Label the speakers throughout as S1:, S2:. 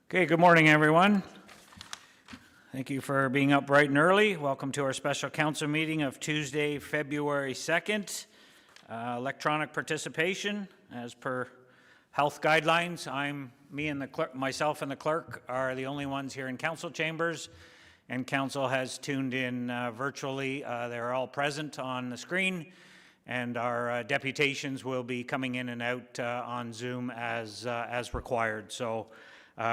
S1: Okay, good morning, everyone. Thank you for being up bright and early. Welcome to our special council meeting of Tuesday, February 2nd. Electronic participation, as per health guidelines. Myself and the clerk are the only ones here in council chambers, and council has tuned in virtually. They're all present on the screen, and our deputations will be coming in and out on Zoom as required. So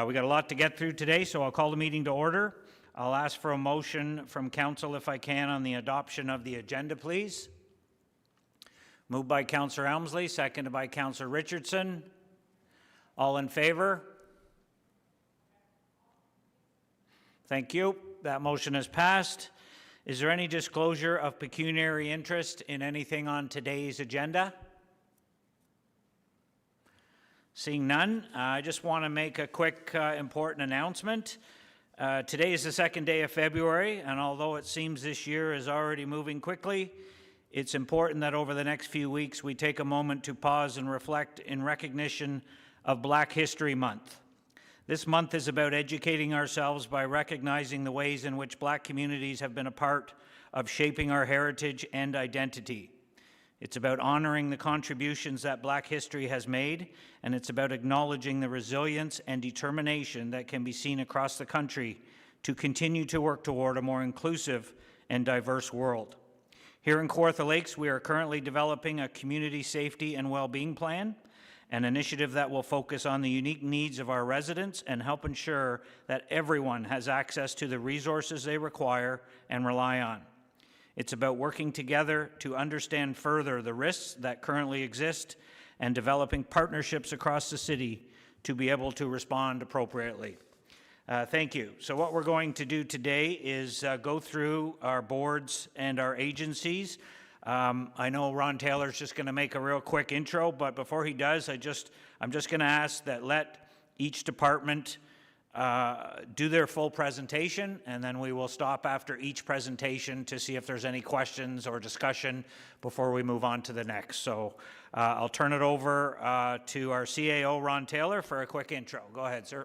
S1: we got a lot to get through today, so I'll call the meeting to order. I'll ask for a motion from council, if I can, on the adoption of the agenda, please. Moved by Councillor Elmsley, seconded by Councillor Richardson. All in favor? Thank you. That motion is passed. Is there any disclosure of pecuniary interest in anything on today's agenda? Seeing none, I just want to make a quick important announcement. Today is the second day of February, and although it seems this year is already moving quickly, it's important that over the next few weeks we take a moment to pause and reflect in recognition of Black History Month. This month is about educating ourselves by recognizing the ways in which Black communities have been a part of shaping our heritage and identity. It's about honoring the contributions that Black history has made, and it's about acknowledging the resilience and determination that can be seen across the country to continue to work toward a more inclusive and diverse world. Here in Kawartha Lakes, we are currently developing a community safety and well-being plan, an initiative that will focus on the unique needs of our residents and help ensure that everyone has access to the resources they require and rely on. It's about working together to understand further the risks that currently exist and developing partnerships across the city to be able to respond appropriately. Thank you. So what we're going to do today is go through our boards and our agencies. I know Ron Taylor's just going to make a real quick intro, but before he does, I'm just going to ask that let each department do their full presentation, and then we will stop after each presentation to see if there's any questions or discussion before we move on to the next. So I'll turn it over to our CAO, Ron Taylor, for a quick intro. Go ahead, sir.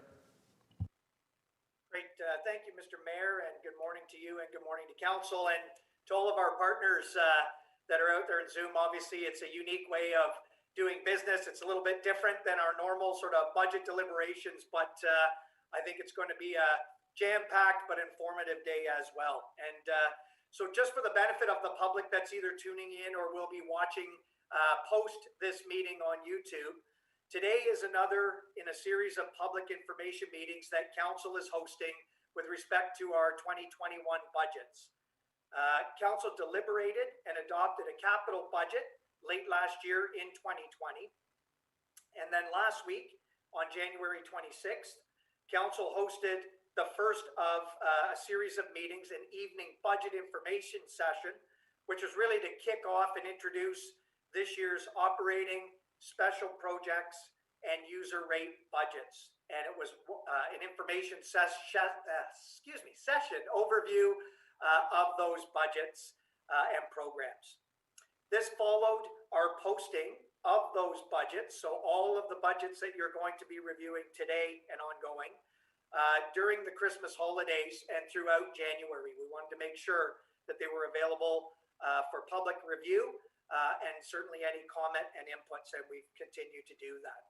S2: Great. Thank you, Mr. Mayor, and good morning to you, and good morning to council, and to all of our partners that are out there in Zoom. Obviously, it's a unique way of doing business. It's a little bit different than our normal sort of budget deliberations, but I think it's going to be a jam-packed but informative day as well. And so just for the benefit of the public that's either tuning in or will be watching post this meeting on YouTube, today is another in a series of public information meetings that council is hosting with respect to our 2021 budgets. Council deliberated and adopted a capital budget late last year in 2020. And then last week on January 26th, Council hosted the first of a series of meetings, an evening budget information session, which was really to kick off and introduce this year's operating, special projects, and user rate budgets. And it was an information session overview of those budgets and programs. This followed our posting of those budgets, so all of the budgets that you're going to be reviewing today and ongoing during the Christmas holidays and throughout January. We wanted to make sure that they were available for public review and certainly any comment and inputs, and we've continued to do that.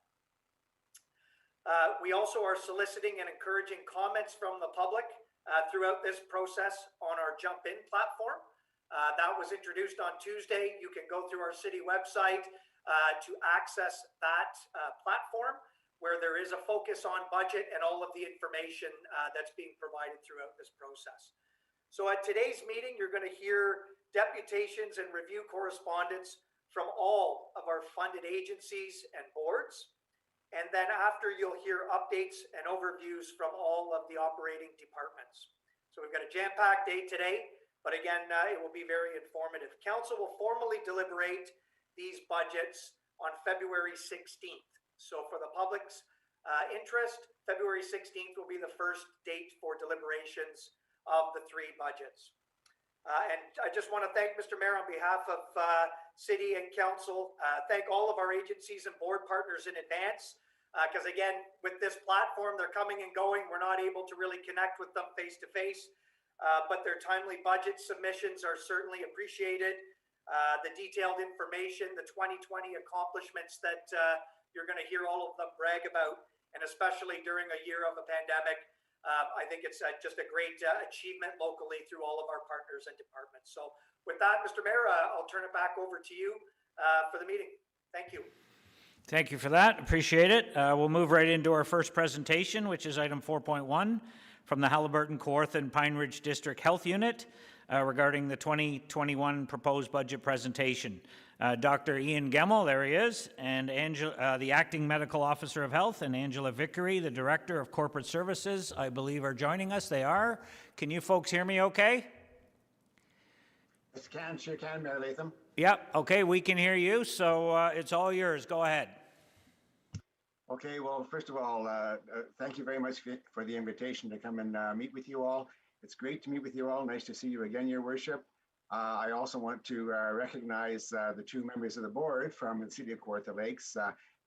S2: We also are soliciting and encouraging comments from the public throughout this process on our Jump In platform. That was introduced on Tuesday. You can go through our city website to access that platform, where there is a focus on budget and all of the information that's being provided throughout this process. So at today's meeting, you're going to hear deputations and review correspondence from all of our funded agencies and boards. And then after, you'll hear updates and overviews from all of the operating departments. So we've got a jam-packed day today, but again, it will be very informative. Council will formally deliberate these budgets on February 16th. So for the public's interest, February 16th will be the first date for deliberations of the three budgets. And I just want to thank Mr. Mayor on behalf of City and Council. Thank all of our agencies and board partners in advance Because again, with this platform, they're coming and going. We're not able to really connect with them face to face, but their timely budget submissions are certainly appreciated. The detailed information, the 2020 accomplishments that you're going to hear all of them brag about, and especially during a year of a pandemic, I think it's just a great achievement locally through all of our partners and departments. So with that, Mr. Mayor, I'll turn it back over to you for the meeting. Thank you.
S1: Thank you for that. Appreciate it. We'll move right into our first presentation, which is item 4.1 from the Haliburton, Kawartha, Pine Ridge District Health Unit regarding the 2021 proposed budget presentation. Dr. Ian Gemmell, there he is, and the Acting Medical Officer of Health, and Angela Vickery, the Director of Corporate Services, I believe are joining us. They are. Can you folks hear me okay?
S3: Yes, sure can, Mayor Latham.
S1: Yep, okay, we can hear you, so it's all yours. Go ahead.
S3: Okay, well, first of all, thank you very much for the invitation to come and meet with you all. It's great to meet with you all. Nice to see you again, Your Worship. I also want to recognize the two members of the board from the City of Kawartha Lakes.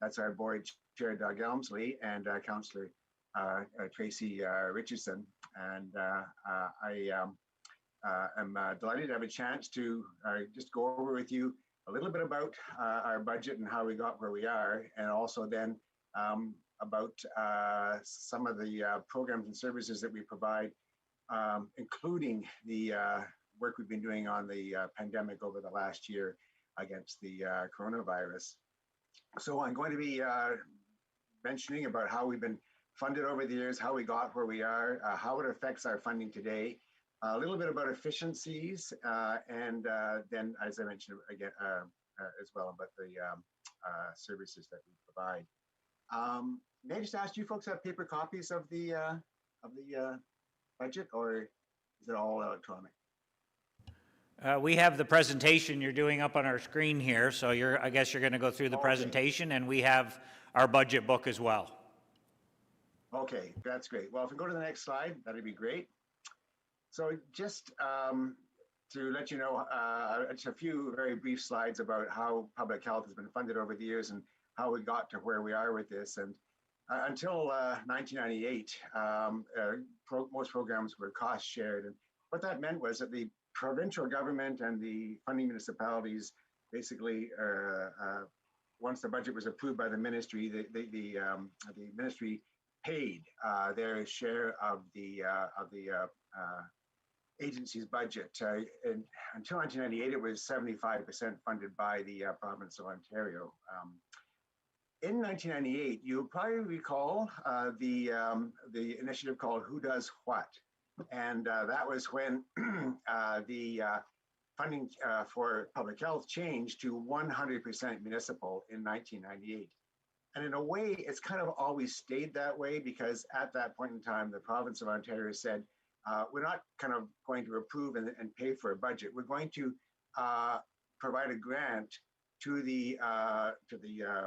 S3: That's our board chair, Doug Elmsley, and Councillor Tracy Richardson. And I am delighted to have a chance to just go over with you a little bit about our budget and how we got where we are, and also then about some of the programs and services that we provide, including the work we've been doing on the pandemic over the last year against the coronavirus. So I'm going to be mentioning about how we've been funded over the years, how we got where we are, how it affects our funding today, a little bit about efficiencies, and then, as I mentioned again, as well about the services that we provide. May I just ask, do you folks have paper copies of the budget, or is it all electronic?
S1: We have the presentation you're doing up on our screen here, so I guess you're going to go through the presentation, and we have our budget book as well.
S3: Okay, that's great. Well, if we go to the next slide, that'd be great. So just to let you know, just a few very brief slides about how public health has been funded over the years and how we got to where we are with this. And until 1998, most programs were cost shared. And what that meant was that the provincial government and the funding municipalities basically, once the budget was approved by the ministry, the ministry paid their share of the agency's budget. Until 1998, it was 75% funded by the province of Ontario. In 1998, you'll probably recall the initiative called Who Does What? And that was when the funding for public health changed to 100% municipal in 1998. And in a way, it's kind of always stayed that way, because at that point in time, the province of Ontario said, we're not kind of going to approve and pay for a budget. We're going to provide a grant to the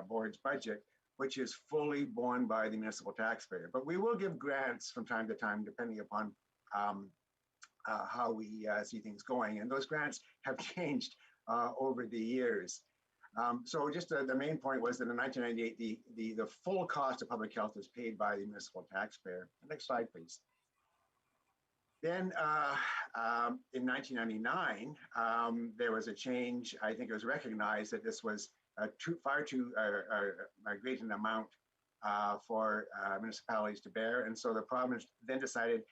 S3: board's budget, which is fully borne by the municipal taxpayer. But we will give grants from time to time, depending upon how we see things going. And those grants have changed over the years. So just the main point was that in 1998, the full cost of public health was paid by the municipal taxpayer. Next slide, please. Then in 1999, there was a change. I think it was recognized that this was far too great an amount for municipalities to bear. And so the province then decided,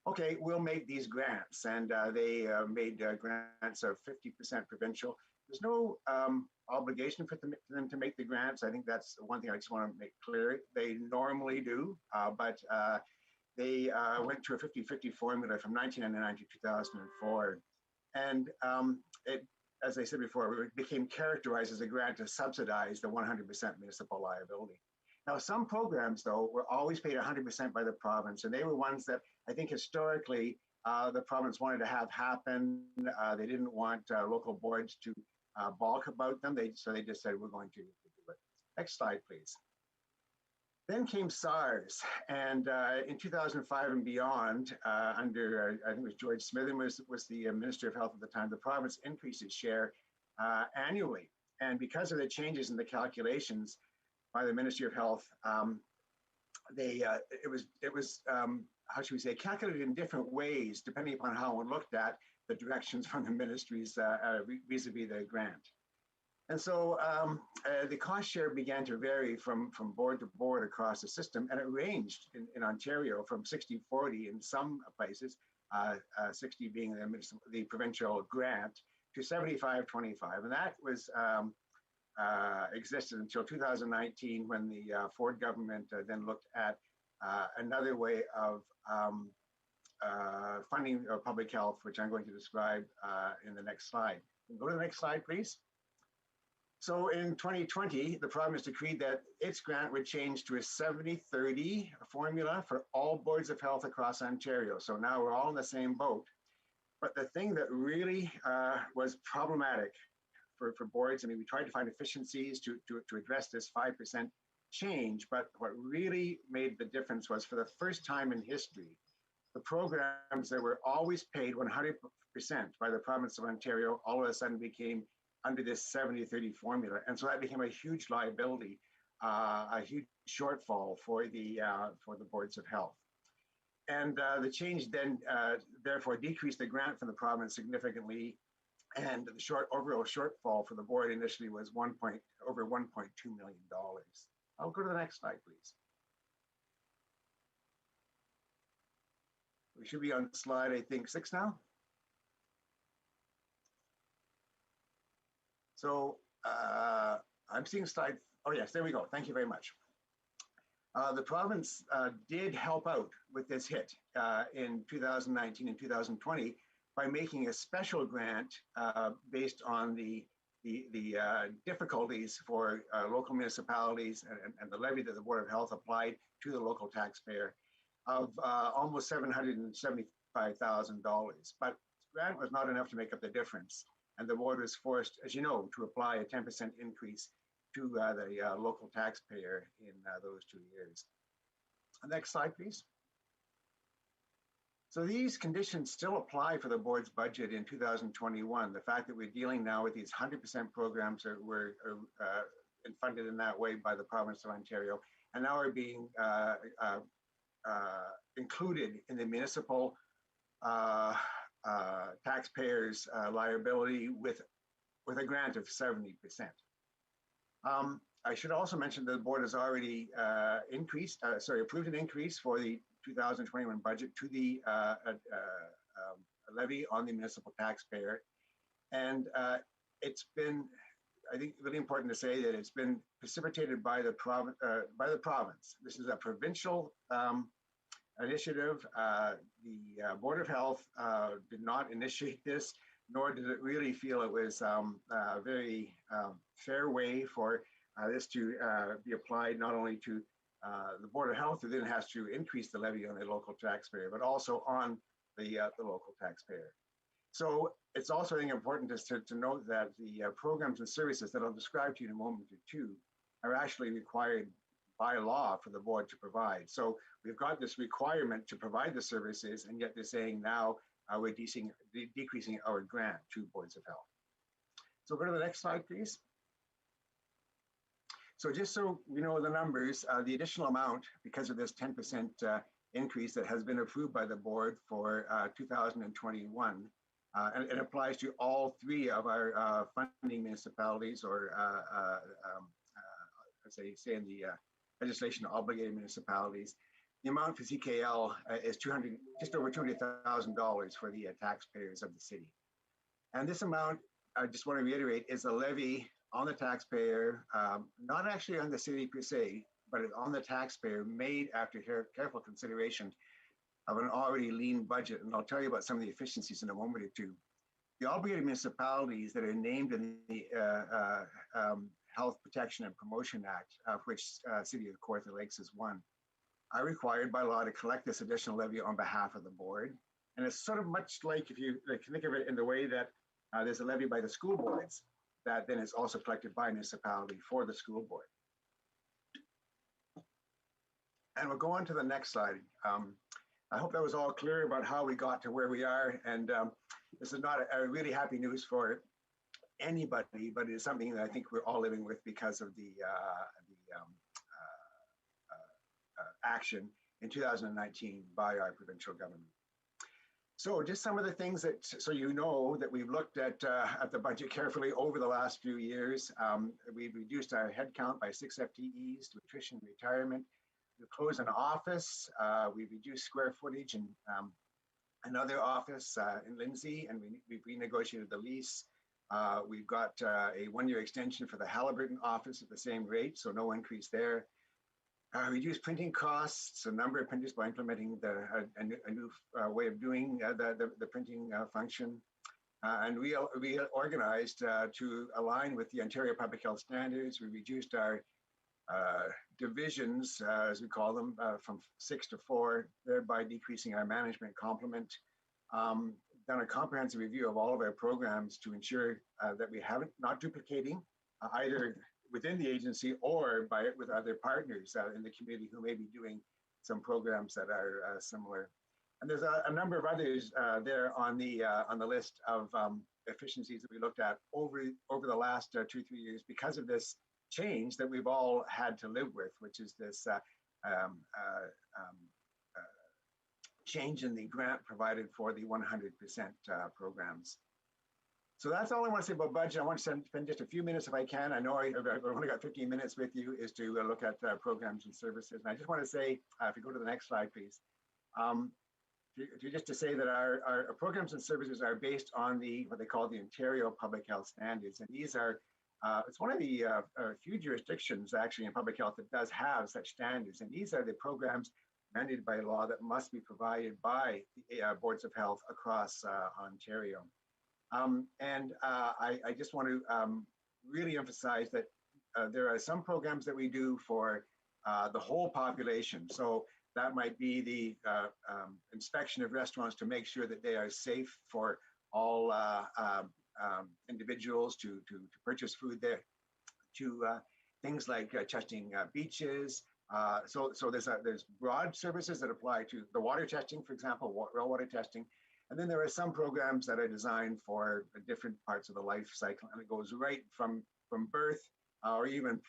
S3: okay, we'll make these grants. And they made grants of 50% provincial. There's no obligation for them to make the grants. I think that's one thing I just want to make clear. They normally do, but they went to a 50-50 formula from 1999 to 2004. And it, as I said before, it became characterized as a grant to subsidize the 100% municipal liability. Now, some programs, though, were always paid 100% by the province, and they were ones that I think historically the province wanted to have happen. They didn't want local boards to balk about them, so they just said, we're going to do it. Next slide, please. Then came SARS, and in 2005 and beyond, under, I think it was George Smithen was the Minister of Health at the time, the province increased its share annually. And because of the changes in the calculations, by the Ministry of Health. It was how should we say, calculated in different ways depending upon how one looked at the directions from the ministries vis-a-vis the grant. And so the cost share began to vary from board to board across the system, and it ranged in Ontario from 60-40 in some places, 60 being the provincial grant, to 75-25. And that was existed until 2019 when the Ford government then looked at another way of funding public health, which I'm going to describe in the next slide. Go to the next slide, please. So in 2020, the province decreed that its grant would change to a 70-30 formula for all boards of health across Ontario. So now we're all in the same boat. But the thing that really was problematic for boards, I mean, we tried to find efficiencies to address this 5% change, but what really made the difference was, for the first time in history, the programs that were always paid 100% by the province of Ontario all of a sudden became under this 70-30 formula. And so that became a huge liability, a huge shortfall for the boards of health. And the change then therefore decreased the grant from the province significantly. And the overall shortfall for the board initially was over $1.2 million. I'll go to the next slide, please. We should be on slide, I think, 6 now. So I'm seeing slide, oh yes, there we go. Thank you very much. The province did help out with this hit in 2019 and 2020 by making a special grant based on the difficulties for local municipalities and the levy that the Board of Health applied to the local taxpayer of almost $775,000. But the grant was not enough to make up the difference. And the board was forced, as you know, to apply a 10% increase to the local taxpayer in those 2 years. Next slide, please. So these conditions still apply for the board's budget in 2021. The fact that we're dealing now with these 100% programs that were funded in that way by the province of Ontario, and now are being included in the municipal taxpayers' liability with a grant of 70%. I should also mention that the board has already approved an increase for the 2021 budget to the levy on the municipal taxpayer. And it's been, I think, really important to say that it's been precipitated by the province. This is a provincial initiative. The Board of Health did not initiate this, nor did it really feel it was a very fair way for this to be applied not only to the Board of Health, who then has to increase the levy on the local taxpayer, but also on the local taxpayer. So it's also, I think, important to note that the programs and services that I'll describe to you in a moment or two are actually required by law for the board to provide. So we've got this requirement to provide the services, and yet they're saying now we're decreasing our grant to boards of health. So go to the next slide, please. So just so we know the numbers, the additional amount, because of this 10% increase that has been approved by the board for 2021, and it applies to all 3 of our funding municipalities, or as they say in the legislation, obligated municipalities. The amount for CKL is just over $200,000 for the taxpayers of the city. And this amount, I just want to reiterate, is a levy on the taxpayer, not actually on the city per se, but on the taxpayer, made after careful consideration of an already lean budget. And I'll tell you about some of the efficiencies in a moment or two. The obligated municipalities that are named in the Health Protection and Promotion Act, of which City of Kawartha Lakes is one, are required by law to collect this additional levy on behalf of the board. And it's sort of much like, if you can think of it in the way that there's a levy by the school boards that then is also collected by municipality for the school board. And we'll go on to the next slide. I hope that was all clear about how we got to where we are. And this is not a really happy news for anybody, but it is something that I think we're all living with because of the action in 2019 by our provincial government. So just some of the things that, so you know that we've looked at the budget carefully over the last few years. We've reduced our headcount by 6 FTEs to attrition and retirement. We've closed an office. We've reduced square footage in another office in Lindsay, and we've renegotiated the lease. We've got a 1-year extension for the Halliburton office at the same rate, so no increase there. Reduce printing costs, a number of printers by implementing a new way of doing the printing function. And we reorganized to align with the Ontario Public Health Standards. We reduced our divisions, as we call them, from 6 to 4, thereby decreasing our management complement. Done a comprehensive review of all of our programs to ensure that we haven't, not duplicating either within the agency or with other partners in the community who may be doing some programs that are similar. And there's a number of others there on the list of efficiencies that we looked at over the last 2-3 years because of this change that we've all had to live with, which is this change in the grant provided for the 100% programs. So that's all I want to say about budget. I want to spend just a few minutes, if I can. I know I've only got 15 minutes with you, is to look at programs and services. And I just want to say, if you go to the next slide, please. Just to say that our programs and services are based on what they call the Ontario Public Health Standards. And these are, it's one of the few jurisdictions actually in public health that does have such standards. And these are the programs mandated by law that must be provided by the boards of health across Ontario. I just want to really emphasize that there are some programs that we do for the whole population. So that might be the inspection of restaurants to make sure that they are safe for all individuals to purchase food there, to things like testing beaches. So there's broad services that apply to the water testing, for example, well water testing. And then there are some programs that are designed for different parts of the life cycle, and it goes right from birth or even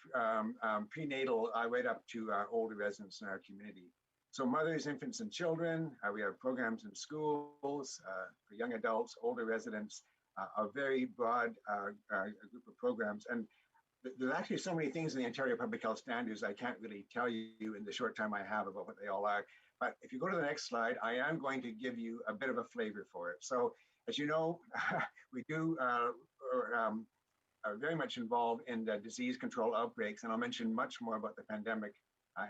S3: prenatal right up to older residents in our community. So mothers, infants, and children, we have programs in schools for young adults, older residents, a very broad group of programs. And there's actually so many things in the Ontario Public Health Standards I can't really tell you in the short time I have about what they all are. But if you go to the next slide, I am going to give you a bit of a flavor for it. So as you know, we do are very much involved in the disease control outbreaks, and I'll mention much more about the pandemic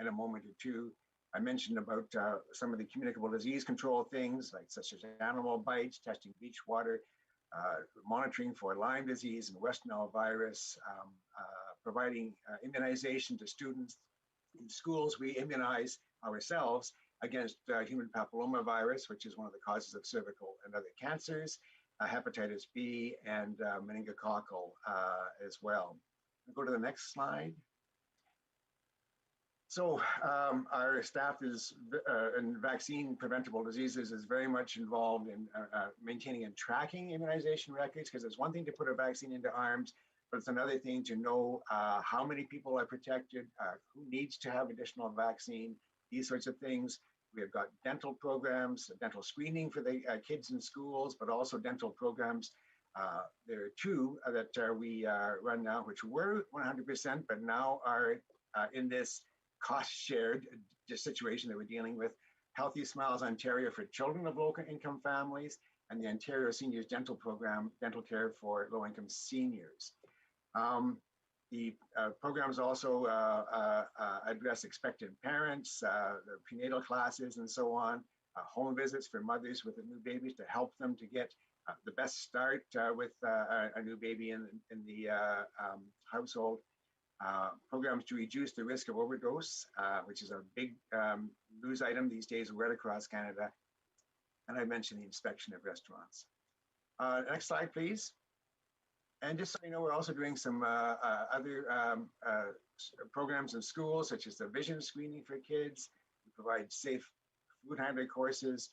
S3: in a moment or two. I mentioned about some of the communicable disease control things, like such as animal bites, testing beach water, monitoring for Lyme disease and West Nile virus, providing immunization to students. In schools, we immunize ourselves against human papillomavirus, which is one of the causes of cervical and other cancers, hepatitis B, and meningococcal as well. Go to the next slide. So our staff is in vaccine preventable diseases is very much involved in maintaining and tracking immunization records, because it's one thing to put a vaccine into arms, but it's another thing to know how many people are protected, who needs to have additional vaccine, these sorts of things. We have got dental programs, dental screening for the kids in schools, but also dental programs. There are two that we run now, which were 100%, but now are in this cost-shared situation that we're dealing with. Healthy Smiles Ontario for children of low-income families, and the Ontario Seniors Dental Program, dental care for low-income seniors. The programs also address expectant parents, the prenatal classes, and so on. Home visits for mothers with new babies to help them to get the best start with a new baby in the household. Programs to reduce the risk of overdose, which is a big news item these days right across Canada. And I mentioned the inspection of restaurants. Next slide, please. And just so you know, we're also doing some other programs in schools, such as the vision screening for kids. We provide safe food handling courses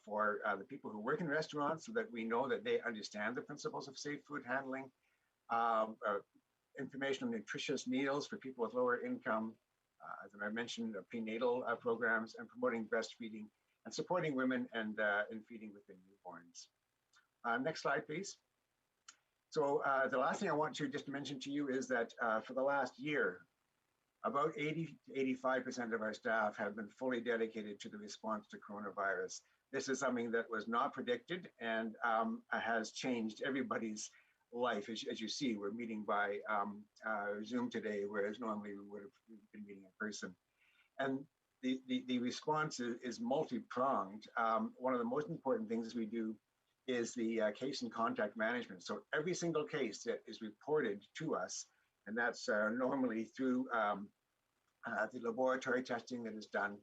S3: for the people who work in restaurants so that we know that they understand the principles of safe food handling. information on nutritious meals for people with lower income, as I mentioned, prenatal programs, and promoting breastfeeding and supporting women and in feeding within newborns. Next slide, please. So the last thing I want to just mention to you is that for the last year, about 80 to 85% of our staff have been fully dedicated to the response to coronavirus. This is something that was not predicted and has changed everybody's life. As you see, we're meeting by Zoom today, whereas normally we would have been meeting in person. And the response is multi-pronged. One of the most important things we do is the case and contact management. So every single case that is reported to us, and that's normally through the laboratory testing that is done,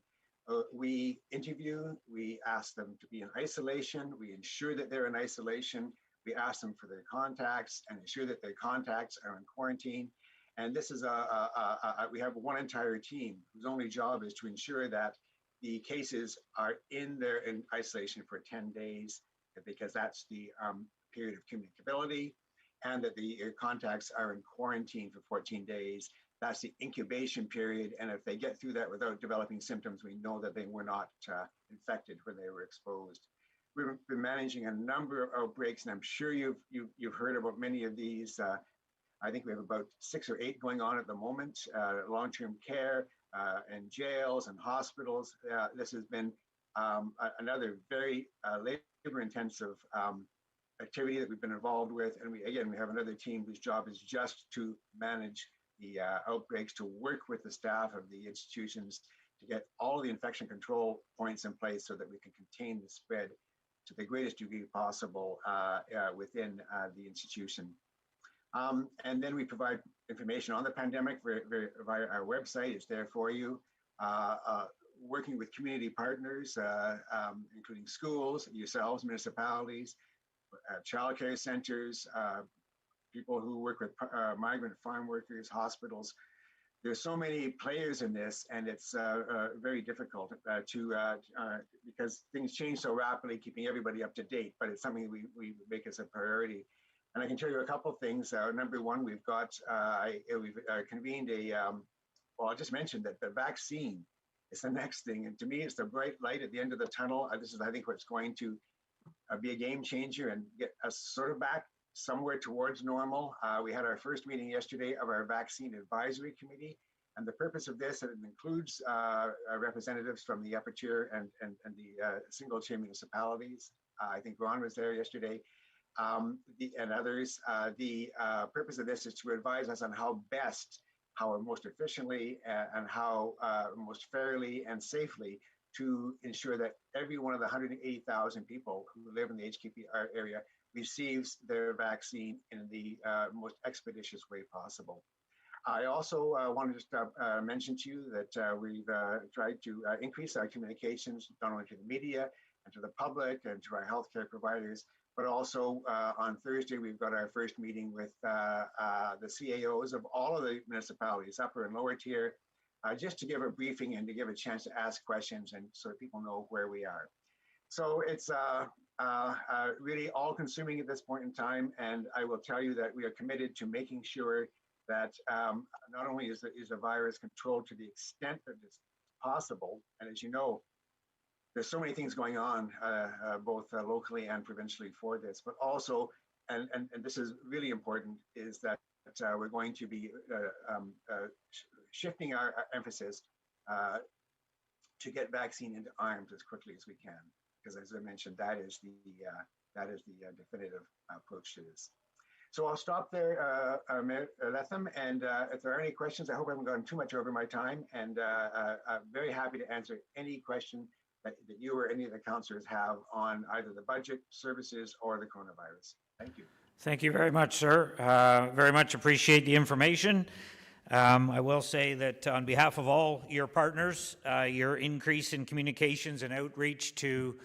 S3: we interview, we ask them to be in isolation, we ensure that they're in isolation, we ask them for their contacts and ensure that their contacts are in quarantine. And this is we have one entire team whose only job is to ensure that the cases are in isolation for 10 days, because that's the period of communicability, and that the contacts are in quarantine for 14 days. That's the incubation period. And if they get through that without developing symptoms, we know that they were not infected when they were exposed. We've been managing a number of outbreaks, and I'm sure you've heard about many of these. I think we have about 6 or 8 going on at the moment, long-term care and jails and hospitals. This has been another very labor-intensive activity that we've been involved with. And we have another team whose job is just to manage the outbreaks, to work with the staff of the institutions to get all the infection control points in place so that we can contain the spread to the greatest degree possible within the institution. And then we provide information on the pandemic via our website. It's there for you. Working with community partners, including schools, yourselves, municipalities, childcare centers, people who work with migrant farm workers, hospitals. There's so many players in this, and it's very difficult because things change so rapidly, keeping everybody up to date, but it's something we make as a priority. And I can tell you a couple of things. Number one, we've convened well, I just mentioned that the vaccine is the next thing. And to me, it's the bright light at the end of the tunnel. This is, I think, what's going to be a game changer and get us sort of back somewhere towards normal. We had our first meeting yesterday of our vaccine advisory committee. And the purpose of this, it includes representatives from the upper tier and the single tier municipalities. I think Ron was there yesterday. And others. The purpose of this is to advise us on how most efficiently and how most fairly and safely to ensure that every one of the 180,000 people who live in the HKP area receives their vaccine in the most expeditious way possible. I also want to just mention to you that we've tried to increase our communications not only to the media and to the public and to our healthcare providers, but also on Thursday, we've got our first meeting with the CAOs of all of the municipalities, upper and lower tier, just to give a briefing and to give a chance to ask questions and so people know where we are. So it's really all consuming at this point in time. And I will tell you that we are committed to making sure that not only is the virus controlled to the extent that it's possible, and as you know, there's so many things going on, both locally and provincially for this, but also, and this is really important, is that we're going to be shifting our emphasis to get vaccine into arms as quickly as we can, because as I mentioned, that is the definitive approach to this. So I'll stop there, Lethem, and if there are any questions, I hope I haven't gone too much over my time, and I'm very happy to answer any question that you or any of the councillors have on either the budget, services, or the coronavirus. Thank you.
S1: Thank you very much, sir. Very much appreciate the information. I will say that on behalf of all your partners, your increase in communications and outreach to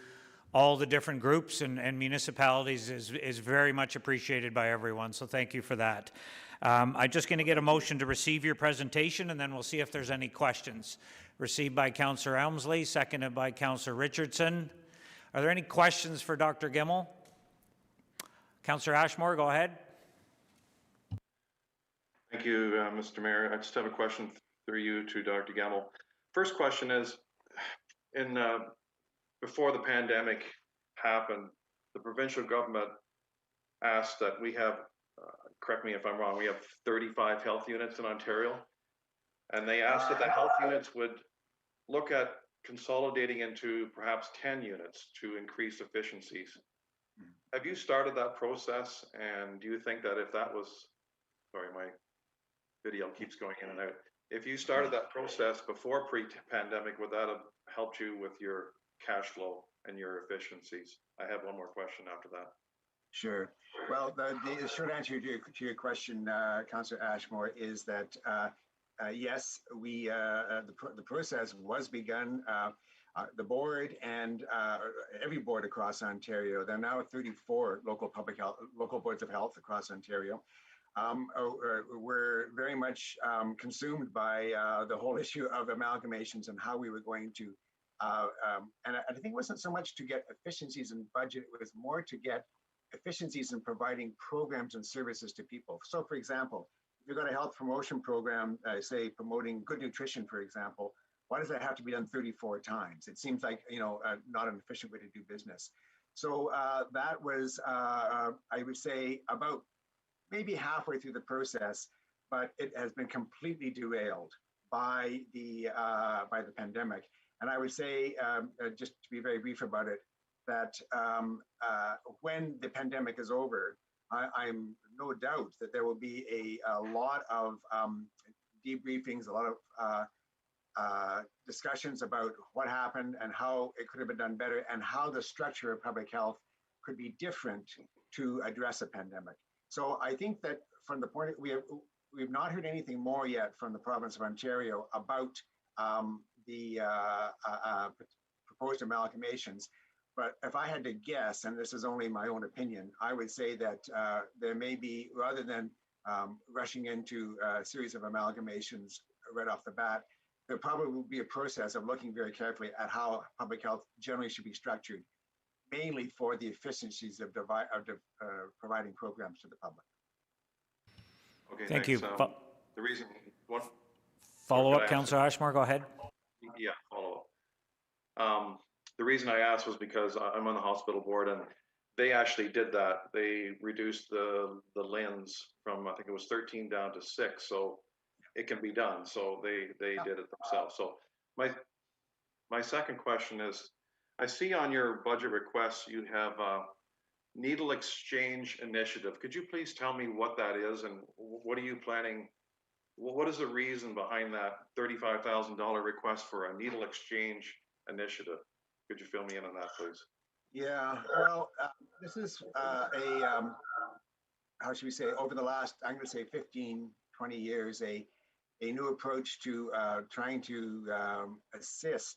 S1: all the different groups and municipalities is very much appreciated by everyone, so thank you for that. I'm just going to get a motion to receive your presentation, and then we'll see if there's any questions. Received by Councillor Elmsley, seconded by Councillor Richardson. Are there any questions for Dr. Gemmell? Councillor Ashmore, go ahead.
S4: Thank you, Mr. Mayor. I just have a question through you to Dr. Gamble. First question is, in before the pandemic happened, the provincial government asked that we have, correct me if I'm wrong, we have 35 health units in Ontario, and they asked that the health units would look at consolidating into perhaps 10 units to increase efficiencies. Have you started that process? And do you think that if that was, sorry, my video keeps going in and out. If you started that process before pre-pandemic, would that have helped you with your cash flow and your efficiencies? I have one more question after that.
S3: Sure. Well, the short answer to your question, Councillor Ashmore, is that yes, the process was begun. The board and every board across Ontario, there are now 34 local boards of health across Ontario. We're very much consumed by the whole issue of amalgamations and how we were going to, and I think it wasn't so much to get efficiencies in budget, it was more to get efficiencies in providing programs and services to people. So for example, if you've got a health promotion program, say promoting good nutrition, for example, why does that have to be done 34 times? It seems like, not an efficient way to do business. So that was, I would say, about maybe halfway through the process, but it has been completely derailed by the pandemic. And I would say, just to be very brief about it, that when the pandemic is over, I'm no doubt that there will be a lot of debriefings, a lot of discussions about what happened and how it could have been done better and how the structure of public health could be different to address a pandemic. So I think that from the point we've not heard anything more yet from the province of Ontario about the proposed amalgamations. But if I had to guess, and this is only my own opinion, I would say that there may be, rather than rushing into a series of amalgamations right off the bat, there probably will be a process of looking very carefully at how public health generally should be structured, mainly for the efficiencies of providing programs to the public.
S4: Okay,
S1: Thank
S4: thanks.
S1: you.
S4: The reason, one
S1: Follow up, Councillor Ashmore, go ahead.
S4: Yeah, follow up. The reason I asked was because I'm on the hospital board and they actually did that. They reduced the LHINs from, I think it was 13 down to 6. So it can be done. So they did it themselves. So my second question is, I see on your budget requests, you have a needle exchange initiative. Could you please tell me what that is and what are you planning? What is the reason behind that $35,000 request for a needle exchange initiative? Could you fill me in on that, please?
S3: Yeah, well, this is how should we say, over the last, I'm going to say 15, 20 years, a new approach to trying to assist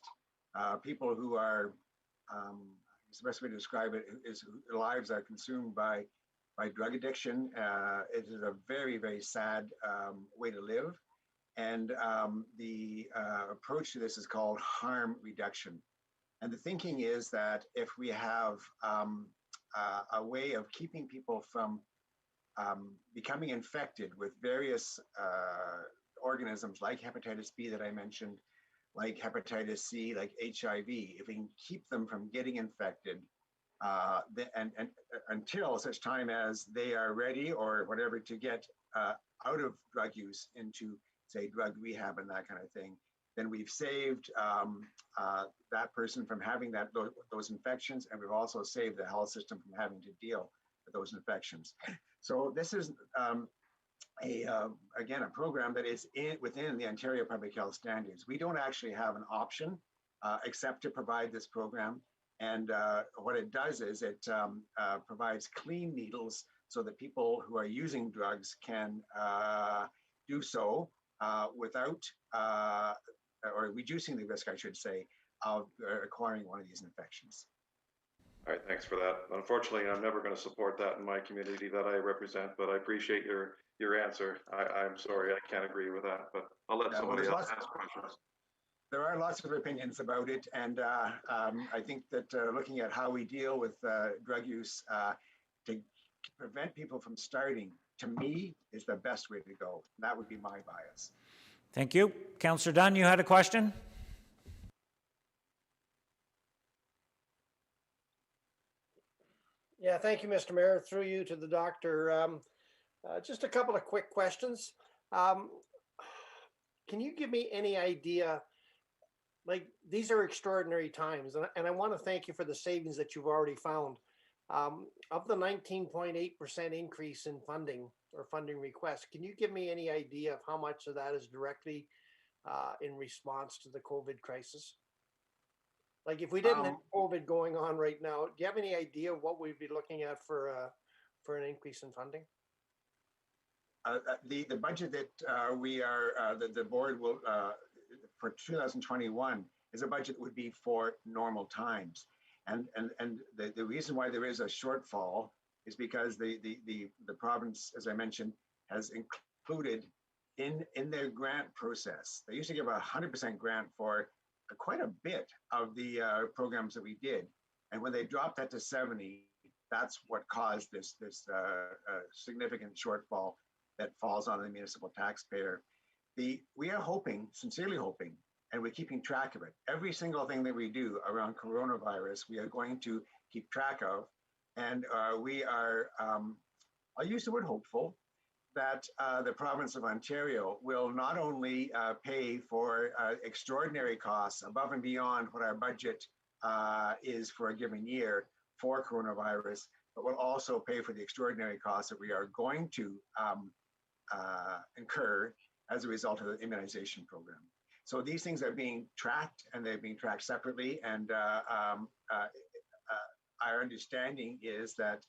S3: people who are, the best way to describe it is their lives are consumed by drug addiction. It is a very, very sad way to live. And the approach to this is called harm reduction. And the thinking is that if we have a way of keeping people from becoming infected with various organisms like hepatitis B that I mentioned, like hepatitis C, like HIV, if we can keep them from getting infected, and until such time as they are ready or whatever to get out of drug use into, say, drug rehab and that kind of thing, then we've saved that person from having those infections, and we've also saved the health system from having to deal with those infections. So this is again, a program that is within the Ontario Public Health Standards. We don't actually have an option except to provide this program. And what it does is it provides clean needles so that people who are using drugs can do so without, or reducing the risk, I should say, of acquiring one of these infections.
S4: All right, thanks for that. Unfortunately, I'm never going to support that in my community that I represent, but I appreciate your answer. I'm sorry, I can't agree with that, but I'll let somebody else ask questions.
S3: There are lots of opinions about it, and I think that looking at how we deal with drug use to prevent people from starting to me, is the best way to go. That would be my bias.
S1: Thank you. Councillor Dunn, you had a question?
S5: Yeah, thank you, Mr. Mayor. Through you to the doctor. Just a couple of quick questions. Can you give me any idea? Like, these are extraordinary times, and I want to thank you for the savings that you've already found. Of the 19.8% increase in funding or funding requests, can you give me any idea of how much of that is directly in response to the COVID crisis? Like, if we didn't have COVID going on right now, do you have any idea what we'd be looking at for an increase in funding?
S3: The budget that we are, the board will, for 2021 is a budget that would be for normal times. And the reason why there is a shortfall is because the province, as I mentioned, has included in their grant process. They used to give a 100% grant for quite a bit of the programs that we did. And when they dropped that to 70, that's what caused this significant shortfall that falls on the municipal taxpayer. We are hoping, sincerely hoping, and we're keeping track of it. Every single thing that we do around coronavirus, we are going to keep track of. And we are, I'll use the word hopeful, that the province of Ontario will not only pay for extraordinary costs above and beyond what our budget is for a given year for coronavirus, but will also pay for the extraordinary costs that we are going to incur as a result of the immunization program. So these things are being tracked, and they're being tracked separately. And our understanding is that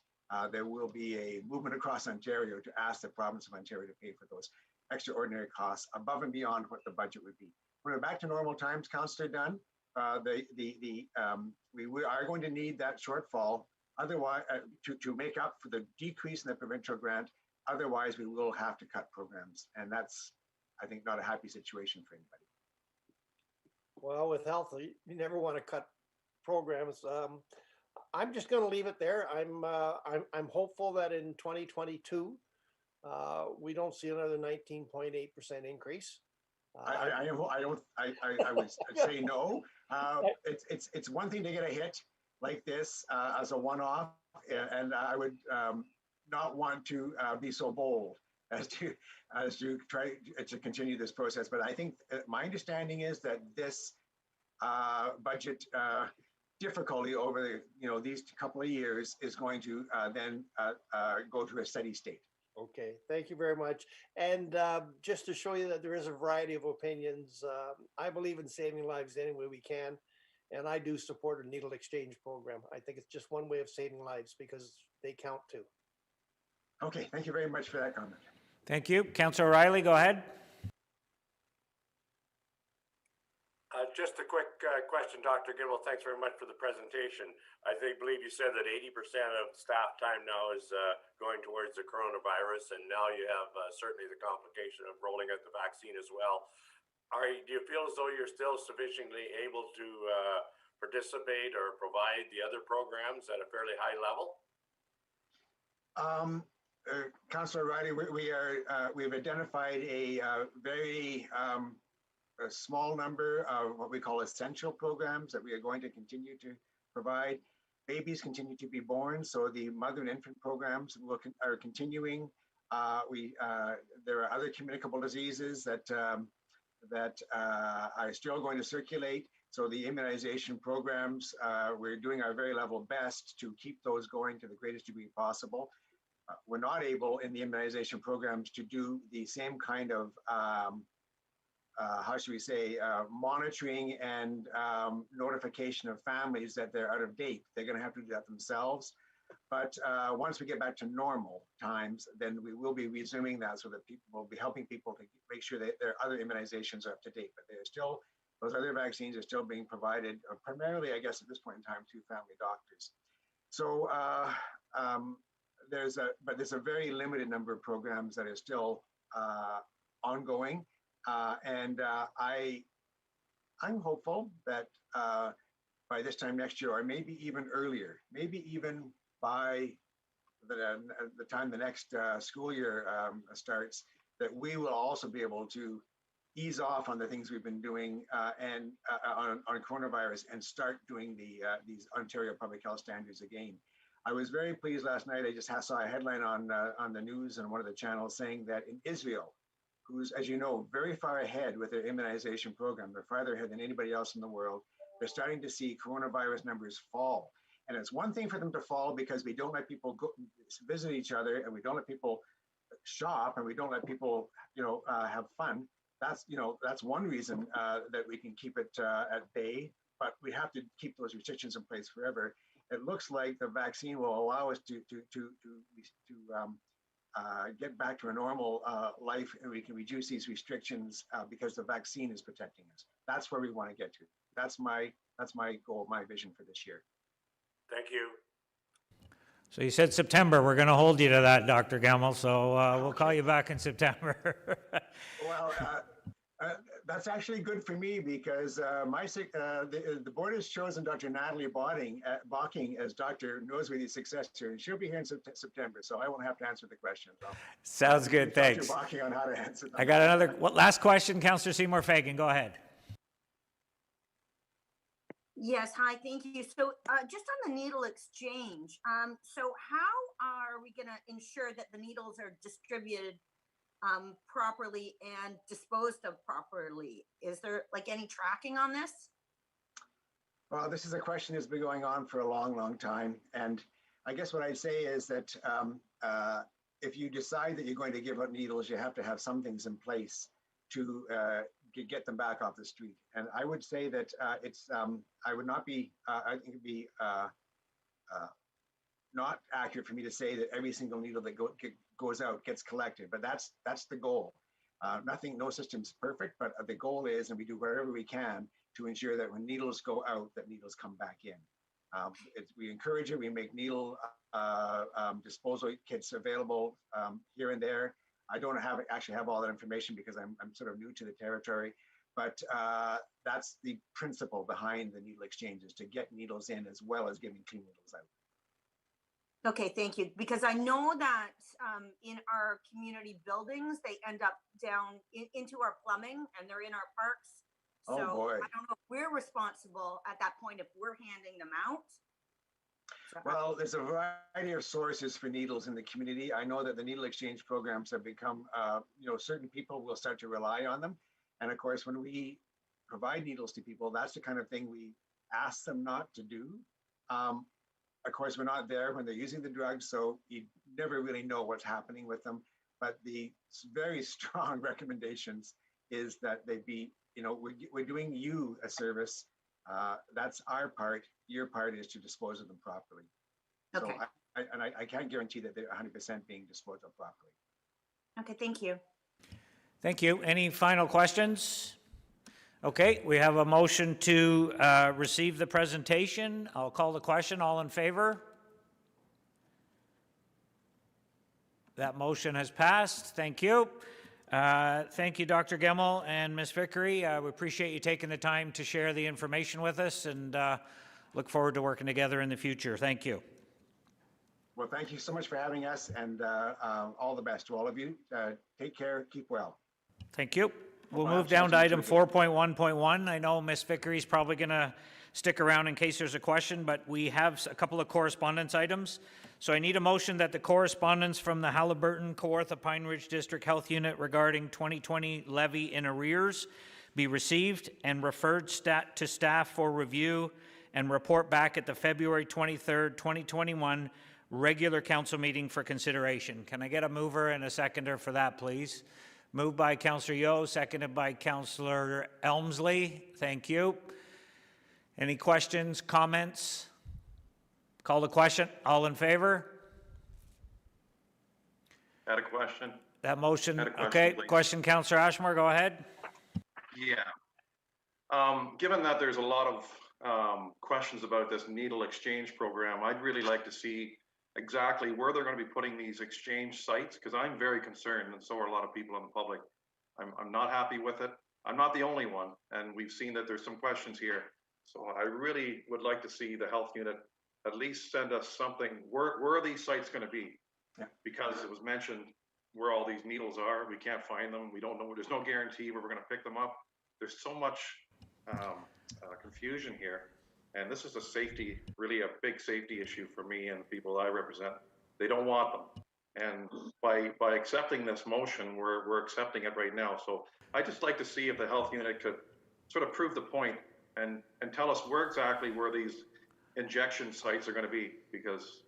S3: there will be a movement across Ontario to ask the province of Ontario to pay for those extraordinary costs above and beyond what the budget would be. When we're back to normal times, Councillor Dunn, we are going to need that shortfall otherwise to make up for the decrease in the provincial grant. Otherwise, we will have to cut programs, and that's, I think, not a happy situation for anybody.
S5: Well, with health, you never want to cut programs. I'm just going to leave it there. I'm hopeful that in 2022 we don't see another 19.8% increase.
S3: I would say no. It's one thing to get a hit like this as a one-off, and I would not want to be so bold as to try to continue this process. But I think my understanding is that this budget difficulty over these couple of years is going to then go to a steady state.
S5: Okay, thank you very much. And just to show you that there is a variety of opinions, I believe in saving lives any way we can. And I do support a needle exchange program. I think it's just one way of saving lives because they count too.
S3: Okay, thank you very much for that comment.
S1: Thank you. Councillor O'Reilly, go ahead.
S6: Just a quick question, Dr. Gilmore. Thanks very much for the presentation. I believe you said that 80% of staff time now is going towards the coronavirus, and now you have certainly the complication of rolling out the vaccine as well. Do you feel as though you're still sufficiently able to participate or provide the other programs at a fairly high level?
S3: Councillor O'Reilly, we've identified a very a small number of what we call essential programs that we are going to continue to provide. Babies continue to be born, so the mother and infant programs are continuing. There are other communicable diseases that are still going to circulate. So the immunization programs, we're doing our very level best to keep those going to the greatest degree possible. We're not able in the immunization programs to do the same kind of how should we say, monitoring and notification of families that they're out of date. They're going to have to do that themselves. But once we get back to normal times, then we will be resuming that so that people will be helping people to make sure that their other immunizations are up to date. But they're still, those other vaccines are still being provided primarily, I guess, at this point in time to family doctors. So there's a very limited number of programs that are still ongoing. And I'm hopeful that by this time next year, or maybe even earlier, maybe even by the time the next school year starts, that we will also be able to ease off on the things we've been doing and on coronavirus and start doing these Ontario public health standards again. I was very pleased last night. I just saw a headline on the news and one of the channels saying that in Israel, who's, as you know, very far ahead with their immunization program, they're farther ahead than anybody else in the world, they're starting to see coronavirus numbers fall. And it's one thing for them to fall because we don't let people go visit each other, and we don't let people shop, and we don't let people, have fun. That's one reason that we can keep it at bay. But we have to keep those restrictions in place forever. It looks like the vaccine will allow us to get back to a normal life, and we can reduce these restrictions because the vaccine is protecting us. That's where we want to get to. That's my goal, my vision for this year.
S6: Thank you.
S1: So you said September. We're going to hold you to that, Dr. Gemmell. So we'll call you back in September.
S3: Well, that's actually good for me because the board has chosen Dr. Natalie Bocking as Dr. Noseworthy's successor, and she'll be here in September, so I won't have to answer the question.
S1: Sounds good. Thanks.
S3: Dr. Bocking on how to answer them.
S1: I got another last question, Councillor Seymour Fagan. Go ahead.
S7: Yes, hi, thank you. So just on the needle exchange, so how are we going to ensure that the needles are distributed properly and disposed of properly? Is there like any tracking on this?
S3: Well, this is a question that's been going on for a long, long time. And I guess what I'd say is that if you decide that you're going to give out needles, you have to have some things in place to get them back off the street. And I would say that I would not be, I think it'd be not accurate for me to say that every single needle that goes out gets collected, but that's the goal. No system's perfect, but the goal is, and we do wherever we can to ensure that when needles go out, that needles come back in. We encourage it. We make needle disposal kits available here and there. I don't actually have all that information because I'm sort of new to the territory, but that's the principle behind the needle exchanges, to get needles in as well as giving clean needles out.
S7: Okay, thank you. Because I know that in our community buildings, they end up down into our plumbing and they're in our parks. So
S3: Oh boy.
S7: I don't know if we're responsible at that point if we're handing them out.
S3: Well, there's a variety of sources for needles in the community. I know that the needle exchange programs have become, certain people will start to rely on them. And of course, when we provide needles to people, that's the kind of thing we ask them not to do. Of course, we're not there when they're using the drugs, so you never really know what's happening with them. But the very strong recommendations is that they be, we're doing you a service. That's our part. Your part is to dispose of them properly.
S7: Okay.
S3: So I can't guarantee that they're 100% being disposed of properly.
S7: Okay, thank you.
S1: Thank you. Any final questions? Okay, we have a motion to receive the presentation. I'll call the question. All in favor? That motion has passed. Thank you. Thank you, Dr. Gemmell and Ms. Vickery. We appreciate you taking the time to share the information with us, and look forward to working together in the future. Thank you.
S3: Well, thank you so much for having us, and all the best to all of you. Take care. Keep well.
S1: Thank you. We'll
S3: Well,
S1: move down to
S3: absolutely.
S1: item 4.1.1. I know Ms. Vickery's probably going to stick around in case there's a question, but we have a couple of correspondence items. So I need a motion that the correspondence from the Haliburton Kawartha Pine Ridge District Health Unit regarding 2020 levy in arrears be received and referred to staff for review and report back at the February 23rd, 2021 regular council meeting for consideration. Can I get a mover and a seconder for that, please? Moved by Councillor Yeo, seconded by Councillor Elmsley. Thank you. Any questions, comments? Call the question. All in favor?
S4: Had a question?
S1: That motion,
S4: Had a question,
S1: okay.
S4: please.
S1: Question, Councillor Ashmore, go ahead.
S4: Yeah. Given that there's a lot of questions about this needle exchange program, I'd really like to see exactly where they're going to be putting these exchange sites, because I'm very concerned, and so are a lot of people in the public. I'm not happy with it. I'm not the only one, and we've seen that there's some questions here. So I really would like to see the health unit at least send us something. Where are these sites going to be?
S3: Yeah.
S4: Because it was mentioned where all these needles are. We can't find them. We don't know. There's no guarantee where we're going to pick them up. There's so much confusion here. And this is really a big safety issue for me and the people I represent. They don't want them. And by accepting this motion, we're accepting it right now. So I'd just like to see if the health unit could sort of prove the point and tell us where these injection sites are going to be, because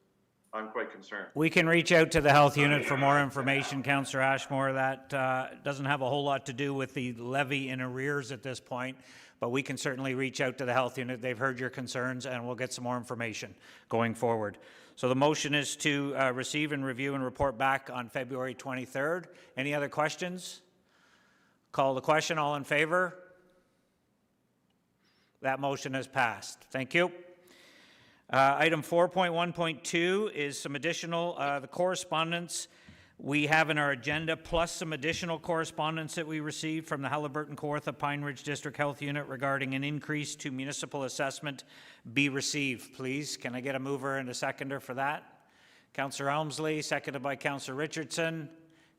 S4: I'm quite concerned.
S1: We can reach out to the health unit for more information, Councillor Ashmore. That doesn't have a whole lot to do with the levy in arrears at this point, but we can certainly reach out to the health unit. They've heard your concerns, and we'll get some more information going forward. So the motion is to receive and review and report back on February 23rd. Any other questions? Call the question. All in favor? That motion has passed. Thank you. Item 4.1.2 is some additional, the correspondence we have in our agenda, plus some additional correspondence that we received from the Halliburton Kawartha Pine Ridge District Health Unit regarding an increase to municipal assessment be received. Please, can I get a mover and a seconder for that? Councillor Elmsley, seconded by Councillor Richardson.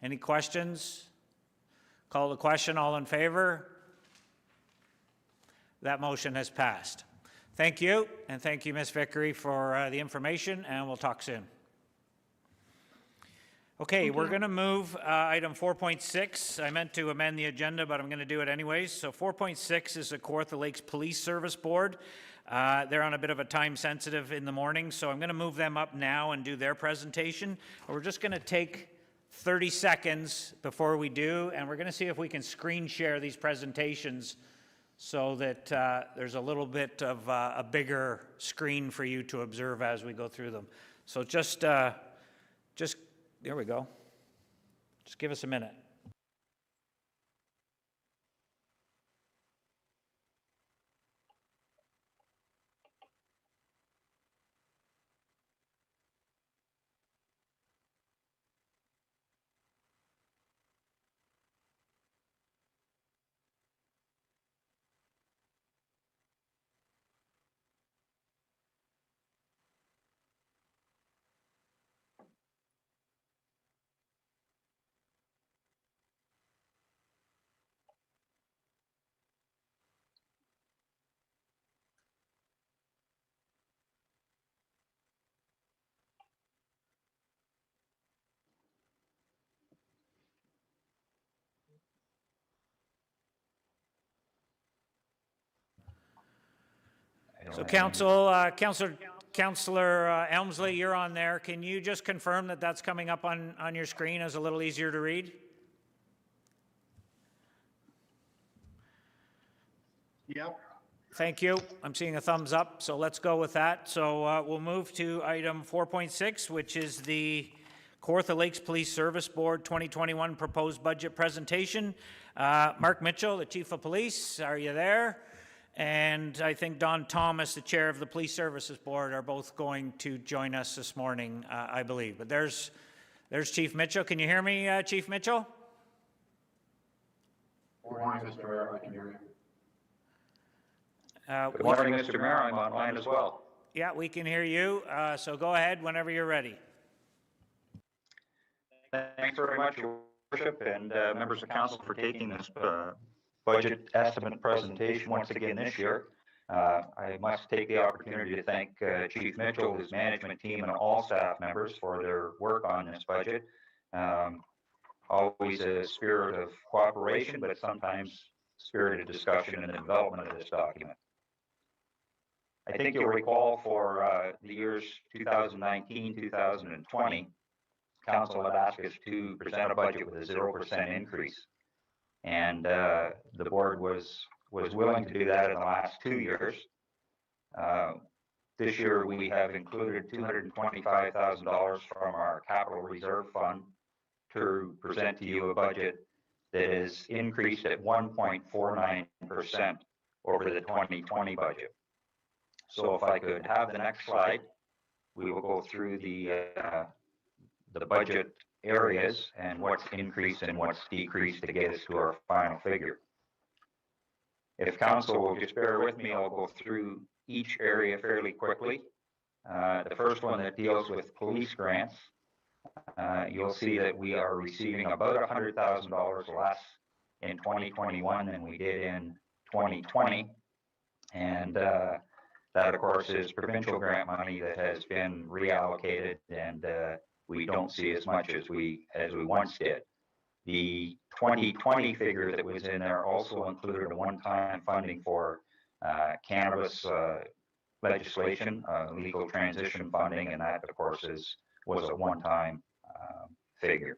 S1: Any questions? Call the question. All in favor? That motion has passed. Thank you, and thank you, Ms. Vickery, for the information, and we'll talk soon. Okay, we're going to move item 4.6. I meant to amend the agenda, but I'm going to do it anyways. So 4.6 is the Kawartha Lakes Police Service Board. They're on a bit of a time sensitive in the morning, so I'm going to move them up now and do their presentation. We're just going to take 30 seconds before we do, and we're going to see if we can screen share these presentations so that there's a little bit of a bigger screen for you to observe as we go through them. So just there we go. Just give us a minute. So Councillor Elmsley, you're on there. Can you just confirm that that's coming up on your screen as a little easier to read?
S5: Yep.
S1: Thank you. I'm seeing a thumbs up, so let's go with that. So we'll move to item 4.6, which is the Kawartha Lakes Police Service Board 2021 proposed budget presentation. Mark Mitchell, the Chief of Police, are you there? And I think Don Thomas, the Chair of the Police Services Board, are both going to join us this morning, I believe. But there's Chief Mitchell. Can you hear me, Chief Mitchell?
S8: Good morning, Mr. Mayor. I can hear you.
S9: Good morning, Mr. Mayor. I'm online as well.
S1: Yeah, we can hear you. So go ahead whenever you're ready.
S9: Thanks very much, Your Worship, and members of council for taking this budget estimate presentation once again this year. I must take the opportunity to thank Chief Mitchell, his management team, and all staff members for their work on this budget. Always a spirit of cooperation, but sometimes spirited discussion in the development of this document. I think you'll recall for the years 2019, 2020, Council had asked us to present a budget with a 0% increase. And the board was willing to do that in the last 2 years. This year we have included $225,000 from our capital reserve fund to present to you a budget that is increased at 1.49% over the 2020 budget. So if I could have the next slide, we will go through the budget areas and what's increased and what's decreased to get us to our final figure. If council will just bear with me, I'll go through each area fairly quickly. The first one that deals with police grants. You'll see that we are receiving about $100,000 less in 2021 than we did in 2020. And that, of course, is provincial grant money that has been reallocated, and we don't see as much as we once did. The 2020 figure that was in there also included a one-time funding for cannabis legislation, legal transition funding, and that, of course, was a one-time figure.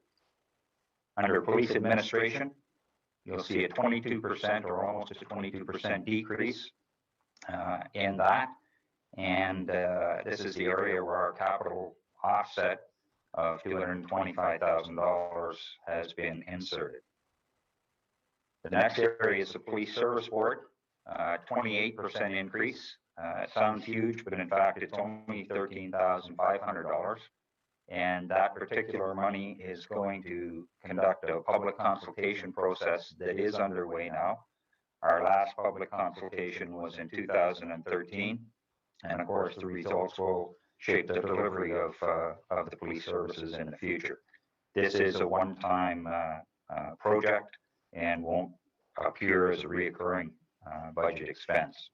S9: Under police administration, you'll see a 22% or almost a 22% decrease in that. And this is the area where our capital offset of $225,000 has been inserted. The next area is the Police Service Board, 28% increase. It sounds huge, but in fact, it's only $13,500. And that particular money is going to conduct a public consultation process that is underway now. Our last public consultation was in 2013. And of course, the results will shape the delivery of the police services in the future. This is a one-time project and won't appear as a reoccurring budget expense.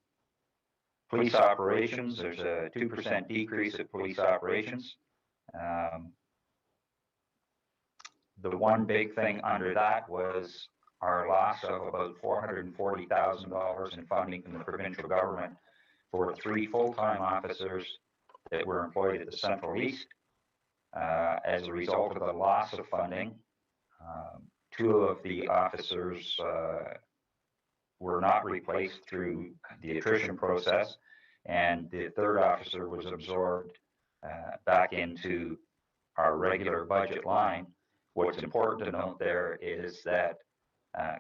S9: Police operations, there's a 2% decrease at police operations. The one big thing under that was our loss of about $440,000 in funding from the provincial government for 3 full-time officers that were employed at the Central East. As a result of the loss of funding, 2 of the officers were not replaced through the attrition process, and the 3rd officer was absorbed back into our regular budget line. What's important to note there is that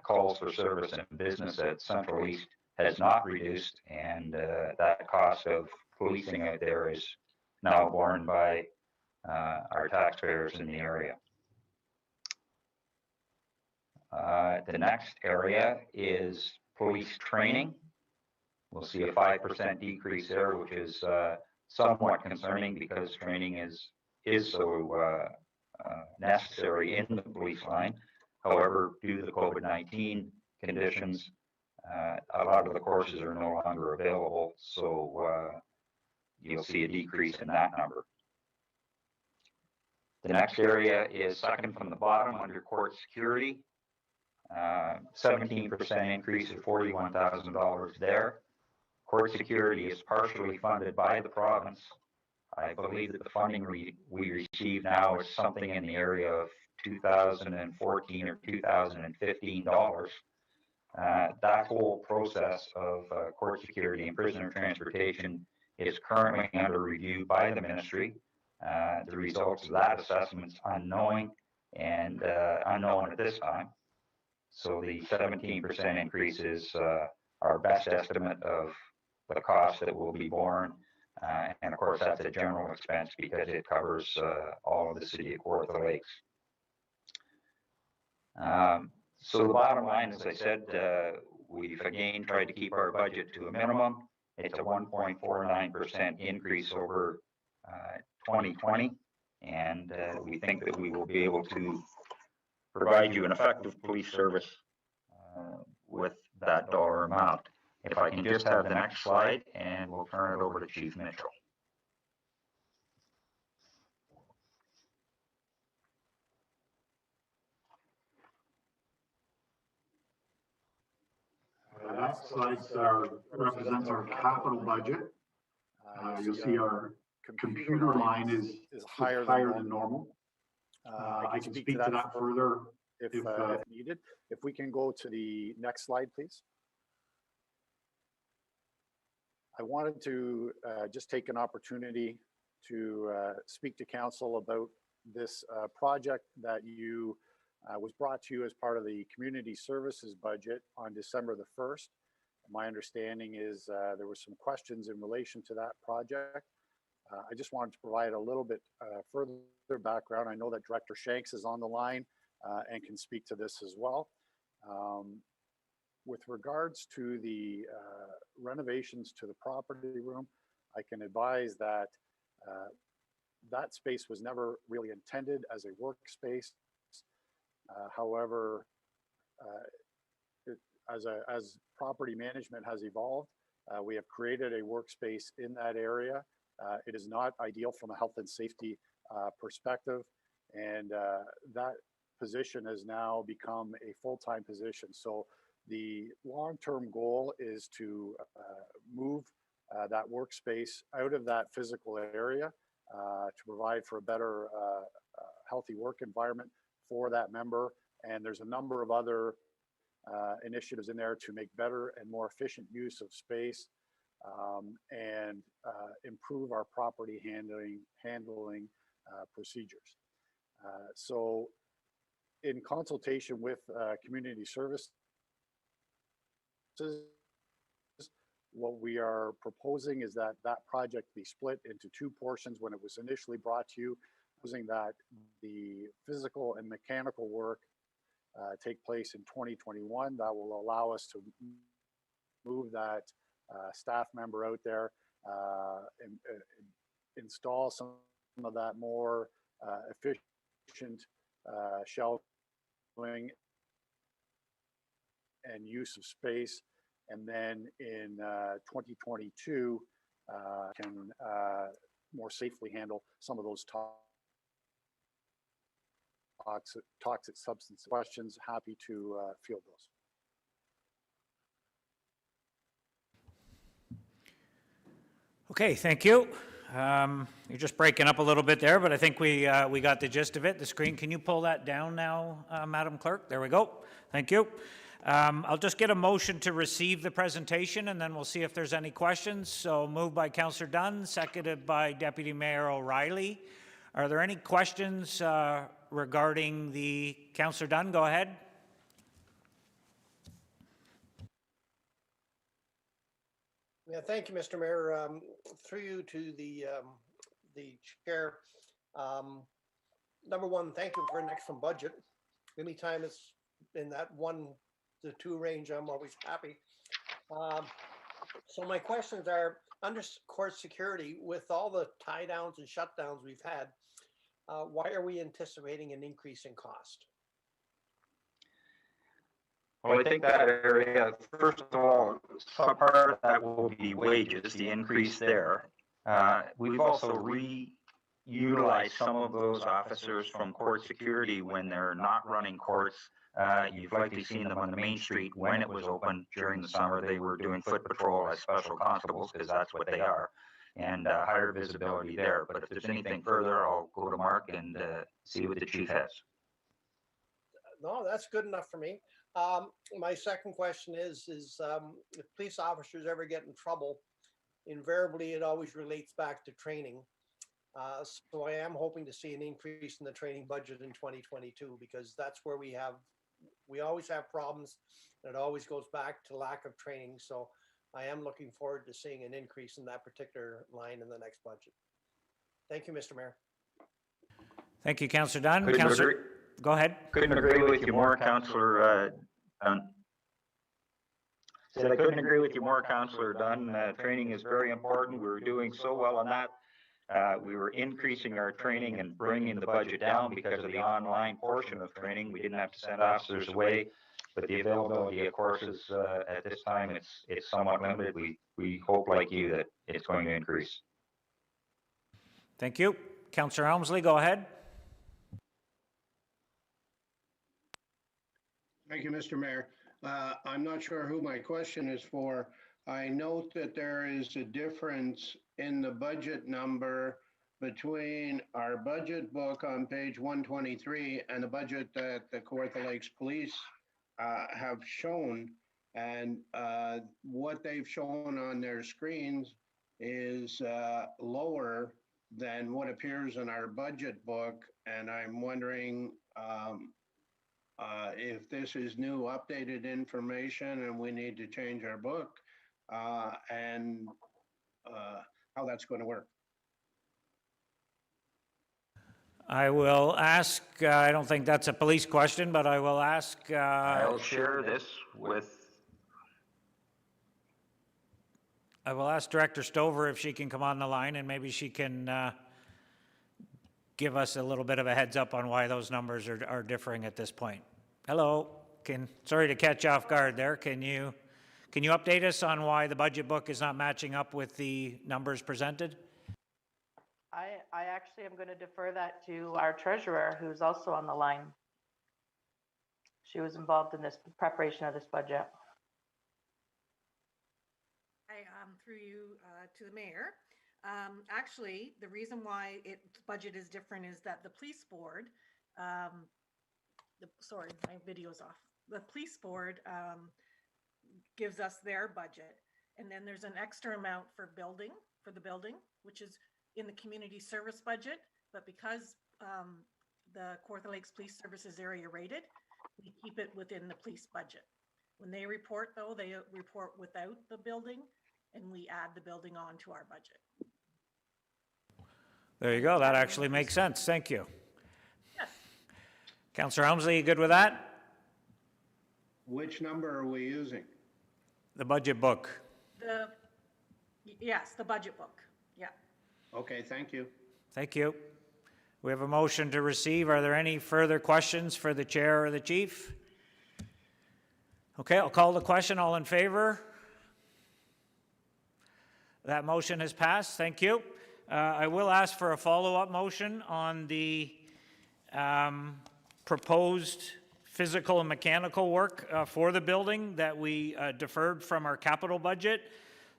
S9: calls for service and business at Central East has not reduced, and that cost of policing out there is now borne by our taxpayers in the area. The next area is police training. We'll see a 5% decrease there, which is somewhat concerning because training is so necessary in the police line. However, due to the COVID-19 conditions, a lot of the courses are no longer available, so you'll see a decrease in that number. The next area is second from the bottom under court security. 17% increase of $41,000 there. Court security is partially funded by the province. I believe that the funding we receive now is something in the area of 2014 or 2015 dollars. That whole process of court security and prisoner transportation is currently under review by the ministry. The results of that assessment is unknown at this time. So the 17% increase is our best estimate of the cost that will be borne. And of course, that's a general expense because it covers all of the city of Kawartha Lakes. So the bottom line, as I said, we've again tried to keep our budget to a minimum. It's a 1.49% increase over 2020. And we think that we will be able to provide you an effective police service with that dollar amount. If I can just have the next slide, and we'll turn it over to Chief Mitchell.
S8: That slide represents our capital budget. You'll see our computer line is higher than normal. I can speak to that further if needed. If we can go to the next slide, please. I wanted to just take an opportunity to speak to council about this project that was brought to you as part of the community services budget on December the 1st. My understanding is there were some questions in relation to that project. I just wanted to provide a little bit further background. I know that Director Shanks is on the line and can speak to this as well. With regards to the renovations to the property room, I can advise that That space was never really intended as a workspace. However, as property management has evolved, we have created a workspace in that area. It is not ideal from a health and safety perspective, and that position has now become a full-time position. So the long-term goal is to move that workspace out of that physical area to provide for a better healthy work environment for that member. And there's a number of other initiatives in there to make better and more efficient use of space and improve our property handling procedures. So in consultation with community services, what we are proposing is that that project be split into two portions. When it was initially brought to you, proposing that the physical and mechanical work take place in 2021. That will allow us to move that staff member out there and install some of that more efficient shelving and use of space. And then in 2022, can more safely handle some of those toxic substance questions. Happy to field those.
S1: Okay, thank you. You're just breaking up a little bit there, but I think we got the gist of it. The screen, can you pull that down now, Madam Clerk? There we go. Thank you. I'll just get a motion to receive the presentation, and then we'll see if there's any questions. So moved by Councillor Dunn, seconded by Deputy Mayor O'Reilly. Are there any questions regarding the... Councillor Dunn, go ahead.
S5: Yeah, thank you, Mr. Mayor. Through you to the chair. Number one, thank you for an excellent budget. Anytime it's in that 1 to 2 range, I'm always happy. So my questions are, under court security, with all the tie downs and shutdowns we've had, why are we anticipating an increase in cost?
S9: Well, I think that area, first of all, some part of that will be wages, the increase there. We've also reutilized some of those officers from court security when they're not running courts. You've likely seen them on the main street when it was open during the summer. They were doing foot patrol as special constables, because that's what they are, and higher visibility there. But if there's anything further, I'll go to Mark and see what the chief has.
S5: No, that's good enough for me. My second question is if police officers ever get in trouble, invariably it always relates back to training. So I am hoping to see an increase in the training budget in 2022, because that's where we always have problems, and it always goes back to lack of training. So I am looking forward to seeing an increase in that particular line in the next budget. Thank you, Mr. Mayor.
S1: Thank you, Councillor Dunn. Councillor, go ahead.
S9: Couldn't agree with you more, Councillor Dunn. Said I couldn't agree with you more, Councillor Dunn. Training is very important. We were doing so well on that. We were increasing our training and bringing the budget down because of the online portion of training. We didn't have to send officers away, but the availability of courses at this time, it's somewhat limited. We hope, like you, that it's going to increase.
S1: Thank you. Councillor Elmsley, go ahead.
S10: Thank you, Mr. Mayor. I'm not sure who my question is for. I note that there is a difference in the budget number between our budget book on page 123 and the budget that the Kawartha Lakes Police have shown. And what they've shown on their screens is lower than what appears in our budget book. And I'm wondering if this is new updated information and we need to change our book, and how that's going to work.
S1: I will ask, I don't think that's a police question, but I will ask.
S9: I'll share this with
S1: I will ask Director Stover if she can come on the line, and maybe she can give us a little bit of a heads up on why those numbers are differing at this point. Hello, sorry to catch you off guard there. Can you update us on why the budget book is not matching up with the numbers presented?
S11: I actually am going to defer that to our treasurer, who's also on the line. She was involved in this preparation of this budget.
S12: Through you to the mayor. Actually, the reason why its budget is different is that the police board, sorry, my video's off. The police board gives us their budget, and then there's an extra amount for the building, which is in the community service budget. But because the Kawartha Lakes Police Service is area rated, we keep it within the police budget. When they report, though, they report without the building, and we add the building on to our budget.
S1: There you go. That actually makes sense. Thank you.
S12: Yes.
S1: Councillor Helmsley, you good with that?
S10: Which number are we using?
S1: The budget book.
S12: Yes, the budget book. Yeah.
S10: Okay, thank you.
S1: Thank you. We have a motion to receive. Are there any further questions for the chair or the chief? Okay, I'll call the question. All in favor? That motion has passed. Thank you. I will ask for a follow-up motion on the proposed physical and mechanical work for the building that we deferred from our capital budget.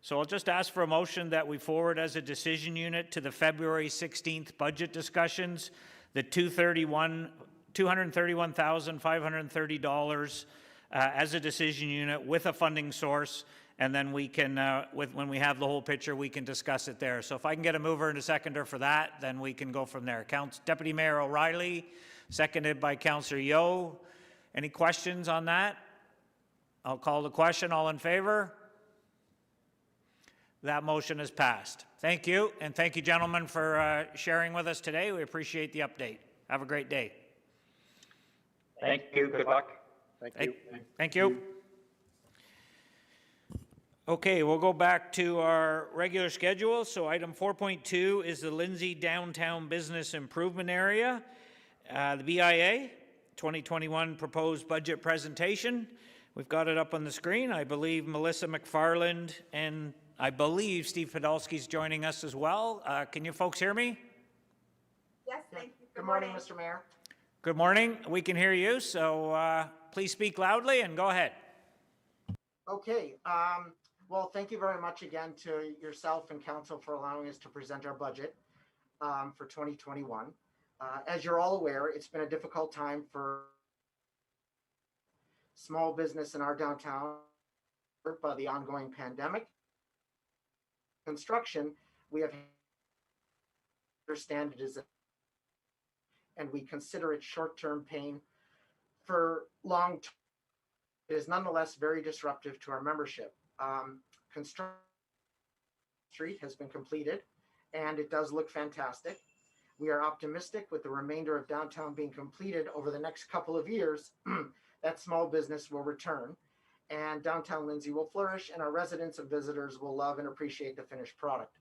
S1: So I'll just ask for a motion that we forward as a decision unit to the February 16th budget discussions, the $231,530 as a decision unit with a funding source, and then we can, when we have the whole picture, we can discuss it there. So if I can get a mover and a seconder for that, then we can go from there. Deputy Mayor O'Reilly, seconded by Councillor Yeo. Any questions on that? I'll call the question. All in favor? That motion is passed. Thank you, and thank you, gentlemen, for sharing with us today. We appreciate the update. Have a great day.
S9: Thank you. Good luck.
S8: Thank you.
S1: Thank you. Okay, we'll go back to our regular schedule. So item 4.2 is the Lindsay Downtown Business Improvement Area, the BIA 2021 proposed budget presentation. We've got it up on the screen. I believe Melissa McFarland and I believe Steve Podolsky's joining us as well. Can you folks hear me?
S7: Yes, thank you.
S5: Good morning, Mr. Mayor.
S1: Good morning. We can hear you, so please speak loudly and go ahead.
S5: Okay. Well, thank you very much again to yourself and council for allowing us to present our budget for 2021. As you're all aware, it's been a difficult time for small business in our downtown by the ongoing pandemic. Construction, we have understand it is and we consider it short-term pain. For long term, it is nonetheless very disruptive to our membership. Construction Street has been completed and it does look fantastic. We are optimistic with the remainder of downtown being completed over the next couple of years that small business will return and downtown Lindsay will flourish and our residents and visitors will love and appreciate the finished product.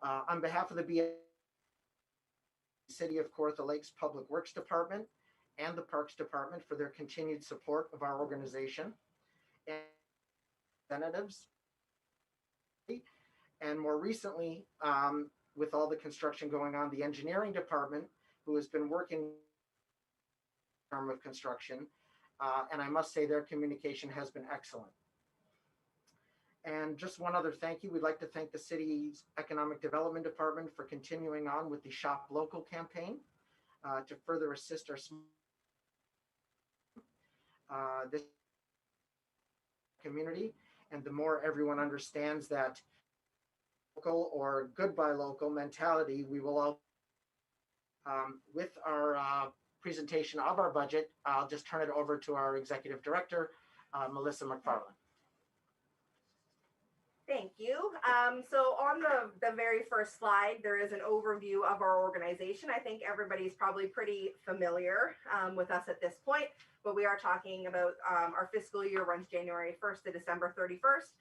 S5: On behalf of the BA City of Kawartha Lakes Public Works Department and the Parks Department for their continued support of our organization and representatives. And more recently, with all the construction going on, the engineering department, who has been working in term of construction, and I must say their communication has been excellent. And just one other thank you. We'd like to thank the city's Economic Development Department for continuing on with the Shop Local campaign to further assist our this community. And the more everyone understands that local or goodbye local mentality, we will all, with our presentation of our budget, I'll just turn it over to our Executive Director, Melissa McFarland.
S13: Thank you. So on the very first slide, there is an overview of our organization. I think everybody's probably pretty familiar with us at this point, but we are talking about our fiscal year runs January 1st to December 31st.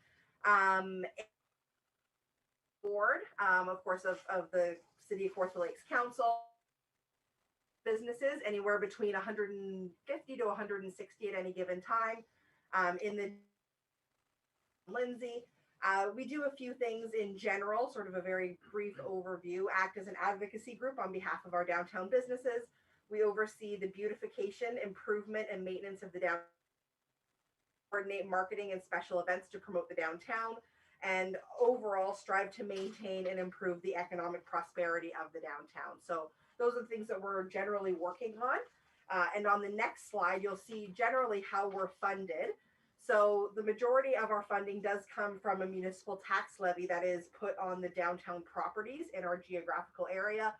S13: Board, of course, of the City of Kawartha Lakes Council, businesses anywhere between 150 to 160 at any given time. In the Lindsay, we do a few things in general, sort of a very brief overview, act as an advocacy group on behalf of our downtown businesses. We oversee the beautification, improvement, and maintenance of the downtown, coordinate marketing and special events to promote the downtown, and overall strive to maintain and improve the economic prosperity of the downtown. So those are the things that we're generally working on. And on the next slide, you'll see generally how we're funded. So the majority of our funding does come from a municipal tax levy that is put on the downtown properties in our geographical area,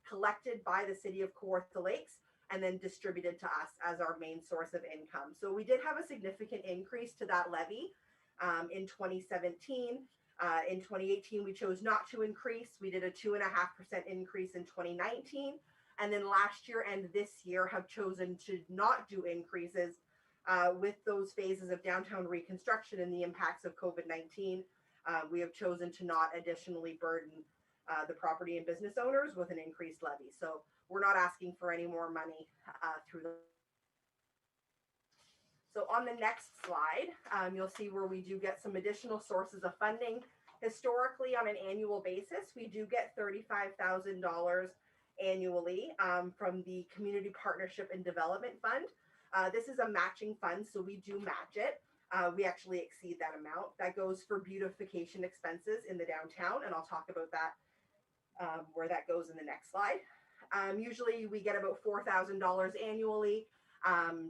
S13: collected by the City of Kawartha Lakes, and then distributed to us as our main source of income. So we did have a significant increase to that levy in 2017. In 2018, we chose not to increase. We did a 2.5% increase in 2019. And then last year and this year have chosen to not do increases with those phases of downtown reconstruction and the impacts of COVID-19. We have chosen to not additionally burden the property and business owners with an increased levy. So we're not asking for any more money through the. So on the next slide, you'll see where we do get some additional sources of funding. Historically, on an annual basis, we do get $35,000 annually from the Community Partnership and Development Fund. This is a matching fund, so we do match it. We actually exceed that amount. That goes for beautification expenses in the downtown, and I'll talk about that, where that goes in the next slide. Usually we get about $4,000 annually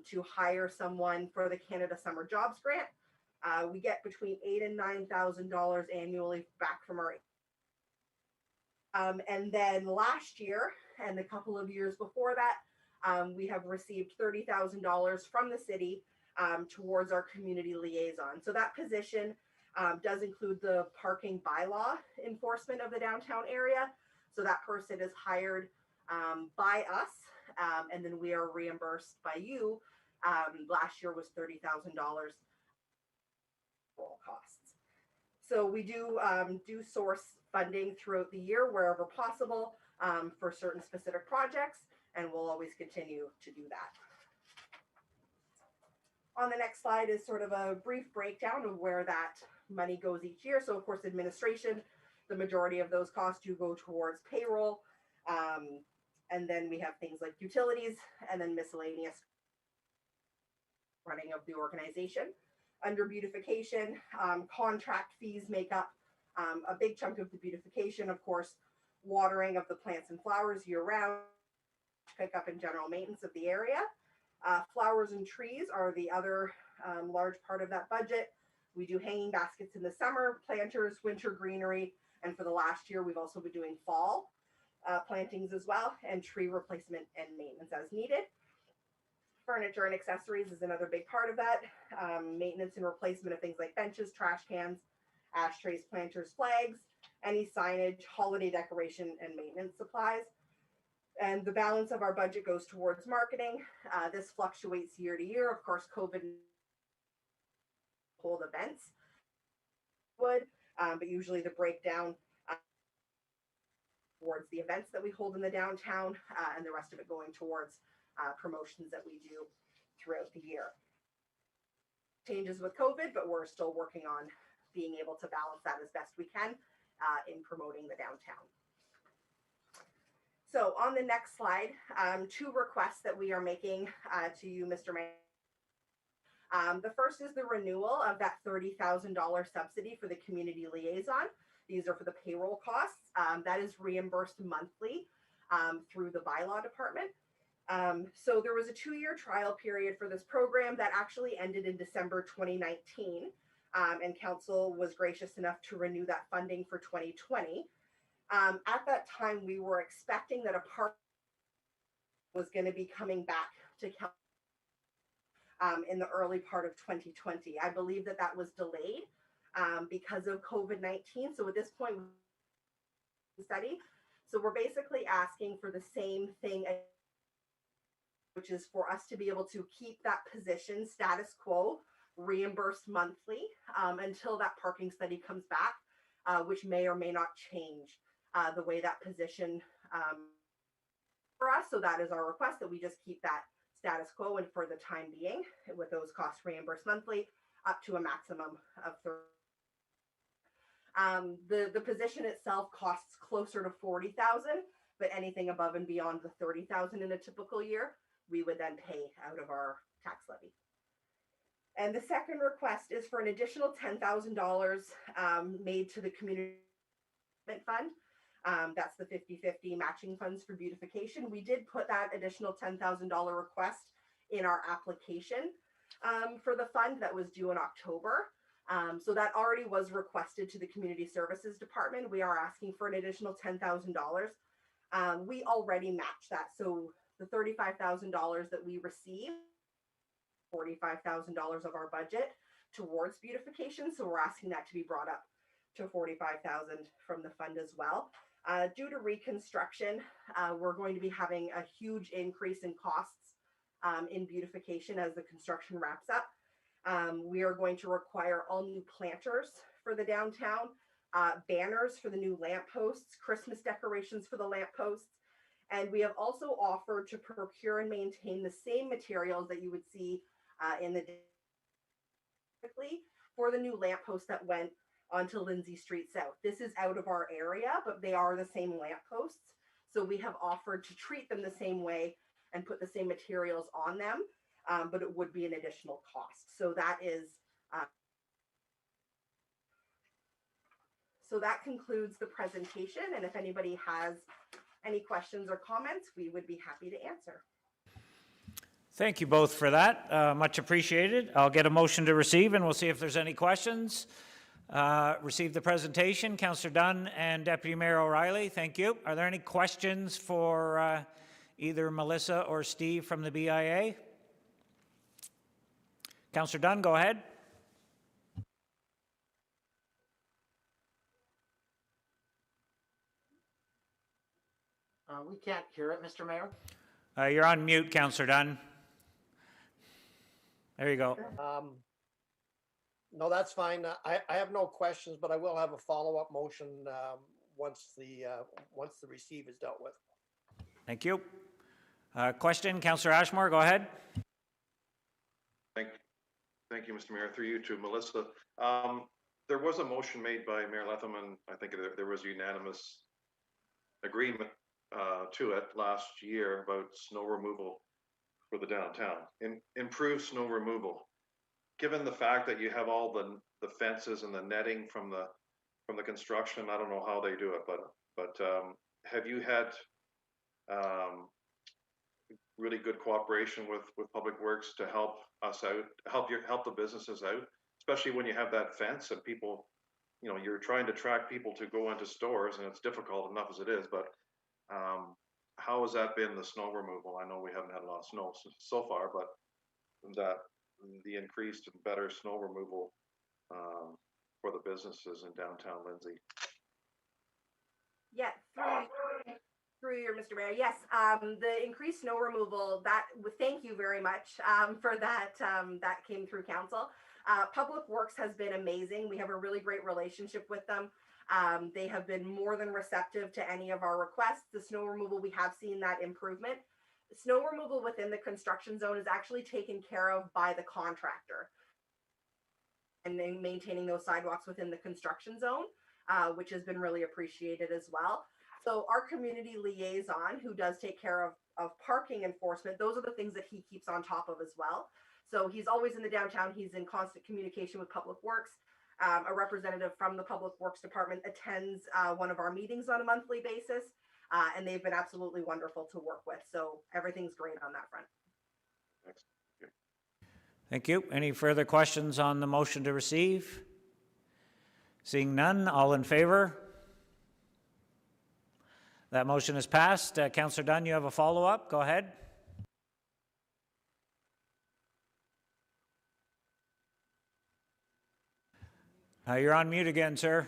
S13: to hire someone for the Canada Summer Jobs Grant. We get between $8,000 and $9,000 annually back from our. And then last year and a couple of years before that, we have received $30,000 from the city towards our community liaison. So that position does include the parking bylaw enforcement of the downtown area. So that person is hired by us, and then we are reimbursed by you. Last year was $30,000 costs. So we do source funding throughout the year wherever possible for certain specific projects, and we'll always continue to do that. On the next slide is sort of a brief breakdown of where that money goes each year. So of course, administration, the majority of those costs do go towards payroll. And then we have things like utilities and then miscellaneous running of the organization. Under beautification, contract fees make up a big chunk of the beautification. Of course, watering of the plants and flowers year round, pick up and general maintenance of the area. Flowers and trees are the other large part of that budget. We do hanging baskets in the summer, planters, winter greenery, and for the last year, we've also been doing fall plantings as well, and tree replacement and maintenance as needed. Furniture and accessories is another big part of that. Maintenance and replacement of things like benches, trash cans, ashtrays, planters, flags, any signage, holiday decoration, and maintenance supplies. And the balance of our budget goes towards marketing. This fluctuates year to year. Of course, COVID hold events would, but usually the breakdown towards the events that we hold in the downtown, and the rest of it going towards promotions that we do throughout the year. Changes with COVID, but we're still working on being able to balance that as best we can in promoting the downtown. So on the next slide, two requests that we are making to you, Mr. Mayor. The first is the renewal of that $30,000 subsidy for the community liaison. These are for the payroll costs. That is reimbursed monthly through the bylaw department. So there was a 2-year trial period for this program that actually ended in December 2019. And council was gracious enough to renew that funding for 2020. At that time, we were expecting that a part was going to be coming back to council in the early part of 2020. I believe that that was delayed because of COVID-19. So at this point, study. So we're basically asking for the same thing, which is for us to be able to keep that position status quo reimbursed monthly until that parking study comes back, which may or may not change the way that position for us. So that is our request, that we just keep that status quo and for the time being with those costs reimbursed monthly up to a maximum of 30. The position itself costs closer to 40,000, but anything above and beyond the 30,000 in a typical year, we would then pay out of our tax levy. And the second request is for an additional $10,000 made to the community fund. That's the 50-50 matching funds for beautification. We did put that additional $10,000 request in our application for the fund that was due in October. So that already was requested to the Community Services Department. We are asking for an additional $10,000. We already matched that. So the $35,000 that we received, $45,000 of our budget towards beautification. So we're asking that to be brought up to 45,000 from the fund as well. Due to reconstruction, we're going to be having a huge increase in costs in beautification as the construction wraps up. We are going to require all new planters for the downtown, banners for the new lampposts, Christmas decorations for the lampposts. And we have also offered to procure and maintain the same materials that you would see in the for the new lampposts that went onto Lindsay Street South. This is out of our area, but they are the same lampposts. So we have offered to treat them the same way and put the same materials on them, but it would be an additional cost. So that is, so that concludes the presentation. And if anybody has any questions or comments, we would be happy to answer.
S1: Thank you both for that. Much appreciated. I'll get a motion to receive, and we'll see if there's any questions. Receive the presentation. Councillor Dunn and Deputy Mayor O'Reilly, thank you. Are there any questions for either Melissa or Steve from the BIA? Councillor Dunn, go ahead.
S14: We can't hear it, Mr. Mayor.
S1: You're on mute, Councillor Dunn. There you go.
S5: No, that's fine. I have no questions, but I will have a follow-up motion once the receive is dealt with.
S1: Thank you. Question, Councillor Ashmore, go ahead.
S4: Thank you, Mr. Mayor. Through you to Melissa. There was a motion made by Mayor Letham, and I think there was unanimous agreement to it last year about snow removal for the downtown. Improve snow removal. Given the fact that you have all the fences and the netting from the construction, I don't know how they do it, but have you had really good cooperation with Public Works to help us out, help the businesses out, especially when you have that fence and people, you know, you're trying to track people to go into stores, and it's difficult enough as it is, but how has that been, the snow removal? I know we haven't had a lot of snow so far, but the increased and better snow removal for the businesses in downtown Lindsay.
S13: Yeah, through your Mr. Mayor. Yes, the increased snow removal, thank you very much for that. That came through council. Public Works has been amazing. We have a really great relationship with them. They have been more than receptive to any of our requests. The snow removal, we have seen that improvement. Snow removal within the construction zone is actually taken care of by the contractor, and then maintaining those sidewalks within the construction zone, which has been really appreciated as well. So our community liaison, who does take care of parking enforcement, those are the things that he keeps on top of as well. So he's always in the downtown. He's in constant communication with Public Works. A representative from the Public Works Department attends one of our meetings on a monthly basis, and they've been absolutely wonderful to work with. So everything's great on that front.
S1: Thank you. Any further questions on the motion to receive? Seeing none, all in favor? That motion is passed. Councillor Dunn, you have a follow-up. Go ahead. You're on mute again, sir.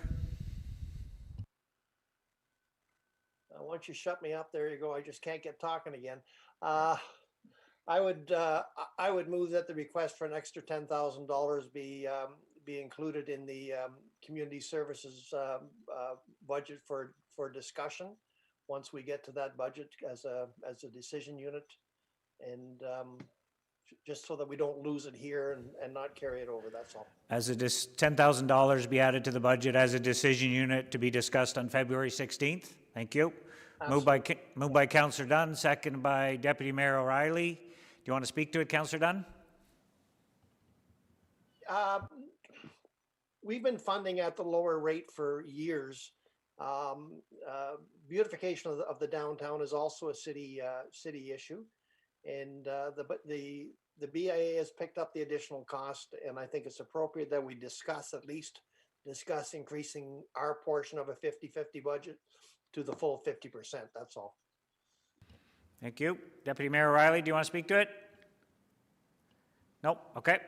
S5: Once you shut me up, there you go. I just can't get talking again. I would move that the request for an extra $10,000 be included in the community services budget for discussion once we get to that budget as a decision unit, and just so that we don't lose it here and not carry it over. That's all.
S1: As $10,000 be added to the budget as a decision unit to be discussed on February 16th. Thank you. Moved by Councillor Dunn, second by Deputy Mayor O'Reilly. Do you want to speak to it, Councillor Dunn?
S5: We've been funding at the lower rate for years. Beautification of the downtown is also a city issue, and the BIA has picked up the additional cost, and I think it's appropriate that we discuss increasing our portion of a 50-50 budget to the full 50%. That's all.
S1: Thank you. Deputy Mayor O'Reilly, do you want to speak to it? Nope. Okay.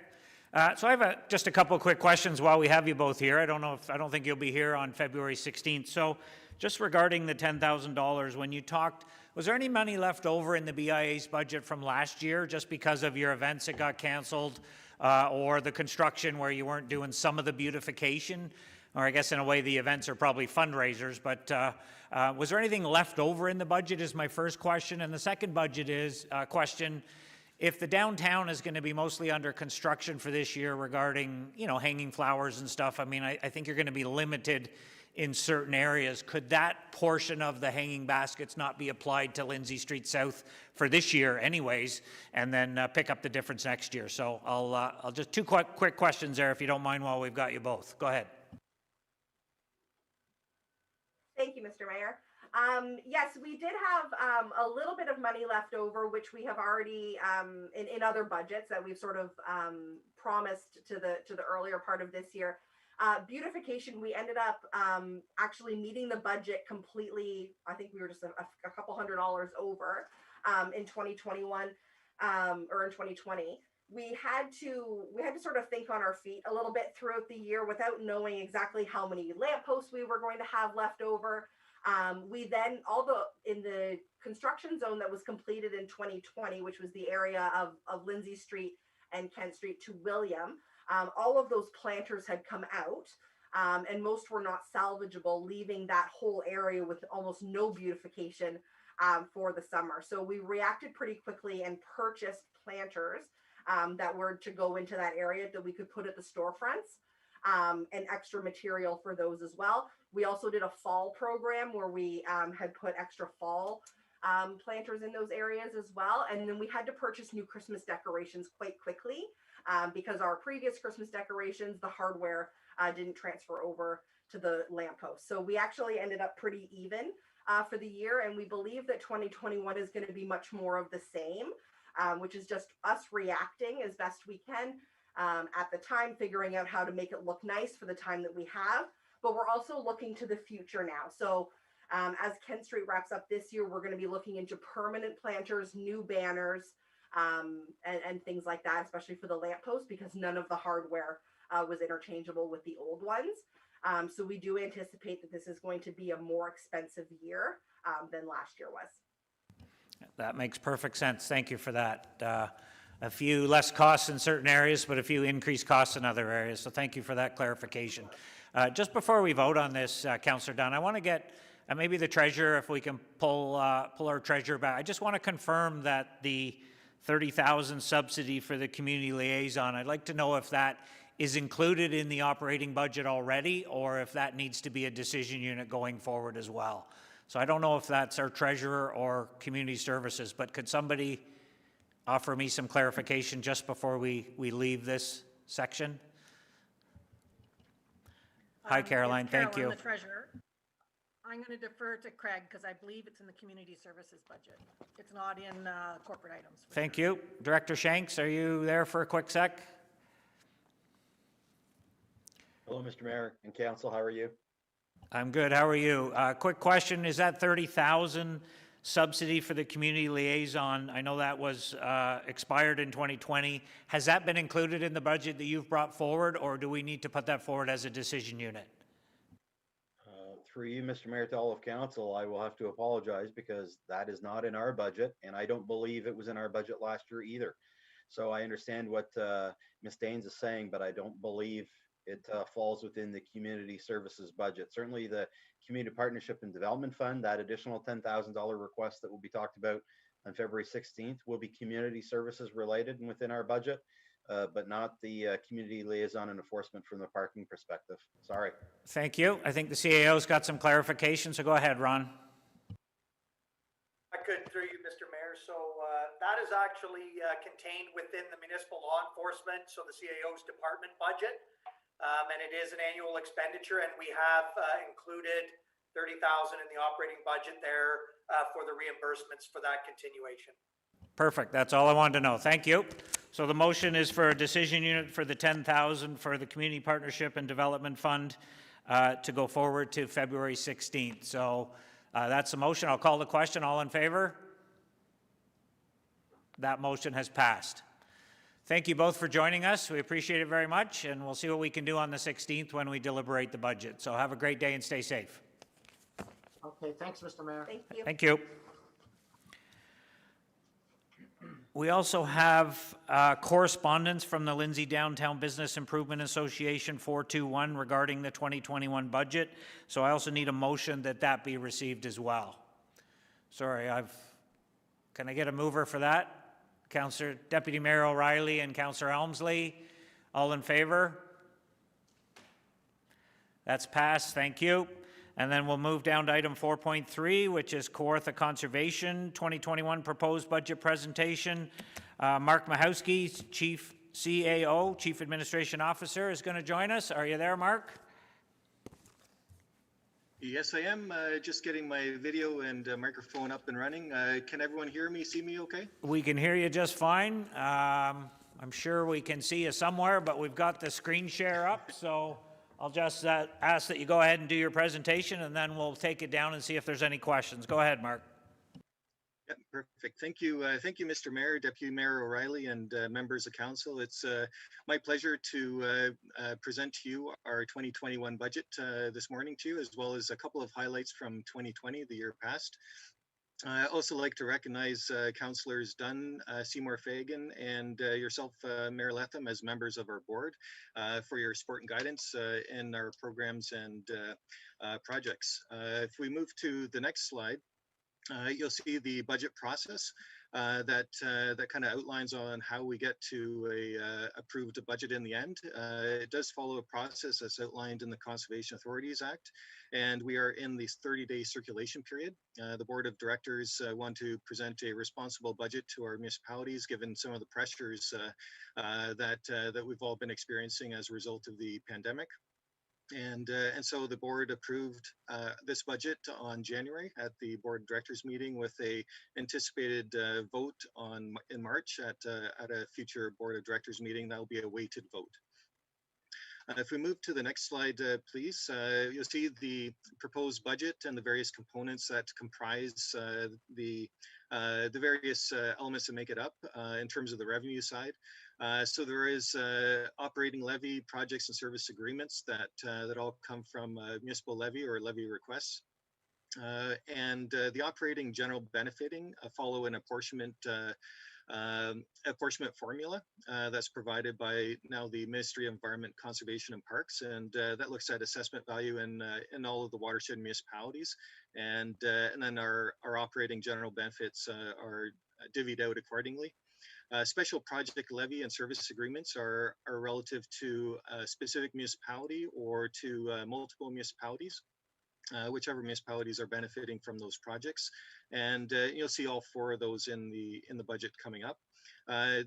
S1: So I have just a couple of quick questions while we have you both here. I don't think you'll be here on February 16th. So just regarding the $10,000, when you talked, was there any money left over in the BIA's budget from last year just because of your events that got canceled or the construction where you weren't doing some of the beautification? Or I guess in a way the events are probably fundraisers, but was there anything left over in the budget is my first question. And the second question, if the downtown is going to be mostly under construction for this year regarding, hanging flowers and stuff, I mean, I think you're going to be limited in certain areas. Could that portion of the hanging baskets not be applied to Lindsay Street South for this year anyways, and then pick up the difference next year? So I'll just two quick questions there if you don't mind while we've got you both. Go ahead.
S13: Thank you, Mr. Mayor. Yes, we did have a little bit of money left over, which we have already in other budgets that we've sort of promised to the earlier part of this year. Beautification, we ended up actually meeting the budget completely. I think we were just a couple $100 over in 2021 or in 2020. We had to sort of think on our feet a little bit throughout the year without knowing exactly how many lampposts we were going to have left over. We then, in the construction zone that was completed in 2020, which was the area of Lindsay Street and Kent Street to William, all of those planters had come out, and most were not salvageable, leaving that whole area with almost no beautification for the summer. So we reacted pretty quickly and purchased planters that were to go into that area that we could put at the storefronts, and extra material for those as well. We also did a fall program where we had put extra fall planters in those areas as well. And then we had to purchase new Christmas decorations quite quickly because our previous Christmas decorations, the hardware didn't transfer over to the lamppost. So we actually ended up pretty even for the year. And we believe that 2021 is going to be much more of the same, which is just us reacting as best we can at the time, figuring out how to make it look nice for the time that we have. But we're also looking to the future now. So as Kent Street wraps up this year, we're going to be looking into permanent planters, new banners, and things like that, especially for the lampposts, because none of the hardware was interchangeable with the old ones. So we do anticipate that this is going to be a more expensive year than last year was.
S1: That makes perfect sense. Thank you for that. A few less costs in certain areas, but a few increased costs in other areas. So thank you for that clarification. Just before we vote on this, Councillor Dunn, I want to get maybe the treasurer, if we can pull our treasurer back. I just want to confirm that the $30,000 subsidy for the community liaison, I'd like to know if that is included in the operating budget already, or if that needs to be a decision unit going forward as well. So I don't know if that's our treasurer or community services, but could somebody offer me some clarification just before we leave this section? Hi, Caroline. Thank you.
S12: The treasurer. I'm going to defer to Craig because I believe it's in the community services budget. It's not in corporate items.
S1: Thank you. Director Shanks, are you there for a quick sec?
S14: Hello, Mr. Mayor and Council. How are you?
S1: I'm good. How are you? Quick question. Is that $30,000 subsidy for the community liaison? I know that was expired in 2020. Has that been included in the budget that you've brought forward, or do we need to put that forward as a decision unit?
S14: through you, Mr. Mayor, to all of council, I will have to apologize because that is not in our budget, and I don't believe it was in our budget last year either. So I understand what Ms. Daines is saying, but I don't believe it falls within the community services budget. Certainly the Community Partnership and Development Fund, that additional $10,000 request that will be talked about on February 16th will be community services related and within our budget, but not the community liaison and enforcement from the parking perspective. Sorry.
S1: Thank you. I think the CAO's got some clarification, so go ahead, Ron.
S2: I could, through you, Mr. Mayor. So that is actually contained within the municipal law enforcement, so the CAO's department budget. And it is an annual expenditure, and we have included 30,000 in the operating budget there for the reimbursements for that continuation.
S1: Perfect. That's all I wanted to know. Thank you. So the motion is for a decision unit for the 10,000 for the Community Partnership and Development Fund to go forward to February 16th. So that's the motion. I'll call the question. All in favor? That motion has passed. Thank you both for joining us. We appreciate it very much, and we'll see what we can do on the 16th when we deliberate the budget. So have a great day and stay safe.
S5: Okay, thanks, Mr. Mayor.
S13: Thank you.
S1: Thank you. We also have correspondence from the Lindsay Downtown Business Improvement Association 421 regarding the 2021 budget. So I also need a motion that that be received as well. Sorry, can I get a mover for that? Councillor Deputy Mayor O'Reilly and Councillor Elmsley, all in favor? That's passed, thank you. And then we'll move down to item 4.3, which is Kawartha Conservation 2021 proposed budget presentation. Mark Mahowski, Chief CAO, Chief Administration Officer, is going to join us. Are you there, Mark?
S15: Yes, I am. Just getting my video and microphone up and running. Can everyone hear me, see me okay?
S1: We can hear you just fine. I'm sure we can see you somewhere, but we've got the screen share up, so I'll just ask that you go ahead and do your presentation, and then we'll take it down and see if there's any questions. Go ahead, Mark.
S15: Yeah, perfect. Thank you. Thank you, Mr. Mayor, Deputy Mayor O'Reilly, and members of council. It's my pleasure to present to you our 2021 budget this morning to you, as well as a couple of highlights from 2020, the year past. I also like to recognize Councillors Dunn, Seymour Fagan, and yourself, Mayor Letham, as members of our board for your support and guidance in our programs and projects. If we move to the next slide, you'll see the budget process that kind of outlines on how we get to a approved budget in the end. It does follow a process as outlined in the Conservation Authorities Act, and we are in this 30-day circulation period. The Board of Directors want to present a responsible budget to our municipalities, given some of the pressures that we've all been experiencing as a result of the pandemic. And so the board approved this budget on January at the board of directors meeting, with a anticipated vote in March at a future board of directors meeting. That will be a weighted vote. If we move to the next slide, please, you'll see the proposed budget and the various components that comprise the various elements that make it up in terms of the revenue side. So there is operating levy, projects and service agreements that all come from municipal levy or levy requests. And the operating general benefiting follow an apportionment formula that's provided by now the Ministry of Environment, Conservation and Parks, and that looks at assessment value in all of the watershed municipalities, and then our operating general benefits are divvied out accordingly. Special project levy and service agreements are relative to a specific municipality or to multiple municipalities, whichever municipalities are benefiting from those projects. And you'll see all four of those in the budget coming up.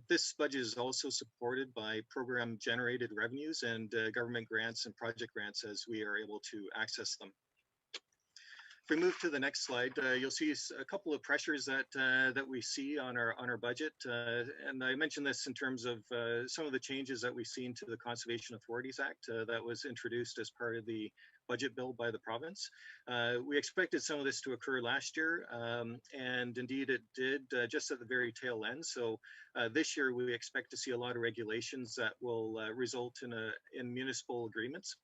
S15: This budget is also supported by program generated revenues and government grants and project grants as we are able to access them. If we move to the next slide, you'll see a couple of pressures that we see on our budget, and I mentioned this in terms of some of the changes that we've seen to the Conservation Authorities Act that was introduced as part of the budget bill by the province. We expected some of this to occur last year, and indeed it did, just at the very tail end. So this year we expect to see a lot of regulations that will result in municipal agreements.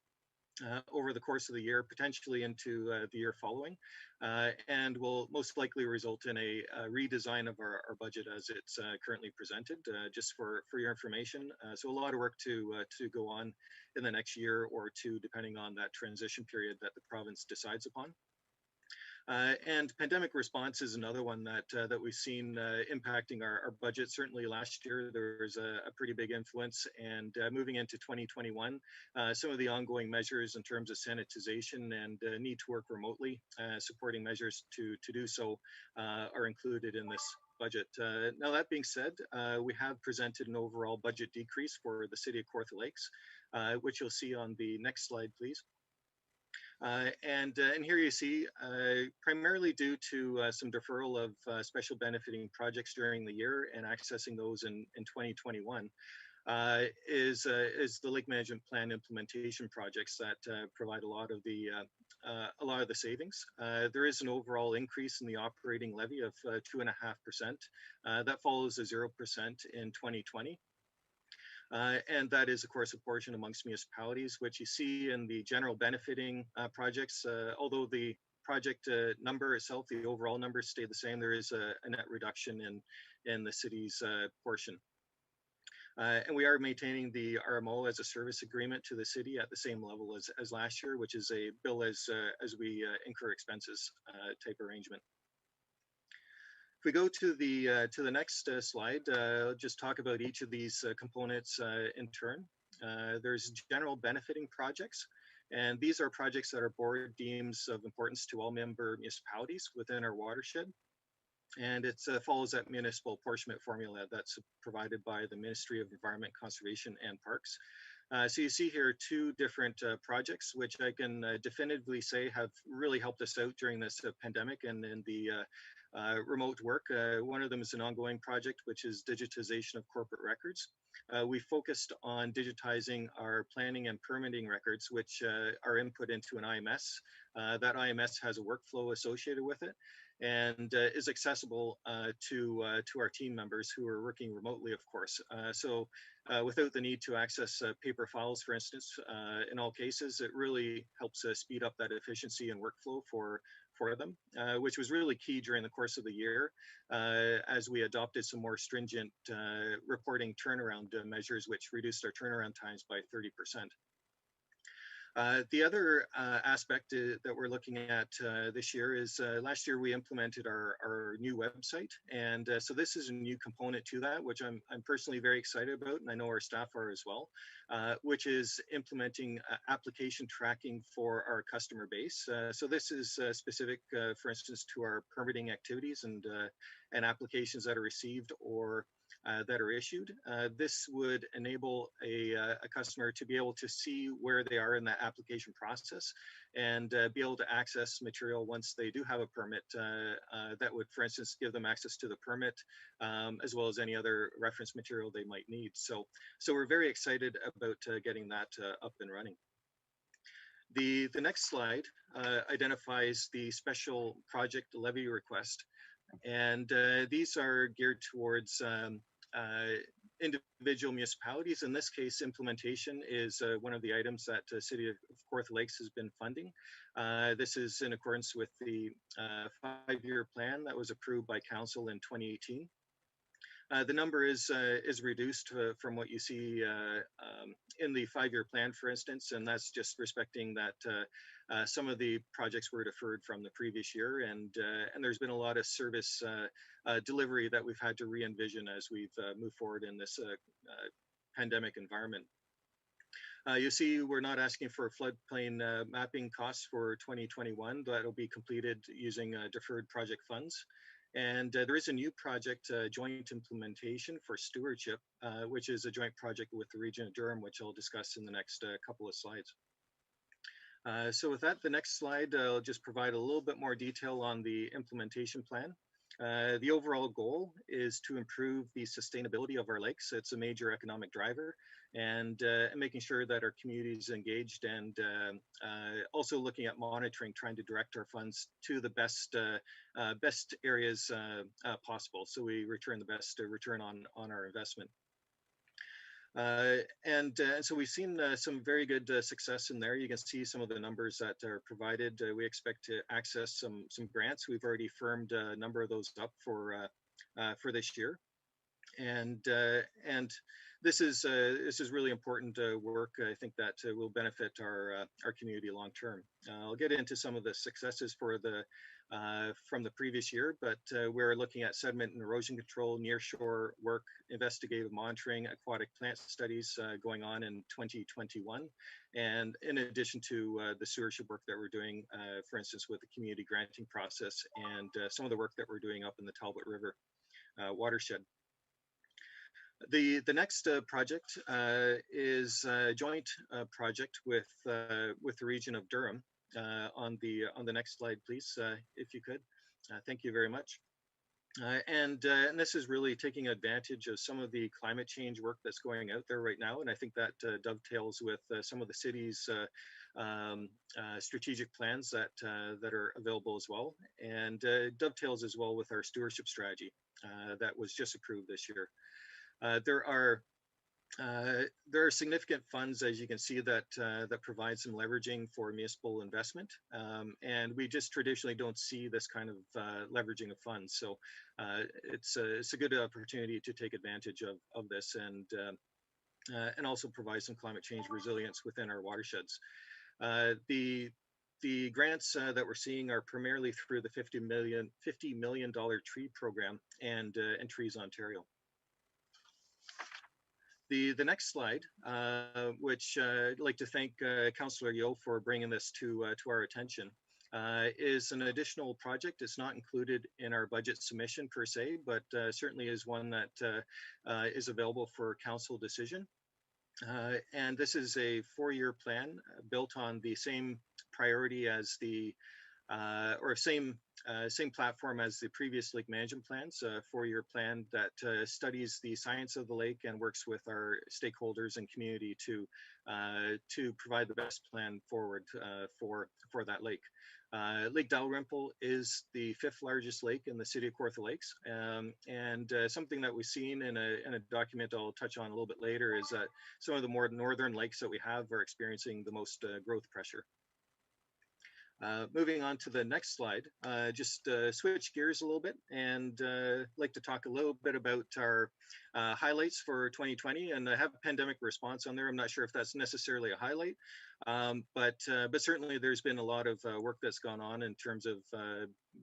S15: over the course of the year, potentially into the year following, and will most likely result in a redesign of our budget as it's currently presented, just for your information. So a lot of work to go on in the next year or two, depending on that transition period that the province decides upon. And pandemic response is another one that we've seen impacting our budget. Certainly last year, there was a pretty big influence, and moving into 2021, some of the ongoing measures in terms of sanitization and need to work remotely, supporting measures to do so are included in this budget. Now, that being said, we have presented an overall budget decrease for the City of Kawartha Lakes, which you'll see on the next slide, please. And here you see, primarily due to some deferral of special benefiting projects during the year and accessing those in 2021, is the Lake Management Plan implementation projects that provide a lot of the savings. There is an overall increase in the operating levy of 2.5%. That follows a 0% in 2020. And that is, of course, a portion amongst municipalities, which you see in the general benefiting projects. Although the project number itself, the overall numbers stay the same, there is a net reduction in the city's portion. And we are maintaining the RMO as a service agreement to the city at the same level as last year, which is a bill as we incur expenses type arrangement. If we go to the next slide, I'll just talk about each of these components in turn. There's general benefiting projects, and these are projects that our board deems of importance to all member municipalities within our watershed. And it follows that municipal apportionment formula that's provided by the Ministry of Environment, Conservation and Parks. So you see here two different projects, which I can definitively say have really helped us out during this pandemic and in the remote work. One of them is an ongoing project, which is digitization of corporate records. We focused on digitizing our planning and permitting records, which are input into an IMS. That IMS has a workflow associated with it and is accessible to our team members who are working remotely, of course. So without the need to access paper files, for instance, in all cases, it really helps speed up that efficiency and workflow for them, which was really key during the course of the year as we adopted some more stringent reporting turnaround measures, which reduced our turnaround times by 30%. The other aspect that we're looking at this year is last year we implemented our new website. And so this is a new component to that, which I'm personally very excited about, and I know our staff are as well, which is implementing application tracking for our customer base. So this is specific, for instance, to our permitting activities and applications that are received or that are issued. This would enable a customer to be able to see where they are in the application process and be able to access material once they do have a permit that would, for instance, give them access to the permit as well as any other reference material they might need. So we're very excited about getting that up and running. The next slide identifies the special project levy request. And these are geared towards individual municipalities. In this case, implementation is one of the items that the City of Kawartha Lakes has been funding. This is in accordance with the 5-year plan that was approved by Council in 2018. The number is reduced from what you see in the 5-year plan, for instance, and that's just respecting that some of the projects were deferred from the previous year, and there's been a lot of service delivery that we've had to re-envision as we've moved forward in this pandemic environment. You see, we're not asking for floodplain mapping costs for 2021. That'll be completed using deferred project funds. And there is a new project, joint implementation for stewardship, which is a joint project with the Region of Durham, which I'll discuss in the next couple of slides. So with that, the next slide, I'll just provide a little bit more detail on the implementation plan. The overall goal is to improve the sustainability of our lakes. It's a major economic driver, and making sure that our community is engaged, and also looking at monitoring, trying to direct our funds to the best areas possible, so we return the best return on our investment. And so we've seen some very good success in there. You can see some of the numbers that are provided. We expect to access some grants. We've already firmed a number of those up for this year. And this is really important work. I think that will benefit our community long term. I'll get into some of the successes for the from the previous year, but we're looking at sediment and erosion control, nearshore work, investigative monitoring, aquatic plant studies going on in 2021, and in addition to the stewardship work that we're doing, for instance, with the community granting process and some of the work that we're doing up in the Talbot River watershed. The next project is a joint project with the region of Durham. On the next slide, please, if you could. Thank you very much. And this is really taking advantage of some of the climate change work that's going out there right now, and I think that dovetails with some of the city's strategic plans that are available as well, and dovetails as well with our stewardship strategy that was just approved this year. There are significant funds, as you can see, that provide some leveraging for municipal investment, and we just traditionally don't see this kind of leveraging of funds. So it's a good opportunity to take advantage of this and also provide some climate change resilience within our watersheds. The grants that we're seeing are primarily through the $50 million tree program and Trees Ontario. The next slide, which I'd like to thank Councillor Yeo for bringing this to our attention, is an additional project. It's not included in our budget submission per se, but certainly is one that is available for council decision. And this is a 4-year plan built on the same priority as the or same platform as the previous lake management plans, a 4-year plan that studies the science of the lake and works with our stakeholders and community to provide the best plan forward for that lake. Lake Dalrymple is the 5th largest lake in the city of Kawartha Lakes, and something that we've seen in a document I'll touch on a little bit later is that some of the more northern lakes that we have are experiencing the most growth pressure. Moving on to the next slide, just switch gears a little bit and like to talk a little bit about our highlights for 2020, and I have a pandemic response on there. I'm not sure if that's necessarily a highlight, but certainly there's been a lot of work that's gone on in terms of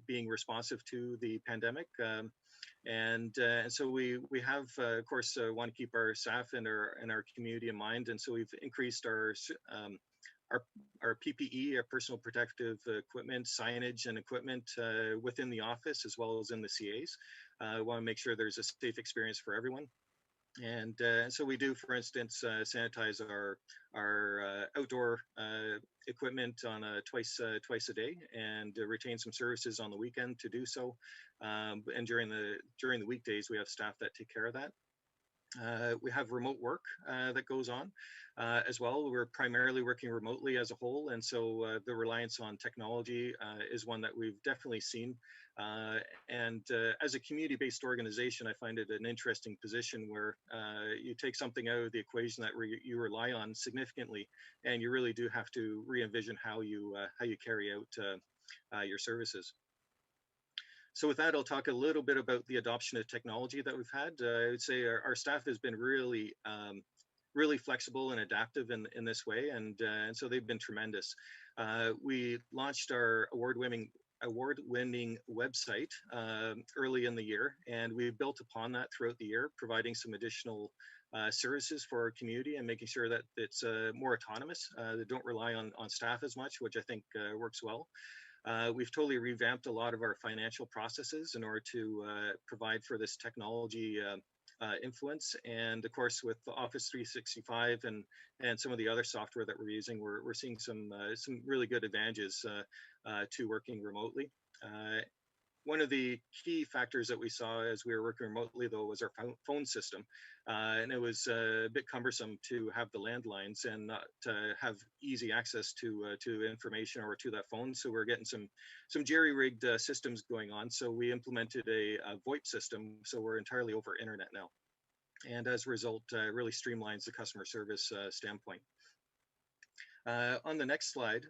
S15: being responsive to the pandemic. And so we have, of course, want to keep our staff and our community in mind, and so we've increased our PPE, our personal protective equipment, signage and equipment within the office as well as in the CAs. We want to make sure there's a safe experience for everyone. And so we do, for instance, sanitize our outdoor equipment on twice a day, and retain some services on the weekend to do so. And during the weekdays, we have staff that take care of that. We have remote work that goes on as well. We're primarily working remotely as a whole, and so the reliance on technology is one that we've definitely seen. And as a community-based organization, I find it an interesting position where you take something out of the equation that you rely on significantly, and you really do have to re-envision how you carry out your services. So with that, I'll talk a little bit about the adoption of technology that we've had. I would say our staff has been really flexible and adaptive in this way, and so they've been tremendous. We launched our award-winning website early in the year, and we've built upon that throughout the year, providing some additional services for our community and making sure that it's more autonomous. They don't rely on staff as much, which I think works well. We've totally revamped a lot of our financial processes in order to provide for this technology influence. And of course, with the Office 365 and some of the other software that we're using, we're seeing some really good advantages to working remotely. One of the key factors that we saw as we were working remotely, though, was our phone system. And it was a bit cumbersome to have the landlines and not have easy access to information or to that phone. So we're getting some jerry-rigged systems going on. So we implemented a VoIP system. So we're entirely over internet now. and as a result, really streamlines the customer service standpoint. On the next slide,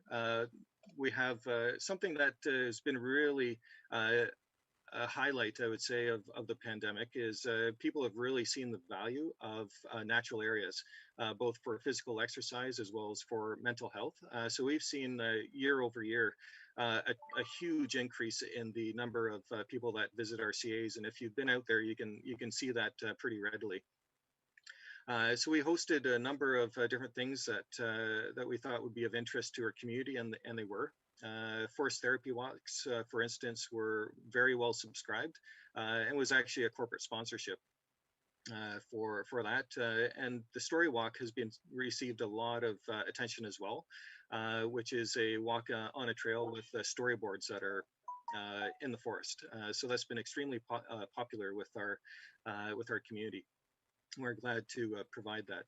S15: we have something that has been really a highlight, I would say, of the pandemic is people have really seen the value of natural areas, both for physical exercise as well as for mental health. So we've seen year over year a huge increase in the number of people that visit our CAs, and if you've been out there, you can see that pretty readily. So we hosted a number of different things that we thought would be of interest to our community, and they were. Forest therapy walks, for instance, were very well subscribed, and was actually a corporate sponsorship for that. And the story walk has been received a lot of attention as well, which is a walk on a trail with storyboards that are in the forest. So that's been extremely popular with our community. We're glad to provide that.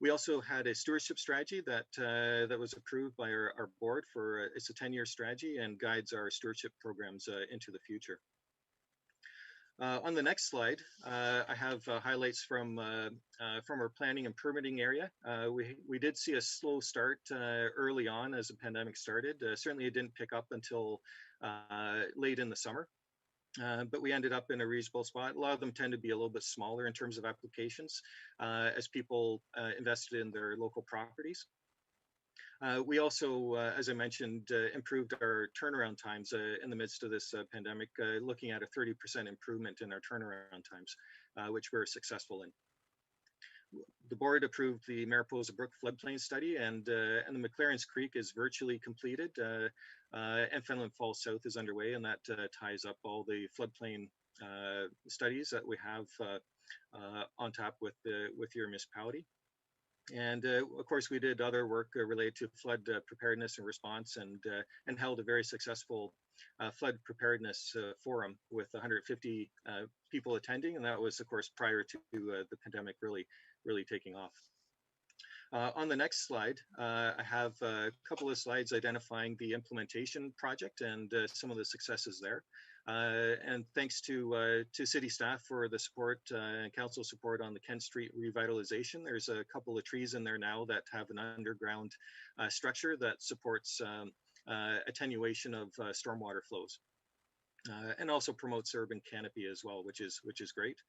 S15: We also had a stewardship strategy that was approved by our board for it's a 10-year strategy and guides our stewardship programs into the future. On the next slide, I have highlights from our planning and permitting area. We did see a slow start early on as the pandemic started. Certainly, it didn't pick up until late in the summer. But we ended up in a reasonable spot. A lot of them tend to be a little bit smaller in terms of applications as people invested in their local properties. We also, as I mentioned, improved our turnaround times in the midst of this pandemic, looking at a 30% improvement in our turnaround times, which we were successful in. The board approved the Mariposa Brook floodplain study, and the McLaren's Creek is virtually completed, and Fenelon Falls South is underway, and that ties up all the floodplain studies that we have on tap with your municipality. And of course, we did other work related to flood preparedness and response, and held a very successful flood preparedness forum with 150 people attending, and that was, of course, prior to the pandemic really taking off. On the next slide, I have a couple of slides identifying the implementation project and some of the successes there. And thanks to city staff for the support and council support on the Kent Street revitalization. There's a couple of trees in there now that have an underground structure that supports attenuation of stormwater flows, and also promotes urban canopy as well, which is great.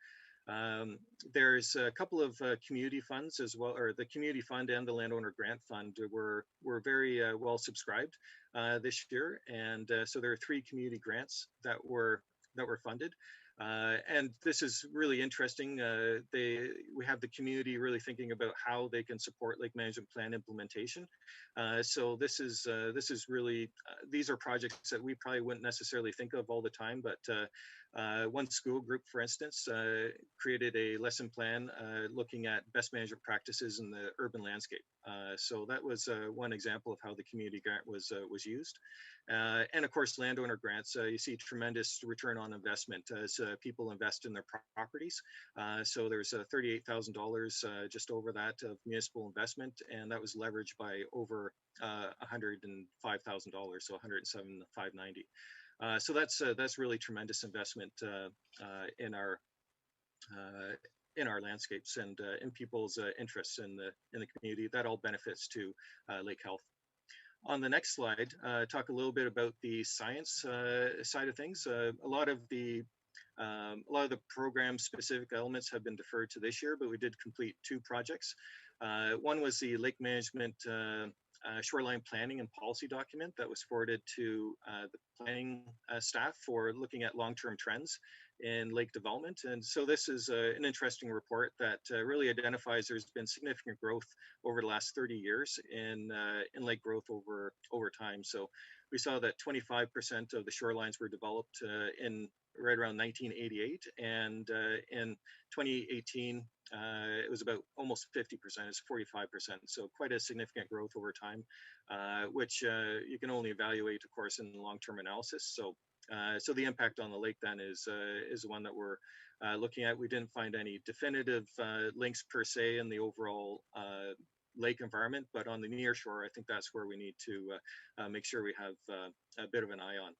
S15: There's a couple of community funds as well, or the community fund and the landowner grant fund were very well subscribed this year, and so there are 3 community grants that were funded. And this is really interesting. We have the community really thinking about how they can support lake management plan implementation. So this is really these are projects that we probably wouldn't necessarily think of all the time, but one school group, for instance, created a lesson plan looking at best management practices in the urban landscape. So that was one example of how the community grant was used. And of course, landowner grants, you see tremendous return on investment as people invest in their properties. So there's $38,000 just over that of municipal investment, and that was leveraged by over $105,000, so $107,590. So that's really tremendous investment in our landscapes and in people's interests in the community. That all benefits to lake health. On the next slide, talk a little bit about the science side of things. A lot of the program specific elements have been deferred to this year, but we did complete 2 projects. One was the lake management shoreline planning and policy document that was forwarded to the planning staff for looking at long-term trends in lake development. And so this is an interesting report that really identifies there's been significant growth over the last 30 years in lake growth over time. So we saw that 25% of the shorelines were developed in right around 1988, and in 2018 it was about almost 50%. It's 45%, so quite a significant growth over time, which you can only evaluate, of course, in long-term analysis. So the impact on the lake then is the one that we're looking at. We didn't find any definitive links per se in the overall lake environment, but on the near shore, I think that's where we need to make sure we have a bit of an eye on.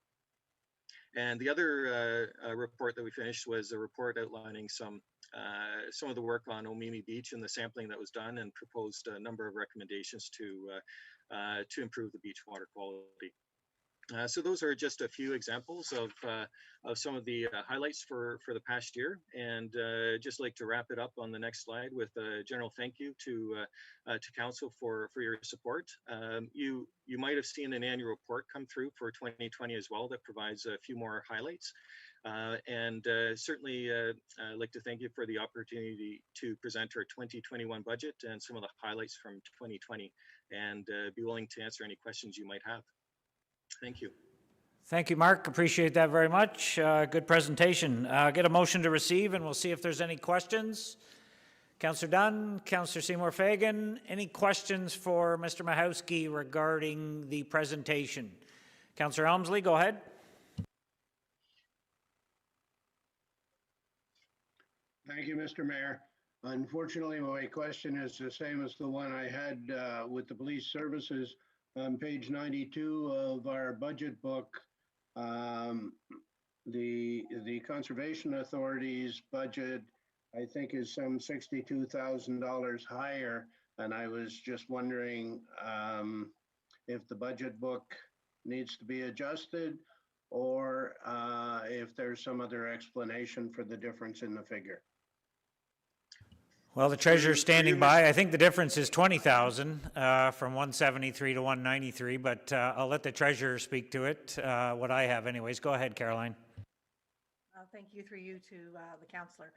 S15: And the other report that we finished was a report outlining some some of the work on Omimi Beach and the sampling that was done, and proposed a number of recommendations to improve the beach water quality. So those are just a few examples of some of the highlights for the past year, and just like to wrap it up on the next slide with a general thank you to council for your support. You might have seen an annual report come through for 2020 as well that provides a few more highlights. And certainly I'd like to thank you for the opportunity to present our 2021 budget and some of the highlights from 2020, and be willing to answer any questions you might have. Thank you.
S1: Thank you, Mark. Appreciate that very much. Good presentation. Get a motion to receive, and we'll see if there's any questions. Councillor Dunn, Councillor Seymour Fagan, any questions for Mr. Mahowski regarding the presentation? Councillor Elmsley, go ahead.
S10: Thank you, Mr. Mayor. Unfortunately, my question is the same as the one I had with the police services. On page 92 of our budget book, the Conservation Authority's budget, I think, is some $62,000 higher. And I was just wondering if the budget book needs to be adjusted, or if there's some other explanation for the difference in the figure.
S1: Well, the treasurer's standing by. I think the difference is 20,000 from 173 to 193, but I'll let the treasurer speak to it, what I have anyways. Go ahead, Caroline.
S12: Thank you through you to the councillor.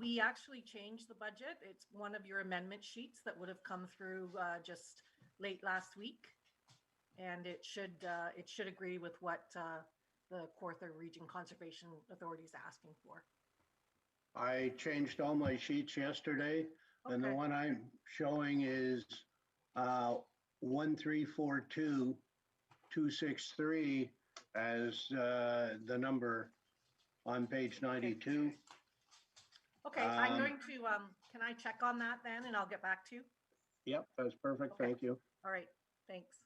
S12: We actually changed the budget. It's one of your amendment sheets that would have come through just late last week. And it should agree with what the Kawartha Region Conservation Authority is asking for.
S10: I changed all my sheets yesterday, and the one I'm showing is 1342263 as the number on page 92.
S12: Okay, I'm going to, can I check on that then, and I'll get back to you?
S10: Yep, that's perfect.
S12: Okay.
S10: Thank you.
S12: All right, thanks.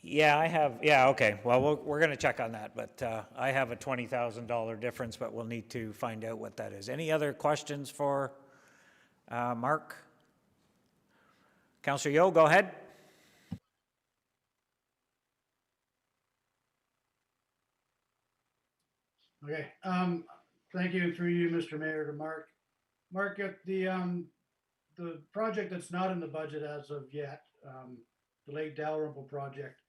S1: Yeah, I have, yeah, okay. Well, we're going to check on that, but I have a $20,000 difference, but we'll need to find out what that is. Any other questions for Mark? Councillor Yeo, go ahead.
S16: Okay, thank you through you, Mr. Mayor, to Mark. Mark, if the project that's not in the budget as of yet, the Lake Dalrymple project,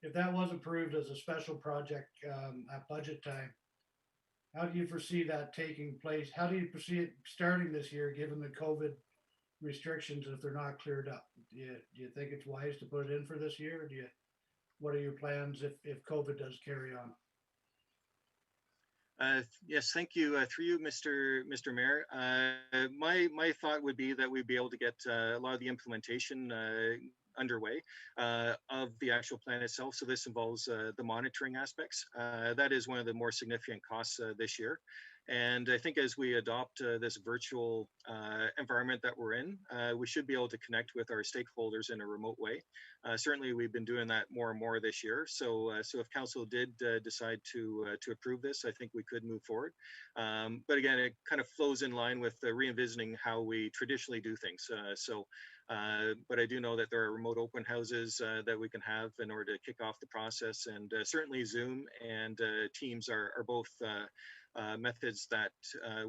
S16: if that was approved as a special project at budget time, how do you foresee that taking place? How do you foresee it starting this year, given the COVID restrictions, if they're not cleared up? Do you think it's wise to put it in for this year? Or what are your plans if COVID does carry on?
S15: Yes, thank you. Through you, Mr. Mayor. My thought would be that we'd be able to get a lot of the implementation underway of the actual plan itself. So this involves the monitoring aspects. That is one of the more significant costs this year. And I think as we adopt this virtual environment that we're in, we should be able to connect with our stakeholders in a remote way. Certainly, we've been doing that more and more this year. So if council did decide to approve this, I think we could move forward. But again, it kind of flows in line with revisiting how we traditionally do things. But I do know that there are remote open houses that we can have in order to kick off the process. And certainly Zoom and Teams are both methods that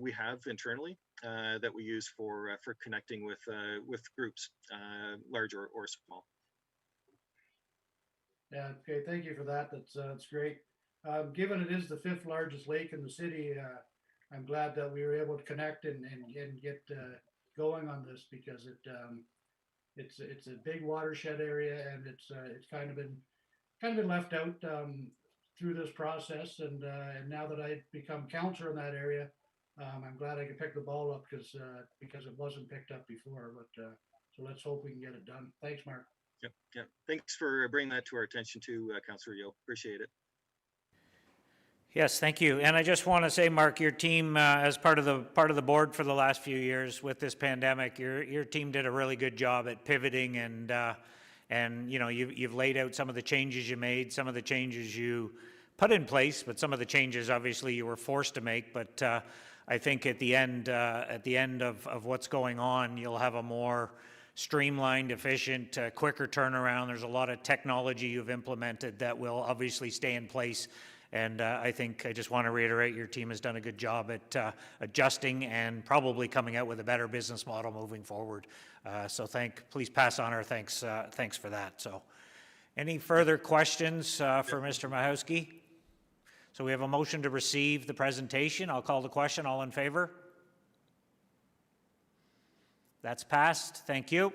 S15: we have internally that we use for connecting with groups, large or small.
S16: Yeah, okay, thank you for that. That's great. Given it is the 5th largest lake in the city, I'm glad that we were able to connect and get going on this, because it's a big watershed area, and it's kind of been left out through this process, and now that I've become councillor in that area, I'm glad I could pick the ball up because it wasn't picked up before. But so let's hope we can get it done. Thanks, Mark.
S15: Yep. Thanks for bringing that to our attention too, Councillor Yeo. Appreciate it.
S1: Yes, thank you. And I just want to say, Mark, your team, as part of the board for the last few years with this pandemic, your team did a really good job at pivoting, and you know, you've laid out some of the changes you made, some of the changes you put in place, but some of the changes obviously you were forced to make. But I think at the end of what's going on, you'll have a more streamlined, efficient, quicker turnaround. There's a lot of technology you've implemented that will obviously stay in place. And I just want to reiterate, your team has done a good job at adjusting and probably coming out with a better business model moving forward. So please pass on our thanks for that. So any further questions for Mr. Mahowski? So we have a motion to receive the presentation. I'll call the question. All in favor? That's passed. Thank you.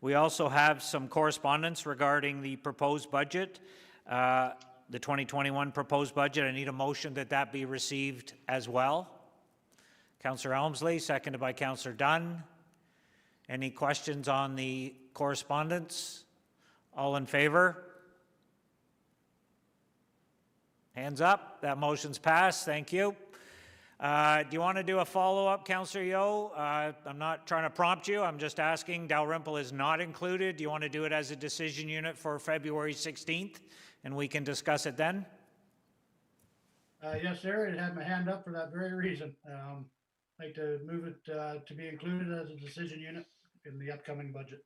S1: We also have some correspondence regarding the proposed budget, the 2021 proposed budget. I need a motion that be received as well. Councillor Elmsley, seconded by Councillor Dunn. Any questions on the correspondence? All in favor? Hands up. That motion's passed. Thank you. Do you want to do a follow-up, Councillor Yeo? I'm not trying to prompt you. I'm just asking. Dalrymple is not included. Do you want to do it as a decision unit for February 16th? And we can discuss it then?
S16: Yes, sir. I had my hand up for that very reason. I'd like to move it to be included as a decision unit in the upcoming budget.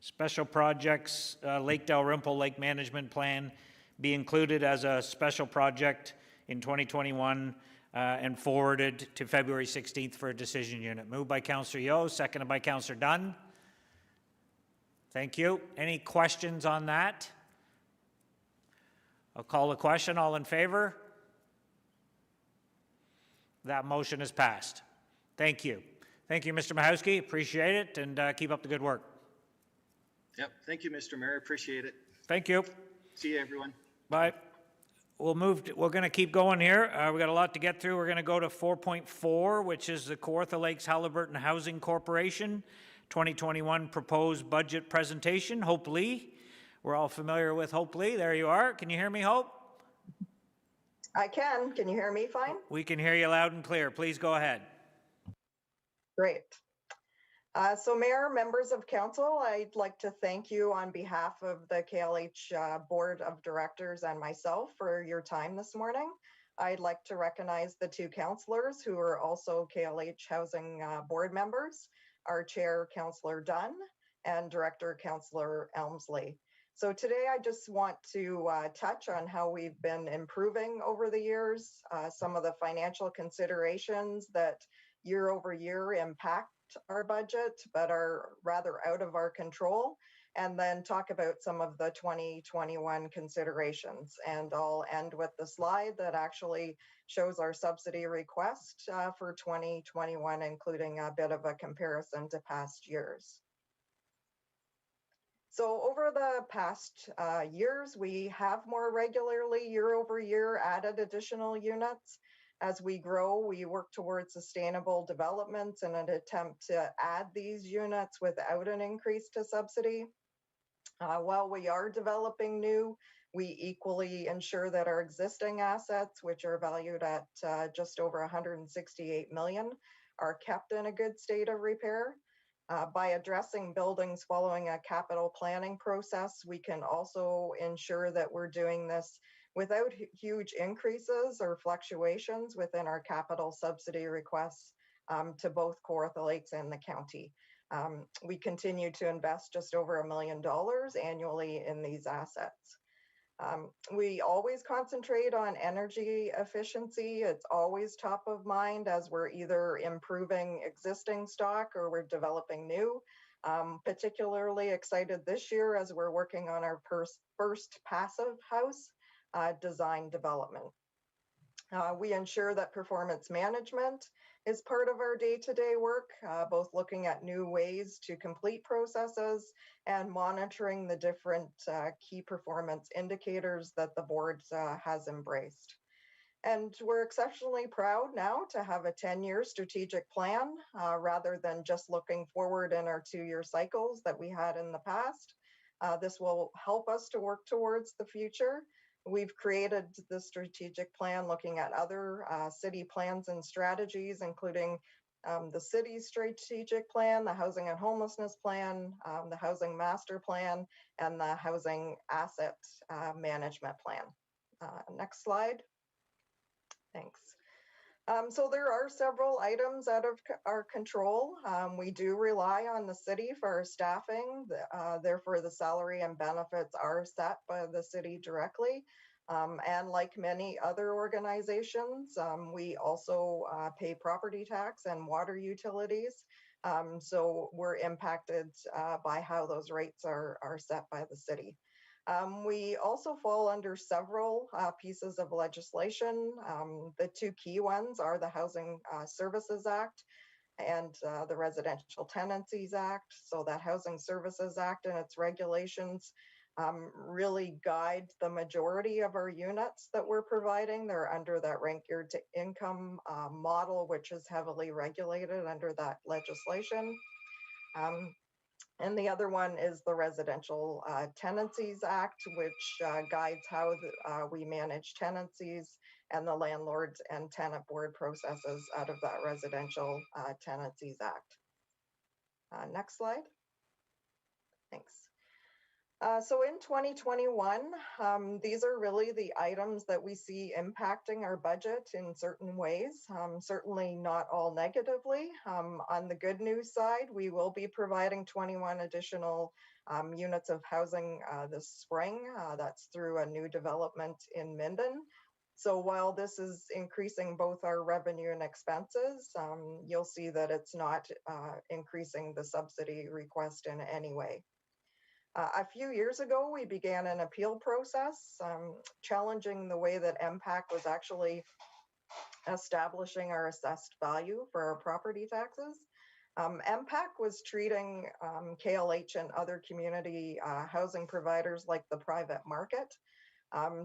S1: Special projects, Lake Dalrymple Lake Management Plan be included as a special project in 2021 and forwarded to February 16th for a decision unit. Moved by Councillor Yeo, seconded by Councillor Dunn. Thank you. Any questions on that? I'll call the question. All in favor? That motion is passed. Thank you. Thank you, Mr. Mahowski. Appreciate it, and keep up the good work.
S15: Yep. Thank you, Mr. Mayor. Appreciate it.
S1: Thank you.
S15: See you, everyone.
S1: Bye. We're going to keep going here. We've got a lot to get through. We're going to go to 4.4, which is the Kawartha Lakes Halliburton Housing Corporation 2021 proposed budget presentation. Hope Lee. We're all familiar with Hope Lee. There you are. Can you hear me, Hope?
S17: I can. Can you hear me fine?
S1: We can hear you loud and clear. Please go ahead.
S17: Great. So Mayor, members of council, I'd like to thank you on behalf of the KLH Board of Directors and myself for your time this morning. I'd like to recognize the two councillors who are also KLH Housing Board members, our Chair, Councillor Dunn, and Director, Councillor Elmsley. So today I just want to touch on how we've been improving over the years, some of the financial considerations that year over year impact our budget, but are rather out of our control, and then talk about some of the 2021 considerations. And I'll end with the slide that actually shows our subsidy request for 2021, including a bit of a comparison to past years. So over the past years, we have more regularly year over year added additional units. As we grow, we work towards sustainable development in an attempt to add these units without an increase to subsidy. While we are developing new, we equally ensure that our existing assets, which are valued at just over 168 million, are kept in a good state of repair. By addressing buildings following a capital planning process, we can also ensure that we're doing this without huge increases or fluctuations within our capital subsidy requests to both Kawartha Lakes and the county. We continue to invest just over $1 million annually in these assets. We always concentrate on energy efficiency. It's always top of mind as we're either improving existing stock or we're developing new. Particularly excited this year as we're working on our first passive house design development. We ensure that performance management is part of our day-to-day work, both looking at new ways to complete processes and monitoring the different key performance indicators that the board has embraced. And we're exceptionally proud now to have a 10-year strategic plan rather than just looking forward in our 2-year cycles that we had in the past. This will help us to work towards the future. We've created the strategic plan looking at other city plans and strategies, including the city's strategic plan, the housing and homelessness plan, the housing master plan, and the housing asset management plan. Next slide. Thanks. So there are several items out of our control. We do rely on the city for our staffing. Therefore, the salary and benefits are set by the city directly. And like many other organizations, we also pay property tax and water utilities. So we're impacted by how those rates are set by the city. We also fall under several pieces of legislation. The two key ones are the Housing Services Act and the Residential Tenancies Act. So that Housing Services Act and its regulations really guide the majority of our units that we're providing. They're under that rent geared to income model, which is heavily regulated under that legislation. And the other one is the Residential Tenancies Act, which guides how we manage tenancies and the landlords and tenant board processes out of that Residential Tenancies Act. Next slide. Thanks. So in 2021, these are really the items that we see impacting our budget in certain ways, certainly not all negatively. On the good news side, we will be providing 21 additional units of housing this spring. That's through a new development in Minden. So while this is increasing both our revenue and expenses, you'll see that it's not increasing the subsidy request in any way. A few years ago, we began an appeal process challenging the way that MPAC was actually establishing our assessed value for our property taxes. MPAC was treating KLH and other community housing providers like the private market.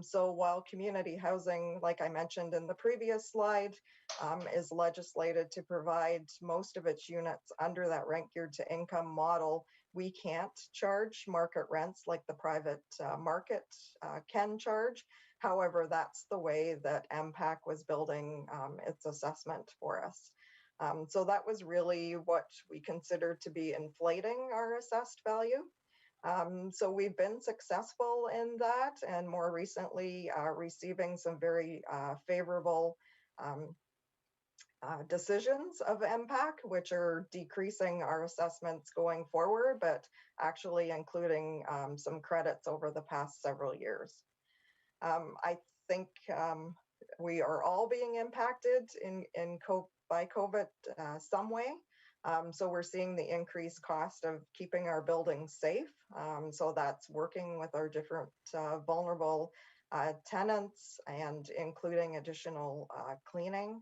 S17: So while community housing, like I mentioned in the previous slide, is legislated to provide most of its units under that rent geared to income model, we can't charge market rents like the private market can charge. However, that's the way that MPAC was building its assessment for us. So that was really what we considered to be inflating our assessed value. So we've been successful in that, and more recently receiving some very favorable decisions of MPAC, which are decreasing our assessments going forward, but actually including some credits over the past several years. I think we are all being impacted by COVID some way. So we're seeing the increased cost of keeping our buildings safe. So that's working with our different vulnerable tenants and including additional cleaning.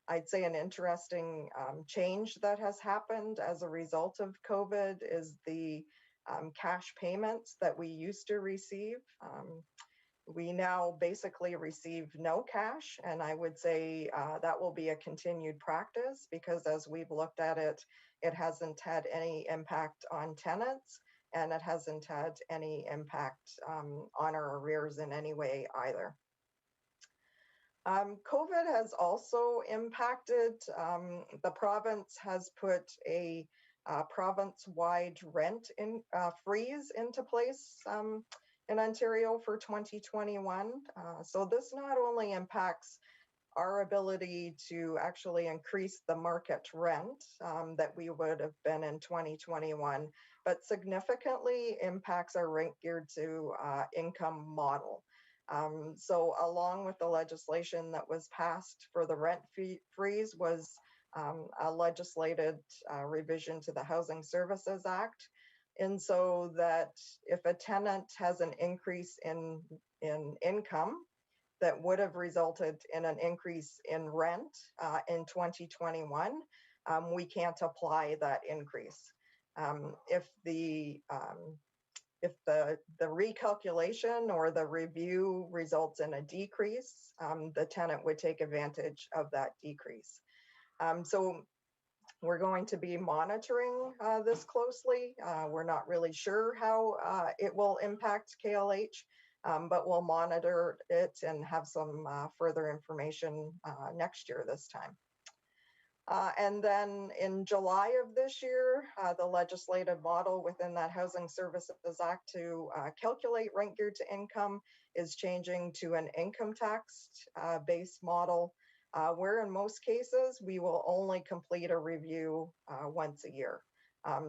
S17: I'd say an interesting change that has happened as a result of COVID is the cash payments that we used to receive. We now basically receive no cash, and I would say that will be a continued practice because as we've looked at it, it hasn't had any impact on tenants and it hasn't had any impact on our arrears in any way either. COVID has also impacted, the province has put a province-wide rent freeze into place in Ontario for 2021. So this not only impacts our ability to actually increase the market rent that we would have been in 2021, but significantly impacts our rent geared to income model. So along with the legislation that was passed for the rent freeze was a legislated revision to the Housing Services Act. And so that if a tenant has an increase in income that would have resulted in an increase in rent in 2021, we can't apply that increase. If the recalculation or the review results in a decrease, the tenant would take advantage of that decrease. So we're going to be monitoring this closely. We're not really sure how it will impact KLH, but we'll monitor it and have some further information next year this time. And then in July of this year, the legislative model within that Housing Services Act to calculate rent geared to income is changing to an income tax based model. where in most cases, we will only complete a review once a year.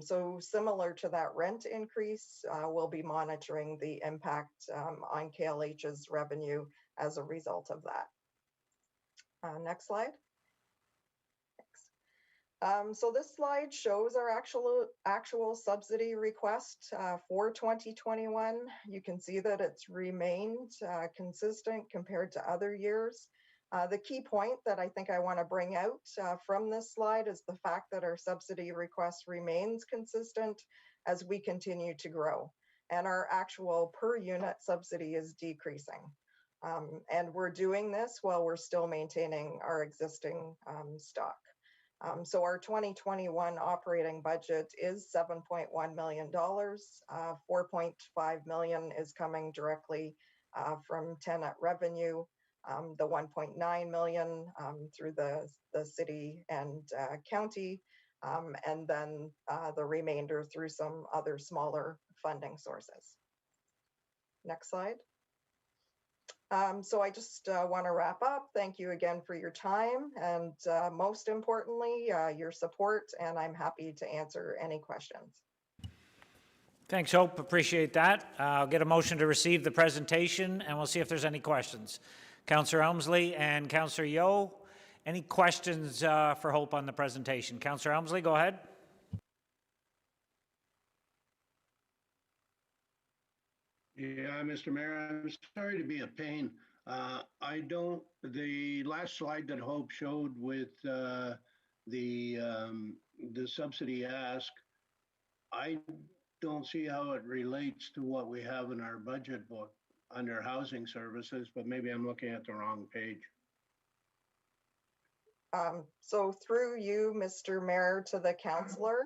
S17: So similar to that rent increase, we'll be monitoring the impact on KLH's revenue as a result of that. Next slide. So this slide shows our actual subsidy request for 2021. You can see that it's remained consistent compared to other years. The key point that I think I want to bring out from this slide is the fact that our subsidy request remains consistent as we continue to grow, and our actual per unit subsidy is decreasing. And we're doing this while we're still maintaining our existing stock. So our 2021 operating budget is $7.1 million. 4.5 million is coming directly from tenant revenue. The 1.9 million through the city and county, and then the remainder through some other smaller funding sources. Next slide. So I just want to wrap up. Thank you again for your time, and most importantly, your support, and I'm happy to answer any questions.
S1: Thanks, Hope. Appreciate that. I'll get a motion to receive the presentation, and we'll see if there's any questions. Councillor Elmsley and Councillor Yeo, any questions for Hope on the presentation? Councillor Elmsley, go ahead.
S10: Yeah, Mr. Mayor, I'm sorry to be a pain. The last slide that Hope showed with the subsidy ask, I don't see how it relates to what we have in our budget book under housing services, but maybe I'm looking at the wrong page.
S17: So through you, Mr. Mayor, to the councillor,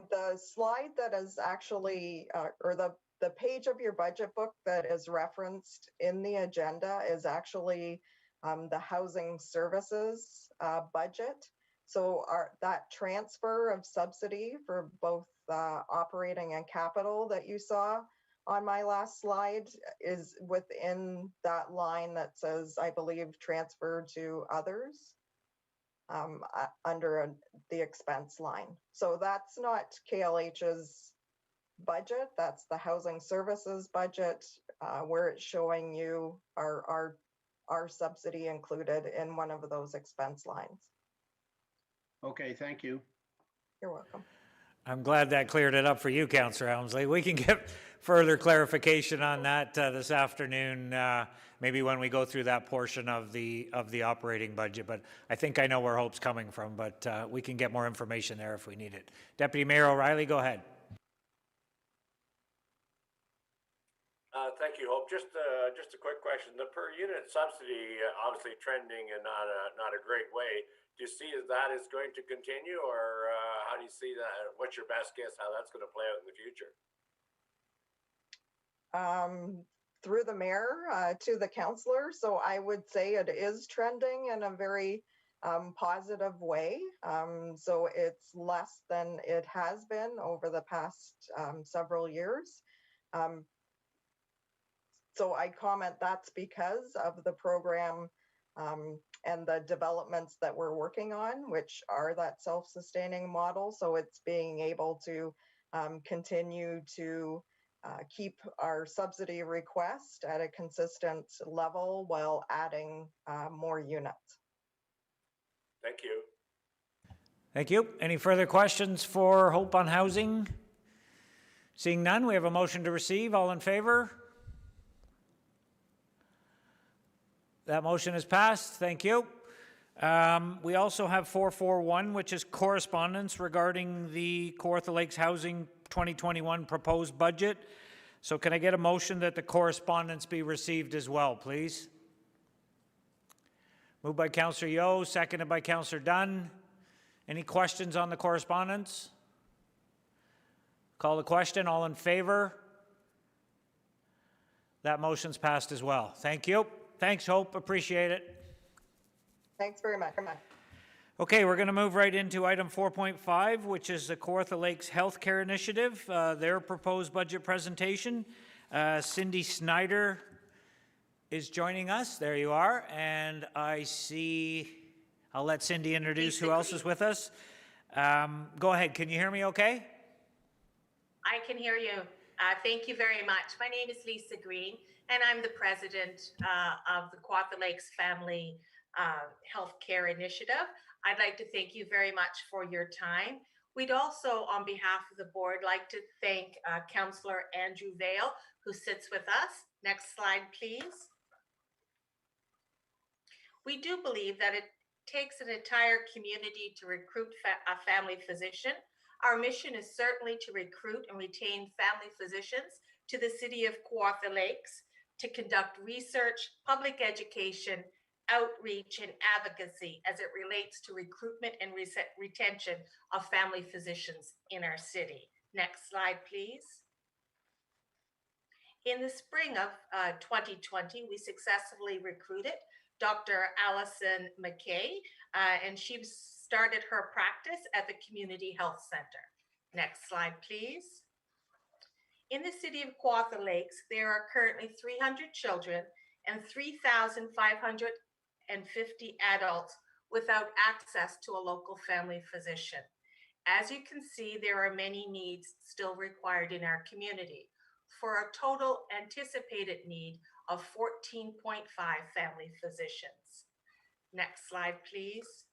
S17: the slide that is actually, or the page of your budget book that is referenced in the agenda is actually the housing services budget. So that transfer of subsidy for both operating and capital that you saw on my last slide is within that line that says, I believe, transfer to others under the expense line. So that's not KLH's budget, that's the housing services budget, where it's showing you our subsidy included in one of those expense lines.
S10: Okay, thank you.
S17: You're welcome.
S1: I'm glad that cleared it up for you, Councillor Elmsley. We can get further clarification on that this afternoon, maybe when we go through that portion of the operating budget. But I think I know where Hope's coming from, but we can get more information there if we need it. Deputy Mayor O'Reilly, go ahead.
S6: Thank you, Hope. Just a quick question. The per unit subsidy obviously trending in not a great way. Do you see that is going to continue, or how do you see that? What's your best guess how that's going to play out in the future?
S17: Through the mayor to the councillor, so I would say it is trending in a very positive way. So it's less than it has been over the past several years. So I comment that's because of the program and the developments that we're working on, which are that self-sustaining model. So it's being able to continue to keep our subsidy request at a consistent level while adding more units.
S6: Thank you.
S1: Thank you. Any further questions for Hope on housing? Seeing none, we have a motion to receive. All in favor? That motion is passed. Thank you. We also have 441, which is correspondence regarding the Kawartha Lakes Housing 2021 proposed budget. So can I get a motion that the correspondence be received as well, please? Moved by Councillor Yeo, seconded by Councillor Dunn. Any questions on the correspondence? Call the question. All in favor? That motion's passed as well. Thank you. Thanks, Hope. Appreciate it.
S17: Thanks very much.
S1: Okay, we're going to move right into item 4.5, which is the Kawartha Lakes Healthcare Initiative, their proposed budget presentation. Cindy Snyder is joining us. There you are. And I see, I'll let Cindy introduce who else is with us. Go ahead. Can you hear me okay?
S18: I can hear you. Thank you very much. My name is Lisa Green, and I'm the president of the Kawartha Lakes Family Healthcare Initiative. I'd like to thank you very much for your time. We'd also, on behalf of the board, like to thank Councillor Andrew Vail, who sits with us. Next slide, please. We do believe that it takes an entire community to recruit a family physician. Our mission is certainly to recruit and retain family physicians to the city of Kawartha Lakes to conduct research, public education, outreach, and advocacy as it relates to recruitment and retention of family physicians in our city. Next slide, please. In the spring of 2020, we successfully recruited Dr. Allison McKay, and she started her practice at the Community Health Center. Next slide, please. In the city of Kawartha Lakes, there are currently 300 children and 3,550 adults without access to a local family physician. As you can see, there are many needs still required in our community, for a total anticipated need of 14.5 family physicians. Next slide, please.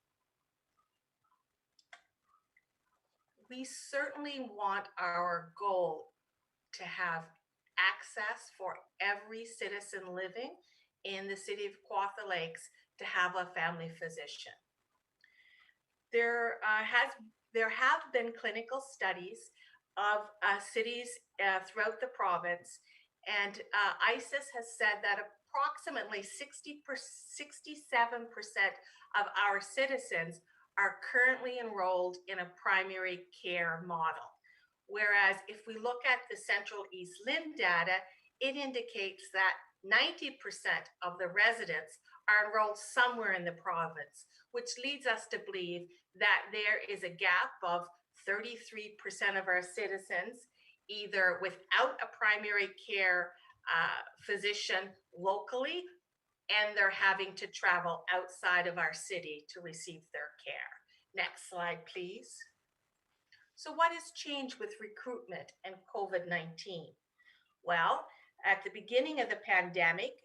S18: We certainly want our goal to have access for every citizen living in the city of Kawartha Lakes to have a family physician. There have been clinical studies of cities throughout the province, and ISIS has said that approximately 67% of our citizens are currently enrolled in a primary care model. Whereas if we look at the Central East LHIN data, it indicates that 90% of the residents are enrolled somewhere in the province, which leads us to believe that there is a gap of 33% of our citizens either without a primary care physician locally, and they're having to travel outside of our city to receive their care. Next slide, please. So what has changed with recruitment and COVID-19? Well, at the beginning of the pandemic,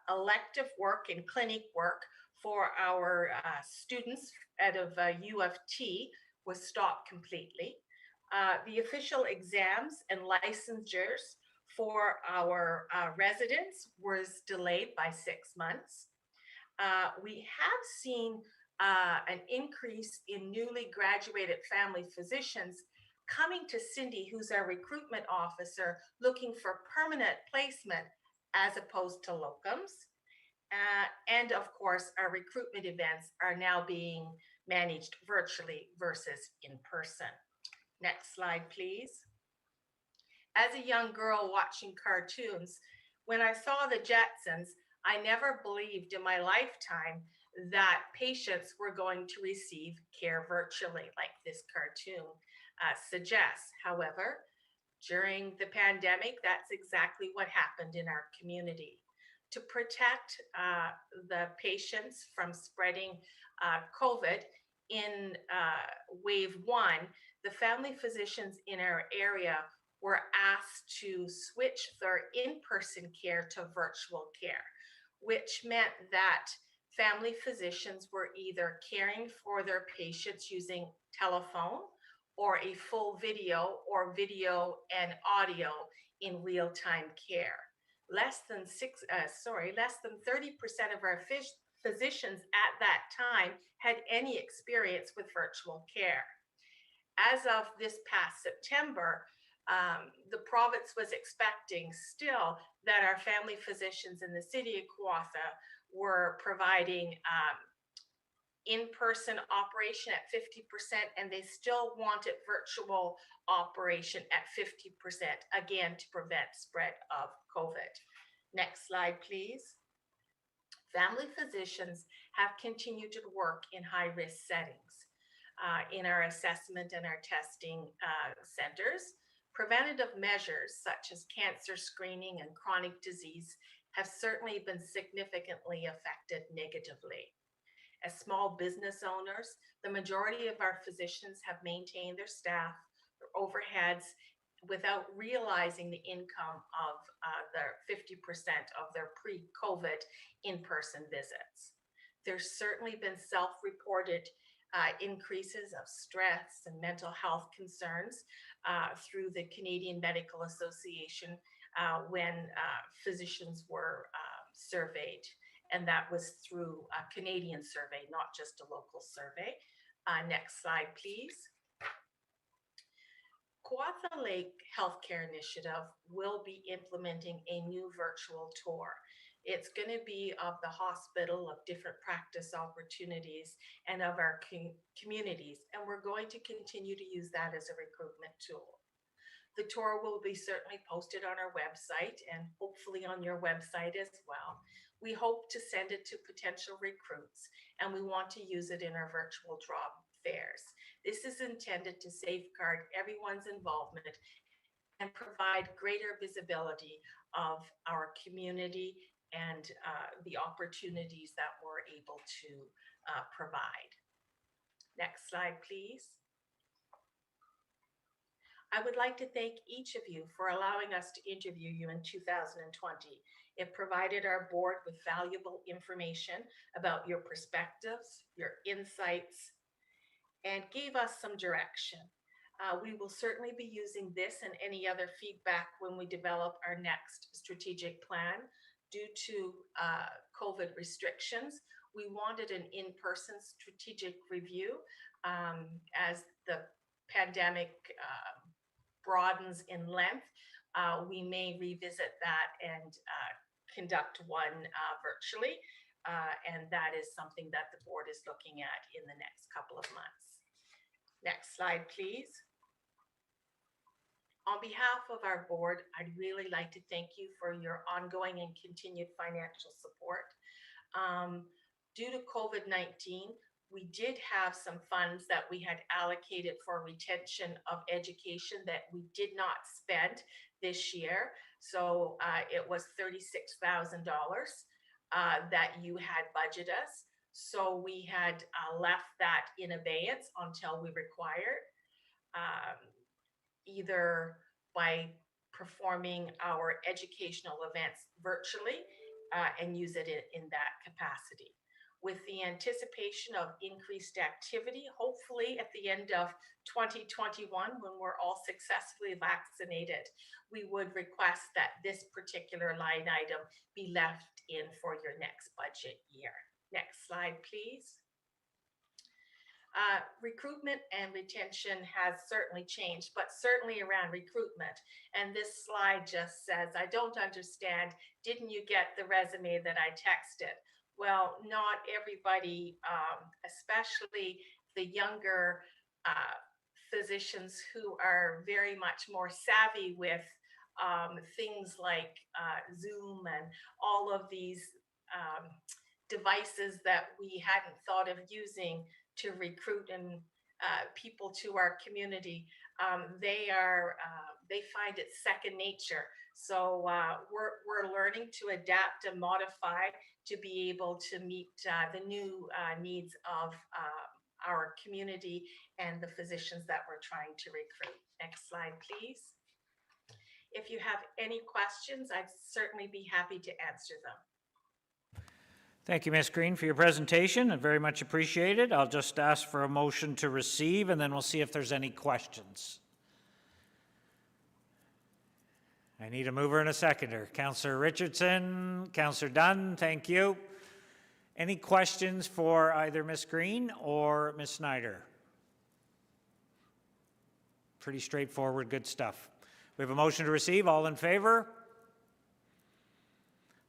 S18: elective work and clinic work for our students out of U of T was stopped completely. The official exams and licensures for our residents was delayed by 6 months. We have seen an increase in newly graduated family physicians coming to Cindy, who's our recruitment officer, looking for permanent placement as opposed to locums. And of course, our recruitment events are now being managed virtually versus in person. Next slide, please. As a young girl watching cartoons, when I saw the Jetsons, I never believed in my lifetime that patients were going to receive care virtually like this cartoon suggests. However, during the pandemic, that's exactly what happened in our community. To protect the patients from spreading COVID in wave 1, the family physicians in our area were asked to switch their in-person care to virtual care, which meant that family physicians were either caring for their patients using telephone or a full video or video and audio in real-time care. Less than 30% of our physicians at that time had any experience with virtual care. As of this past September, the province was expecting still that our family physicians in the city of Kawartha were providing in-person operation at 50%, and they still wanted virtual operation at 50%, again, to prevent spread of COVID. Next slide, please. Family physicians have continued to work in high-risk settings in our assessment and our testing centers. Preventative measures such as cancer screening and chronic disease have certainly been significantly affected negatively. As small business owners, the majority of our physicians have maintained their staff, their overheads, without realizing the income of their 50% of their pre-COVID in-person visits. There's certainly been self-reported increases of stress and mental health concerns through the Canadian Medical Association when physicians were surveyed. And that was through a Canadian survey, not just a local survey. Next slide, please. Kawartha Lake Healthcare Initiative will be implementing a new virtual tour. It's going to be of the hospital, of different practice opportunities, and of our communities. And we're going to continue to use that as a recruitment tool. The tour will be certainly posted on our website and hopefully on your website as well. We hope to send it to potential recruits, and we want to use it in our virtual job fairs. This is intended to safeguard everyone's involvement and provide greater visibility of our community and the opportunities that we're able to provide. Next slide, please. I would like to thank each of you for allowing us to interview you in 2020. It provided our board with valuable information about your perspectives, your insights, and gave us some direction. We will certainly be using this and any other feedback when we develop our next strategic plan. Due to COVID restrictions, we wanted an in-person strategic review as the pandemic broadens in length. We may revisit that and conduct one virtually, and that is something that the board is looking at in the next couple of months. Next slide, please. On behalf of our board, I'd really like to thank you for your ongoing and continued financial support. Due to COVID-19, we did have some funds that we had allocated for retention of education that we did not spend this year. So it was $36,000 that you had budgeted us. So we had left that in abeyance until we required, either by performing our educational events virtually and use it in that capacity. With the anticipation of increased activity, hopefully at the end of 2021, when we're all successfully vaccinated, we would request that this particular line item be left in for your next budget year. Next slide, please. Recruitment and retention has certainly changed, but certainly around recruitment. And this slide just says, I don't understand, didn't you get the resume that I texted? Well, not everybody, especially the younger physicians who are very much more savvy with things like Zoom and all of these devices that we hadn't thought of using to recruit and people to our community. They find it second nature. So we're learning to adapt and modify to be able to meet the new needs of our community and the physicians that we're trying to recruit. Next slide, please. If you have any questions, I'd certainly be happy to answer them.
S1: Thank you, Ms. Green, for your presentation. I very much appreciate it. I'll just ask for a motion to receive, and then we'll see if there's any questions. I need a mover and a seconder. Councillor Richardson, Councillor Dunn, thank you. Any questions for either Ms. Green or Ms. Snyder? Pretty straightforward, good stuff. We have a motion to receive. All in favor?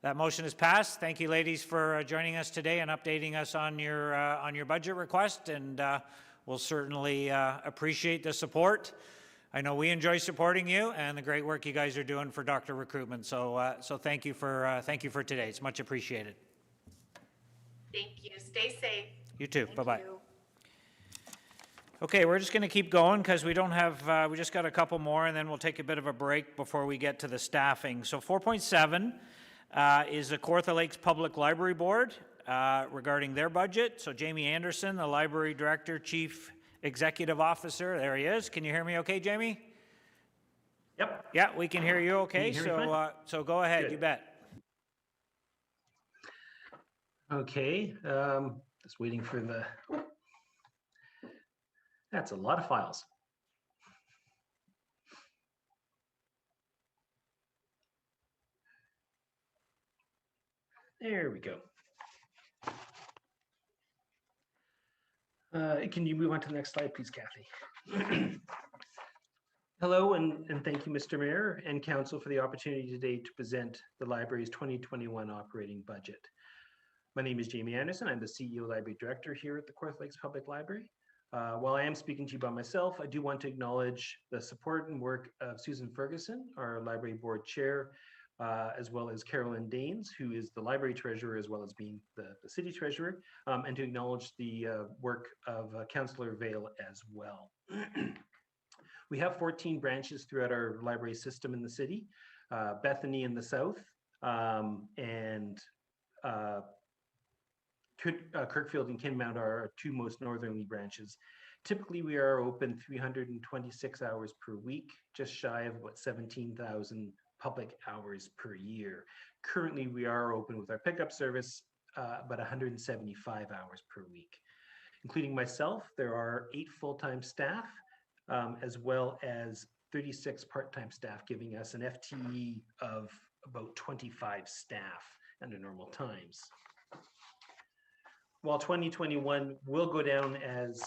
S1: That motion is passed. Thank you, ladies, for joining us today and updating us on your budget request, and we'll certainly appreciate the support. I know we enjoy supporting you and the great work you guys are doing for doctor recruitment. So, so thank you for today. It's much appreciated.
S18: Thank you. Stay safe.
S1: You too. Bye-bye. Okay, we're just going to keep going because we don't have, we just got a couple more, and then we'll take a bit of a break before we get to the staffing. So 4.7, is the Kawartha Lakes Public Library Board regarding their budget. So Jamie Anderson, the Library Director, Chief Executive Officer, there he is. Can you hear me okay, Jamie?
S19: Yep.
S1: Yeah, we can hear you okay.
S19: Can you hear me fine?
S1: So go ahead,
S19: Good.
S1: you bet.
S19: Okay, just waiting for the, that's a lot of files. There we go. Can you move on to the next slide, please, Kathy? Hello, and thank you, Mr. Mayor and Council, for the opportunity today to present the library's 2021 operating budget. My name is Jamie Anderson. I'm the CEO Library Director here at the Kawartha Lakes Public Library. While I am speaking to you by myself, I do want to acknowledge the support and work of Susan Ferguson, our Library Board Chair, as well as Carolyn Danes, who is the Library Treasurer, as well as being the City Treasurer, and to acknowledge the work of Councillor Vale as well. We have 14 branches throughout our library system in the city, Bethany in the south, and Kirkfield and Kinmount are our two most northerly branches. Typically, we are open 326 hours per week, just shy of about 17,000 public hours per year. Currently, we are open with our pickup service about 175 hours per week. Including myself, there are 8 full-time staff, as well as 36 part-time staff, giving us an FTE of about 25 staff under normal times. While 2021 will go down as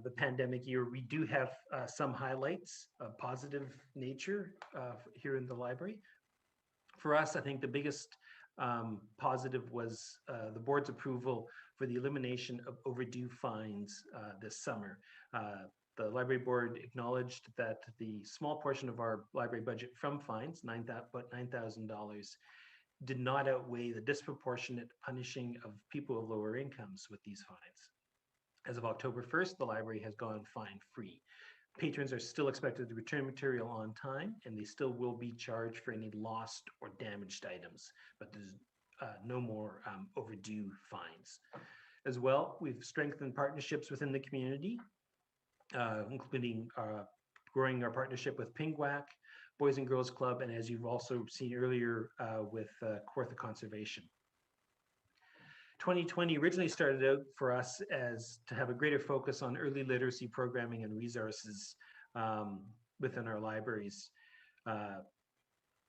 S19: the pandemic year, we do have some highlights of positive nature here in the library. For us, I think the biggest positive was the board's approval for the elimination of overdue fines this summer. The library board acknowledged that the small portion of our library budget from fines, about $9,000, did not outweigh the disproportionate punishing of people of lower incomes with these fines. As of October 1st, the library has gone fine-free. Patrons are still expected to return material on time, and they still will be charged for any lost or damaged items, but there's no more overdue fines. As well, we've strengthened partnerships within the community, including growing our partnership with PingWack, Boys and Girls Club, and as you've also seen earlier with Kawartha Conservation. 2020 originally started out for us as to have a greater focus on early literacy programming and resources within our libraries.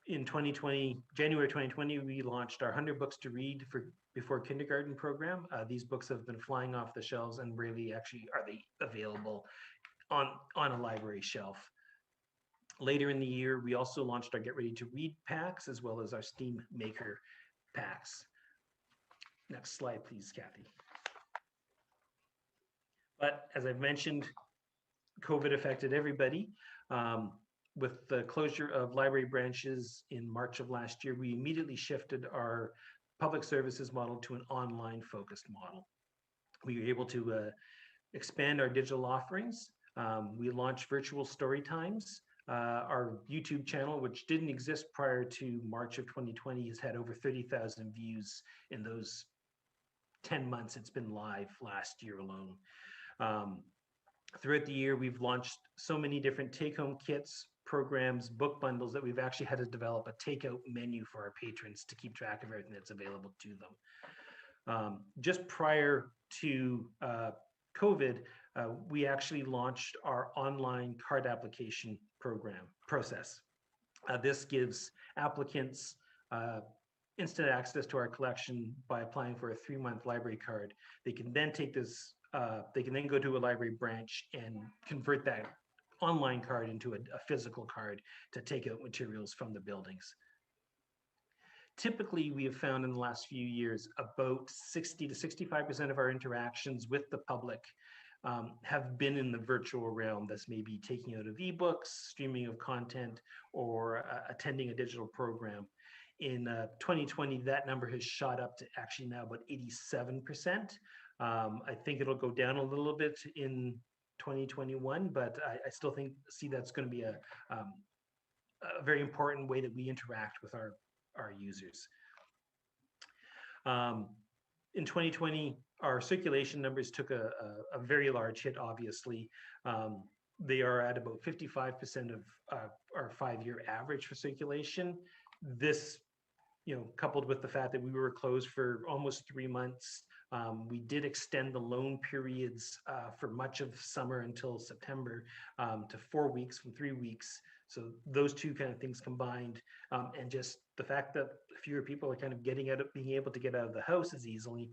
S19: In January 2020, we launched our 100 Books to Read Before Kindergarten program. These books have been flying off the shelves and rarely actually are they available on a library shelf. Later in the year, we also launched our Get Ready to Read packs, as well as our Steam Maker packs. Next slide, please, Kathy. But as I've mentioned, COVID affected everybody. With the closure of library branches in March of last year, we immediately shifted our public services model to an online focused model. We were able to expand our digital offerings. We launched virtual story times. Our YouTube channel, which didn't exist prior to March of 2020, has had over 30,000 views in those 10 months it's been live last year alone. Throughout the year, we've launched so many different take-home kits, programs, book bundles that we've actually had to develop a takeout menu for our patrons to keep track of everything that's available to them. Just prior to COVID, we actually launched our online card application process. This gives applicants instant access to our collection by applying for a 3-month library card. They can then take this, they can then go to a library branch and convert that online card into a physical card to take out materials from the buildings. Typically, we have found in the last few years about 60 to 65% of our interactions with the public have been in the virtual realm. This may be taking out of ebooks, streaming of content, or attending a digital program. In 2020, that number has shot up to actually now about 87%. I think it'll go down a little bit in 2021, but I still see that's going to be a very important way that we interact with our users. In 2020, our circulation numbers took a very large hit, obviously. They are at about 55% of our 5-year average for circulation. This, coupled with the fact that we were closed for almost 3 months, we did extend the loan periods for much of summer until September to 4 weeks from 3 weeks. So those two kind of things combined, and just the fact that fewer people are kind of being able to get out of the house as easily,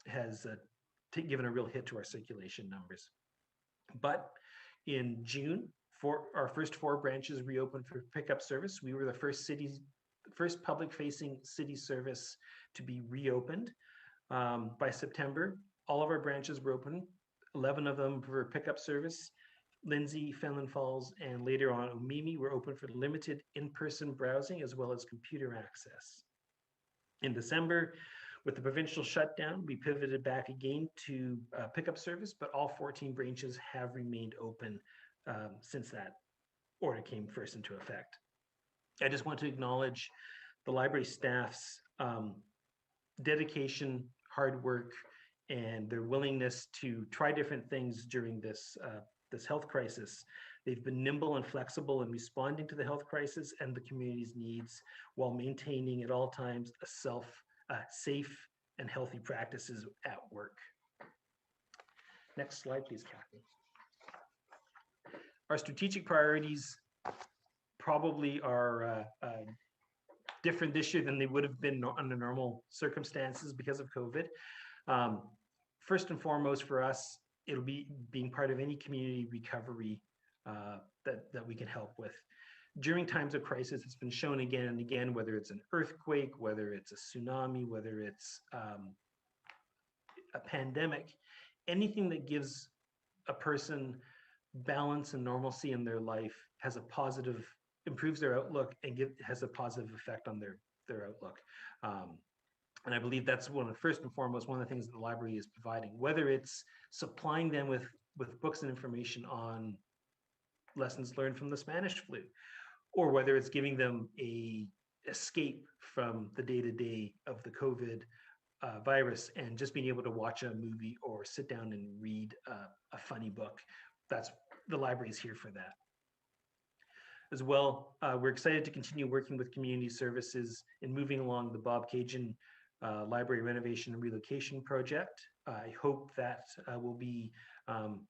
S19: has given a real hit to our circulation numbers. But in June, our first 4 branches reopened for pickup service. We were the first public-facing city service to be reopened. By September, all of our branches were open, 11 of them for pickup service. Lindsay, Fenelon Falls, and later on Omemee were open for limited in-person browsing as well as computer access. In December, with the provincial shutdown, we pivoted back again to pickup service, but all 14 branches have remained open since that order came first into effect. I just want to acknowledge the library staff's dedication, hard work, and their willingness to try different things during this health crisis. They've been nimble and flexible in responding to the health crisis and the community's needs while maintaining at all times safe and healthy practices at work. Next slide, please, Kathy. Our strategic priorities probably are different this year than they would have been under normal circumstances because of COVID. First and foremost for us, it'll be being part of any community recovery that we can help with. During times of crisis, it's been shown again and again, whether it's an earthquake, whether it's a tsunami, whether it's a pandemic, anything that gives a person balance and normalcy in their life improves their outlook and has a positive effect on their outlook. And I believe that's first and foremost, one of the things that the library is providing, whether it's supplying them with books and information on lessons learned from the Spanish flu, or whether it's giving them a escape from the day-to-day of the COVID virus and just being able to watch a movie or sit down and read a funny book. The library is here for that. As well, we're excited to continue working with community services in moving along the Bob Cajun Library Renovation and Relocation Project. I hope that will be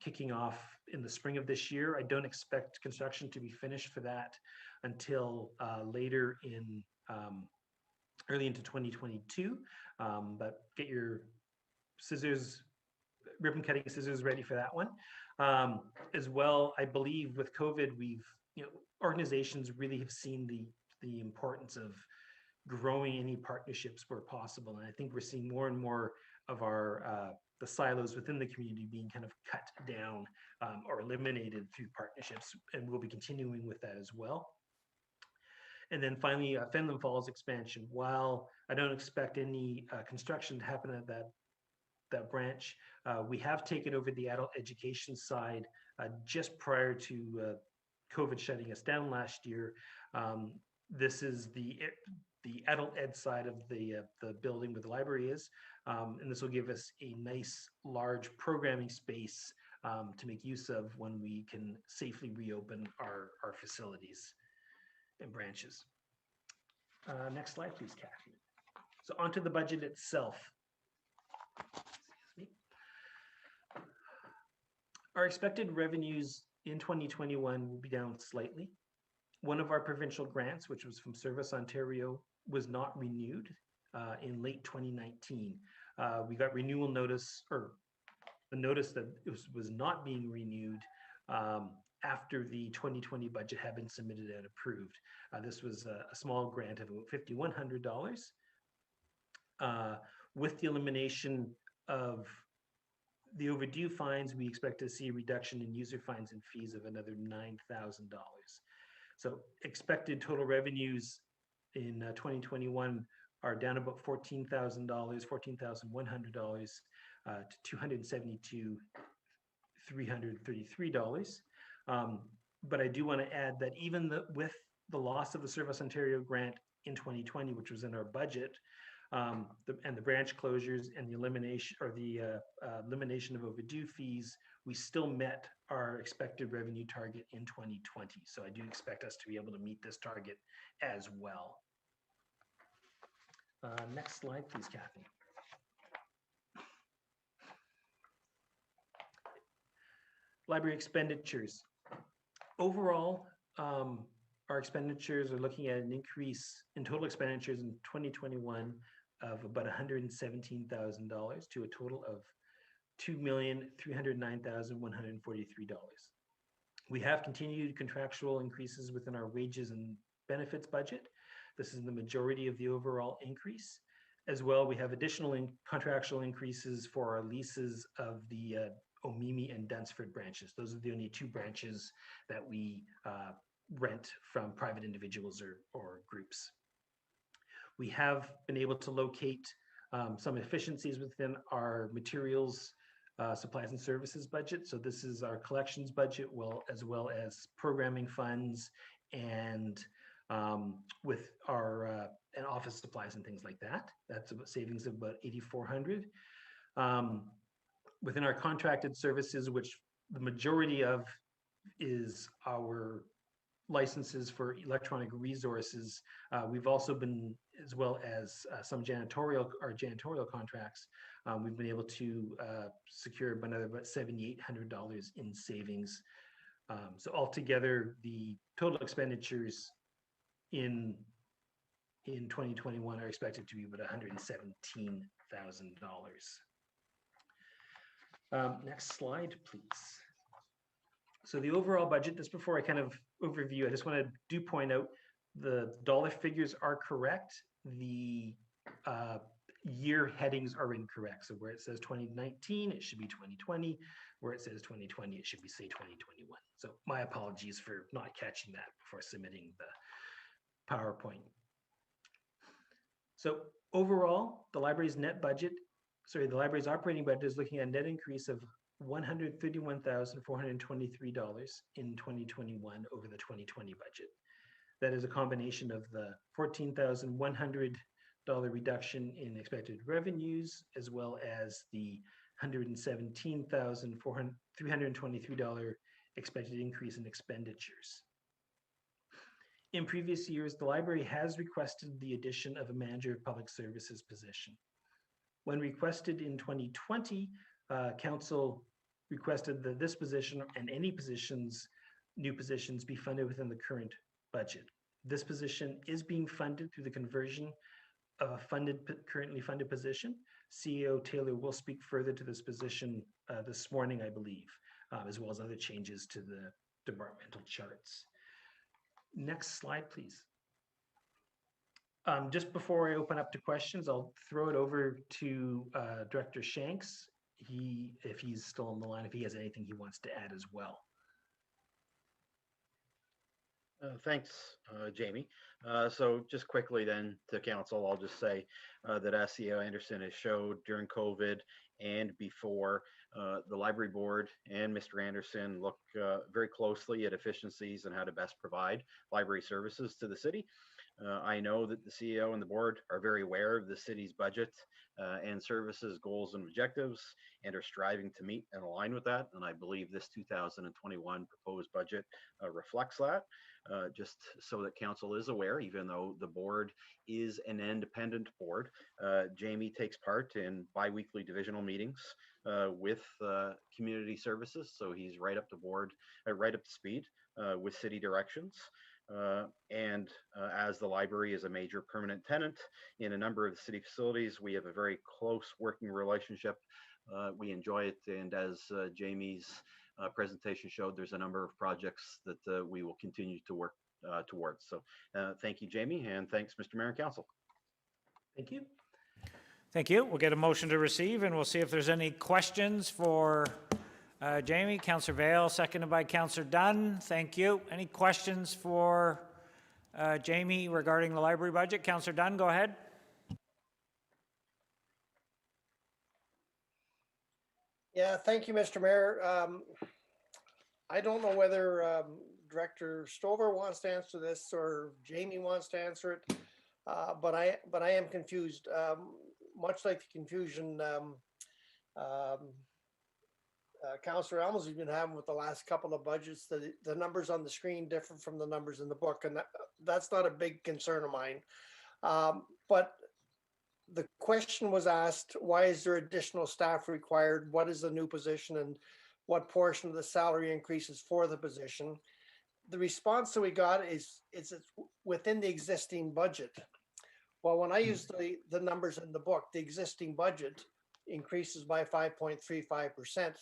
S19: kicking off in the spring of this year. I don't expect construction to be finished for that until later in early into 2022, but get your ribbon cutting scissors ready for that one. As well, I believe with COVID, organizations really have seen the importance of growing any partnerships where possible. And I think we're seeing more and more of the silos within the community being kind of cut down or eliminated through partnerships. And we'll be continuing with that as well. And then finally, Fenelon Falls expansion. While I don't expect any construction to happen at that branch, we have taken over the adult education side just prior to COVID shutting us down last year. This is the adult ed side of the building where the library is, and this will give us a nice large programming space to make use of when we can safely reopen our facilities and branches. Next slide, please, Kathy. So onto the budget itself. Our expected revenues in 2021 will be down slightly. One of our provincial grants, which was from Service Ontario, was not renewed in late 2019. We got renewal notice, or the notice that it was not being renewed after the 2020 budget had been submitted and approved. This was a small grant of about $5,100. With the elimination of the overdue fines, we expect to see a reduction in user fines and fees of another $9,000. So expected total revenues in 2021 are down about $14,000, $14,100 to $272,333. But I do want to add that even with the loss of the Service Ontario grant in 2020, which was in our budget, and the branch closures and the elimination elimination of overdue fees, we still met our expected revenue target in 2020. So I do expect us to be able to meet this target as well. Next slide, please, Kathy. Library expenditures. Overall, our expenditures are looking at an increase in total expenditures in 2021 of about $117,000 to a total of $2,309,143. We have continued contractual increases within our wages and benefits budget. This is the majority of the overall increase. As well, we have additional contractual increases for our leases of the Omemee and Dunsford branches. Those are the only two branches that we rent from private individuals or groups. We have been able to locate some efficiencies within our materials, supplies and services budget. So this is our collections budget, as well as programming funds and with our and office supplies and things like that. That's a savings of about $8,400. Within our contracted services, which the majority of is our licenses for electronic resources, we've also been, as well as some janitorial contracts, we've been able to secure another about $7,800 in savings. So altogether, the total expenditures in 2021 are expected to be about $117,000. Next slide, please. So the overall budget, just before I kind of overview, I just want to point out the dollar figures are correct. The year headings are incorrect. So where it says 2019, it should be 2020. Where it says 2020, it should be, say, 2021. So my apologies for not catching that before submitting the PowerPoint. So overall, the library's operating budget is looking at a net increase of $131,423 in 2021 over the 2020 budget. That is a combination of the $14,100 reduction in expected revenues, as well as the $117,323 expected increase in expenditures. In previous years, the library has requested the addition of a manager of public services position. When requested in 2020, Council requested that this position and any new positions be funded within the current budget. This position is being funded through the conversion of a currently funded position. CEO Taylor will speak further to this position this morning, I believe, as well as other changes to the departmental charts. Next slide, please. Just before I open up to questions, I'll throw it over to Director Shanks. If he's still on the line, if he has anything he wants to add as well.
S14: Thanks, Jamie. So just quickly then to council, I'll just say that as CEO Anderson has showed during COVID and before, the library board and Mr. Anderson look very closely at efficiencies and how to best provide library services to the city. I know that the CEO and the board are very aware of the city's budget and services goals and objectives and are striving to meet and align with that. And I believe this 2021 proposed budget reflects that. Just so that council is aware, even though the board is an independent board, Jamie takes part in bi-weekly divisional meetings with community services. So he's right up to speed with city directions. As the library is a major permanent tenant in a number of the city facilities, we have a very close working relationship. We enjoy it, and as Jamie's presentation showed, there's a number of projects that we will continue to work towards. So thank you, Jamie, and thanks, Mr. Mayor and Council.
S19: Thank you.
S1: Thank you. We'll get a motion to receive, and we'll see if there's any questions for Jamie. Councillor Vale, seconded by Councillor Dunn. Thank you. Any questions for Jamie regarding the library budget? Councillor Dunn, go ahead.
S5: Yeah, thank you, Mr. Mayor. I don't know whether Director Stover wants to answer this or Jamie wants to answer it. But I am confused, much like the confusion Councillor Elms has been having with the last couple of budgets. The numbers on the screen differ from the numbers in the book, and that's not a big concern of mine. But the question was asked, why is there additional staff required? What is the new position, and what portion of the salary increases for the position? The response that we got is it's within the existing budget. Well, when I use the numbers in the book, the existing budget increases by 5.35%.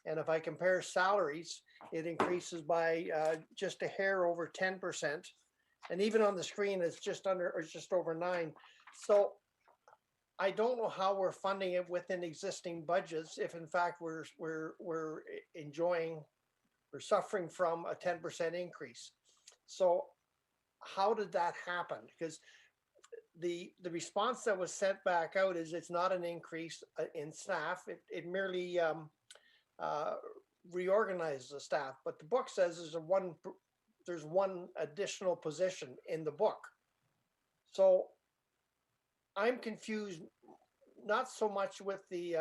S5: And if I compare salaries, it increases by just a hair over 10%. And even on the screen, it's just under or just over 9. So I don't know how we're funding it within existing budgets if in fact we're suffering from a 10% increase. So how did that happen? Because the response that was sent back out is it's not an increase in staff. It merely reorganizes the staff. But the book says there's one additional position in the book. So I'm confused, not so much with the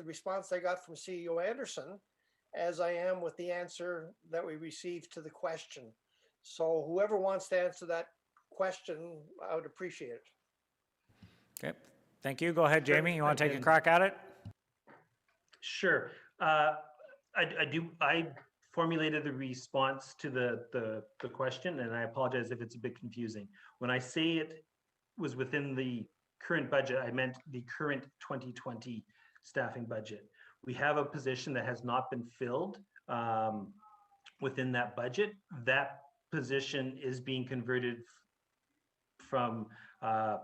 S5: response I got from CEO Anderson, as I am with the answer that we received to the question. So whoever wants to answer that question, I would appreciate it.
S1: Okay, thank you. Go ahead, Jamie. You want to take a crack at it?
S19: Sure. I formulated the response to the question, and I apologize if it's a bit confusing. When I say it was within the current budget, I meant the current 2020 staffing budget. We have a position that has not been filled within that budget. That position is being converted from, I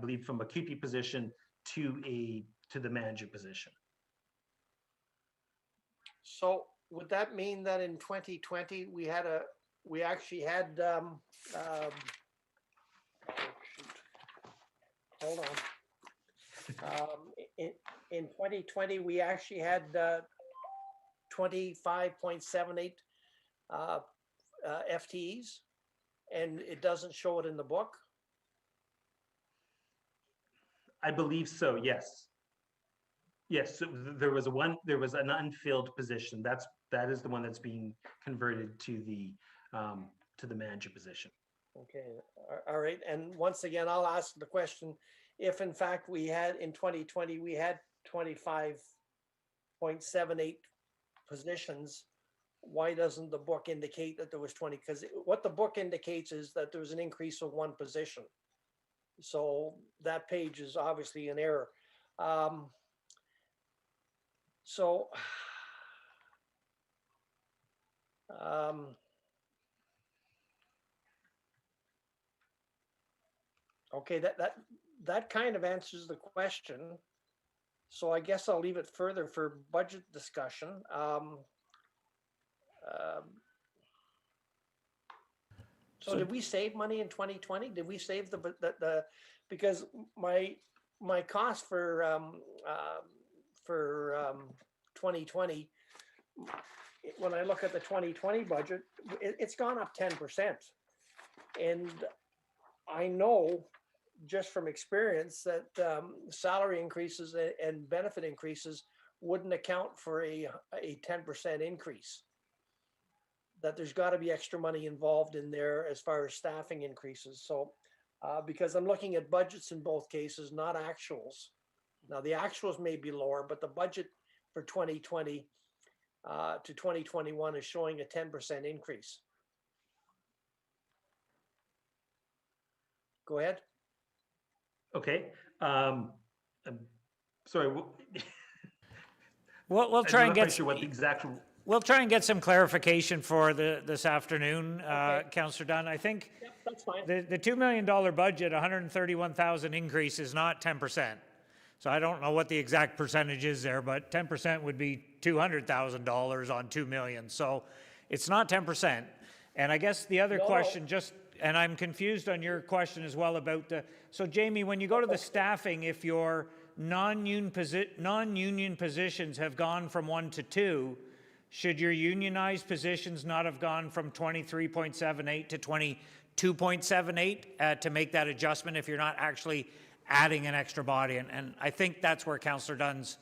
S19: believe, from a QP position to the manager position.
S5: So would that mean that in 2020 we actually had hold on. In 2020 we actually had 25.78 FTEs, and it doesn't show it in the book?
S19: I believe so, yes. Yes, so there was an unfilled position. That is the one that's being converted to the manager position.
S5: Okay, all right. And once again, I'll ask the question, if in fact we had in 2020, we had 25.78 positions, why doesn't the book indicate that there was 20? Because what the book indicates is that there was an increase of one position. So that page is obviously an error. Okay, that kind of answers the question. So I guess I'll leave it further for budget discussion. So did we save money in 2020? Did we save the because my cost for 2020, when I look at the 2020 budget, it's gone up 10%. And I know just from experience that salary increases and benefit increases wouldn't account for a 10% increase. That there's got to be extra money involved in there as far as staffing increases. So because I'm looking at budgets in both cases, not actuals. Now the actuals may be lower, but the budget for 2020 to 2021 is showing a 10% increase. Go ahead.
S19: Okay. I'm sorry.
S1: We'll try and get
S19: sure what the exact.
S1: We'll try and get some clarification for this afternoon, okay. Councillor Dunn. I think
S5: that's fine.
S1: The $2 million budget, 131,000 increase is not 10%. So I don't know what the exact percentage is there, but 10% would be $200,000 on 2 million. So it's not 10%. And I guess the other question, and I'm confused on your question as well about so Jamie, when you go to the staffing, if your non-union positions have gone from 1 to 2, should your unionized positions not have gone from 23.78 to 2.78 to make that adjustment if you're not actually adding an extra body. And I think that's where Councillor Dunn's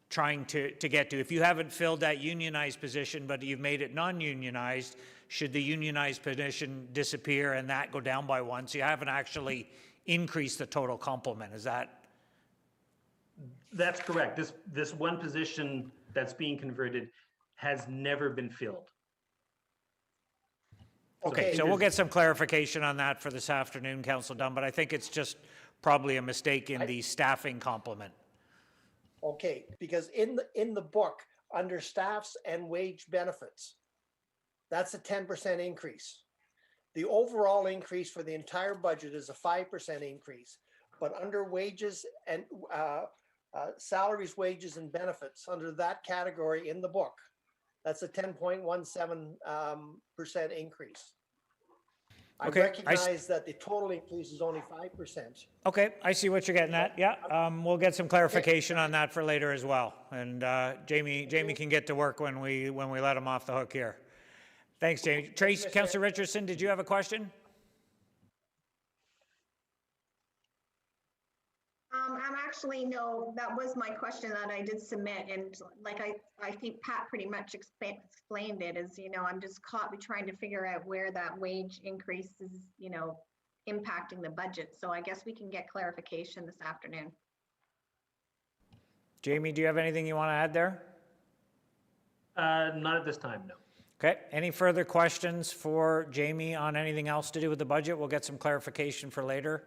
S1: trying to get to. If you haven't filled that unionized position, but you've made it non-unionized, should the unionized position disappear and that go down by 1? So you haven't actually increased the total complement. Is that?
S19: That's correct. This one position that's being converted has never been filled.
S1: Okay, so we'll get some clarification on that for this afternoon, Councillor Dunn, but I think it's just probably a mistake in the staffing complement.
S5: Okay, because in the book, under staffs and wage benefits, that's a 10% increase. The overall increase for the entire budget is a 5% increase, but under wages and salaries, wages, and benefits, under that category in the book, that's a 10.17% increase. I
S1: Okay,
S5: recognize that the total increase is only 5%.
S1: Okay, I see what you're getting at. Yeah, we'll get some clarification on that for later as well. And Jamie can get to work when we let him off the hook here. Thanks, Jamie. Councillor Richardson, did you have a question?
S20: No, that was my question that I did submit. And like, I think Pat pretty much explained it is, I'm just caught trying to figure out where that wage increase is, impacting the budget. So I guess we can get clarification this afternoon.
S1: Jamie, do you have anything you want to add there?
S19: Not at this time, no.
S1: Okay, any further questions for Jamie on anything else to do with the budget? We'll get some clarification for later.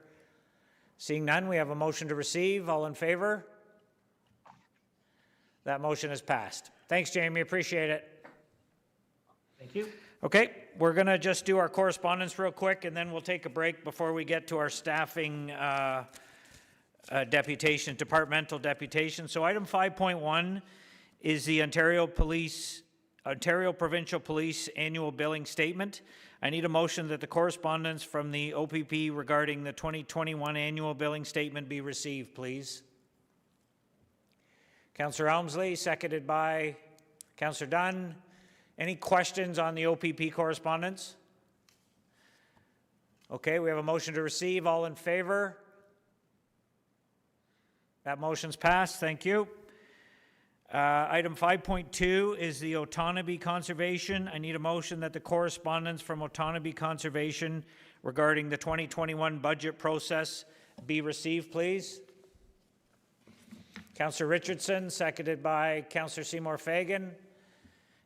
S1: Seeing none, we have a motion to receive. All in favor? That motion is passed. Thanks, Jamie. Appreciate it.
S19: Thank you.
S1: Okay, we're going to just do our correspondence real quick, and then we'll take a break before we get to our staffing deputation, departmental deputation. So item 5.1 is the Ontario Provincial Police Annual Billing Statement. I need a motion that the correspondence from the OPP regarding the 2021 annual billing statement be received, please. Councillor Elmsley, seconded by Councillor Dunn. Any questions on the OPP correspondence? Okay, we have a motion to receive. All in favor? That motion's passed. Thank you. Item 5.2 is the Otonabee Conservation. I need a motion that the correspondence from Otonabee Conservation regarding the 2021 budget process be received, please. Councillor Richardson, seconded by Councillor Seymour Fagan.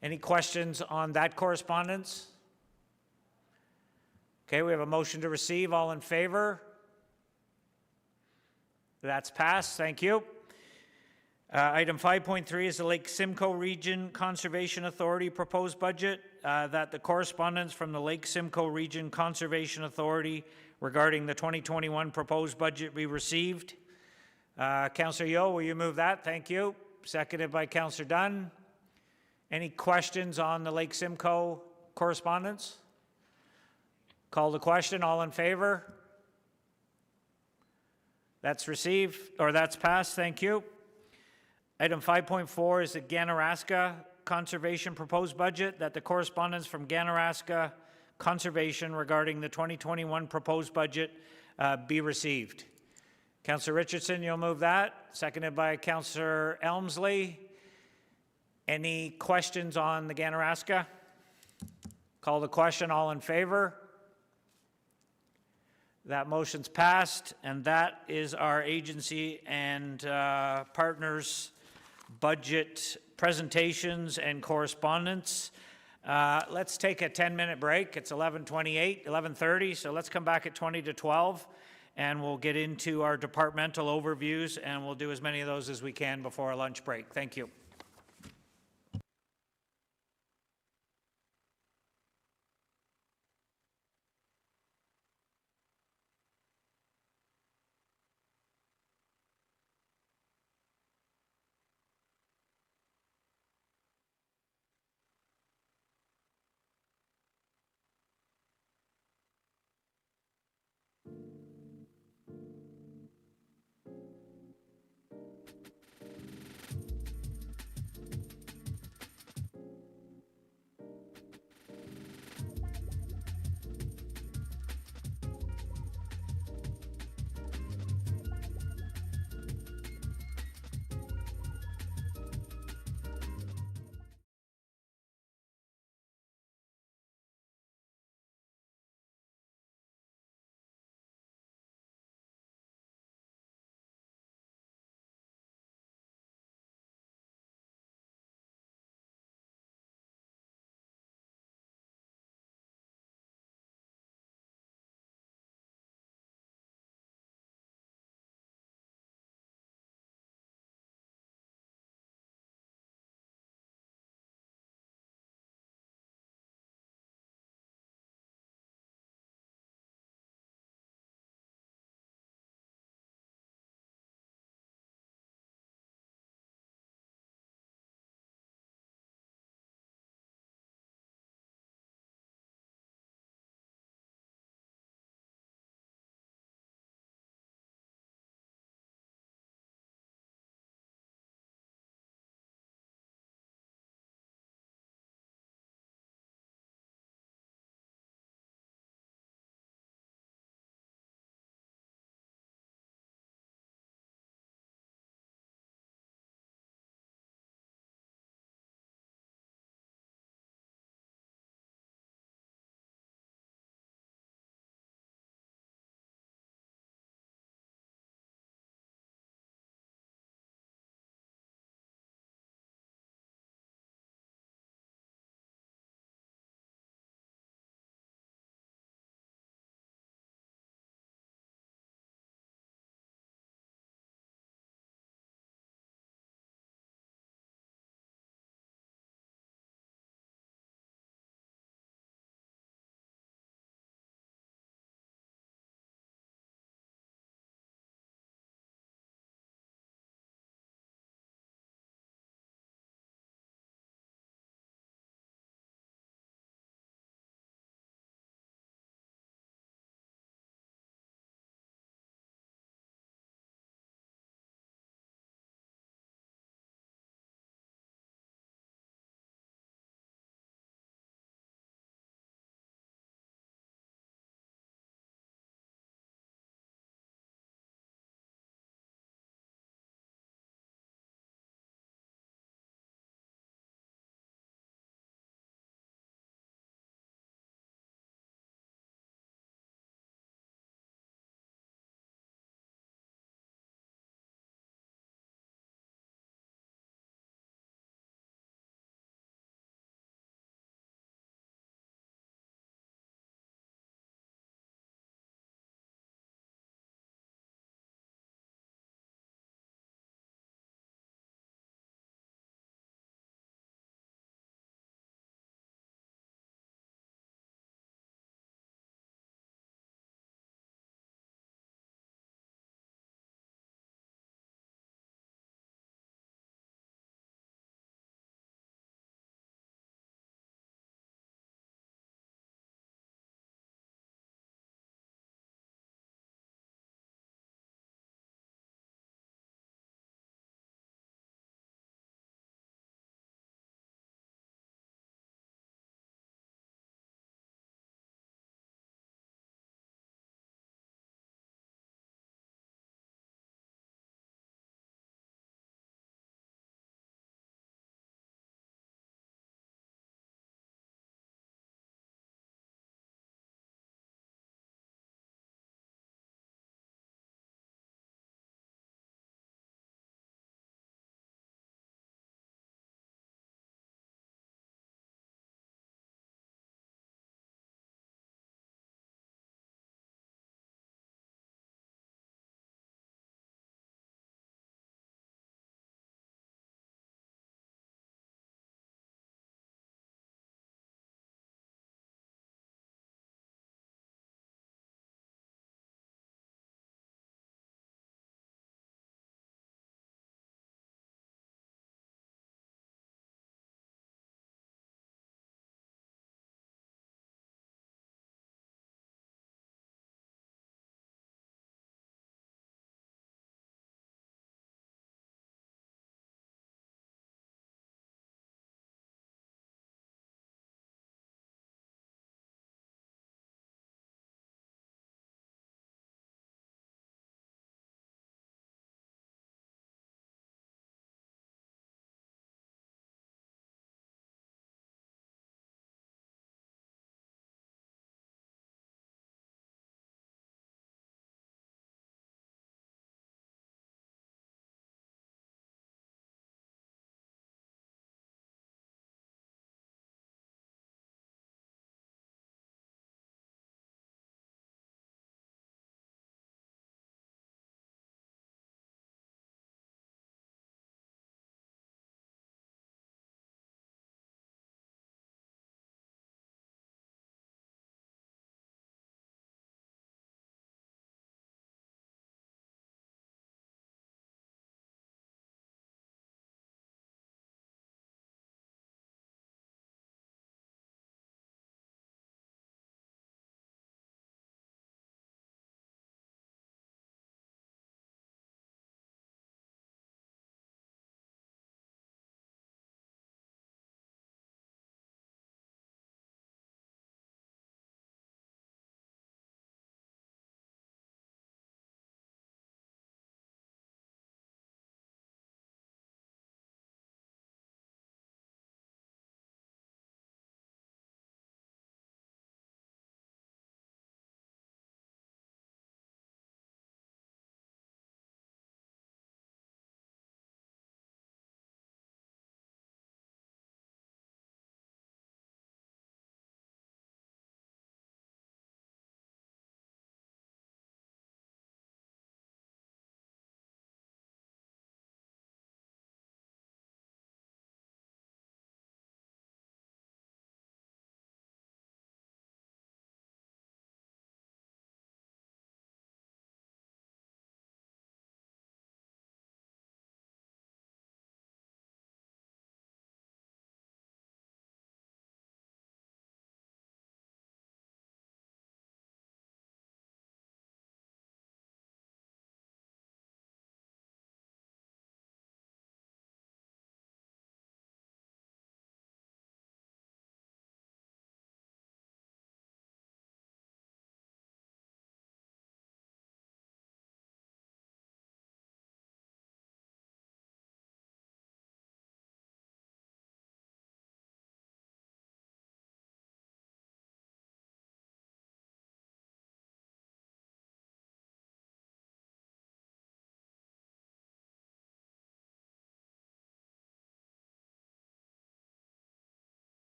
S1: Any questions on that correspondence? Okay, we have a motion to receive. All in favor? That's passed. Thank you. Item 5.3 is the Lake Simcoe Region Conservation Authority proposed budget, that the correspondence from the Lake Simcoe Region Conservation Authority regarding the 2021 proposed budget be received. Councillor Yeo, will you move that? Thank you. Seconded by Councillor Dunn. Any questions on the Lake Simcoe correspondence? Call the question. All in favor? That's received, or that's passed. Thank you. Item 5.4 is the Ganaraska Conservation proposed budget, that the correspondence from Ganaraska Conservation regarding the 2021 proposed budget be received. Councillor Richardson, you'll move that. Seconded by Councillor Elmsley. Any questions on the Ganaraska? Call the question. All in favor? That motion's passed, and that is our agency and partners' budget presentations and correspondence. Let's take a 10-minute break. It's 11:28, 11:30, so let's come back at 20 to 12, and we'll get into our departmental overviews, and we'll do as many of those as we can before our lunch break. Thank you.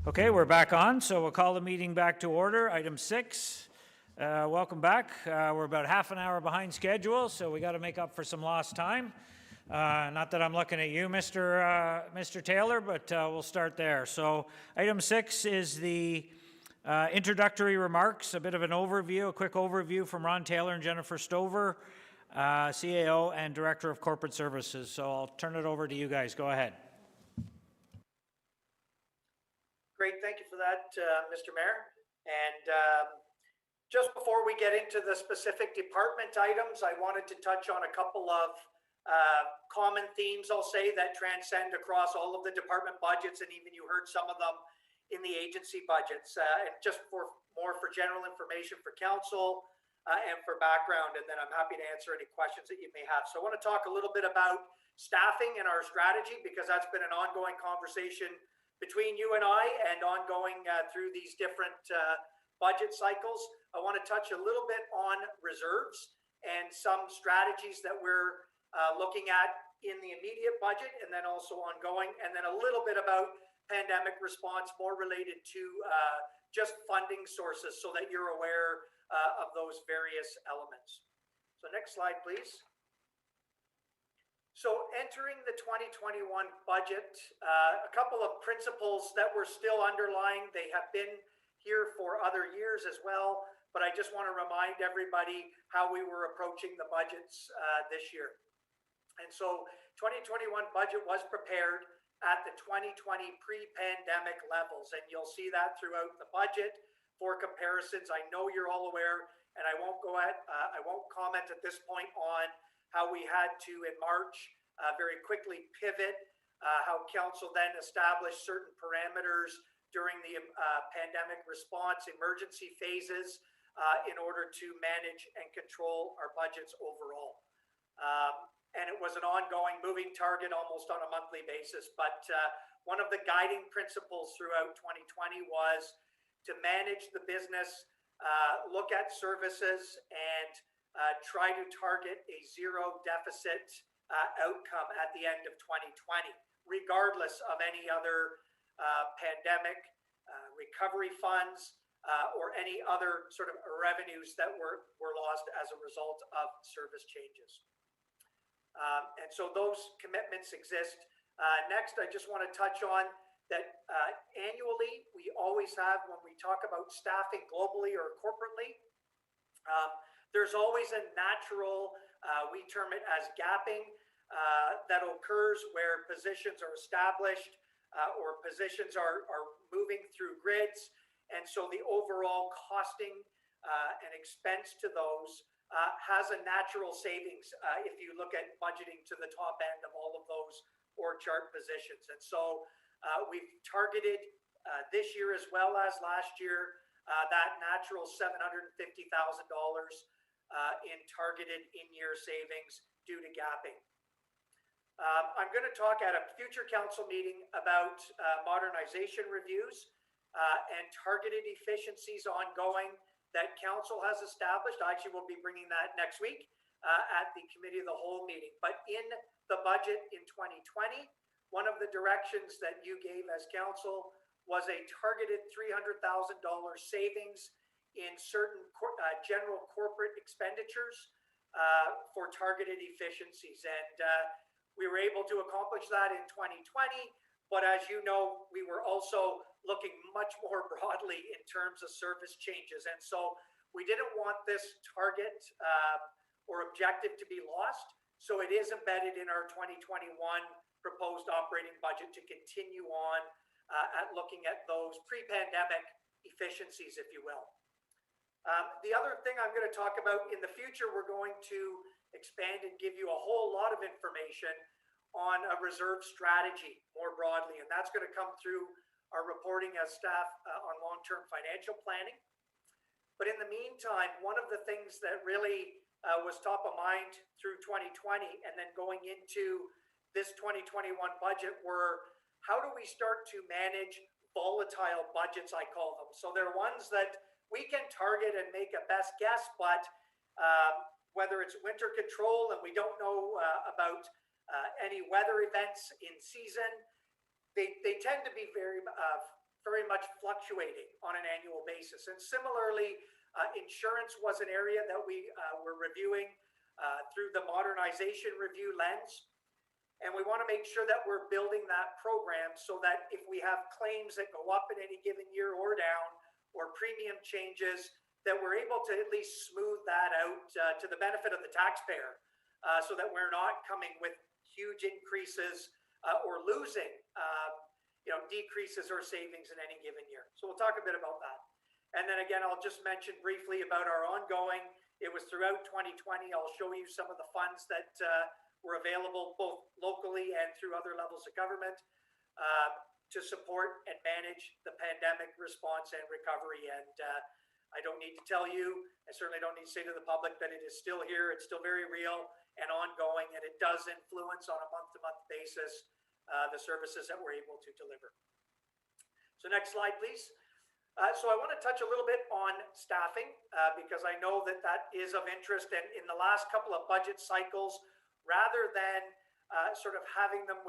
S1: Okay, we're back on, so we'll call the meeting back to order. Item 6, welcome back. We're about half an hour behind schedule, so we got to make up for some lost time. Not that I'm looking at you, Mr. Taylor, but we'll start there. So item 6 is the introductory remarks, a bit of an overview, a quick overview from Ron Taylor and Jennifer Stover, CAO and Director of Corporate Services. So I'll turn it over to you guys. Go ahead.
S2: Great, thank you for that, Mr. Mayor. And just before we get into the specific department items, I wanted to touch on a couple of common themes, I'll say, that transcend across all of the department budgets, and even you heard some of them in the agency budgets. And just for general information for council and for background, and then I'm happy to answer any questions that you may have. So I want to talk a little bit about staffing and our strategy, because that's been an ongoing conversation between you and I, and ongoing through these different budget cycles. I want to touch a little bit on reserves and some strategies that we're looking at in the immediate budget, and then also ongoing, and then a little bit about pandemic response, more related to just funding sources, so that you're aware of those various elements. So next slide, please. So entering the 2021 budget, a couple of principles that were still underlying. They have been here for other years as well, but I just want to remind everybody how we were approaching the budgets this year. And so 2021 budget was prepared at the 2020 pre-pandemic levels, and you'll see that throughout the budget. For comparisons, I know you're all aware, and I won't comment at this point on how we had to, in March, very quickly pivot, how council then established certain parameters during the pandemic response emergency phases in order to manage and control our budgets overall. And it was an ongoing moving target almost on a monthly basis. But one of the guiding principles throughout 2020 was to manage the business, look at services, and try to target a zero deficit outcome at the end of 2020, regardless of any other pandemic recovery funds or any other sort of revenues that were lost as a result of service changes. And so those commitments exist. Next, I just want to touch on that annually, we always have, when we talk about staffing globally or corporately, there's always a natural, we term it as gapping, that occurs where positions are established or positions are moving through grids. And so the overall costing and expense to those has a natural savings if you look at budgeting to the top end of all of those org chart positions. And so we've targeted this year as well as last year that natural $750,000 in targeted in-year savings due to gapping. I'm going to talk at a future council meeting about modernization reviews and targeted efficiencies ongoing that council has established. Actually, we'll be bringing that next week at the committee of the whole meeting. But in the budget in 2020, one of the directions that you gave as council was a targeted $300,000 savings in certain general corporate expenditures for targeted efficiencies. And we were able to accomplish that in 2020. But as you know, we were also looking much more broadly in terms of service changes. And so we didn't want this target or objective to be lost. So it is embedded in our 2021 proposed operating budget to continue on at looking at those pre-pandemic efficiencies, if you will. The other thing I'm going to talk about in the future, we're going to expand and give you a whole lot of information on a reserve strategy more broadly. And that's going to come through our reporting as staff on long-term financial planning. But in the meantime, one of the things that really was top of mind through 2020 and then going into this 2021 budget were, how do we start to manage volatile budgets, I call them. So they're ones that we can target and make a best guess, but whether it's winter control and we don't know about any weather events in season, they tend to be very very much fluctuating on an annual basis. And similarly, insurance was an area that we were reviewing through the modernization review lens. And we want to make sure that we're building that program so that if we have claims that go up in any given year or down, or premium changes, that we're able to at least smooth that out to the benefit of the taxpayer, so that we're not coming with huge increases or losing decreases or savings in any given year. So we'll talk a bit about that. And then again, I'll just mention briefly about our ongoing. It was throughout 2020. I'll show you some of the funds that were available both locally and through other levels of government to support and manage the pandemic response and recovery. And I don't need to tell you, I certainly don't need to say to the public that it is still here. It's still very real and ongoing, and it does influence on a month-to-month basis the services that we're able to deliver. So next slide, please. So I want to touch a little bit on staffing because I know that that is of interest. And in the last couple of budget cycles, rather than sort of having them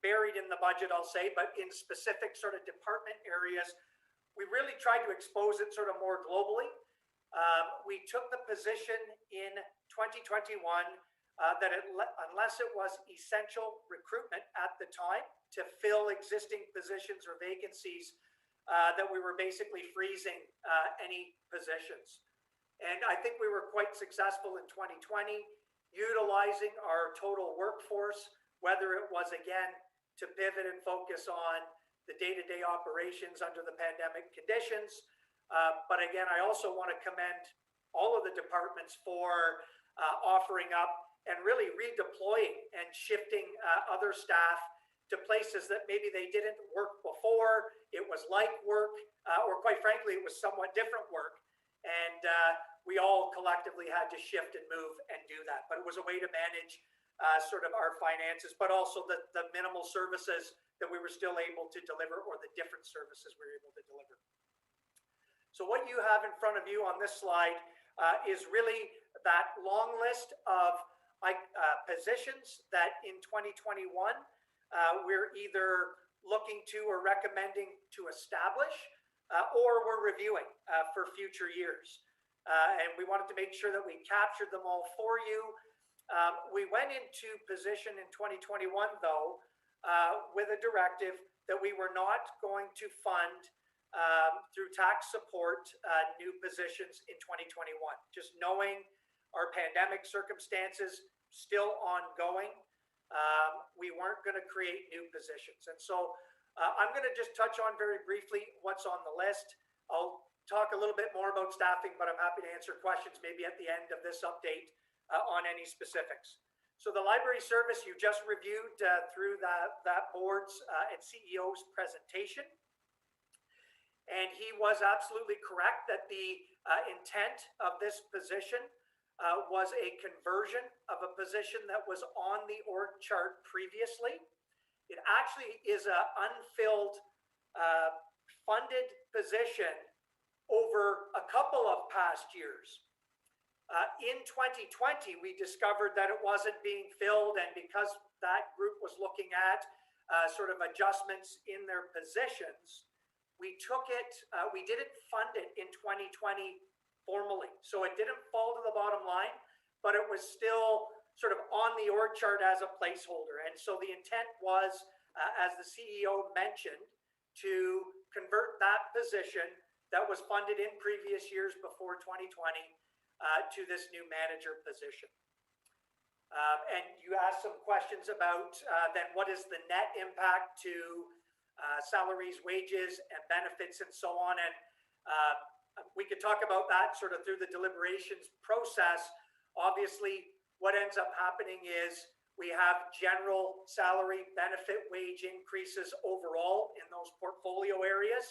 S2: buried in the budget, I'll say, but in specific sort of department areas, we really tried to expose it sort of more globally. We took the position in 2021 that unless it was essential recruitment at the time to fill existing positions or vacancies, that we were basically freezing any positions. And I think we were quite successful in 2020, utilizing our total workforce, whether it was, again, to pivot and focus on the day-to-day operations under the pandemic conditions. But again, I also want to commend all of the departments for offering up and really redeploying and shifting other staff to places that maybe they didn't work before. It was like work, or quite frankly, it was somewhat different work. And we all collectively had to shift and move and do that. But it was a way to manage sort of our finances, but also the minimal services that we were still able to deliver, or the different services we were able to deliver. So what you have in front of you on this slide is really that long list of positions that in 2021 we're either looking to or recommending to establish or we're reviewing for future years. And we wanted to make sure that we captured them all for you. We went into position in 2021, though, with a directive that we were not going to fund through tax support new positions in 2021. Just knowing our pandemic circumstances still ongoing, we weren't going to create new positions. And so I'm going to just touch on very briefly what's on the list. I'll talk a little bit more about staffing, but I'm happy to answer questions maybe at the end of this update on any specifics. So the library service you just reviewed through that board's and CEO's presentation. And he was absolutely correct that the intent of this position was a conversion of a position that was on the org chart previously. It actually is an unfilled funded position over a couple of past years. In 2020, we discovered that it wasn't being filled, and because that group was looking at sort of adjustments in their positions, we took it, we didn't fund it in 2020 formally. So it didn't fall to the bottom line, but it was still sort of on the org chart as a placeholder. And so the intent was, as the CEO mentioned, to convert that position that was funded in previous years before 2020 to this new manager position. And you asked some questions about then what is the net impact to salaries, wages, and benefits, and so on. And we could talk about that sort of through the deliberations process. Obviously, what ends up happening is we have general salary, benefit, wage increases overall in those portfolio areas.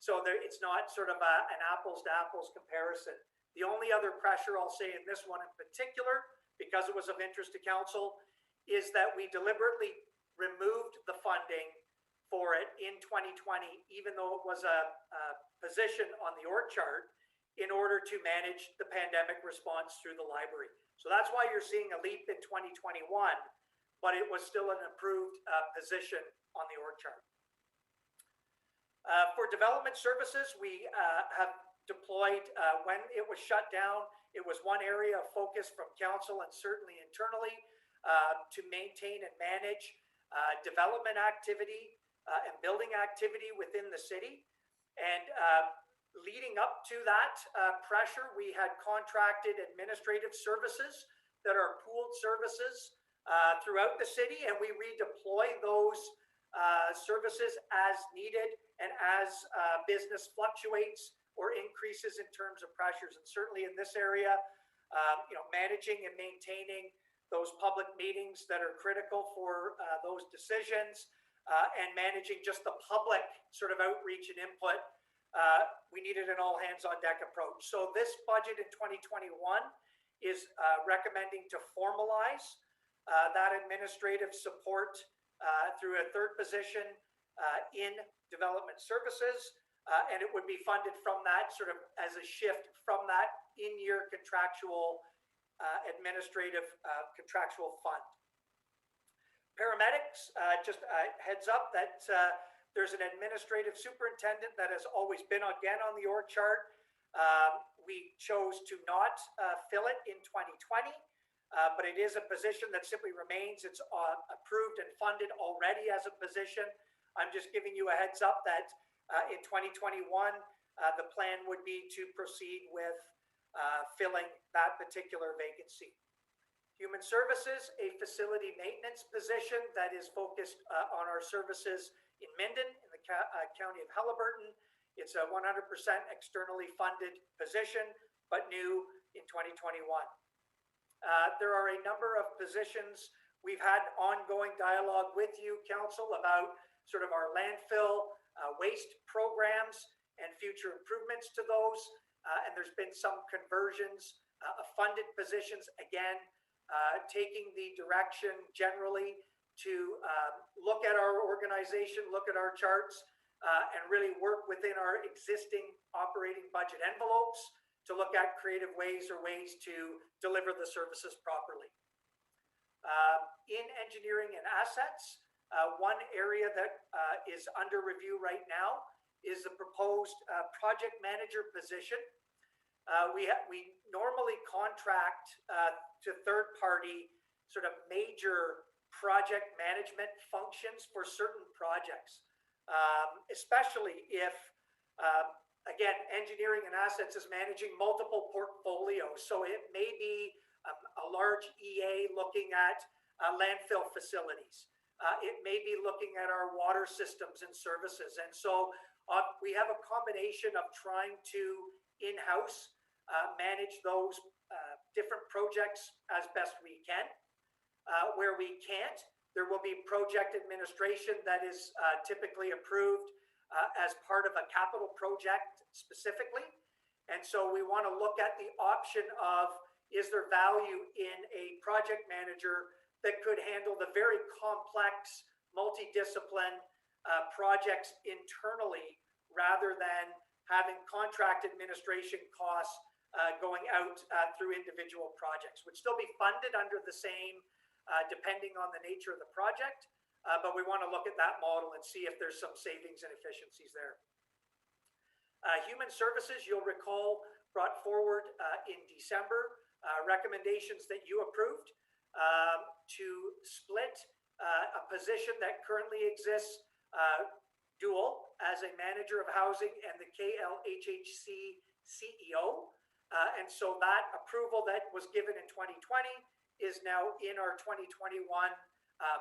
S2: So it's not sort of an apples to apples comparison. The only other pressure I'll say in this one in particular, because it was of interest to council, is that we deliberately removed the funding for it in 2020, even though it was a position on the org chart, in order to manage the pandemic response through the library. So that's why you're seeing a leap in 2021, but it was still an approved position on the org chart. For development services, we have deployed, when it was shut down, it was one area of focus from council and certainly internally to maintain and manage development activity and building activity within the city. And leading up to that pressure, we had contracted administrative services that are pooled services throughout the city, and we redeploy those services as needed and as business fluctuates or increases in terms of pressures. And certainly in this area, managing and maintaining those public meetings that are critical for those decisions and managing just the public sort of outreach and input, we needed an all hands on deck approach. So this budget in 2021 is recommending to formalize that administrative support through a third position in development services, and it would be funded from that sort of as a shift from that in-year contractual administrative contractual fund. Paramedics, just a heads up that there's an administrative superintendent that has always been again on the org chart. We chose to not fill it in 2020. But it is a position that simply remains. It's approved and funded already as a position. I'm just giving you a heads up that in 2021, the plan would be to proceed with filling that particular vacancy. Human Services, a facility maintenance position that is focused on our services in Minden, in the County of Haliburton. It's a 100% externally funded position, but new in 2021. There are a number of positions. We've had ongoing dialogue with you, Council, about sort of our landfill waste programs and future improvements to those. And there's been some conversions of funded positions, again, taking the direction generally to look at our organization, look at our charts, and really work within our existing operating budget envelopes to look at creative ways to deliver the services properly. In engineering and assets, one area that is under review right now is the proposed project manager position. We normally contract to third-party sort of major project management functions for certain projects, especially if again, engineering and assets is managing multiple portfolios. So it may be a large EA looking at landfill facilities. It may be looking at our water systems and services. And so we have a combination of trying to in-house manage those different projects as best we can. Where we can't, there will be project administration that is typically approved as part of a capital project specifically. And so we want to look at the option of, is there value in a project manager that could handle the very complex, multidiscipline projects internally rather than having contract administration costs going out through individual projects. Would still be funded under the same, depending on the nature of the project, but we want to look at that model and see if there's some savings and efficiencies there. Human Services, you'll recall, brought forward in December recommendations that you approved to split a position that currently exists dual as a manager of housing and the KLHHC CEO. And so that approval that was given in 2020 is now in our 2021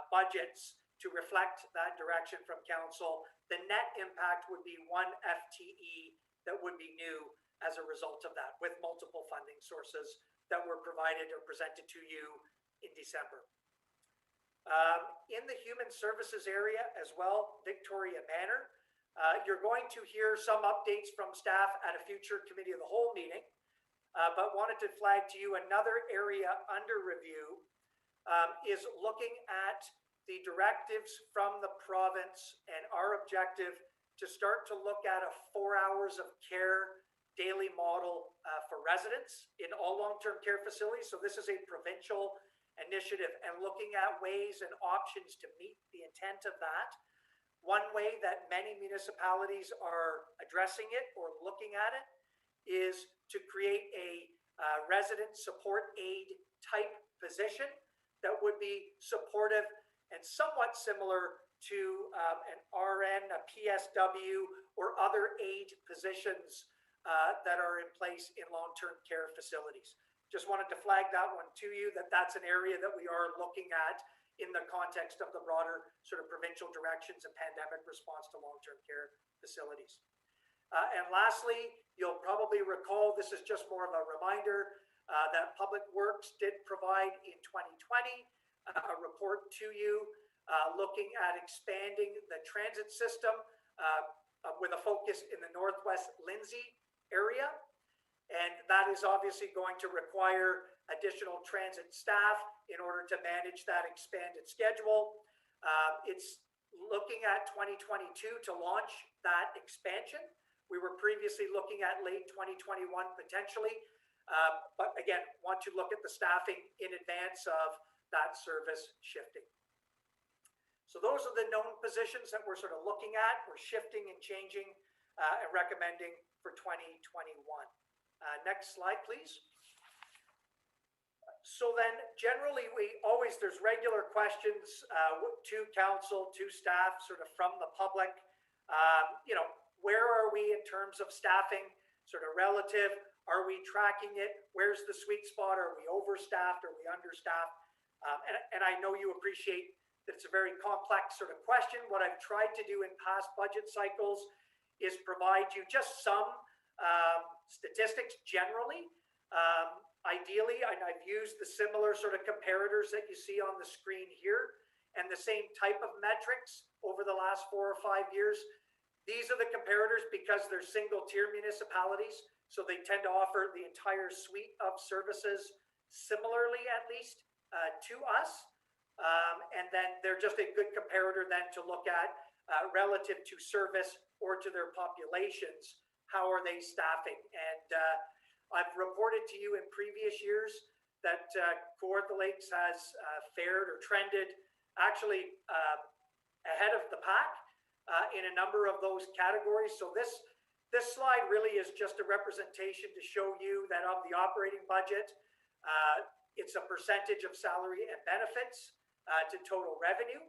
S2: budgets to reflect that direction from council. The net impact would be 1 FTE that would be new as a result of that, with multiple funding sources that were provided or presented to you in December. In the human services area as well, Victoria Manor, you're going to hear some updates from staff at a future committee of the whole meeting, but wanted to flag to you another area under review is looking at the directives from the province and our objective to start to look at a 4 hours of care daily model for residents in all long-term care facilities. So this is a provincial initiative and looking at ways and options to meet the intent of that. one way that many municipalities are addressing it or looking at it is to create a resident support aid type position that would be supportive and somewhat similar to an RN, a PSW, or other aid positions that are in place in long-term care facilities. Just wanted to flag that one to you, that that's an area that we are looking at in the context of the broader sort of provincial directions and pandemic response to long-term care facilities. And lastly, you'll probably recall, this is just more of a reminder, that Public Works did provide in 2020 a report to you looking at expanding the transit system with a focus in the Northwest Lindsay area. And that is obviously going to require additional transit staff in order to manage that expanded schedule. It's looking at 2022 to launch that expansion. We were previously looking at late 2021 potentially, but again, want to look at the staffing in advance of that service shifting. So those are the known positions that we're sort of looking at, we're shifting and changing and recommending for 2021. Next slide, please. So then generally there's regular questions to council, to staff, sort of from the public. Where are we in terms of staffing, sort of relative? Are we tracking it? Where's the sweet spot? Are we overstaffed? Are we understaffed? And I know you appreciate that it's a very complex sort of question. What I've tried to do in past budget cycles is provide you just some statistics generally. Ideally, I've used the similar sort of comparators that you see on the screen here and the same type of metrics over the last 4 or 5 years. These are the comparators because they're single-tier municipalities, so they tend to offer the entire suite of services similarly, at least, to us. And then they're just a good comparator then to look at relative to service or to their populations. How are they staffing? And I've reported to you in previous years that Kawartha Lakes has fared or trended actually ahead of the pack in a number of those categories. So this slide really is just a representation to show you that of the operating budget, it's a percentage of salary and benefits to total revenue.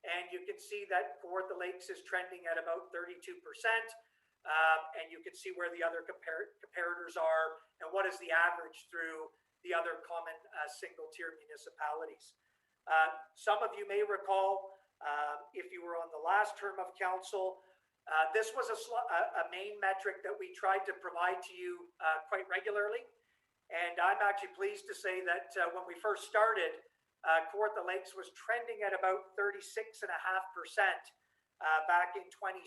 S2: And you can see that Kawartha Lakes is trending at about 32%. And you can see where the other comparators are and what is the average through the other common single-tier municipalities. Some of you may recall, if you were on the last term of council, this was a main metric that we tried to provide to you quite regularly. And I'm actually pleased to say that when we first started, Kawartha Lakes was trending at about 36.5% back in 2016.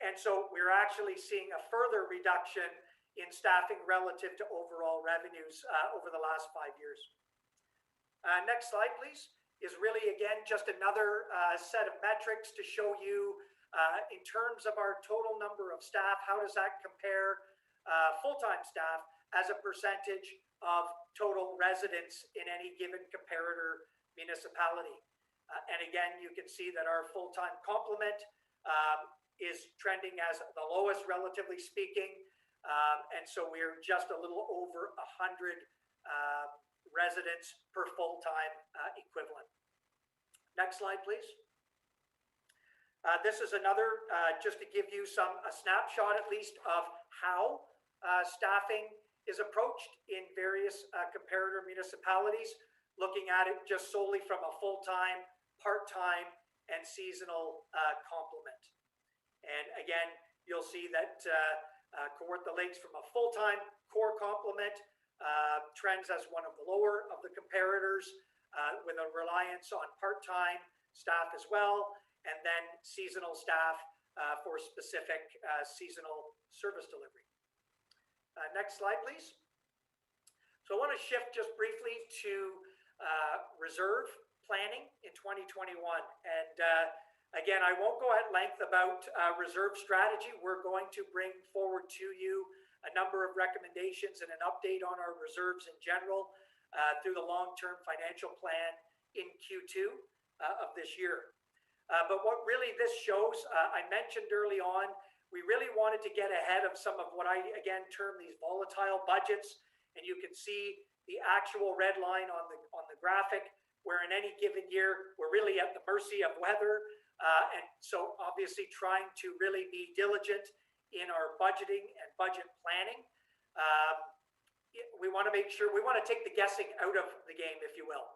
S2: And so we're actually seeing a further reduction in staffing relative to overall revenues over the last 5 years. Next slide, please, is really, again, just another set of metrics to show you in terms of our total number of staff, how does that compare full-time staff as a percentage of total residents in any given comparator municipality. And again, you can see that our full-time complement is trending as the lowest, relatively speaking. And so we're just a little over 100 residents per full-time equivalent. Next slide, please. This is another, just to give you a snapshot at least of how staffing is approached in various comparator municipalities, looking at it just solely from a full-time, part-time, and seasonal complement. And again, you'll see that Kawartha Lakes from a full-time core complement trends as one of the lower of the comparators with a reliance on part-time staff as well, and then seasonal staff for specific seasonal service delivery. Next slide, please. So I want to shift just briefly to reserve planning in 2021. And again, I won't go at length about reserve strategy. We're going to bring forward to you a number of recommendations and an update on our reserves in general through the long-term financial plan in Q2 of this year. But what really this shows, I mentioned early on, we really wanted to get ahead of some of what I, again, term these volatile budgets. And you can see the actual red line on the graphic, where in any given year, we're really at the mercy of weather. And so obviously trying to really be diligent in our budgeting and budget planning. We want to make sure, we want to take the guessing out of the game, if you will.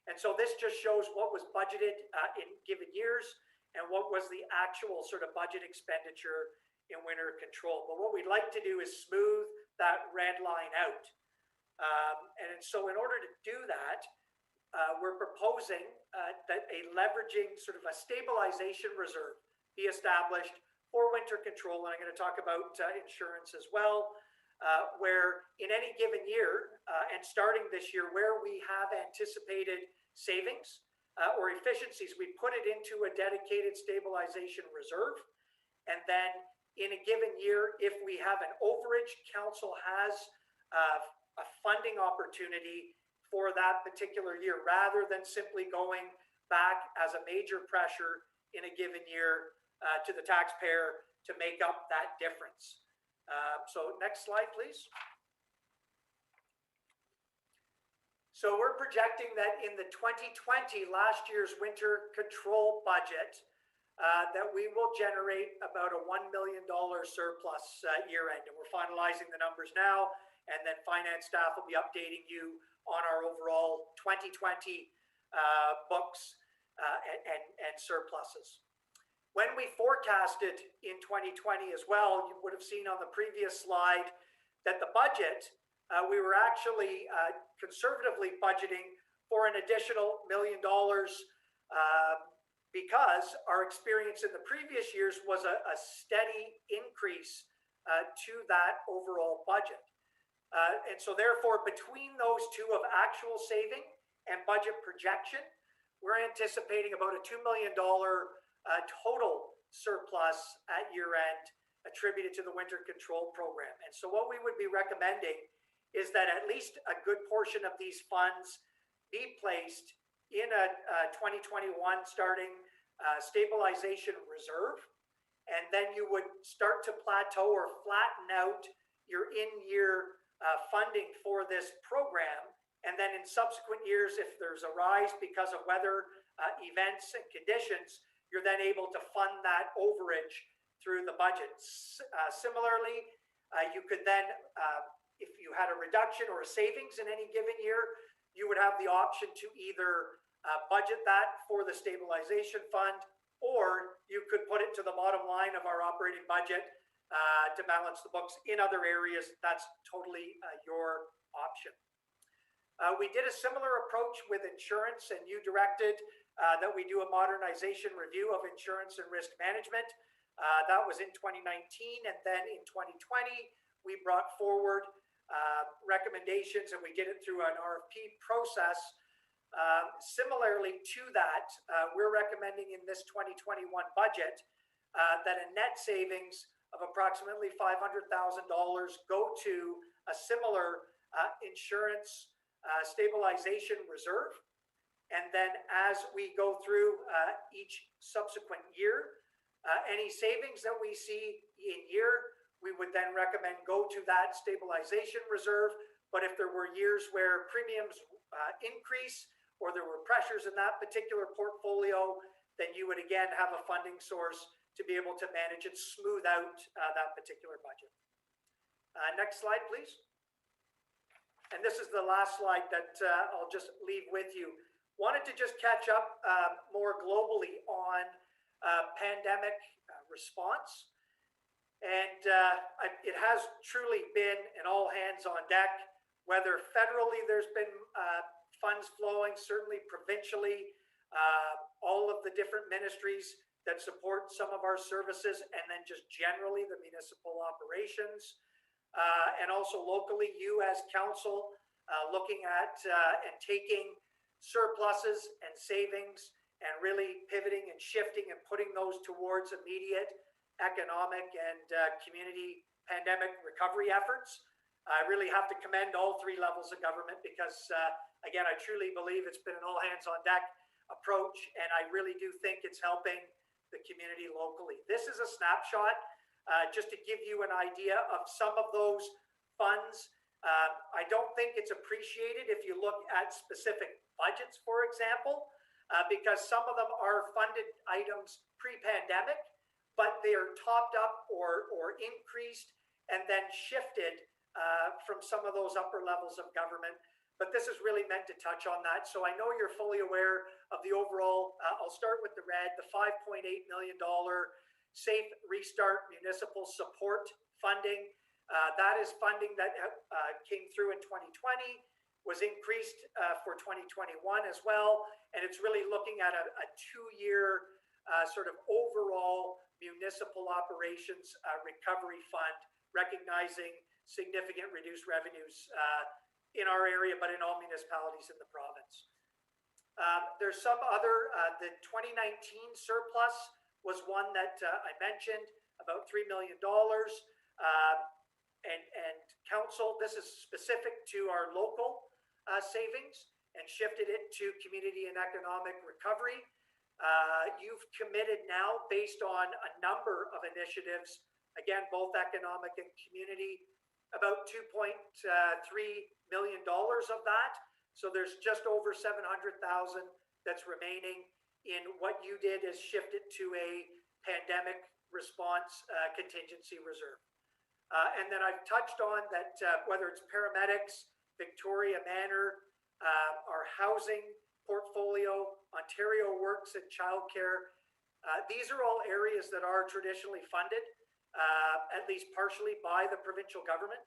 S2: And so this just shows what was budgeted in given years and what was the actual sort of budget expenditure in winter control. But what we'd like to do is smooth that red line out. And so in order to do that, we're proposing that a leveraging sort of a stabilization reserve be established for winter control. And I'm going to talk about insurance as well, where in any given year and starting this year, where we have anticipated savings or efficiencies, we put it into a dedicated stabilization reserve. And then in a given year, if we have an overage, council has a funding opportunity for that particular year, rather than simply going back as a major pressure in a given year to the taxpayer to make up that difference. So next slide, please. So we're projecting that in the 2020, last year's winter control budget, that we will generate about a $1 million surplus year end. And we're finalizing the numbers now, and then finance staff will be updating you on our overall 2020 books and surpluses. When we forecasted in 2020 as well, you would have seen on the previous slide that the budget, we were actually conservatively budgeting for an additional $1 million because our experience in the previous years was a steady increase to that overall budget. And so therefore, between those two of actual saving and budget projection, we're anticipating about a $2 million total surplus at year end attributed to the winter control program. And so what we would be recommending is that at least a good portion of these funds be placed in a 2021 starting stabilization reserve. And then you would start to plateau or flatten out your in-year funding for this program. And then in subsequent years, if there's a rise because of weather events and conditions, you're then able to fund that overage through the budget. Similarly, you could then, if you had a reduction or a savings in any given year, you would have the option to either budget that for the stabilization fund, or you could put it to the bottom line of our operating budget to balance the books in other areas. That's totally your option. We did a similar approach with insurance, and you directed that we do a modernization review of insurance and risk management. That was in 2019, and then in 2020, we brought forward recommendations, and we did it through an RFP process. Similarly to that, we're recommending in this 2021 budget that a net savings of approximately $500,000 go to a similar insurance stabilization reserve. And then as we go through each subsequent year, any savings that we see in year, we would then recommend go to that stabilization reserve. But if there were years where premiums increase or there were pressures in that particular portfolio, then you would again have a funding source to be able to manage and smooth out that particular budget. Next slide, please. And this is the last slide that I'll just leave with you. Wanted to just catch up more globally on pandemic response. And it has truly been an all hands on deck, whether federally there's been funds flowing, certainly provincially, all of the different ministries that support some of our services, and then just generally the municipal operations. And also locally, you as council looking at and taking surpluses and savings and really pivoting and shifting and putting those towards immediate economic and community pandemic recovery efforts. I really have to commend all three levels of government because, again, I truly believe it's been an all hands on deck approach, and I really do think it's helping the community locally. This is a snapshot just to give you an idea of some of those funds. I don't think it's appreciated if you look at specific budgets, for example, because some of them are funded items pre-pandemic, but they are topped up or increased and then shifted from some of those upper levels of government. But this is really meant to touch on that. So I know you're fully aware of the overall, I'll start with the red, the $5.8 million Safe Restart Municipal Support funding. That is funding that came through in 2020, was increased for 2021 as well. And it's really looking at a 2-year sort of overall municipal operations recovery fund, recognizing significant reduced revenues in our area, but in all municipalities in the province. There's some other, the 2019 surplus was one that I mentioned, about $3 million. And council, this is specific to our local savings and shifted it to community and economic recovery. You've committed now, based on a number of initiatives, again, both economic and community, about $2.3 million of that. So there's just over 700,000 that's remaining in what you did is shift it to a pandemic response contingency reserve. And then I've touched on that whether it's paramedics, Victoria Manor, our housing portfolio, Ontario Works and childcare, these are all areas that are traditionally funded, at least partially, by the provincial government.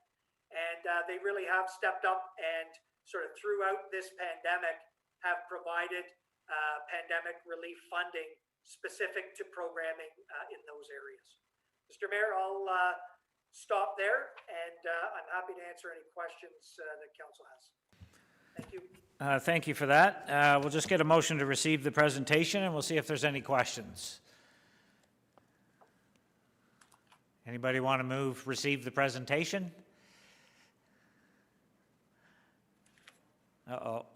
S2: And they really have stepped up and sort of throughout this pandemic have provided pandemic relief funding specific to programming in those areas. Mr. Mayor, I'll stop there, and I'm happy to answer any questions that council has. Thank you.
S1: Thank you for that. We'll just get a motion to receive the presentation, and we'll see if there's any questions. Anybody want to move receive the presentation? Uh-oh.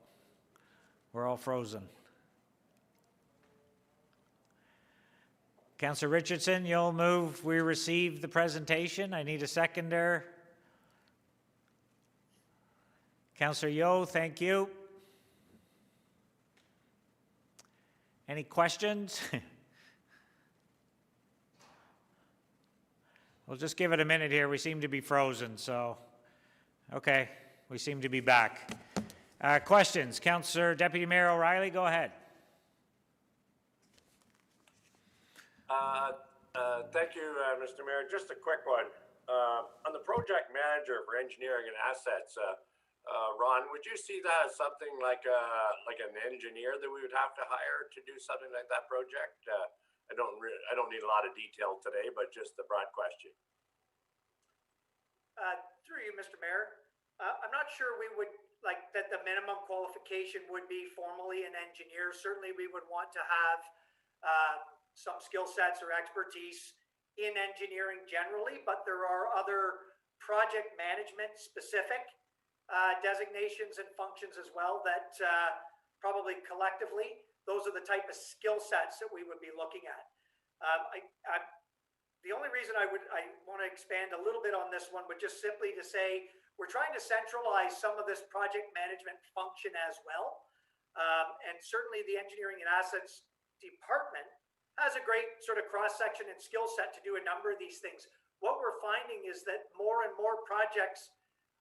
S1: We're all frozen. Councillor Richardson, you'll move we receive the presentation. I need a seconder. Councillor Yeo, thank you. Any questions? We'll just give it a minute here. We seem to be frozen, so okay, we seem to be back. Questions? Councillor Deputy Mayor O'Reilly, go ahead.
S6: Thank you, Mr. Mayor. Just a quick one. On the project manager for engineering and assets, Ron, would you see that as something like an engineer that we would have to hire to do something like that project? I don't need a lot of detail today, but just the broad question.
S2: Through you, Mr. Mayor. I'm not sure we would like that the minimum qualification would be formally an engineer. Certainly we would want to have some skill sets or expertise in engineering generally, but there are other project management specific designations and functions as well that probably collectively, those are the type of skill sets that we would be looking at. The only reason I want to expand a little bit on this one would just simply to say, we're trying to centralize some of this project management function as well. And certainly the engineering and assets department has a great sort of cross-section and skill set to do a number of these things. What we're finding is that more and more projects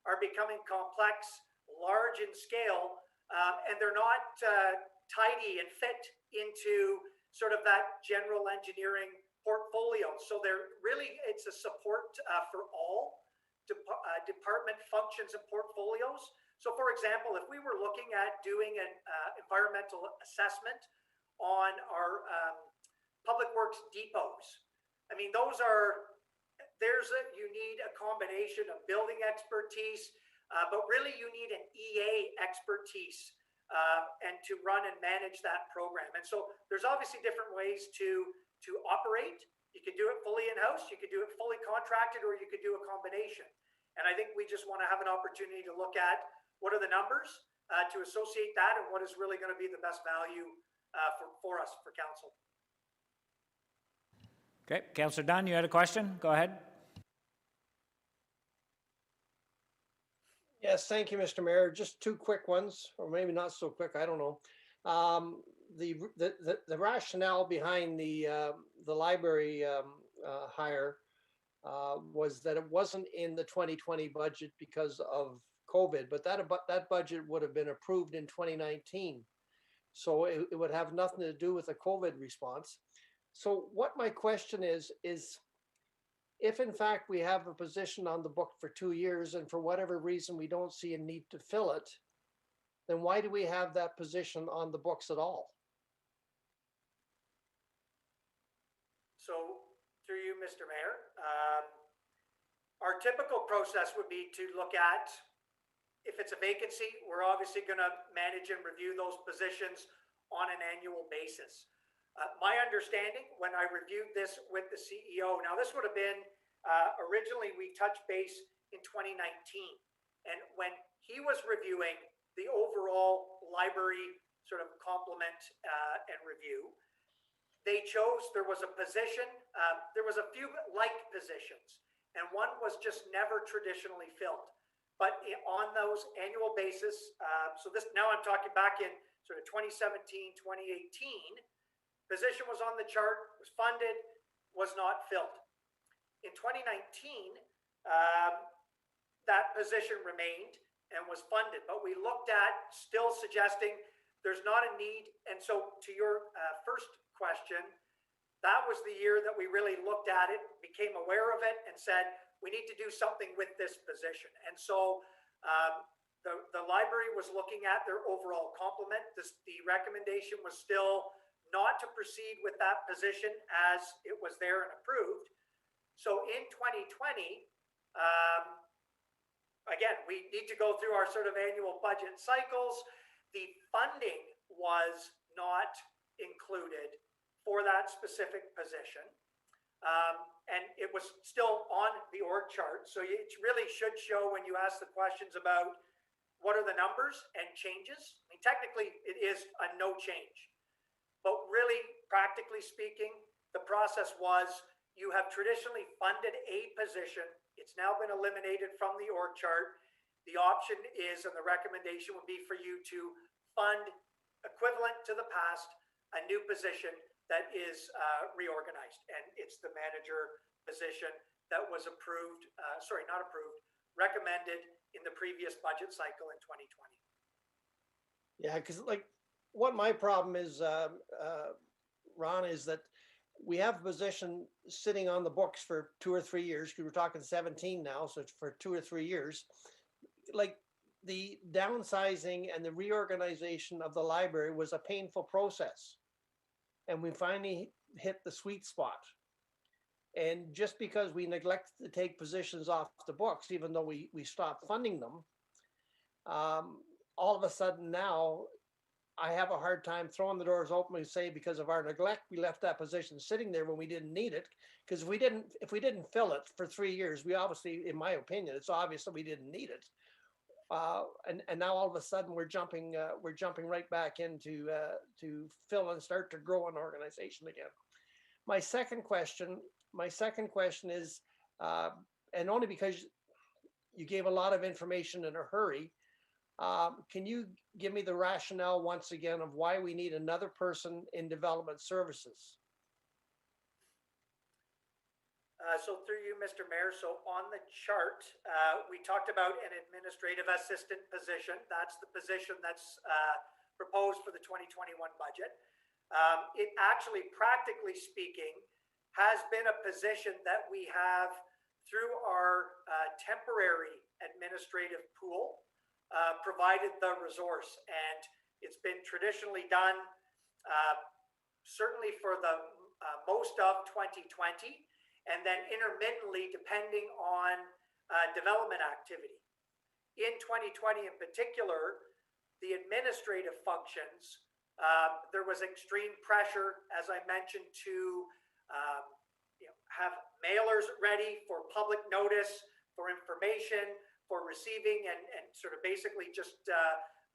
S2: are becoming complex, large in scale, and they're not tidy and fit into sort of that general engineering portfolio. So it's a support for all department functions and portfolios. So for example, if we were looking at doing an environmental assessment on our public works depots, I mean, you need a combination of building expertise, but really you need an EA expertise and to run and manage that program. And so there's obviously different ways to operate. You could do it fully in-house, you could do it fully contracted, or you could do a combination. And I think we just want to have an opportunity to look at what are the numbers to associate that and what is really going to be the best value for us, for council.
S1: Okay, Councillor Dunn, you had a question? Go ahead.
S5: Yes, thank you, Mr. Mayor. Just two quick ones, or maybe not so quick, I don't know. The rationale behind the library hire was that it wasn't in the 2020 budget because of COVID, but that budget would have been approved in 2019. So it would have nothing to do with the COVID response. So what my question is if in fact we have a position on the book for 2 years and for whatever reason we don't see a need to fill it, then why do we have that position on the books at all?
S2: So through you, Mr. Mayor, our typical process would be to look at, if it's a vacancy, we're obviously going to manage and review those positions on an annual basis. My understanding when I reviewed this with the CEO, now this would have been, originally we touched base in 2019. And when he was reviewing the overall library sort of complement and review, they chose, there was a position, there was a few like positions, and one was just never traditionally filled. But on those annual basis, so this, now I'm talking back in sort of 2017, 2018, position was on the chart, was funded, was not filled. In 2019, that position remained and was funded, but we looked at still suggesting there's not a need. And so to your first question, that was the year that we really looked at it, became aware of it, and said, we need to do something with this position. And so the library was looking at their overall complement. The recommendation was still not to proceed with that position as it was there and approved. So in 2020, again, we need to go through our sort of annual budget cycles. The funding was not included for that specific position. And it was still on the org chart. So it really should show when you ask the questions about what are the numbers and changes. I mean, technically it is a no change. But really, practically speaking, the process was you have traditionally funded a position. It's now been eliminated from the org chart. The option is, and the recommendation would be for you to fund equivalent to the past, a new position that is reorganized. And it's the manager position that was approved, sorry, not approved, recommended in the previous budget cycle in 2020.
S5: Yeah, because like what my problem is, Ron, is that we have a position sitting on the books for 2 or 3 years, because we're talking 17 now, so it's for 2 or 3 years. Like the downsizing and the reorganization of the library was a painful process. And we finally hit the sweet spot. And just because we neglected to take positions off the books, even though we stopped funding them, all of a sudden now, I have a hard time throwing the doors open and say because of our neglect, we left that position sitting there when we didn't need it. Because if we didn't fill it for 3 years, we obviously, in my opinion, it's obvious that we didn't need it. And now all of a sudden we're jumping right back into to fill and start to grow an organization again. My second question is, and only because you gave a lot of information in a hurry, can you give me the rationale once again of why we need another person in development services?
S2: So through you, Mr. Mayor, so on the chart, we talked about an administrative assistant position. That's the position that's proposed for the 2021 budget. It actually, practically speaking, has been a position that we have through our temporary administrative pool, provided the resource. And it's been traditionally done certainly for the most of 2020, and then intermittently depending on development activity. In 2020 in particular, the administrative functions, there was extreme pressure, as I mentioned, to have mailers ready for public notice, for information, for receiving, and sort of basically just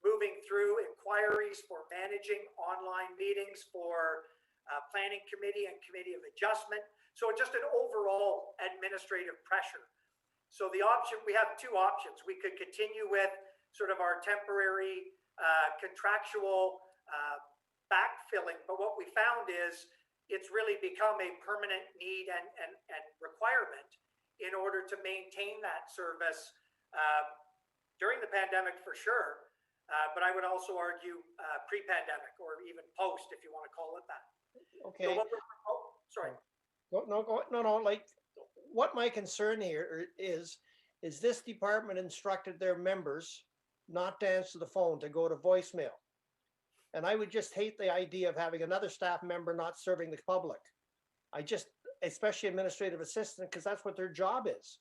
S2: moving through inquiries, for managing online meetings, for planning committee and committee of adjustment. So just an overall administrative pressure. So the option, we have two options. We could continue with sort of our temporary contractual backfilling, but what we found is it's really become a permanent need and requirement in order to maintain that service during the pandemic for sure, but I would also argue pre-pandemic or even post, if you want to call it that.
S5: Okay.
S2: So sorry.
S5: No, like, what my concern here is this department instructed their members not to answer the phone, to go to voicemail. And I would just hate the idea of having another staff member not serving the public. Especially administrative assistant, because that's what their job is.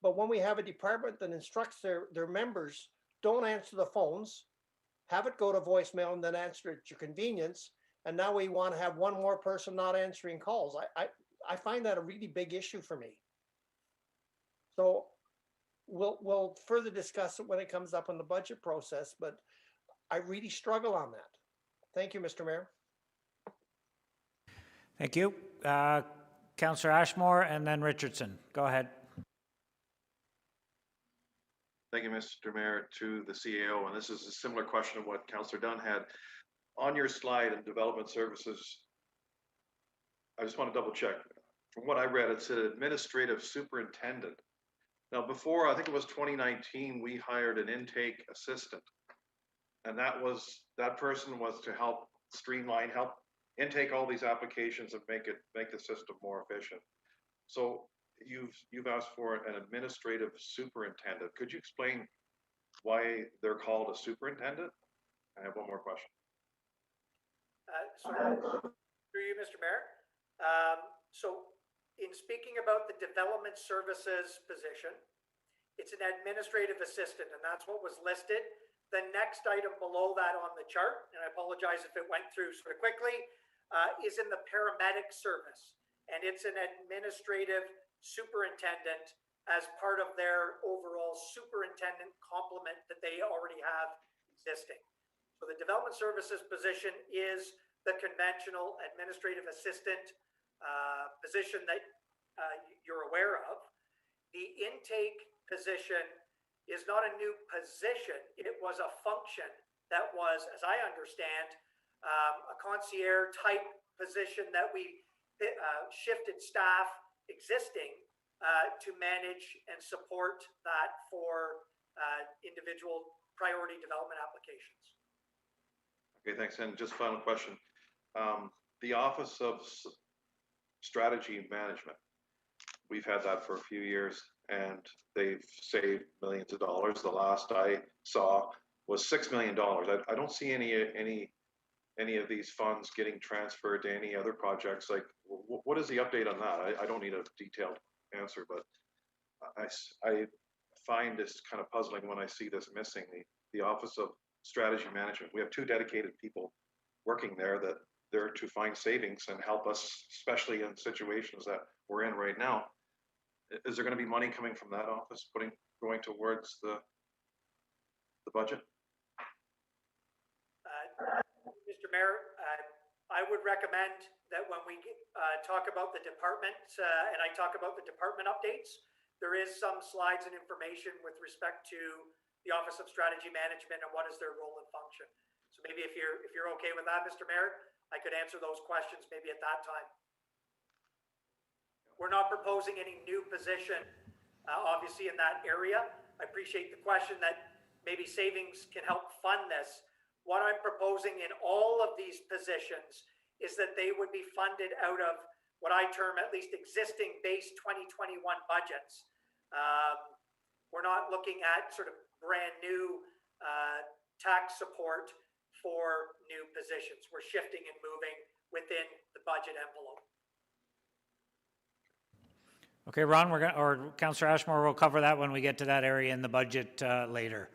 S5: But when we have a department that instructs their members, don't answer the phones, have it go to voicemail and then answer at your convenience. And now we want to have one more person not answering calls. I find that a really big issue for me. So we'll further discuss it when it comes up in the budget process, but I really struggle on that. Thank you, Mr. Mayor.
S1: Thank you. Councillor Ashmore and then Richardson. Go ahead.
S4: Thank you, Mr. Mayor, to the CAO. And this is a similar question of what Councillor Dunn had. On your slide in development services, I just want to double check. From what I read, it said administrative superintendent. Now, before, I think it was 2019, we hired an intake assistant. And that person was to help streamline, help intake all these applications and make the system more efficient. So you've asked for an administrative superintendent. Could you explain why they're called a superintendent? I have one more question.
S2: Sorry, through you, Mr. Mayor. So in speaking about the development services position, it's an administrative assistant, and that's what was listed. The next item below that on the chart, and I apologize if it went through sort of quickly, is in the paramedic service, and it's an administrative superintendent as part of their overall superintendent complement that they already have existing. So the development services position is the conventional administrative assistant position that you're aware of. The intake position is not a new position. It was a function that was, as I understand, a concierge type position that we shifted staff existing to manage and support that for individual priority development applications.
S4: Okay, thanks. And just final question. The Office of Strategy Management, we've had that for a few years and they've saved millions of dollars. The last I saw was $6 million. I don't see any of these funds getting transferred to any other projects. Like, what is the update on that? I don't need a detailed answer, but I find this kind of puzzling when I see this missing, the Office of Strategy Management. We have 2 dedicated people working there that they're to find savings and help us, especially in situations that we're in right now. Is there going to be money coming from that office going towards the budget?
S2: Mr. Mayor, I would recommend that when we talk about the department and I talk about the department updates, there is some slides and information with respect to the Office of Strategy Management and what is their role and function. So maybe if you're okay with that, Mr. Mayor, I could answer those questions maybe at that time. We're not proposing any new position, obviously, in that area. I appreciate the question that maybe savings can help fund this. What I'm proposing in all of these positions is that they would be funded out of what I term at least existing base 2021 budgets. We're not looking at sort of brand new tax support for new positions. We're shifting and moving within the budget envelope.
S1: Okay, Ron, or Councillor Ashmore, we'll cover that when we get to that area in the budget later.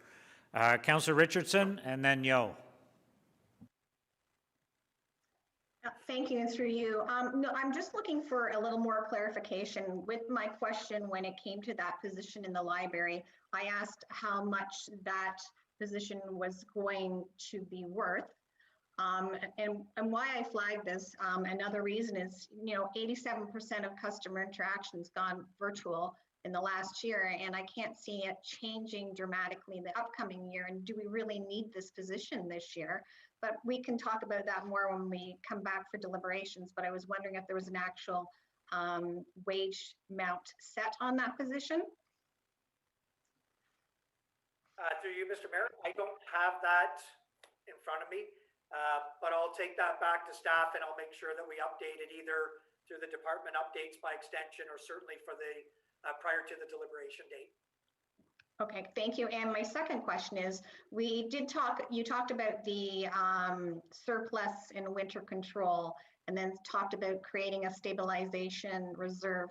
S1: Councillor Richardson and then Yo.
S20: Thank you, and through you. No, I'm just looking for a little more clarification with my question when it came to that position in the library. I asked how much that position was going to be worth. And why I flagged this, another reason is, 87% of customer interactions gone virtual in the last year, and I can't see it changing dramatically in the upcoming year. And do we really need this position this year? But we can talk about that more when we come back for deliberations. But I was wondering if there was an actual wage amount set on that position.
S2: Through you, Mr. Mayor, I don't have that in front of me, but I'll take that back to staff and I'll make sure that we update it either through the department updates by extension or certainly for the prior to the deliberation date.
S20: Okay, thank you. And my second question is, you talked about the surplus in winter control, and then talked about creating a stabilization reserve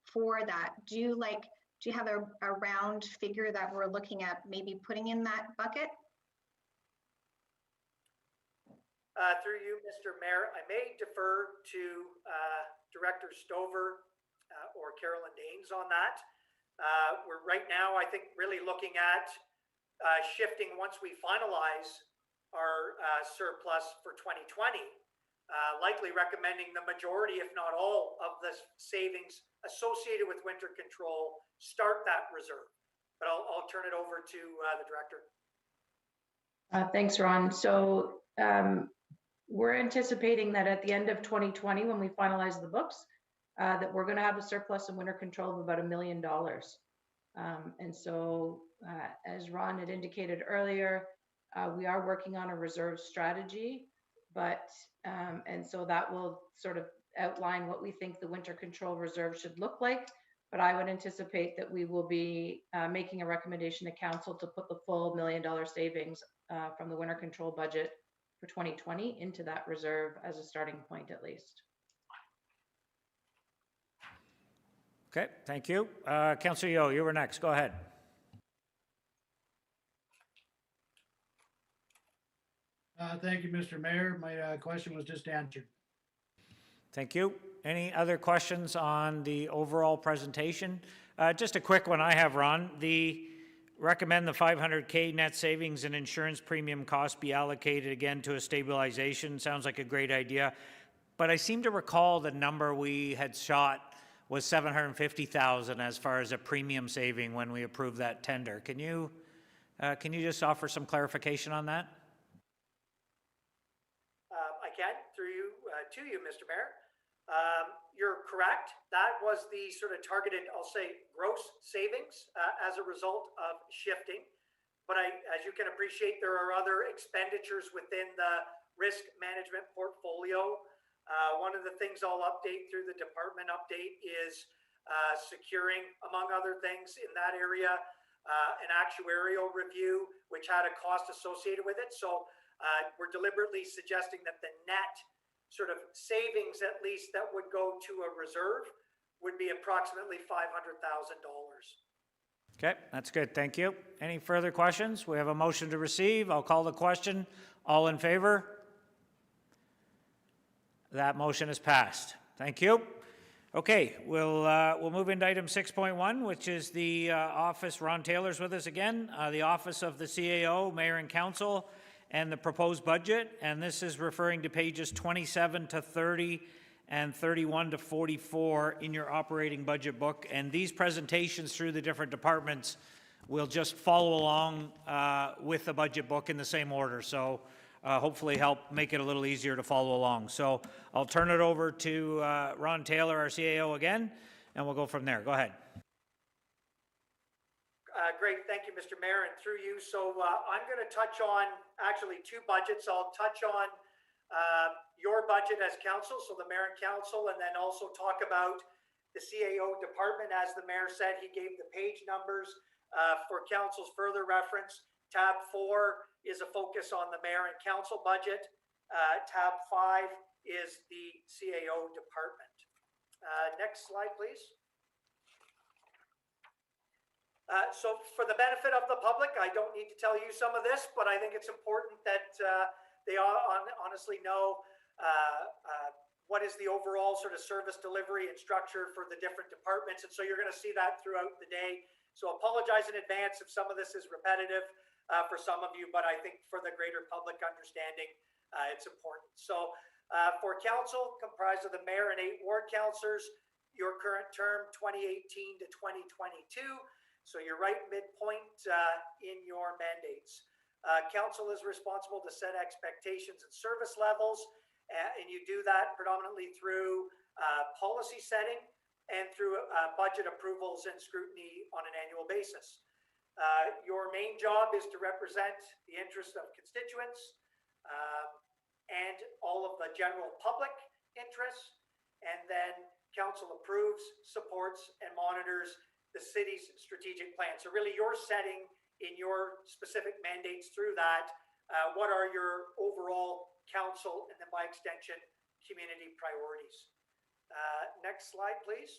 S20: for that. Do you have a round figure that we're looking at maybe putting in that bucket?
S2: Through you, Mr. Mayor, I may defer to Director Stover or Carolyn Danes on that. We're right now, I think, really looking at shifting once we finalize our surplus for 2020, likely recommending the majority, if not all, of the savings associated with winter control start that reserve. But I'll turn it over to the director.
S21: Thanks, Ron. So we're anticipating that at the end of 2020, when we finalize the books, that we're going to have a surplus in winter control of about $1 million. And so, as Ron had indicated earlier, we are working on a reserve strategy, and so that will sort of outline what we think the winter control reserve should look like. But I would anticipate that we will be making a recommendation to council to put the full $1 million savings from the winter control budget for 2020 into that reserve as a starting point, at least.
S1: Okay, thank you. Councillor Yeo, you were next. Go ahead.
S16: Thank you, Mr. Mayor. My question was just answered.
S1: Thank you. Any other questions on the overall presentation? Just a quick one I have, Ron. Recommend the $500K net savings and insurance premium cost be allocated again to a stabilization. Sounds like a great idea. But I seem to recall the number we had shot was $750,000 as far as a premium saving when we approved that tender. Can you just offer some clarification on that?
S2: I can, through you, to you, Mr. Mayor. You're correct. That was the sort of targeted, I'll say, gross savings as a result of shifting. But as you can appreciate, there are other expenditures within the risk management portfolio. One of the things I'll update through the department update is securing, among other things in that area, an actuarial review, which had a cost associated with it. So we're deliberately suggesting that the net sort of savings, at least that would go to a reserve, would be approximately $500,000.
S1: Okay, that's good. Thank you. Any further questions? We have a motion to receive. I'll call the question. All in favor? That motion is passed. Thank you. Okay, we'll move into item 6.1, which is the office. Ron Taylor's with us again. The office of the CAO, Mayor and Council, and the proposed budget. And this is referring to pages 27 to 30 and 31 to 44 in your operating budget book. And these presentations through the different departments will just follow along with the budget book in the same order. So hopefully help make it a little easier to follow along. So I'll turn it over to Ron Taylor, our CAO again, and we'll go from there. Go ahead.
S2: Great, thank you, Mr. Mayor, and through you. So I'm going to touch on actually two budgets. I'll touch on your budget as council, so the mayor and council, and then also talk about the CAO department. As the mayor said, he gave the page numbers for council's further reference. Tab 4 is a focus on the mayor and council budget. Tab 5 is the CAO department. Next slide, please. So for the benefit of the public, I don't need to tell you some of this, but I think it's important that they honestly know what is the overall sort of service delivery and structure for the different departments. And so you're going to see that throughout the day. So apologize in advance if some of this is repetitive. for some of you, but I think for the greater public understanding, it's important. So for council, comprised of the mayor and 8 ward councillors, your current term 2018 to 2022. So you're right midpoint in your mandates. Council is responsible to set expectations and service levels, and you do that predominantly through policy setting and through budget approvals and scrutiny on an annual basis. Your main job is to represent the interests of constituents and all of the general public interests, and then council approves, supports, and monitors the city's strategic plan. So really you're setting in your specific mandates through that, what are your overall council and then by extension, community priorities. Next slide, please.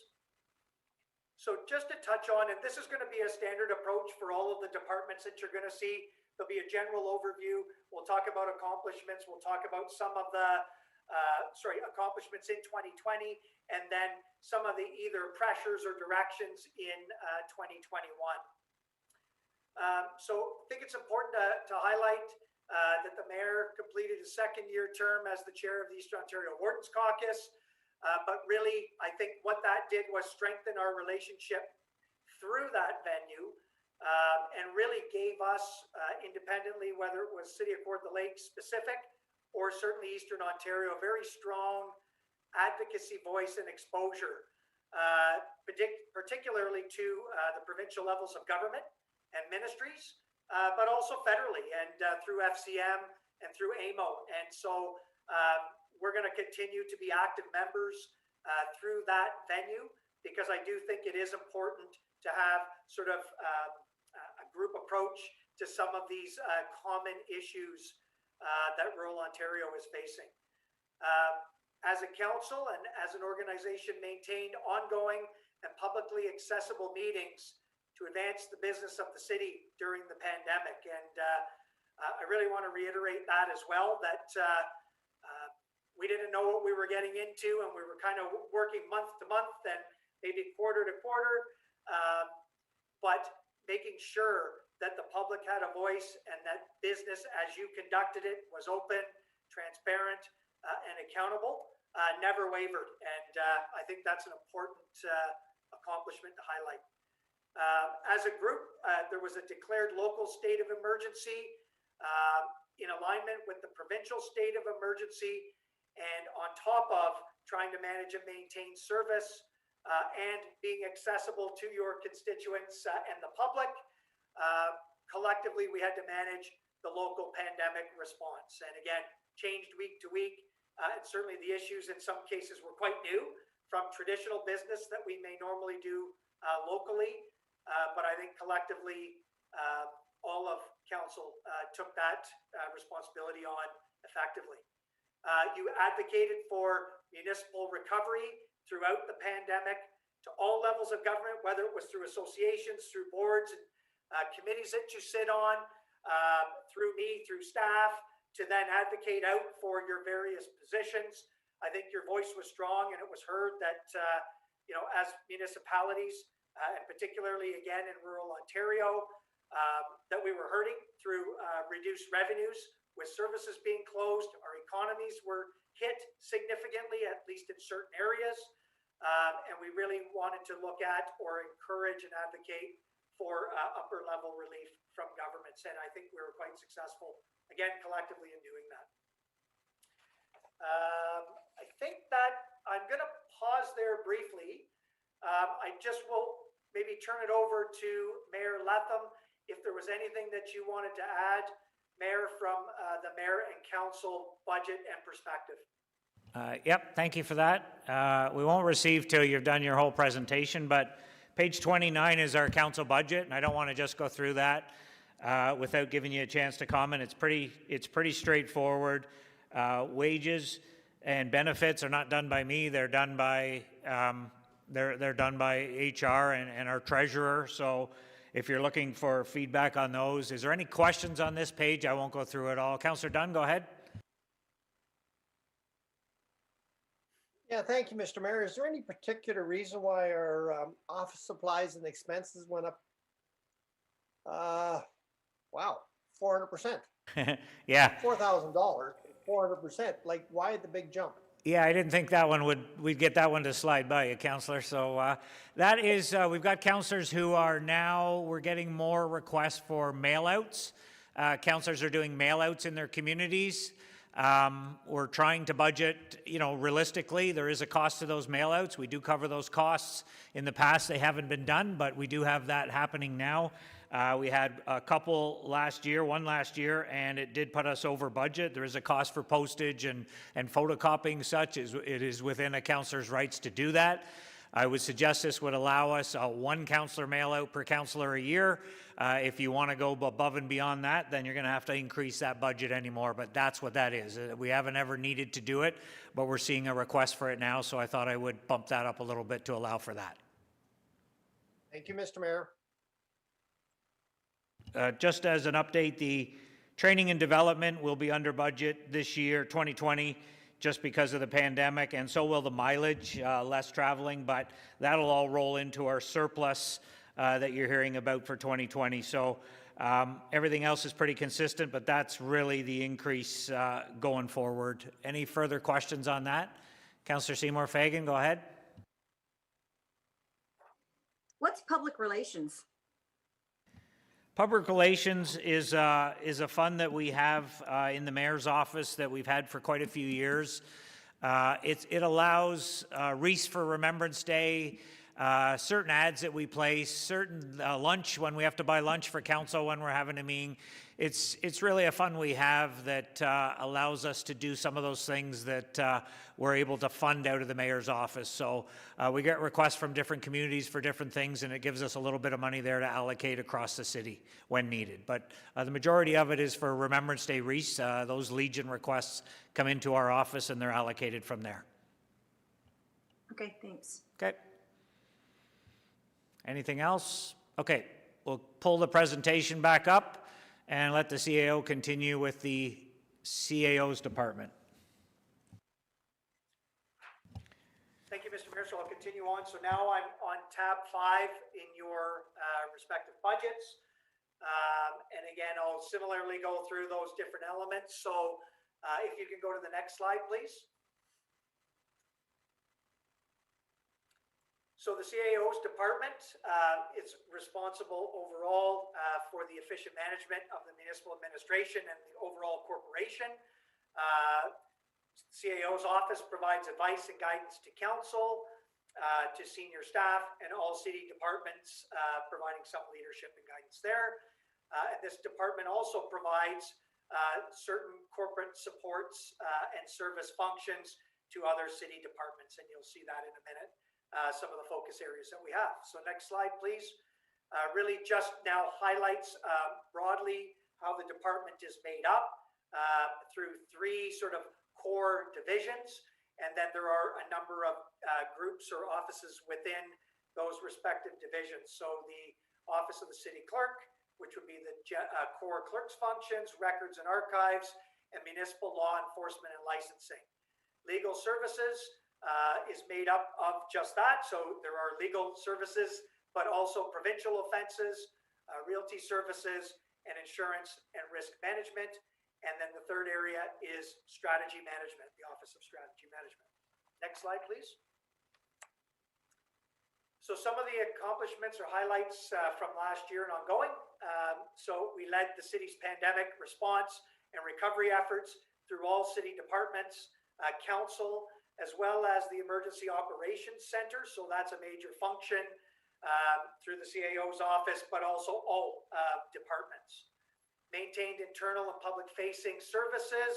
S2: So just to touch on, and this is going to be a standard approach for all of the departments that you're going to see. There'll be a general overview. We'll talk about accomplishments. We'll talk about some of the accomplishments in 2020, and then some of the either pressures or directions in 2021. So I think it's important to highlight that the mayor completed his 2nd-year term as the chair of the Eastern Ontario Wardens Caucus. But really, I think what that did was strengthen our relationship through that venue and really gave us, independently, whether it was City of Court the Lakes specific or certainly Eastern Ontario, a very strong advocacy voice and exposure, particularly to the provincial levels of government and ministries, but also federally and through FCM and through AMO. And so we're going to continue to be active members through that venue, because I do think it is important to have sort of a group approach to some of these common issues that rural Ontario is facing. As a council and as an organization, maintained ongoing and publicly accessible meetings to advance the business of the city during the pandemic. And I really want to reiterate that as well, that we didn't know what we were getting into, and we were kind of working month to month and maybe quarter to quarter, but making sure that the public had a voice and that business as you conducted it was open, transparent, and accountable, never wavered. And I think that's an important accomplishment to highlight. As a group, there was a declared local state of emergency in alignment with the provincial state of emergency, and on top of trying to manage and maintain service and being accessible to your constituents and the public. Collectively, we had to manage the local pandemic response. And again, changed week to week. And certainly the issues in some cases were quite new from traditional business that we may normally do locally. But I think collectively, all of council took that responsibility on effectively. You advocated for municipal recovery throughout the pandemic to all levels of government, whether it was through associations, through boards and committees that you sit on, through me, through staff, to then advocate out for your various positions. I think your voice was strong, and it was heard that, as municipalities, and particularly again in rural Ontario, that we were hurting through reduced revenues with services being closed. Our economies were hit significantly, at least in certain areas. And we really wanted to look at or encourage and advocate for upper level relief from governments. And I think we were quite successful, again, collectively in doing that. I think that I'm going to pause there briefly. I just will maybe turn it over to Mayor Letham if there was anything that you wanted to add, Mayor, from the mayor and council budget and perspective.
S1: Yep, thank you for that. We won't receive till you've done your whole presentation, but page 29 is our council budget, and I don't want to just go through that without giving you a chance to comment. It's pretty straightforward. Wages and benefits are not done by me; they're done by they're done by HR and our treasurer. So if you're looking for feedback on those, is there any questions on this page? I won't go through it all. Councillor Dunn, go ahead.
S5: Yeah, thank you, Mr. Mayor. Is there any particular reason why our office supplies and expenses went up? Wow, 400%,
S1: Yeah.
S5: $4,000, 400%. Like, why the big jump?
S1: Yeah, I didn't think that one we'd get that one to slide by you, Councillor. So that is, we've got councillors who are now, we're getting more requests for mail-outs. Councillors are doing mail-outs in their communities. We're trying to budget, realistically, there is a cost to those mail-outs. We do cover those costs. In the past, they haven't been done, but we do have that happening now. We had a couple last year, one last year, and it did put us over budget. There is a cost for postage and photocopying such. It is within a councillor's rights to do that. I would suggest this would allow us one councillor mail out per councillor a year. If you want to go above and beyond that, then you're going to have to increase that budget anymore, but that's what that is. We haven't ever needed to do it, but we're seeing a request for it now, so I thought I would bump that up a little bit to allow for that.
S5: Thank you, Mr. Mayor.
S1: Just as an update, the training and development will be under budget this year, 2020, just because of the pandemic, and so will the mileage, less traveling, but that'll all roll into our surplus that you're hearing about for 2020. So everything else is pretty consistent, but that's really the increase going forward. Any further questions on that? Councillor Seymour Fagan, go ahead.
S7: What's public relations?
S1: Public relations is a fund that we have in the mayor's office that we've had for quite a few years. It allows Wreaths for Remembrance Day, certain ads that we place, certain lunch when we have to buy lunch for council when we're having a meeting. It's really a fund we have that allows us to do some of those things that we're able to fund out of the mayor's office. So we get requests from different communities for different things, and it gives us a little bit of money there to allocate across the city when needed. But the majority of it is for Remembrance Day Wreaths. Those Legion requests come into our office and they're allocated from there.
S7: Okay, thanks.
S1: Okay. Anything else? Okay, we'll pull the presentation back up and let the CAO continue with the CAO's department.
S2: Thank you, Mr. Mayor. So I'll continue on. So now I'm on tab 5 in your respective budgets. And again, I'll similarly go through those different elements. So if you can go to the next slide, please. So the CAO's department is responsible overall for the efficient management of the municipal administration and the overall corporation. CAO's office provides advice and guidance to council, to senior staff, and all city departments, providing some leadership and guidance there. And this department also provides certain corporate supports and service functions to other city departments, and you'll see that in a minute. Some of the focus areas that we have. So next slide, please. Really just now highlights broadly how the department is made up through 3 sort of core divisions. And then there are a number of groups or offices within those respective divisions. So the Office of the City Clerk, which would be the core clerk's functions, records and archives, and municipal law enforcement and licensing. Legal services is made up of just that. So there are legal services, but also provincial offenses, realty services, and insurance and risk management. And then the third area is strategy management, the Office of Strategy Management. Next slide, please. So some of the accomplishments or highlights from last year and ongoing. So we led the city's pandemic response and recovery efforts through all city departments, council, as well as the Emergency Operations Center. So that's a major function through the CAO's office, but also all departments. Maintained internal and public-facing services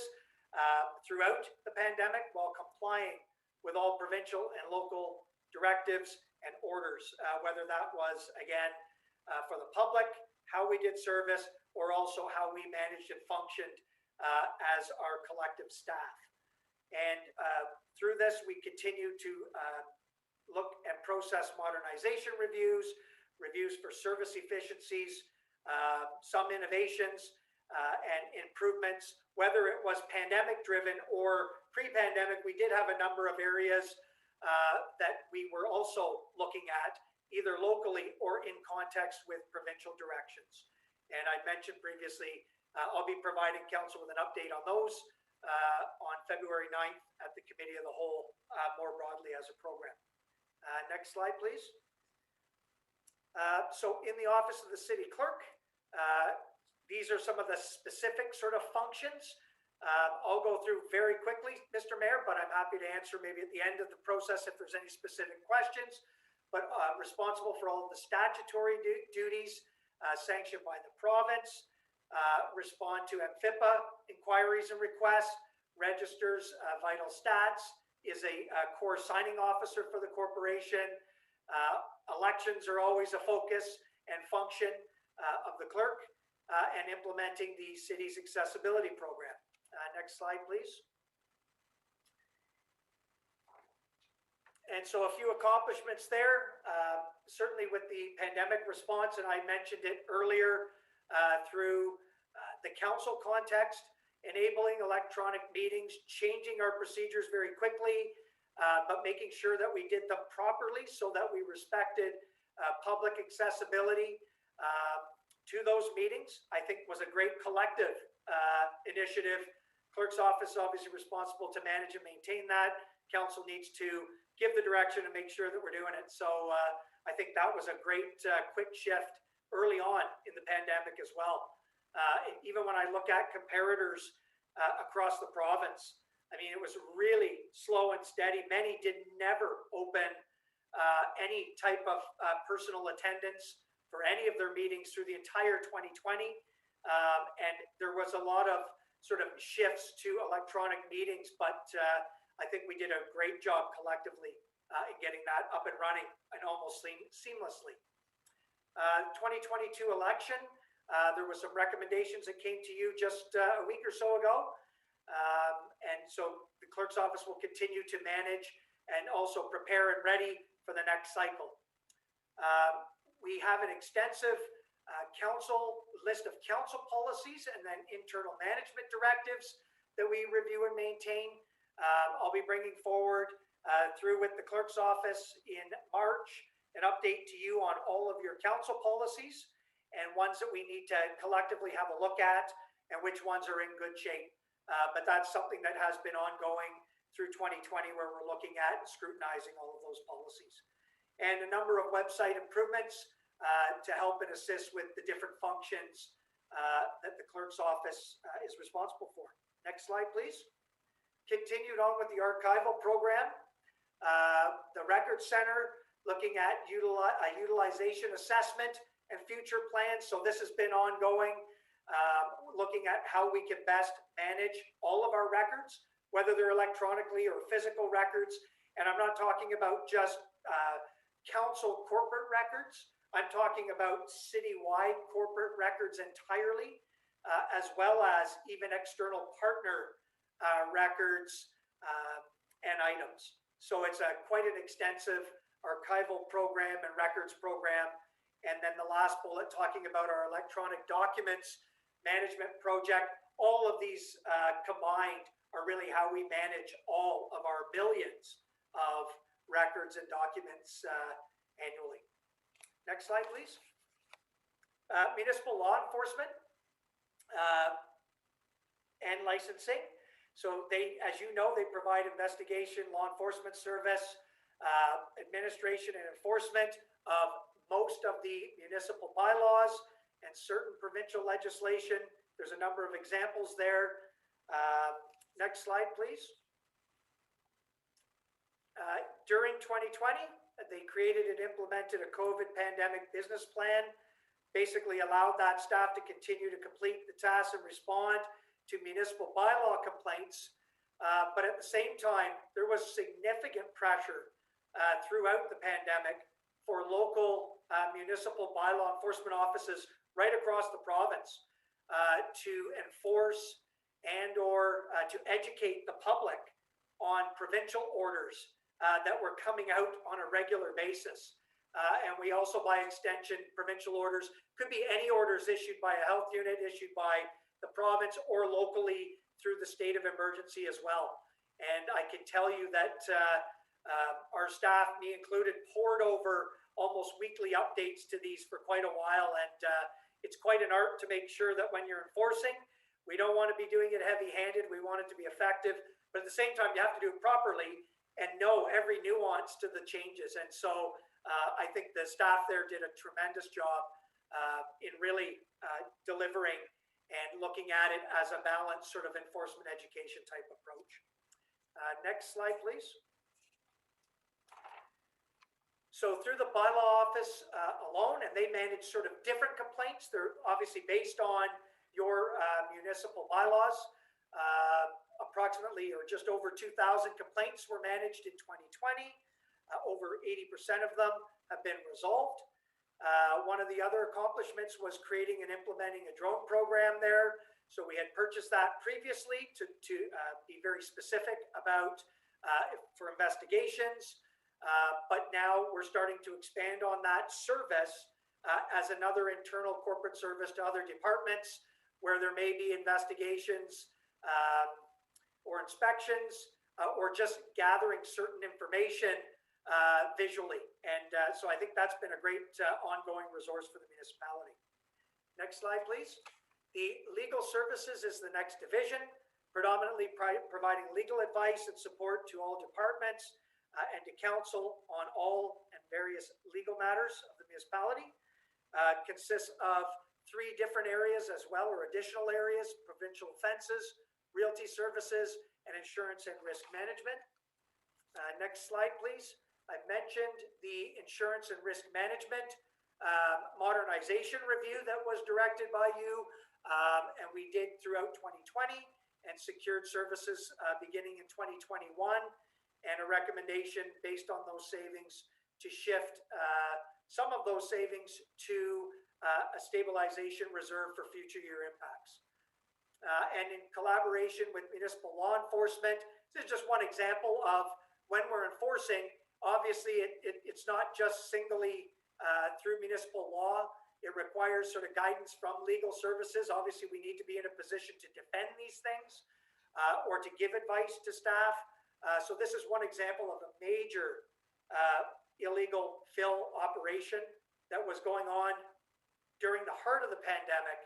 S2: throughout the pandemic while complying with all provincial and local directives and orders, whether that was, again, for the public, how we did service, or also how we managed and functioned as our collective staff. And through this, we continue to look and process modernization reviews, reviews for service efficiencies, some innovations and improvements, whether it was pandemic driven or pre-pandemic. We did have a number of areas that we were also looking at, either locally or in context with provincial directions. And I mentioned previously I'll be providing council with an update on those on February 9th at the Committee of the Whole, more broadly as a program. Next slide, please. So in the Office of the City Clerk, these are some of the specific sort of functions. I'll go through very quickly, Mr. Mayor, but I'm happy to answer maybe at the end of the process if there's any specific questions. But responsible for all of the statutory duties sanctioned by the province, respond to MFIPA inquiries and requests, registers vital stats, is a core signing officer for the corporation. Elections are always a focus and function of the clerk, and implementing the city's accessibility program. Next slide, please. And so a few accomplishments there, certainly with the pandemic response, and I mentioned it earlier through the council context, enabling electronic meetings, changing our procedures very quickly, but making sure that we did them properly so that we respected public accessibility to those meetings, I think was a great collective initiative. Clerk's office obviously responsible to manage and maintain that. Council needs to give the direction and make sure that we're doing it. So I think that was a great quick shift early on in the pandemic as well. Even when I look at comparators across the province, I mean, it was really slow and steady. Many did never open any type of personal attendance for any of their meetings through the entire 2020. And there was a lot of sort of shifts to electronic meetings, but I think we did a great job collectively in getting that up and running and almost seamlessly. 2022 election, there were some recommendations that came to you just a week or so ago. And so the clerk's office will continue to manage and also prepare and ready for the next cycle. We have an extensive list of council policies and then internal management directives that we review and maintain. I'll be bringing forward through with the clerk's office in March an update to you on all of your council policies and ones that we need to collectively have a look at and which ones are in good shape. But that's something that has been ongoing through 2020 where we're looking at and scrutinizing all of those policies. And a number of website improvements to help and assist with the different functions that the clerk's office is responsible for. Next slide, please. Continued on with the archival program. The Record Center looking at utilization assessment and future plans. So this has been ongoing, looking at how we can best manage all of our records, whether they're electronically or physical records. And I'm not talking about just council corporate records. I'm talking about citywide corporate records entirely, as well as even external partner records and items. So it's quite an extensive archival program and records program. And then the last bullet talking about our electronic documents management project. All of these combined are really how we manage all of our millions of records and documents annually. Next slide, please. Municipal law enforcement and licensing. So they, as you know, they provide investigation, law enforcement service, administration and enforcement of most of the municipal bylaws and certain provincial legislation. There's a number of examples there. Next slide, please. During 2020, they created and implemented a COVID pandemic business plan, basically allowed that staff to continue to complete the tasks and respond to municipal bylaw complaints. But at the same time, there was significant pressure throughout the pandemic for local municipal bylaw enforcement offices right across the province to enforce and or to educate the public on provincial orders that were coming out on a regular basis. And we also, by extension, provincial orders could be any orders issued by a health unit, issued by the province, or locally through the state of emergency as well. And I can tell you that our staff, me included, poured over almost weekly updates to these for quite a while. And it's quite an art to make sure that when you're enforcing, we don't want to be doing it heavy-handed. We want it to be effective, but at the same time, you have to do it properly and know every nuance to the changes. And so I think the staff there did a tremendous job in really delivering and looking at it as a balanced sort of enforcement education type approach. Next slide, please. So through the bylaw office alone, and they manage sort of different complaints. They're obviously based on your municipal bylaws. Approximately or just over 2,000 complaints were managed in 2020. Over 80% of them have been resolved. One of the other accomplishments was creating and implementing a drone program there. So we had purchased that previously to be very specific about for investigations. But now we're starting to expand on that service as another internal corporate service to other departments where there may be investigations or inspections or just gathering certain information visually. And so I think that's been a great ongoing resource for the municipality. Next slide, please. The legal services is the next division, predominantly providing legal advice and support to all departments and to council on all and various legal matters of the municipality. Consists of 3 different areas as well, or additional areas: provincial offenses, realty services, and insurance and risk management. Next slide, please. I mentioned the insurance and risk management modernization review that was directed by you, and we did throughout 2020 and secured services beginning in 2021, and a recommendation based on those savings to shift some of those savings to a stabilization reserve for future year impacts. And in collaboration with municipal law enforcement, this is just one example of when we're enforcing. Obviously, it's not just singly through municipal law. It requires sort of guidance from legal services. Obviously, we need to be in a position to defend these things or to give advice to staff. So this is one example of a major illegal fill operation that was going on during the heart of the pandemic.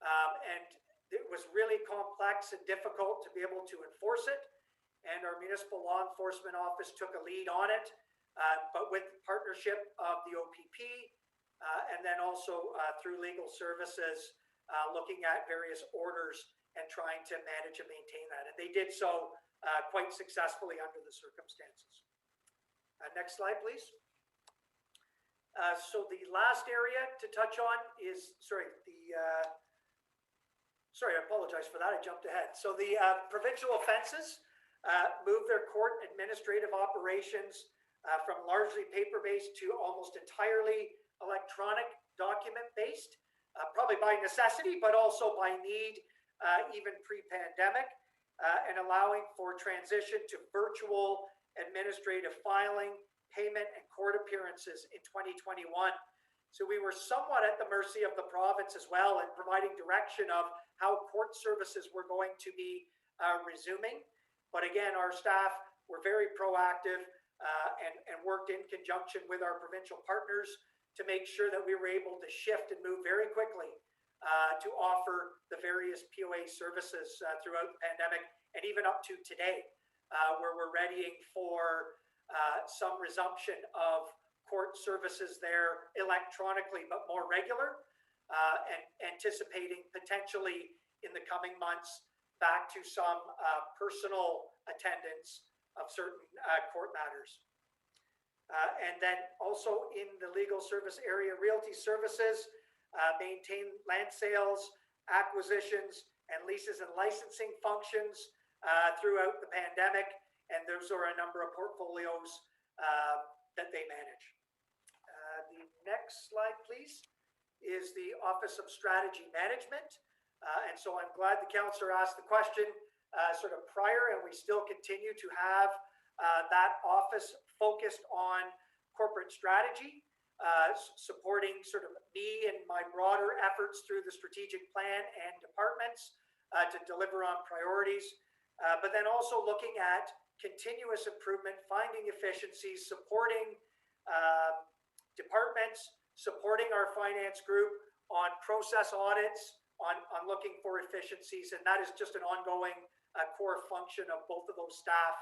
S2: And it was really complex and difficult to be able to enforce it. And our municipal law enforcement office took a lead on it, but with the partnership of the OPP and then also through legal services, looking at various orders and trying to manage and maintain that. And they did so quite successfully under the circumstances. Next slide, please. So the last area to touch on is, sorry, I apologize for that. I jumped ahead. So the provincial offenses moved their court administrative operations from largely paper-based to almost entirely electronic document-based, probably by necessity, but also by need, even pre-pandemic, and allowing for transition to virtual administrative filing, payment, and court appearances in 2021. So we were somewhat at the mercy of the province as well in providing direction of how court services were going to be resuming. But again, our staff were very proactive and worked in conjunction with our provincial partners to make sure that we were able to shift and move very quickly to offer the various POA services throughout the pandemic and even up to today, where we're readying for some resumption of court services there electronically, but more regular, and anticipating potentially in the coming months back to some personal attendance of certain court matters. And then also in the legal service area, realty services, maintain land sales, acquisitions, and leases and licensing functions throughout the pandemic. And those are a number of portfolios that they manage. The next slide, please, is the Office of Strategy Management. And so I'm glad the councillor asked the question sort of prior, and we still continue to have that office focused on corporate strategy, supporting sort of me and my broader efforts through the strategic plan and departments to deliver on priorities, but then also looking at continuous improvement, finding efficiencies, supporting departments, supporting our finance group on process audits, on looking for efficiencies, and that is just an ongoing core function of both of those staff,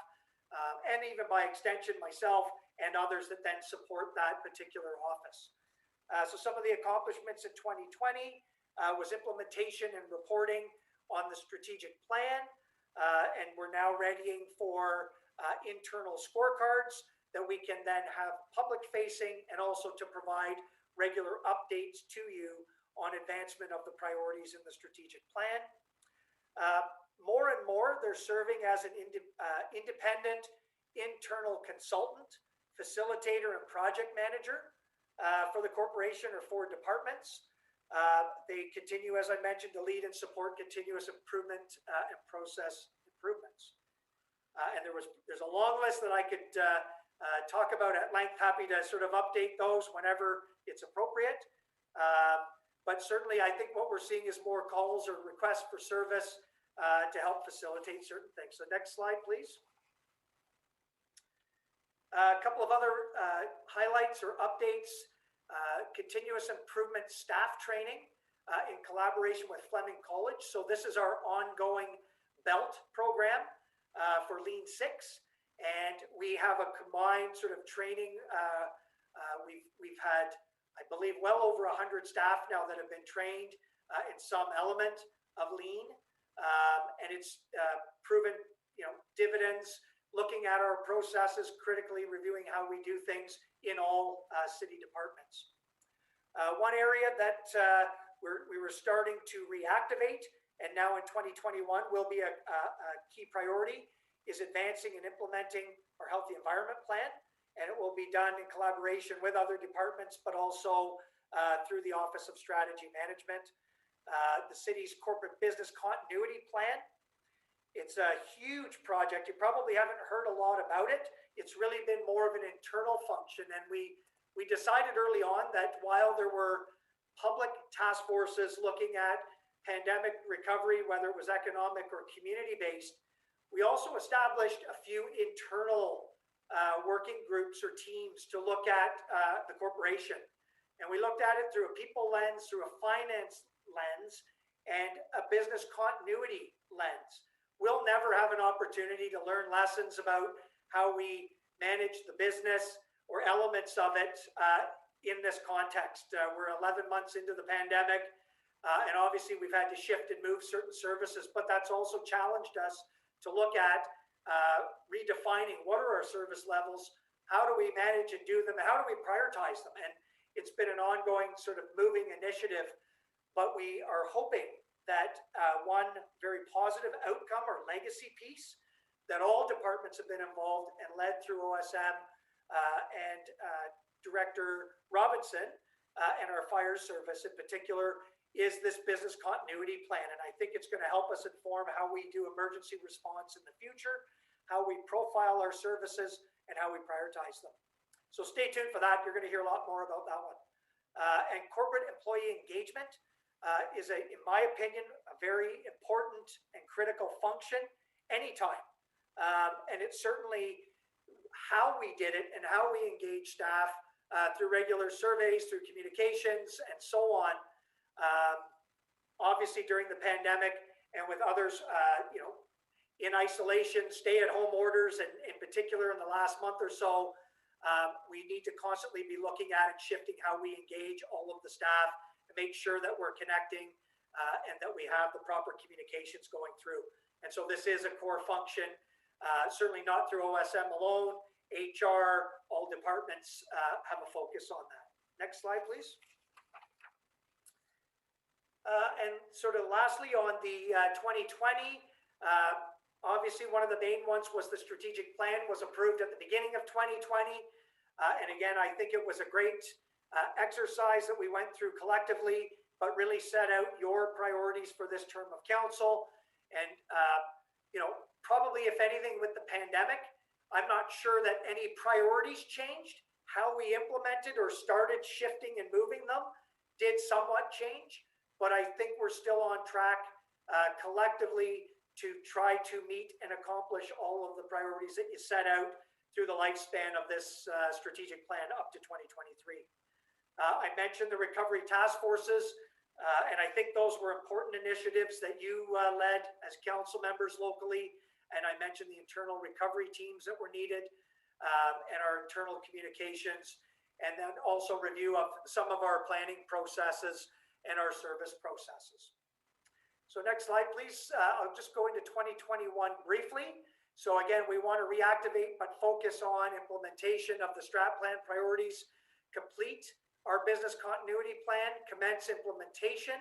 S2: and even by extension myself and others that then support that particular office. So some of the accomplishments in 2020 was implementation and reporting on the strategic plan, and we're now readying for internal scorecards that we can then have public facing and also to provide regular updates to you on advancement of the priorities in the strategic plan. More and more, they're serving as an independent internal consultant, facilitator, and project manager for the corporation or for departments. They continue, as I mentioned, to lead and support continuous improvement and process improvements. And there's a long list that I could talk about at length. Happy to sort of update those whenever it's appropriate. But certainly, I think what we're seeing is more calls or requests for service to help facilitate certain things. So next slide, please. A couple of other highlights or updates. Continuous improvement staff training in collaboration with Fleming College. So this is our ongoing BELT program for Lean Six. And we have a combined sort of training. We've had, I believe, well over 100 staff now that have been trained in some element of Lean. And it's proven, dividends, looking at our processes, critically reviewing how we do things in all city departments. One area that we were starting to reactivate, and now in 2021 will be a key priority, is advancing and implementing our healthy environment plan. And it will be done in collaboration with other departments, but also through the Office of Strategy Management. The city's corporate business continuity plan. It's a huge project. You probably haven't heard a lot about it. It's really been more of an internal function. And we decided early on that while there were public task forces looking at pandemic recovery, whether it was economic or community-based, we also established a few internal working groups or teams to look at the corporation. And we looked at it through a people lens, through a finance lens, and a business continuity lens. We'll never have an opportunity to learn lessons about how we manage the business or elements of it in this context. We're 11 months into the pandemic, and obviously we've had to shift and move certain services, but that's also challenged us to look at redefining what are our service levels, how do we manage and do them, how do we prioritize them? And it's been an ongoing sort of moving initiative, but we are hoping that one very positive outcome or legacy piece that all departments have been involved and led through OSM and Director Robinson and our fire service in particular is this business continuity plan. And I think it's going to help us inform how we do emergency response in the future, how we profile our services, and how we prioritize them. So stay tuned for that. You're going to hear a lot more about that one. And corporate employee engagement is, in my opinion, a very important and critical function anytime. And it's certainly how we did it and how we engage staff through regular surveys, through communications, and so on. Obviously, during the pandemic and with others, in isolation, stay-at-home orders, and in particular in the last month or so, we need to constantly be looking at and shifting how we engage all of the staff and make sure that we're connecting and that we have the proper communications going through. And so this is a core function, certainly not through OSM alone. HR, all departments have a focus on that. Next slide, please. And sort of lastly on the 2020, obviously one of the main ones was the strategic plan was approved at the beginning of 2020. And again, I think it was a great exercise that we went through collectively, but really set out your priorities for this term of council. And, probably if anything with the pandemic, I'm not sure that any priorities changed. How we implemented or started shifting and moving them did somewhat change. But I think we're still on track collectively to try to meet and accomplish all of the priorities that you set out through the lifespan of this strategic plan up to 2023. I mentioned the recovery task forces. And I think those were important initiatives that you led as council members locally. And I mentioned the internal recovery teams that were needed, and our internal communications, and then also review of some of our planning processes and our service processes. So next slide, please. I'll just go into 2021 briefly. So again, we want to reactivate but focus on implementation of the strat plan priorities, complete our business continuity plan, commence implementation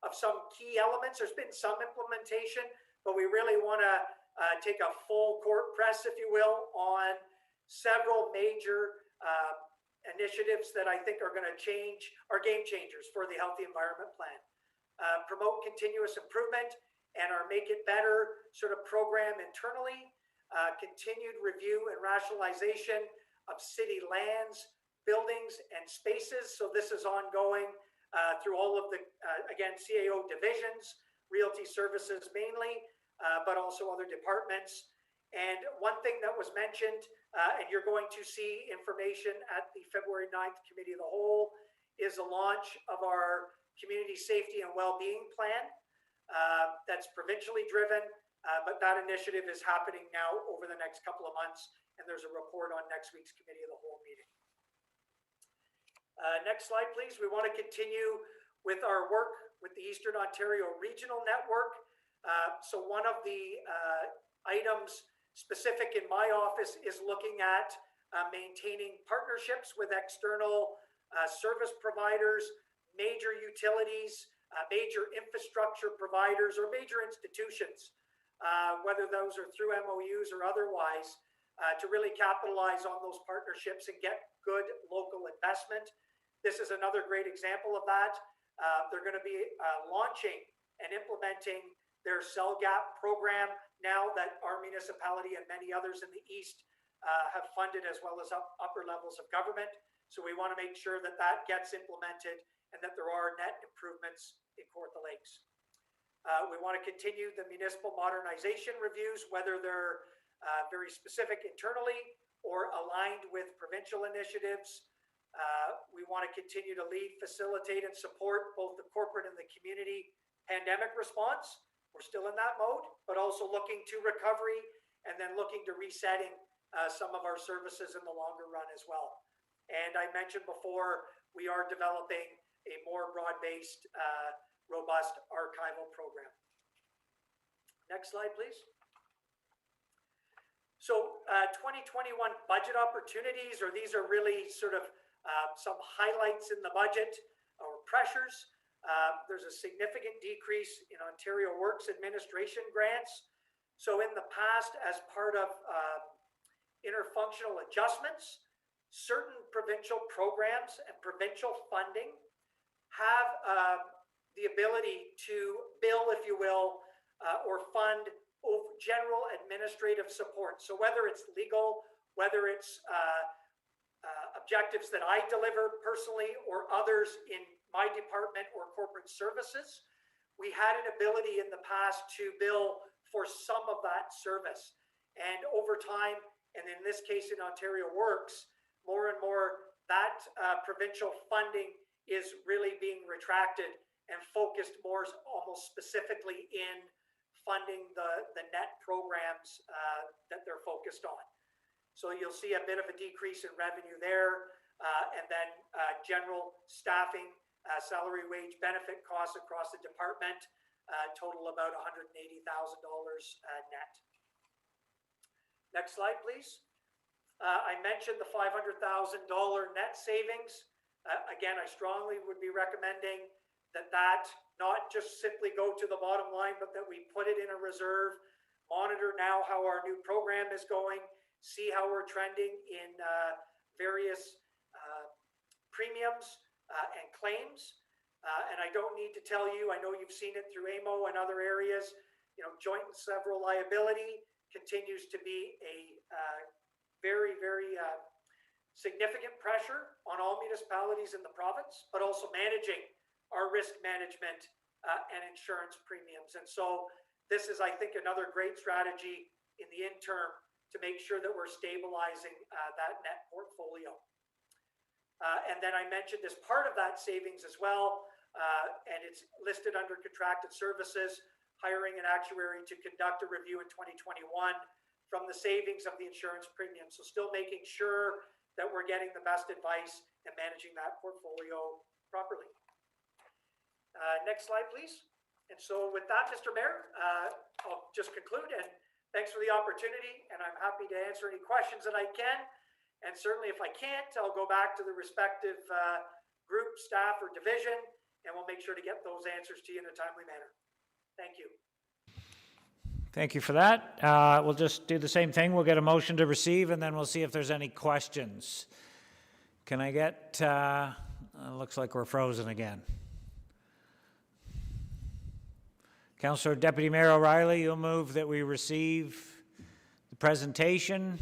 S2: of some key elements. There's been some implementation, but we really want to take a full court press, if you will, on several major initiatives that I think are going to change, are game changers for the Healthy Environment Plan. Promote continuous improvement and our Make It Better sort of program internally. Continued review and rationalization of city lands, buildings, and spaces. So this is ongoing through all of the, again, CAO divisions, realty services mainly, but also other departments. And one thing that was mentioned, and you're going to see information at the February 9th Committee of the Whole, is the launch of our Community Safety and Wellbeing Plan. That's provincially driven, but that initiative is happening now over the next couple of months, and there's a report on next week's Committee of the Whole meeting. Next slide, please. We want to continue with our work with the Eastern Ontario Regional Network. So one of the items specific in my office is looking at maintaining partnerships with external service providers, major utilities, major infrastructure providers, or major institutions, whether those are through MOUs or otherwise, to really capitalize on those partnerships and get good local investment. This is another great example of that. They're going to be launching and implementing their CellGap program now that our municipality and many others in the East have funded, as well as upper levels of government. So we want to make sure that that gets implemented and that there are net improvements in Kawartha Lakes. We want to continue the municipal modernization reviews, whether they're very specific internally or aligned with provincial initiatives. We want to continue to lead, facilitate, and support both the corporate and the community pandemic response. We're still in that mode, but also looking to recovery and then looking to resetting some of our services in the longer run as well. And I mentioned before, we are developing a more broad-based, robust archival program. Next slide, please. So 2021 budget opportunities, or these are really sort of some highlights in the budget or pressures. There's a significant decrease in Ontario Works Administration grants. So in the past, as part of interfunctional adjustments, certain provincial programs and provincial funding have the ability to bill, if you will, or fund general administrative support. So whether it's legal, whether it's objectives that I deliver personally or others in my department or corporate services, we had an ability in the past to bill for some of that service. And over time, and in this case in Ontario Works, more and more that provincial funding is really being retracted and focused more almost specifically in funding the net programs that they're focused on. So you'll see a bit of a decrease in revenue there, and then general staffing, salary, wage, benefit costs across the department total about $180,000 net. Next slide, please. I mentioned the $500,000 net savings. Again, I strongly would be recommending that not just simply go to the bottom line, but that we put it in a reserve, monitor now how our new program is going, see how we're trending in various premiums and claims. And I don't need to tell you, I know you've seen it through AMO and other areas, you know, joint and several liability continues to be a very, very significant pressure on all municipalities in the province, but also managing our risk management and insurance premiums. And so this is, I think, another great strategy in the interim to make sure that we're stabilizing that net portfolio. And then I mentioned as part of that savings as well, and it's listed under contracted services, hiring an actuary to conduct a review in 2021 from the savings of the insurance premium. So still making sure that we're getting the best advice and managing that portfolio properly. Next slide, please. And so with that, Mr. Mayor, I'll just conclude, and thanks for the opportunity, and I'm happy to answer any questions that I can. And certainly if I can't, I'll go back to the respective group, staff, or division, and we'll make sure to get those answers to you in a timely manner. Thank you.
S1: Thank you for that. We'll just do the same thing. We'll get a motion to receive, and then we'll see if there's any questions. Can I get, looks like we're frozen again. Councillor Deputy Mayor O'Reilly, you'll move that we receive the presentation.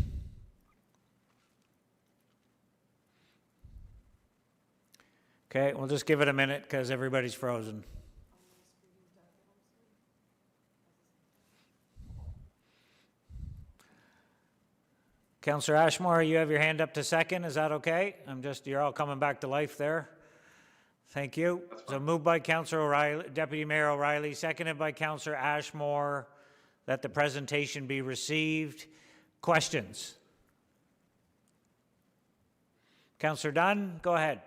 S1: Okay, we'll just give it a minute because everybody's frozen. Councillor Ashmore, you have your hand up to second. Is that okay? You're all coming back to life there. Thank you. So moved by Councillor O'Reilly, Deputy Mayor O'Reilly, seconded by Councillor Ashmore, that the presentation be received. Questions? Councillor Dunn, go ahead.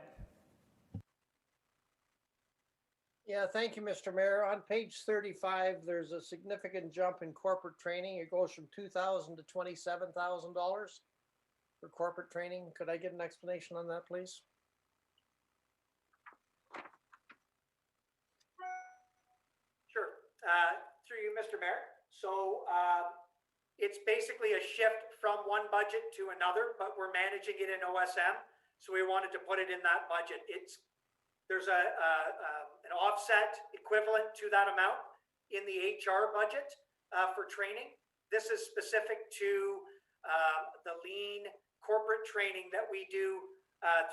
S5: Yeah, thank you, Mr. Mayor. On page 35, there's a significant jump in corporate training. It goes from $2,000 to $27,000 for corporate training. Could I get an explanation on that, please?
S2: Sure. Through you, Mr. Mayor. So it's basically a shift from one budget to another, but we're managing it in OSM. So we wanted to put it in that budget. There's an offset equivalent to that amount in the HR budget for training. This is specific to the lean corporate training that we do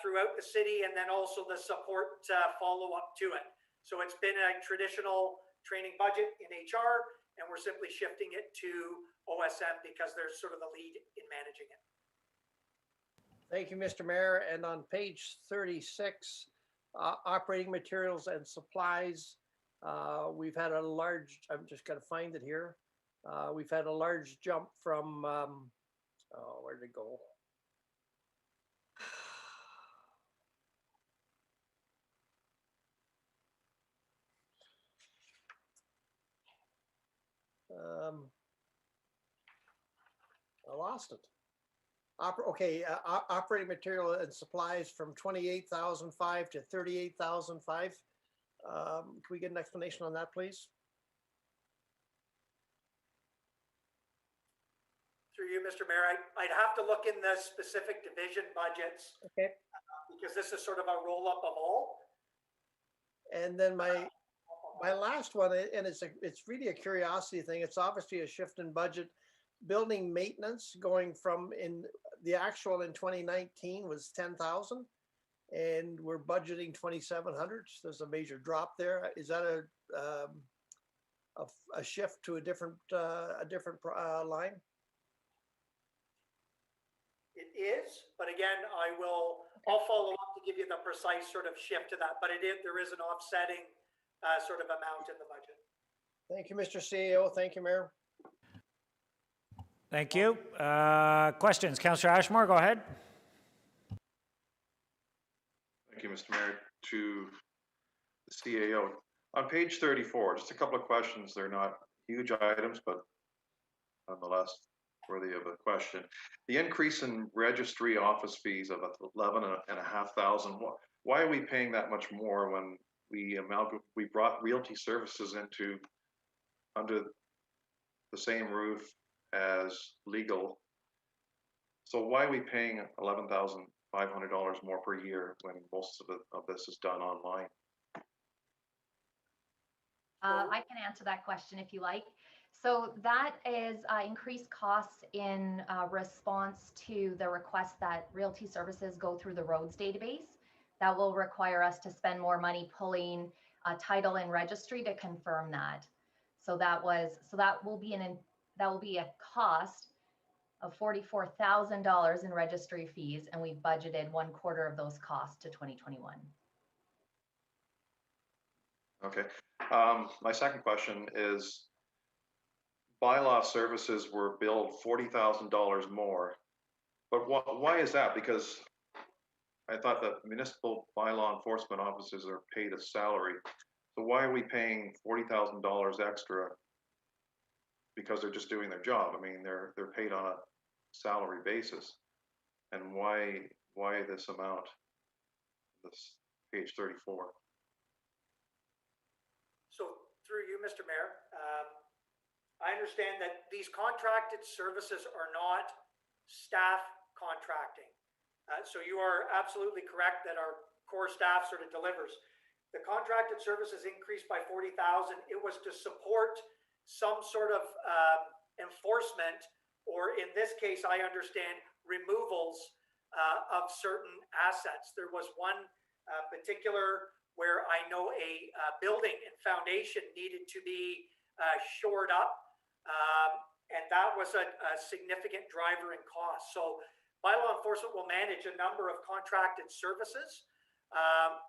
S2: throughout the city, and then also the support follow-up to it. So it's been a traditional training budget in HR, and we're simply shifting it to OSM because they're sort of the lead in managing it.
S5: Thank you, Mr. Mayor. And on page 36, operating materials and supplies, we've had a large, I'm just going to find it here. We've had a large jump from, where'd it go? I lost it. Operating material and supplies from 28,005 to 38,005. Can we get an explanation on that, please?
S2: Through you, Mr. Mayor, I'd have to look in the specific division budgets.
S5: Okay.
S2: Because this is sort of a roll-up of all.
S5: And then my last one, and it's really a curiosity thing. It's obviously a shift in budget. Building maintenance going from the actual in 2019 was 10,000, and we're budgeting 2,700. So there's a major drop there. Is that a shift to a different line?
S2: It is, but again, I'll follow up to give you the precise sort of shift to that. But there is an offsetting sort of amount in the budget.
S5: Thank you, Mr. CEO. Thank you, Mayor.
S1: Thank you. Questions? Councillor Ashmore, go ahead.
S4: Thank you, Mr. Mayor. To the CAO. On page 34, just a couple of questions. They're not huge items, but nonetheless worthy of a question. The increase in registry office fees of 11,500. Why are we paying that much more when we brought realty services under the same roof as legal? So why are we paying $11,500 more per year when most of this is done online?
S3: I can answer that question if you like. So that is increased costs in response to the request that realty services go through the roads database. That will require us to spend more money pulling title and registry to confirm that. So that will be a cost of $44,000 in registry fees, and we've budgeted 1/4 of those costs to 2021.
S4: Okay. My second question is, bylaw services were billed $40,000 more, but why is that? Because I thought that municipal bylaw enforcement officers are paid a salary. So why are we paying $40,000 extra? Because they're just doing their job. I mean, they're paid on a salary basis. And why this amount? This page 34.
S2: So through you, Mr. Mayor, I understand that these contracted services are not staff contracting. So you are absolutely correct that our core staff sort of delivers. The contracted services increased by 40,000. It was to support some sort of enforcement, or in this case, I understand removals of certain assets. There was one particular where I know a building and foundation needed to be shored up, and that was a significant driver in cost. So bylaw enforcement will manage a number of contracted services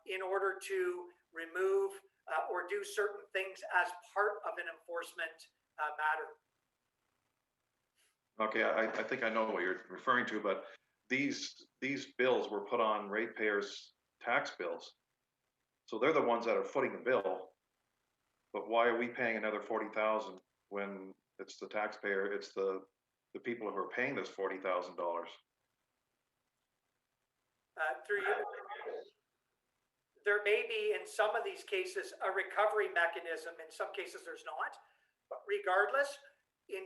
S2: in order to remove or do certain things as part of an enforcement matter.
S4: Okay, I think I know what you're referring to, but these bills were put on ratepayers' tax bills. So they're the ones that are footing the bill. But why are we paying another 40,000 when it's the taxpayer, it's the people who are paying this $40,000?
S2: Through you, there may be in some of these cases a recovery mechanism. In some cases, there's not. But regardless, in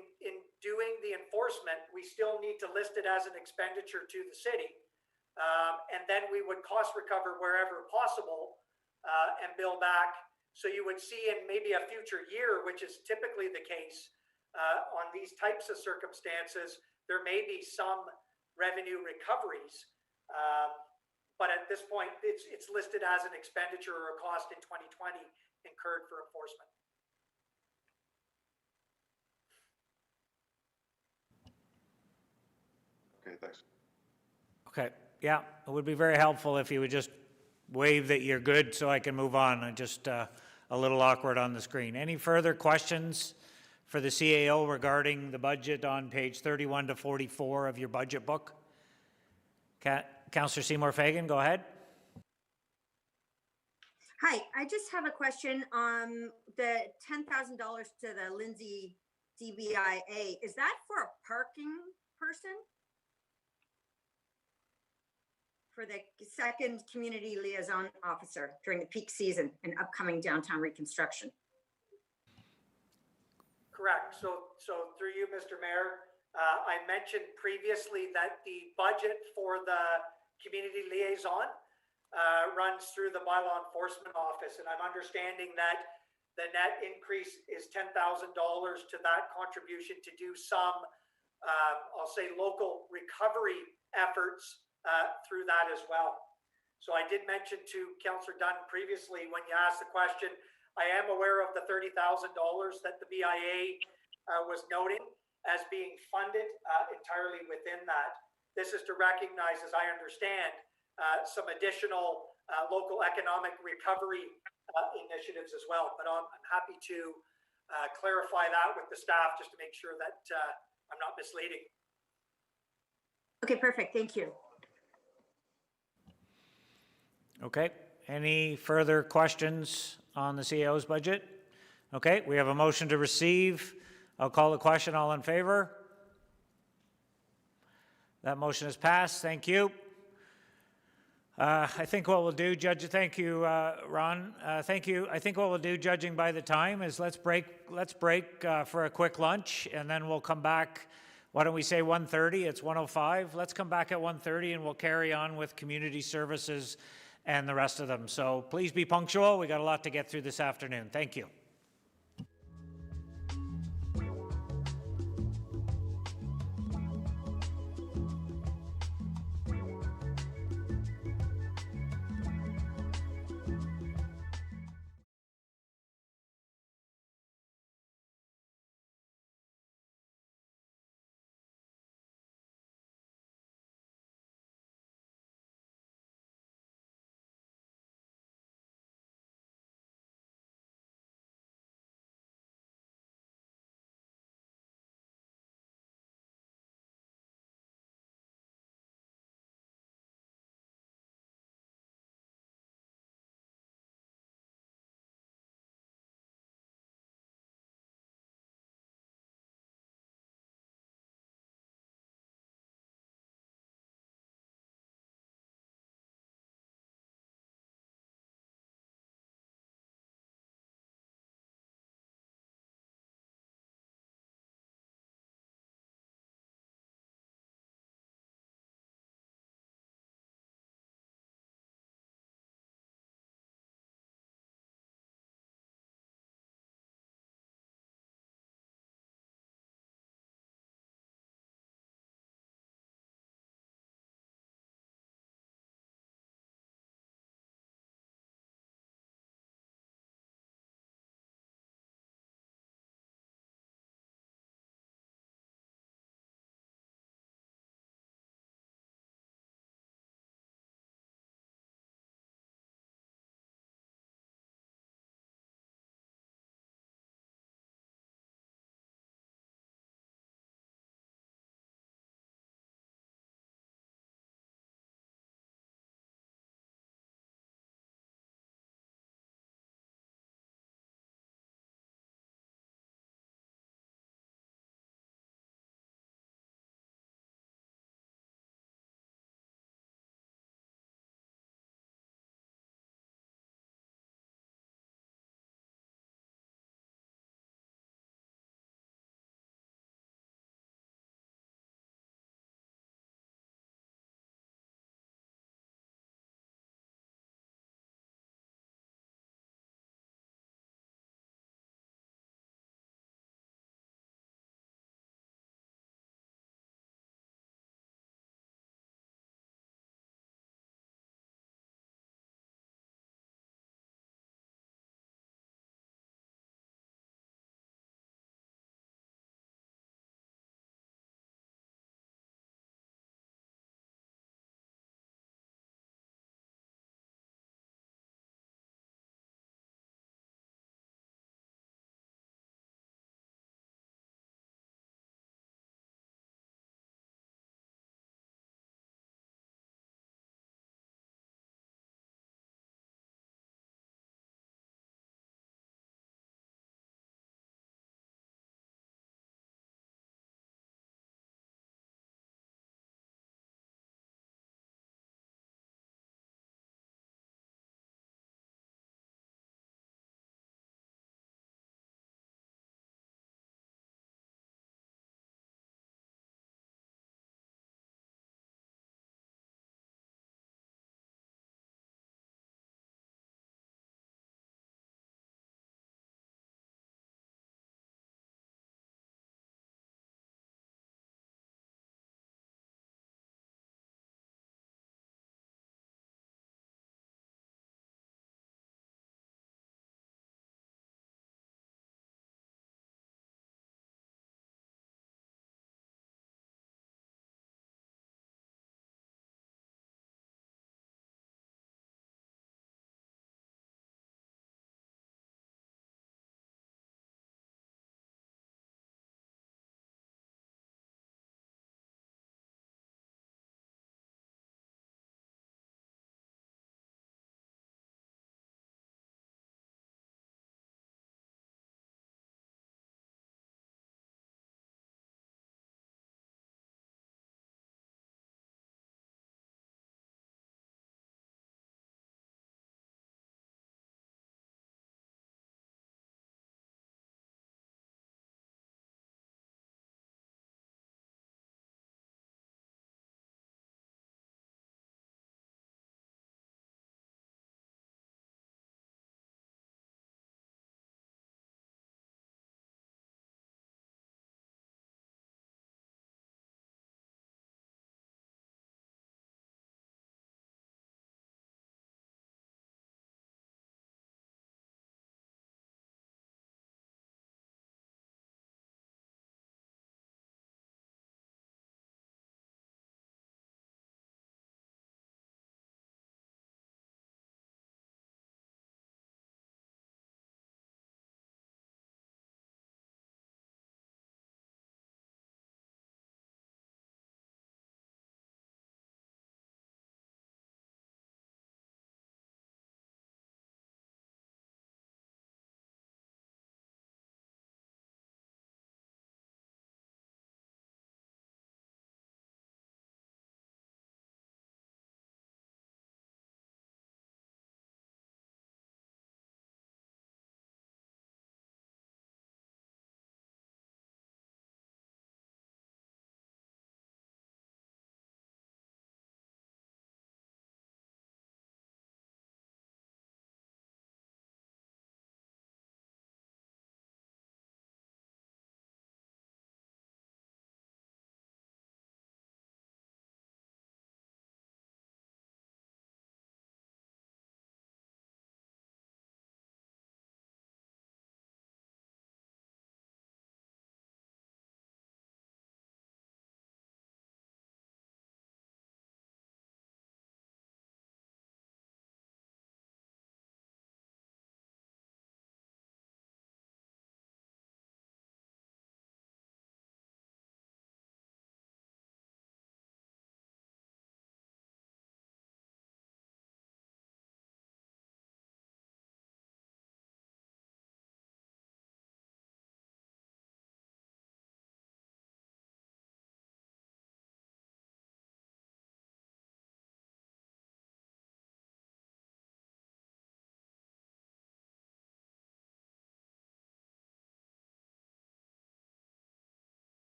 S2: doing the enforcement, we still need to list it as an expenditure to the city, and then we would cost recover wherever possible and bill back. So you would see in maybe a future year, which is typically the case on these types of circumstances, there may be some revenue recoveries. But at this point, it's listed as an expenditure or a cost in 2020 incurred for enforcement.
S4: Okay, thanks.
S1: Okay, yeah, it would be very helpful if you would just wave that you're good so I can move on. I'm just a little awkward on the screen. Any further questions for the CAO regarding the budget on page 31 to 44 of your budget book? Councillor Seymour Fagan, go ahead.
S7: Hi, I just have a question on the $10,000 to the Lindsay DBIA. Is that for a parking person? For the second community liaison officer during the peak season and upcoming downtown reconstruction?
S2: Correct. So through you, Mr. Mayor, I mentioned previously that the budget for the community liaison runs through the bylaw enforcement office, and I'm understanding that the net increase is $10,000 to that contribution to do some, I'll say, local recovery efforts through that as well. So I did mention to Councillor Dunn previously when you asked the question, I am aware of the $30,000 that the BIA was noting as being funded entirely within that. This is to recognize, as I understand, some additional local economic recovery initiatives as well. But I'm happy to clarify that with the staff just to make sure that I'm not misleading.
S7: Okay, perfect. Thank you.
S1: Okay, any further questions on the CAO's budget? Okay, we have a motion to receive. I'll call the question. All in favor? That motion is passed. Thank you. I think what we'll do, Judge, thank you, Ron. Thank you. I think what we'll do, judging by the time, is let's break for a quick lunch, and then we'll come back. Why don't we say 1:30? It's 1:05. Let's come back at 1:30, and we'll carry on with community services and the rest of them. So please be punctual. We got a lot to get through this afternoon. Thank you.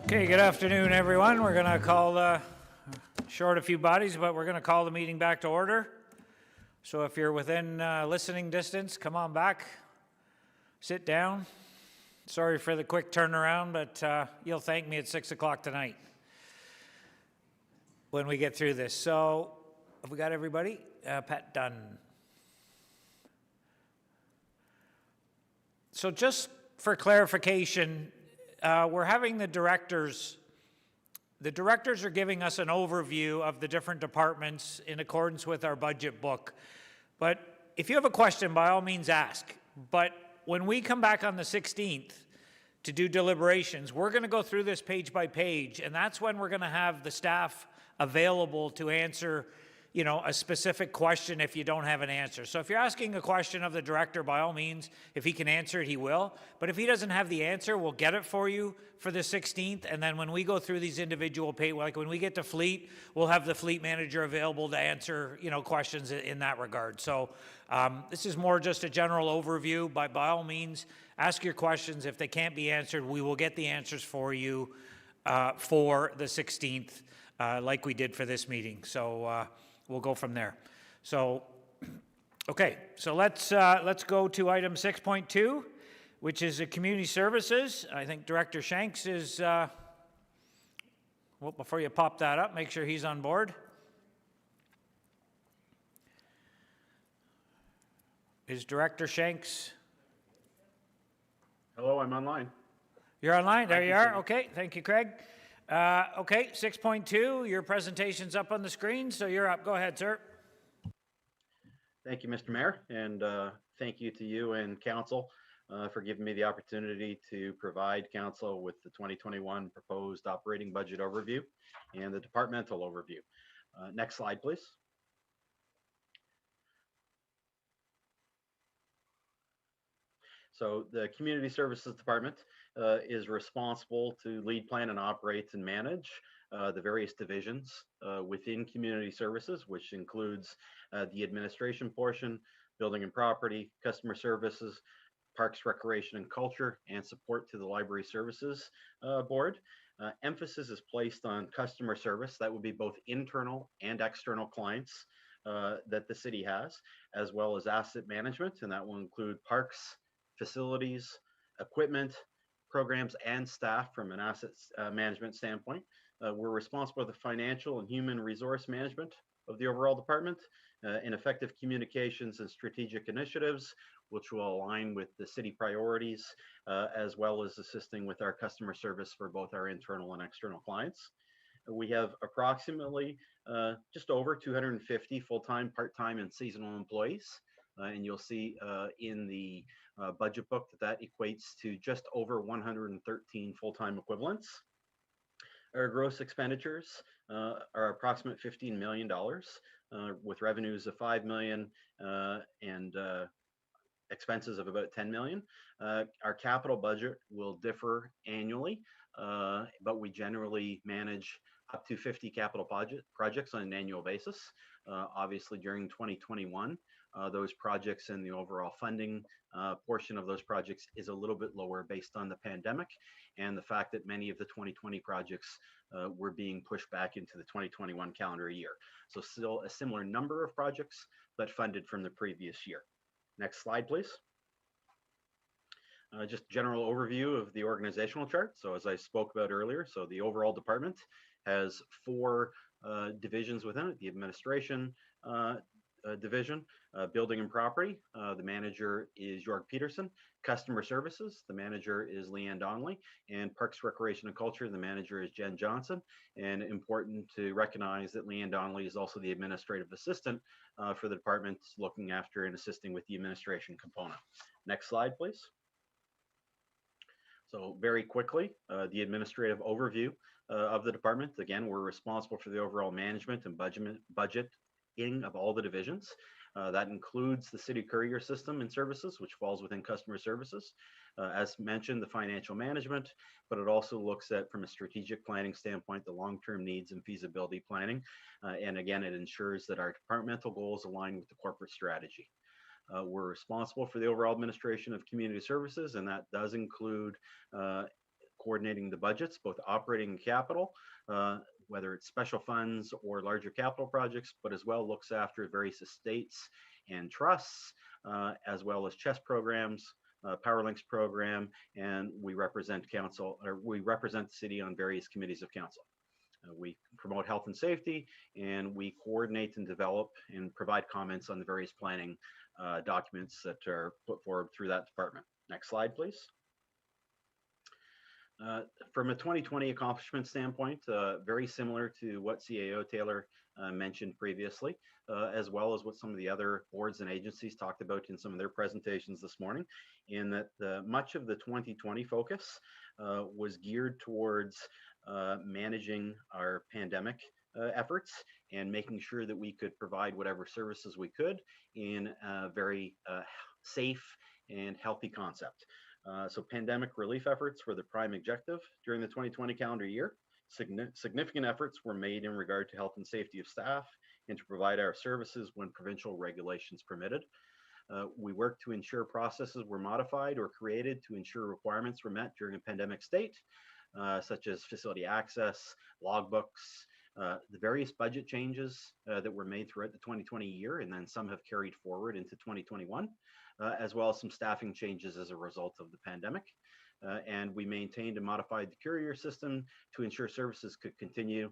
S1: Okay, good afternoon, everyone. We're going to call, short a few bodies, but we're going to call the meeting back to order. So if you're within listening distance, come on back, sit down. Sorry for the quick turnaround, but you'll thank me at 6 o'clock tonight when we get through this. So have we got everybody? Pat done. So just for clarification, we're having the directors are giving us an overview of the different departments in accordance with our budget book. But if you have a question, by all means ask. But when we come back on the 16th to do deliberations, we're going to go through this page by page, and that's when we're going to have the staff available to answer, you know, a specific question if you don't have an answer. So if you're asking a question of the director, by all means, if he can answer it, he will. But if he doesn't have the answer, we'll get it for you for the 16th. And then when we go through these individual like when we get to fleet, we'll have the fleet manager available to answer, you know, questions in that regard. So this is more just a general overview, but by all means, ask your questions. If they can't be answered, we will get the answers for you for the 16th, like we did for this meeting. So we'll go from there. So, okay, so let's go to item 6.2, which is the community services. I think Director Shanks is, well, before you pop that up, make sure he's on board. Is Director Shanks?
S8: Hello, I'm online.
S1: You're online? There you are. Okay, thank you, Craig. Okay, 6.2, your presentation's up on the screen, so you're up. Go ahead, sir.
S14: Thank you, Mr. Mayor, and thank you to you and council for giving me the opportunity to provide council with the 2021 proposed operating budget overview and the departmental overview. Next slide, please. So the Community Services Department is responsible to lead, plan, and operate and manage the various divisions within Community Services, which includes the administration portion, building and property, customer services, parks, recreation, and culture, and support to the Library Services Board. Emphasis is placed on customer service. That would be both internal and external clients that the city has, as well as asset management, and that will include parks, facilities, equipment, programs, and staff from an asset management standpoint. We're responsible for the financial and human resource management of the overall department, and effective communications and strategic initiatives, which will align with the city priorities, as well as assisting with our customer service for both our internal and external clients. We have approximately just over 250 full-time, part-time, and seasonal employees. And you'll see in the budget book that equates to just over 113 full-time equivalents. Our gross expenditures are approximate $15 million with revenues of $5 million and expenses of about $10 million. Our capital budget will differ annually, but we generally manage up to 50 capital projects on an annual basis. Obviously, during 2021, those projects and the overall funding portion of those projects is a little bit lower based on the pandemic and the fact that many of the 2020 projects were being pushed back into the 2021 calendar year. So still a similar number of projects, but funded from the previous year. Next slide, please. Just general overview of the organizational chart. So as I spoke about earlier, so the overall department has 4 divisions within it: the administration division, building and property, the manager is York Peterson; customer services, the manager is Leanne Donnelly; and parks, recreation, and culture, the manager is Jen Johnson. And important to recognize that Leanne Donnelly is also the administrative assistant for the department, looking after and assisting with the administration component. Next slide, please. So very quickly, the administrative overview of the department. Again, we're responsible for the overall management and budgeting of all the divisions. That includes the city courier system and services, which falls within customer services. As mentioned, the financial management, but it also looks at, from a strategic planning standpoint, the long-term needs and feasibility planning. And again, it ensures that our departmental goals align with the corporate strategy. We're responsible for the overall administration of community services, and that does include coordinating the budgets, both operating and capital, whether it's special funds or larger capital projects, but as well looks after various estates and trusts, as well as chess programs, PowerLinks program, and we represent the city on various committees of council. We promote health and safety, and we coordinate and develop and provide comments on the various planning documents that are put forward through that department. Next slide, please. From a 2020 accomplishment standpoint, very similar to what CAO Taylor mentioned previously, as well as what some of the other boards and agencies talked about in some of their presentations this morning, in that much of the 2020 focus was geared towards managing our pandemic efforts and making sure that we could provide whatever services we could in a very safe and healthy concept. So pandemic relief efforts were the prime objective during the 2020 calendar year. Significant efforts were made in regard to health and safety of staff and to provide our services when provincial regulations permitted. We worked to ensure processes were modified or created to ensure requirements were met during a pandemic state, such as facility access, logbooks, the various budget changes that were made throughout the 2020 year, and then some have carried forward into 2021, as well as some staffing changes as a result of the pandemic. And we maintained and modified the courier system to ensure services could continue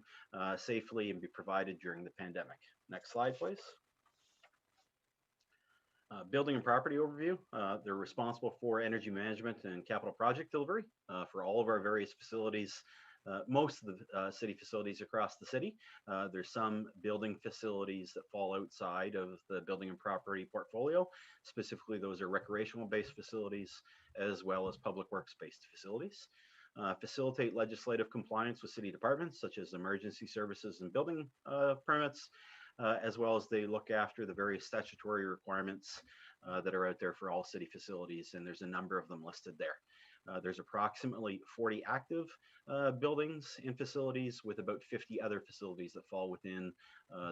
S14: safely and be provided during the pandemic. Next slide, please. Building and property overview. They're responsible for energy management and capital project delivery for all of our various facilities, most of the city facilities across the city. There's some building facilities that fall outside of the building and property portfolio. Specifically, those are recreational based facilities as well as public works based facilities. Facilitate legislative compliance with city departments such as emergency services and building permits, as well as they look after the various statutory requirements that are out there for all city facilities, and there's a number of them listed there. There's approximately 40 active buildings and facilities with about 50 other facilities that fall within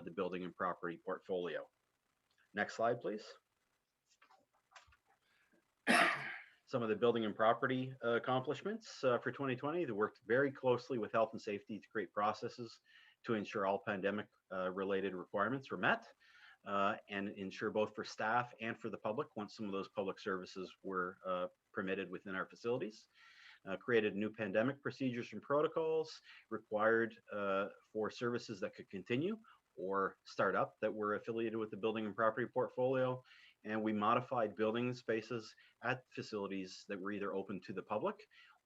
S14: the building and property portfolio. Next slide, please. Some of the building and property accomplishments for 2020, they worked very closely with health and safety to create processes to ensure all pandemic related requirements were met and ensure both for staff and for the public once some of those public services were permitted within our facilities. Created new pandemic procedures and protocols required for services that could continue or start up that were affiliated with the building and property portfolio. And we modified building spaces at facilities that were either open to the public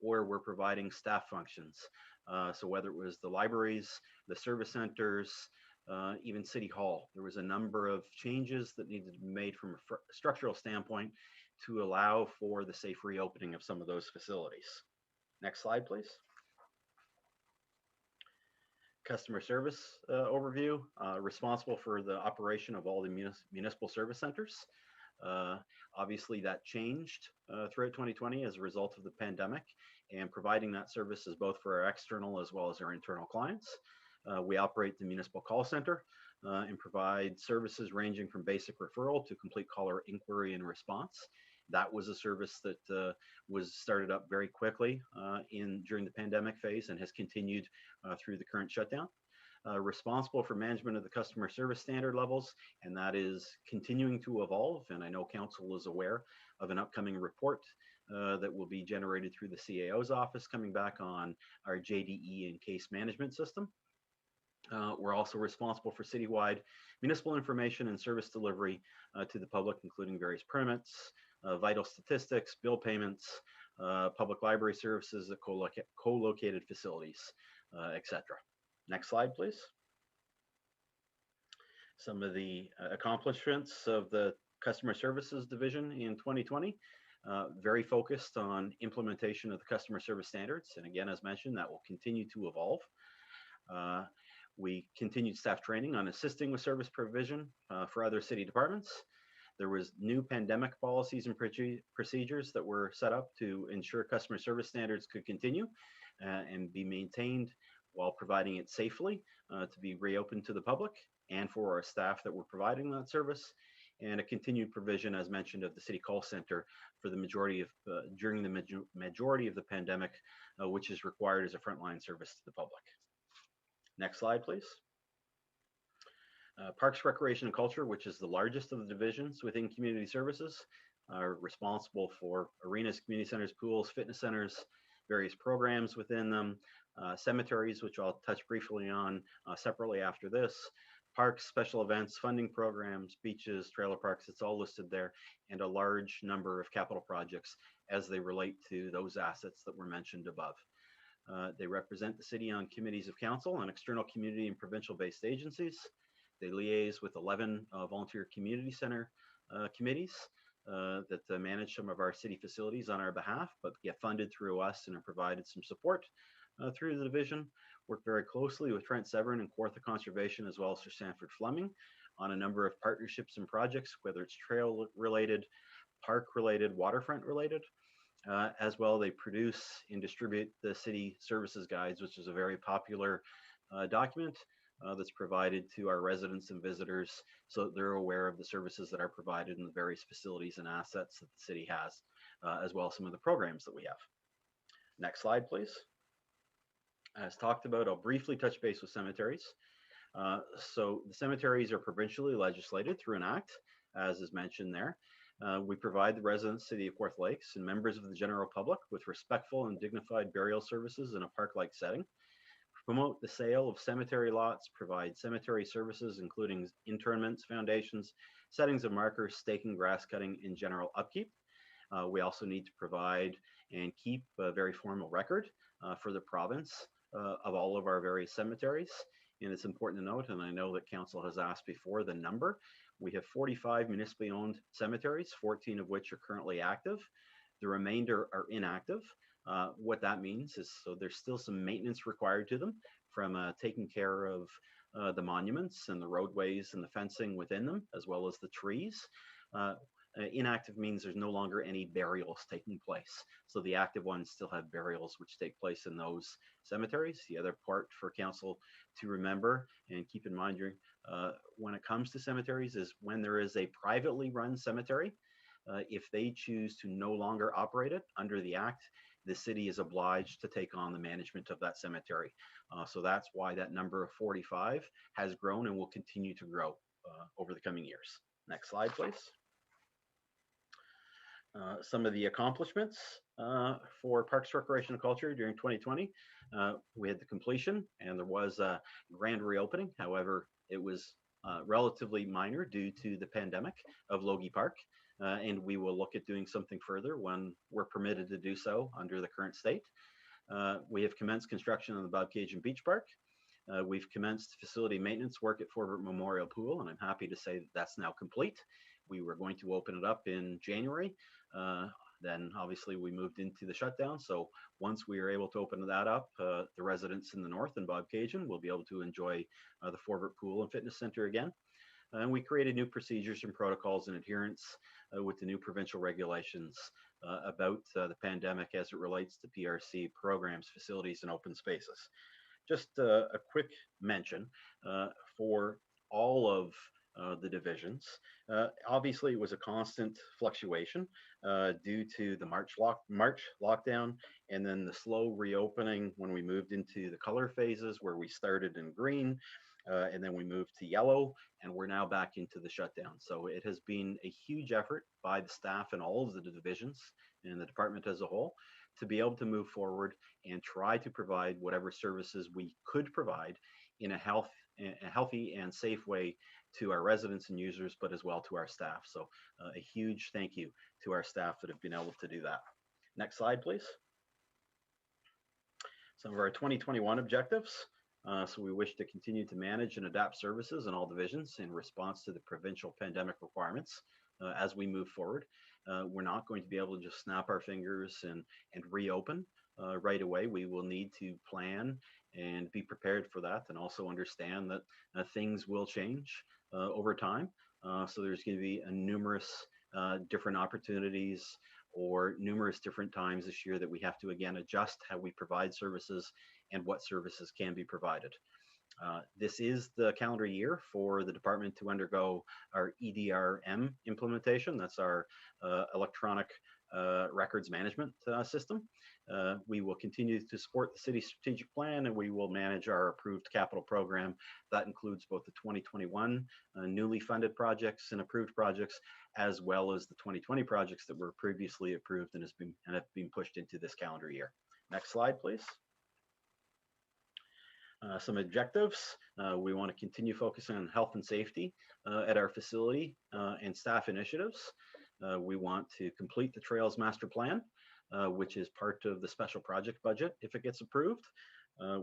S14: or were providing staff functions. So whether it was the libraries, the service centers, even City Hall, there was a number of changes that needed to be made from a structural standpoint to allow for the safe reopening of some of those facilities. Next slide, please. Customer service overview, responsible for the operation of all the municipal service centers. Obviously that changed throughout 2020 as a result of the pandemic, and providing that service is both for our external as well as our internal clients. We operate the municipal call center and provide services ranging from basic referral to complete caller inquiry and response. That was a service that was started up very quickly during the pandemic phase and has continued through the current shutdown. Responsible for management of the customer service standard levels, and that is continuing to evolve. And I know council is aware of an upcoming report that will be generated through the CAO's office coming back on our JDE and case management system. We're also responsible for citywide municipal information and service delivery to the public, including various permits, vital statistics, bill payments, public library services at co-located facilities, etc. Next slide, please. Some of the accomplishments of the customer services division in 2020, very focused on implementation of the customer service standards. And again, as mentioned, that will continue to evolve. We continued staff training on assisting with service provision for other city departments. There was new pandemic policies and procedures that were set up to ensure customer service standards could continue and be maintained while providing it safely to be reopened to the public and for our staff that were providing that service. and a continued provision, as mentioned, of the city call center for the majority of during the majority of the pandemic, which is required as a frontline service to the public. Next slide, please. Parks, Recreation, and Culture, which is the largest of the divisions within community services, are responsible for arenas, community centers, pools, fitness centers, various programs within them, cemeteries, which I'll touch briefly on separately after this, parks, special events, funding programs, beaches, trailer parks, it's all listed there, and a large number of capital projects as they relate to those assets that were mentioned above. They represent the city on committees of council and external community and provincial-based agencies. They liaise with 11 volunteer community center committees that manage some of our city facilities on our behalf, but get funded through us and are provided some support through the division. Work very closely with Trent Severn and Kawartha Conservation, as well as Sir Sanford Fleming, on a number of partnerships and projects, whether it's trail related, park related, waterfront related. As well, they produce and distribute the city services guides, which is a very popular document that's provided to our residents and visitors so that they're aware of the services that are provided in the various facilities and assets that the city has, as well as some of the programs that we have. Next slide, please. As talked about, I'll briefly touch base with cemeteries. So the cemeteries are provincially legislated through an act, as is mentioned there. We provide the residents of the City of Kawartha Lakes and members of the general public with respectful and dignified burial services in a park-like setting. Promote the sale of cemetery lots, provide cemetery services, including interments, foundations, settings of markers, staking, grass cutting, and general upkeep. We also need to provide and keep a very formal record for the province of all of our various cemeteries. And it's important to note, and I know that council has asked before, the number. We have 45 municipally owned cemeteries, 14 of which are currently active. The remainder are inactive. What that means is, so there's still some maintenance required to them, from taking care of the monuments and the roadways and the fencing within them, as well as the trees. Inactive means there's no longer any burials taking place. So the active ones still have burials which take place in those cemeteries. The other part for council to remember and keep in mind during, when it comes to cemeteries is when there is a privately run cemetery, if they choose to no longer operate it under the act, the city is obliged to take on the management of that cemetery. So that's why that number of 45 has grown and will continue to grow over the coming years. Next slide, please. Some of the accomplishments for Parks, Recreation, and Culture during 2020. We had the completion and there was a grand reopening. However, it was relatively minor due to the pandemic of Logie Park. And we will look at doing something further when we're permitted to do so under the current state. We have commenced construction on the Bobcaygeon Beach Park. We've commenced facility maintenance work at Forbert Memorial Pool, and I'm happy to say that that's now complete. We were going to open it up in January. Then obviously we moved into the shutdown. So once we are able to open that up, the residents in the north and Bobcaygeon will be able to enjoy the Forbert Pool and Fitness Center again. And we created new procedures and protocols in adherence with the new provincial regulations about the pandemic as it relates to PRC programs, facilities, and open spaces. Just a quick mention for all of the divisions. Obviously, it was a constant fluctuation due to the March lockdown and then the slow reopening when we moved into the color phases where we started in green and then we moved to yellow and we're now back into the shutdown. So it has been a huge effort by the staff and all of the divisions and the department as a whole to be able to move forward and try to provide whatever services we could provide in a healthy and safe way to our residents and users, but as well to our staff. So a huge thank you to our staff that have been able to do that. Next slide, please. Some of our 2021 objectives. So we wish to continue to manage and adapt services in all divisions in response to the provincial pandemic requirements as we move forward. We're not going to be able to just snap our fingers and reopen right away. We will need to plan and be prepared for that, and also understand that things will change over time. So there's going to be a numerous different opportunities or numerous different times this year that we have to again adjust how we provide services and what services can be provided. This is the calendar year for the department to undergo our EDRM implementation. That's our electronic records management system. We will continue to support the city strategic plan, and we will manage our approved capital program. That includes both the 2021 newly funded projects and approved projects, as well as the 2020 projects that were previously approved and have been pushed into this calendar year. Next slide, please. Some objectives. We want to continue focusing on health and safety at our facility and staff initiatives. We want to complete the Trails Master Plan, which is part of the special project budget if it gets approved.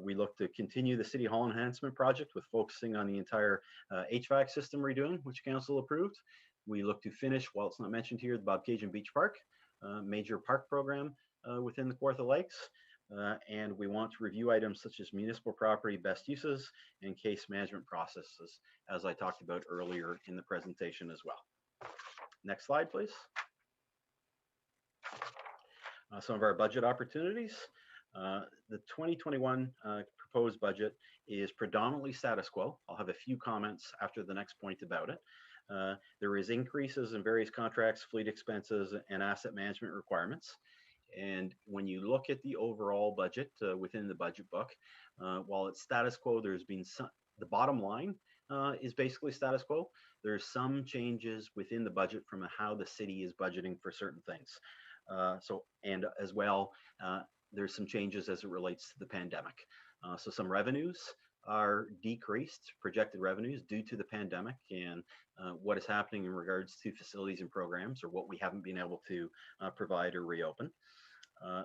S14: We look to continue the City Hall enhancement project with focusing on the entire HVAC system redoing, which Council approved. We look to finish, while it's not mentioned here, the Bobcaygeon Beach Park, major park program within the Kawartha Lakes. And we want to review items such as municipal property best uses and case management processes, as I talked about earlier in the presentation as well. Next slide, please. Some of our budget opportunities. The 2021 proposed budget is predominantly status quo. I'll have a few comments after the next point about it. There is increases in various contracts, fleet expenses, and asset management requirements. And when you look at the overall budget within the budget book, while it's status quo, there's been some, the bottom line is basically status quo. There's some changes within the budget from how the city is budgeting for certain things. And as well, there's some changes as it relates to the pandemic. So some revenues are decreased, projected revenues due to the pandemic and what is happening in regards to facilities and programs, or what we haven't been able to provide or reopen.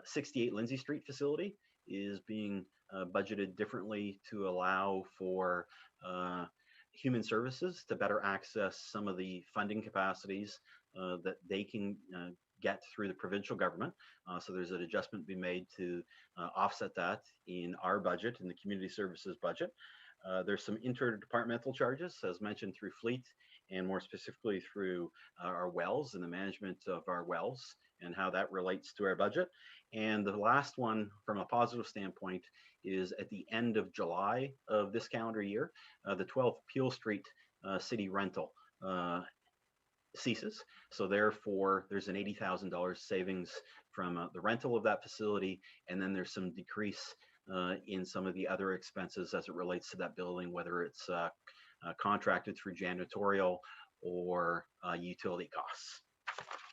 S14: 68 Lindsay Street facility is being budgeted differently to allow for human services to better access some of the funding capacities that they can get through the provincial government. So there's an adjustment being made to offset that in our budget, in the community services budget. There's some interdepartmental charges, as mentioned, through fleet, and more specifically through our wells and the management of our wells and how that relates to our budget. And the last one, from a positive standpoint, is at the end of July of this calendar year, the 12th Peel Street city rental ceases. So therefore, there's an $80,000 savings from the rental of that facility, and then there's some decrease in some of the other expenses as it relates to that building, whether it's contracted through janitorial or utility costs.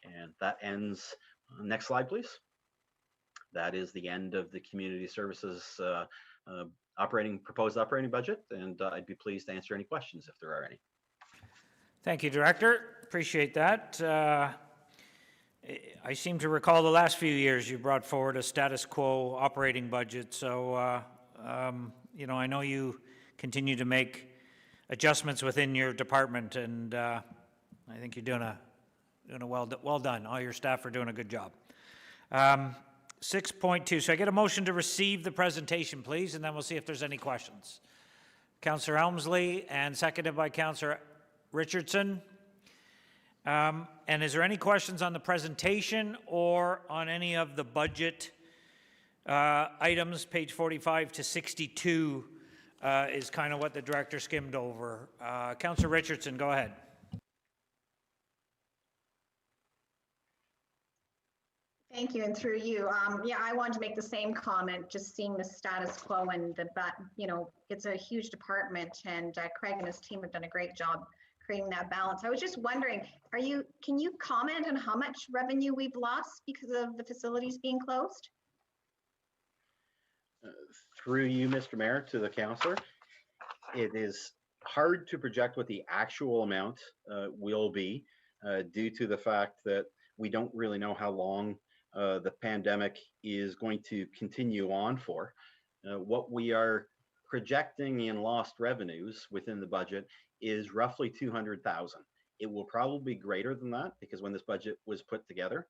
S14: And that ends, next slide, please. That is the end of the community services proposed operating budget, and I'd be pleased to answer any questions if there are any.
S1: Thank you, Director. Appreciate that. I seem to recall the last few years you brought forward a status quo operating budget. So, you know, I know you continue to make adjustments within your department, and I think you're doing a well done. All your staff are doing a good job. 6.2. So I get a motion to receive the presentation, please, and then we'll see if there's any questions. Councillor Elmsley, and seconded by Councillor Richardson. And is there any questions on the presentation or on any of the budget items? Page 45 to 62 is kind of what the director skimmed over. Councillor Richardson, go ahead.
S20: Thank you, and through you. Yeah, I wanted to make the same comment, just seeing the status quo and you know, it's a huge department, and Craig and his team have done a great job creating that balance. I was just wondering, can you comment on how much revenue we've lost because of the facilities being closed?
S14: Through you, Mr. Mayor, to the councillor, it is hard to project what the actual amount will be due to the fact that we don't really know how long the pandemic is going to continue on for. What we are projecting in lost revenues within the budget is roughly 200,000. It will probably be greater than that, because when this budget was put together,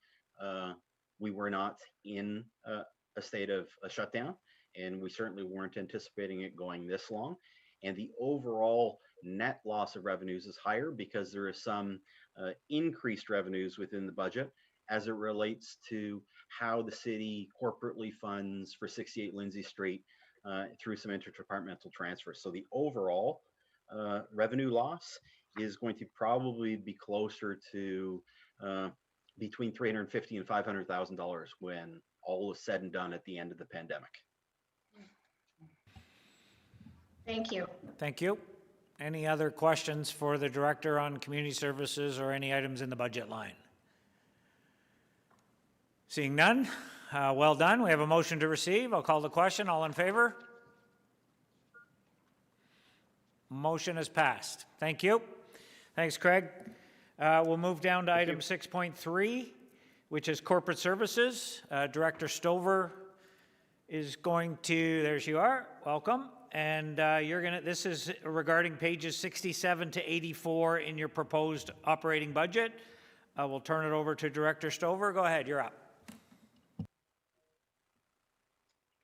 S14: we were not in a state of a shutdown, and we certainly weren't anticipating it going this long. And the overall net loss of revenues is higher because there is some increased revenues within the budget as it relates to how the city corporately funds for 68 Lindsay Street through some interdepartmental transfers. So the overall revenue loss is going to probably be closer to between $350,000 and $500,000 when all is said and done at the end of the pandemic.
S20: Thank you.
S1: Thank you. Any other questions for the Director on Community Services or any items in the budget line? Seeing none, well done. We have a motion to receive. I'll call the question. All in favor? Motion is passed. Thank you. Thanks, Craig. We'll move down to item 6.3, which is corporate services. Director Stover is going to, there you are, welcome. And this is regarding pages 67 to 84 in your proposed operating budget. We'll turn it over to Director Stover. Go ahead, you're up.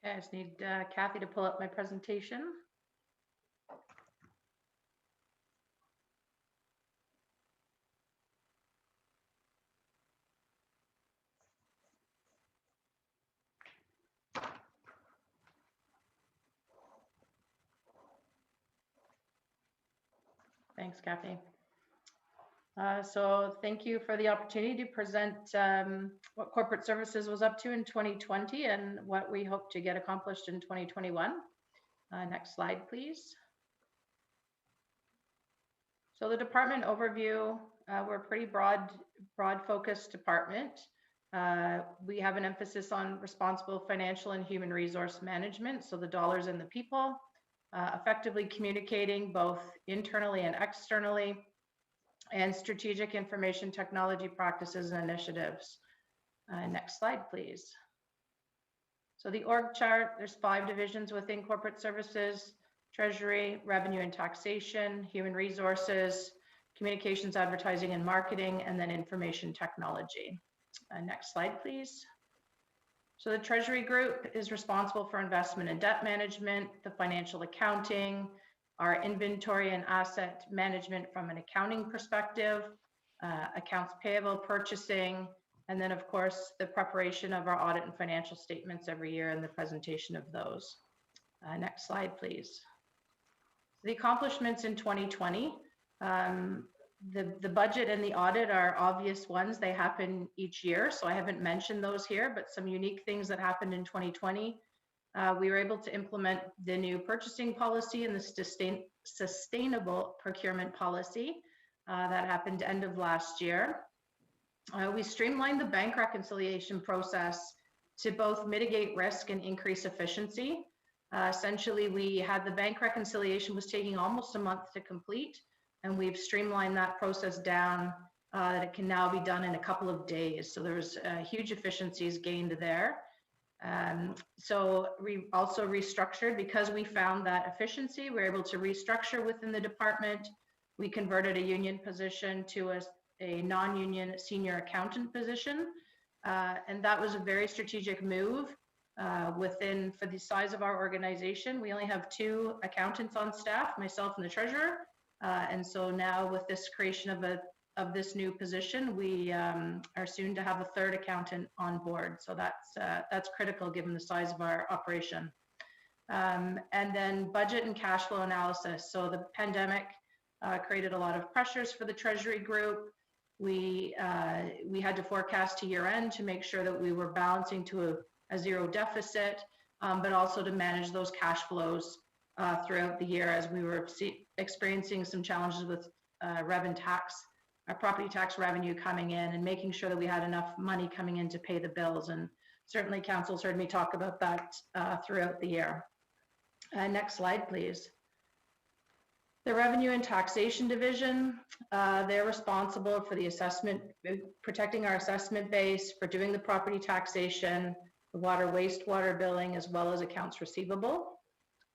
S21: Okay, I just need Kathy to pull up my presentation. Thanks, Kathy. So thank you for the opportunity to present what corporate services was up to in 2020 and what we hope to get accomplished in 2021. Next slide, please. So the department overview, we're a pretty broad focused department. We have an emphasis on responsible financial and human resource management, so the dollars and the people, effectively communicating both internally and externally, and strategic information technology practices and initiatives. Next slide, please. So the org chart, there's 5 divisions within corporate services: treasury, revenue and taxation, human resources, communications, advertising and marketing, and then information technology. Next slide, please. So the treasury group is responsible for investment and debt management, the financial accounting, our inventory and asset management from an accounting perspective, accounts payable, purchasing, and then of course the preparation of our audit and financial statements every year and the presentation of those. Next slide, please. The accomplishments in 2020, the budget and the audit are obvious ones. They happen each year, so I haven't mentioned those here, but some unique things that happened in 2020. We were able to implement the new purchasing policy and the sustainable procurement policy that happened end of last year. We streamlined the bank reconciliation process to both mitigate risk and increase efficiency. Essentially, we had the bank reconciliation was taking almost a month to complete, and we've streamlined that process down that it can now be done in a couple of days. So there's huge efficiencies gained there. So we also restructured because we found that efficiency. We're able to restructure within the department. We converted a union position to a non-union senior accountant position. And that was a very strategic move for the size of our organization. We only have 2 accountants on staff, myself and the treasurer. And so now with this creation of this new position, we are soon to have a 3rd accountant on board. So that's critical given the size of our operation. And then budget and cash flow analysis. So the pandemic created a lot of pressures for the treasury group. We had to forecast to year end to make sure that we were balancing to a 0 deficit, but also to manage those cash flows throughout the year as we were experiencing some challenges with property tax revenue coming in and making sure that we had enough money coming in to pay the bills. And certainly council's heard me talk about that throughout the year. Next slide, please. The revenue and taxation division, they're responsible for the assessment, protecting our assessment base, for doing the property taxation, the water wastewater billing, as well as accounts receivable.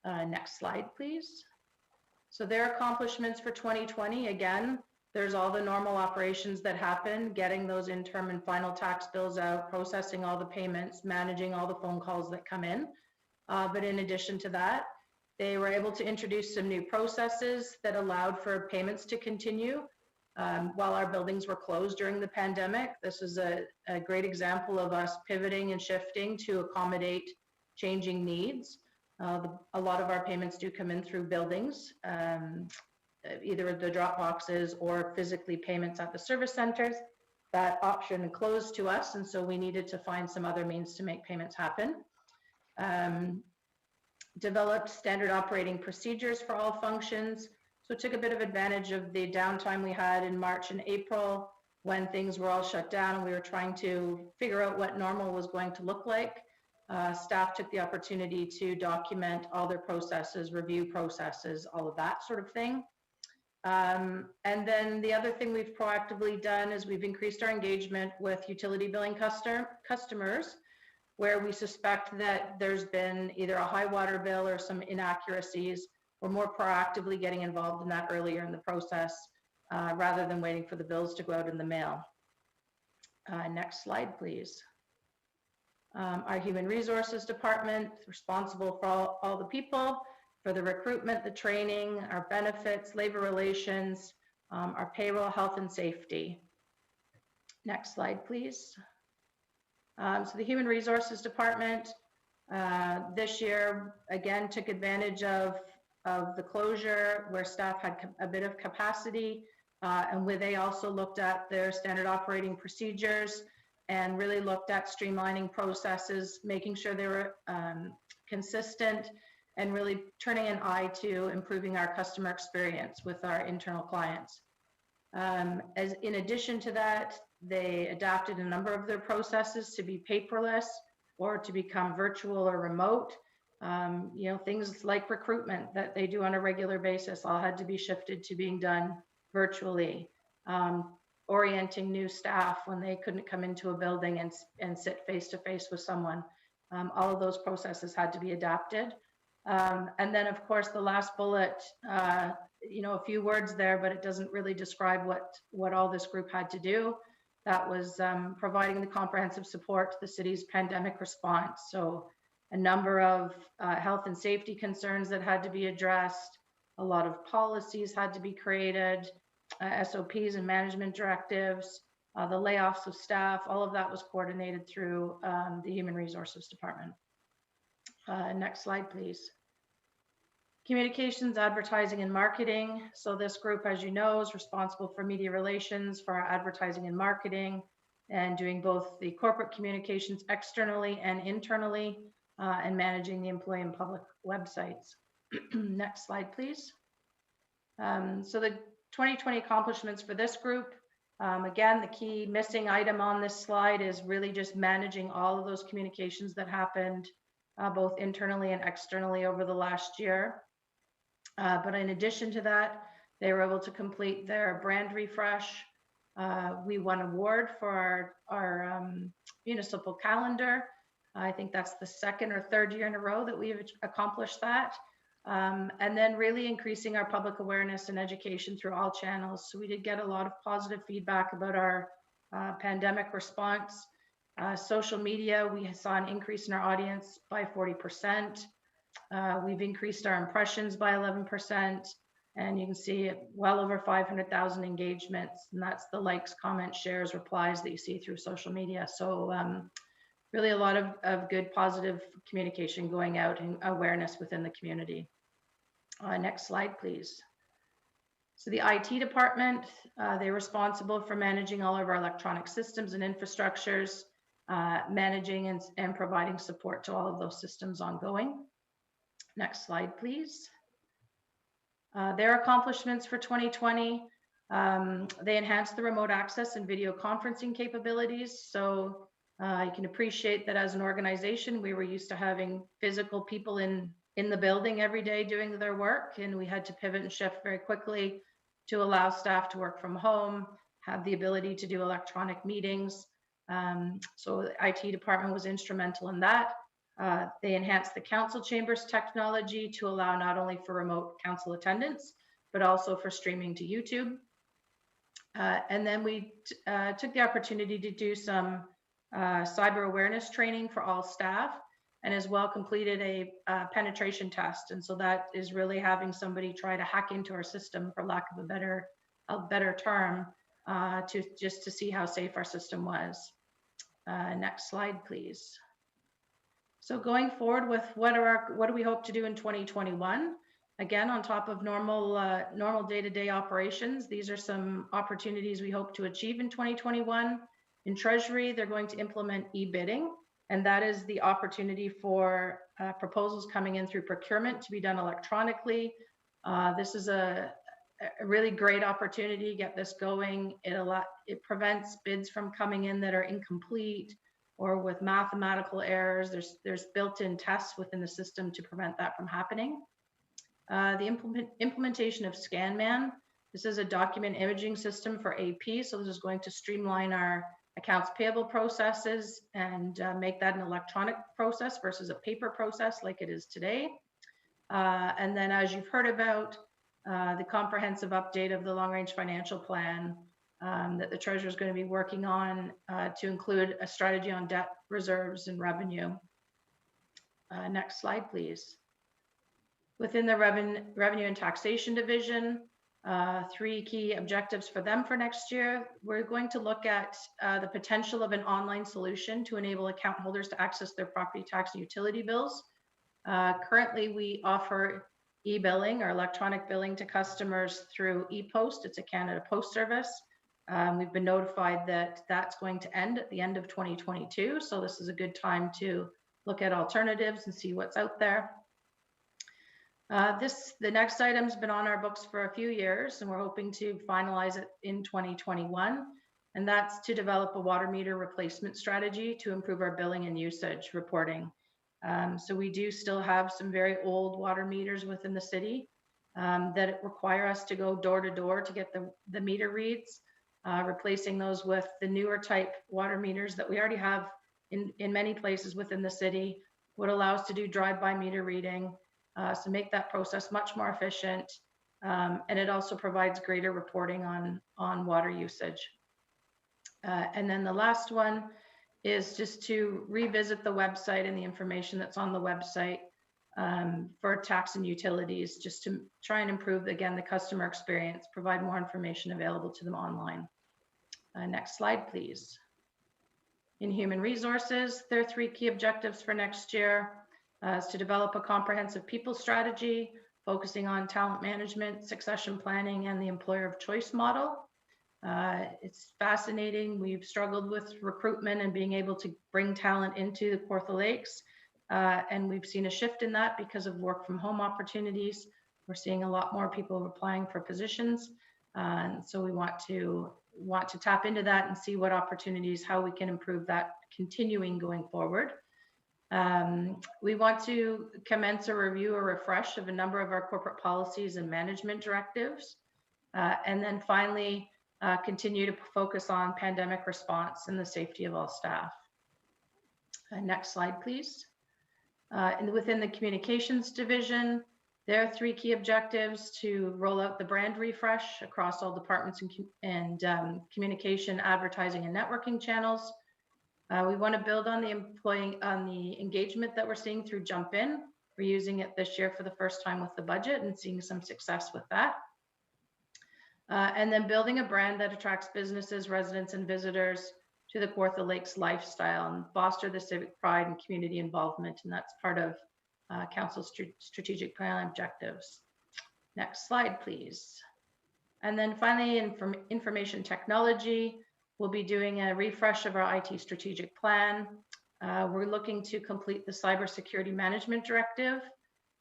S21: Next slide, please. So their accomplishments for 2020, again, there's all the normal operations that happen, getting those interim and final tax bills out, processing all the payments, managing all the phone calls that come in. But in addition to that, they were able to introduce some new processes that allowed for payments to continue while our buildings were closed during the pandemic. This is a great example of us pivoting and shifting to accommodate changing needs. A lot of our payments do come in through buildings, either the drop boxes or physically payments at the service centers. That option closed to us, and so we needed to find some other means to make payments happen. Developed standard operating procedures for all functions. So took a bit of advantage of the downtime we had in March and April when things were all shut down and we were trying to figure out what normal was going to look like. Staff took the opportunity to document all their processes, review processes, all of that sort of thing. And then the other thing we've proactively done is we've increased our engagement with utility billing customers, where we suspect that there's been either a high water bill or some inaccuracies. We're more proactively getting involved in that earlier in the process, rather than waiting for the bills to go out in the mail. Next slide, please. Our Human Resources Department, responsible for all the people, for the recruitment, the training, our benefits, labor relations, our payroll, health and safety. Next slide, please. So the Human Resources Department this year, again, took advantage of the closure where staff had a bit of capacity, and where they also looked at their standard operating procedures and really looked at streamlining processes, making sure they were consistent, and really turning an eye to improving our customer experience with our internal clients. As in addition to that, they adapted a number of their processes to be paperless or to become virtual or remote. You know, things like recruitment that they do on a regular basis all had to be shifted to being done virtually. Orienting new staff when they couldn't come into a building and sit face to face with someone. All of those processes had to be adapted. And then of course, the last bullet, you know, a few words there, but it doesn't really describe what all this group had to do. That was providing the comprehensive support to the city's pandemic response. So a number of health and safety concerns that had to be addressed. A lot of policies had to be created, SOPs and management directives, the layoffs of staff, all of that was coordinated through the Human Resources Department. Next slide, please. Communications, advertising, and marketing. So this group, as you know, is responsible for media relations, for our advertising and marketing, and doing both the corporate communications externally and internally, and managing the employee and public websites. Next slide, please. So the 2020 accomplishments for this group, again, the key missing item on this slide is really just managing all of those communications that happened both internally and externally over the last year. But in addition to that, they were able to complete their brand refresh. We won an award for our municipal calendar. I think that's the second or third year in a row that we've accomplished that. And then really increasing our public awareness and education through all channels. So we did get a lot of positive feedback about our pandemic response. Social media, we saw an increase in our audience by 40%. We've increased our impressions by 11%. And you can see well over 500,000 engagements. And that's the likes, comments, shares, replies that you see through social media. So really a lot of good positive communication going out and awareness within the community. Next slide, please. So the IT department, they're responsible for managing all of our electronic systems and infrastructures, managing and providing support to all of those systems ongoing. Next slide, please. Their accomplishments for 2020, they enhanced the remote access and video conferencing capabilities. So you can appreciate that as an organization, we were used to having physical people in the building every day doing their work, and we had to pivot and shift very quickly to allow staff to work from home, have the ability to do electronic meetings. So the IT department was instrumental in that. They enhanced the council chambers technology to allow not only for remote council attendance, but also for streaming to YouTube. And then we took the opportunity to do some cyber awareness training for all staff, and as well completed a penetration test. And so that is really having somebody try to hack into our system, for lack of a better term, just to see how safe our system was. Next slide, please. So going forward with what do we hope to do in 2021? Again, on top of normal day-to-day operations, these are some opportunities we hope to achieve in 2021. In Treasury, they're going to implement e-bidding, and that is the opportunity for proposals coming in through procurement to be done electronically. This is a really great opportunity. Get this going. It prevents bids from coming in that are incomplete or with mathematical errors. There's built-in tests within the system to prevent that from happening. The implementation of ScanMan. This is a document imaging system for AP. So this is going to streamline our accounts payable processes and make that an electronic process versus a paper process like it is today. And then, as you've heard about, the comprehensive update of the long-range financial plan that the Treasurer is going to be working on to include a strategy on debt reserves and revenue. Next slide, please. Within the revenue and taxation division, 3 key objectives for them for next year. We're going to look at the potential of an online solution to enable account holders to access their property tax and utility bills. Currently, we offer e-billing or electronic billing to customers through ePost. It's a Canada Post service. We've been notified that that's going to end at the end of 2022. So this is a good time to look at alternatives and see what's out there. The next item's been on our books for a few years, and we're hoping to finalize it in 2021. And that's to develop a water meter replacement strategy to improve our billing and usage reporting. So we do still have some very old water meters within the city that require us to go door to door to get the meter reads, replacing those with the newer type water meters that we already have in many places within the city would allow us to do drive-by meter reading. So make that process much more efficient. And it also provides greater reporting on water usage. And then the last one is just to revisit the website and the information that's on the website for tax and utilities, just to try and improve, again, the customer experience, provide more information available to them online. Next slide, please. In human resources, there are 3 key objectives for next year. Is to develop a comprehensive people strategy, focusing on talent management, succession planning, and the employer of choice model. It's fascinating. We've struggled with recruitment and being able to bring talent into the Kawartha Lakes. And we've seen a shift in that because of work from home opportunities. We're seeing a lot more people applying for positions. And so we want to tap into that and see what opportunities, how we can improve that continuing going forward. We want to commence a review or refresh of a number of our corporate policies and management directives. And then finally, continue to focus on pandemic response and the safety of all staff. Next slide, please. And within the communications division, there are 3 key objectives: to roll out the brand refresh across all departments and communication, advertising, and networking channels. We want to build on the engagement that we're seeing through Jump In. We're using it this year for the first time with the budget and seeing some success with that. And then building a brand that attracts businesses, residents, and visitors to the Kawartha Lakes lifestyle and foster the civic pride and community involvement. And that's part of Council's strategic plan objectives. Next slide, please. And then finally, information technology. We'll be doing a refresh of our IT strategic plan. We're looking to complete the cybersecurity management directive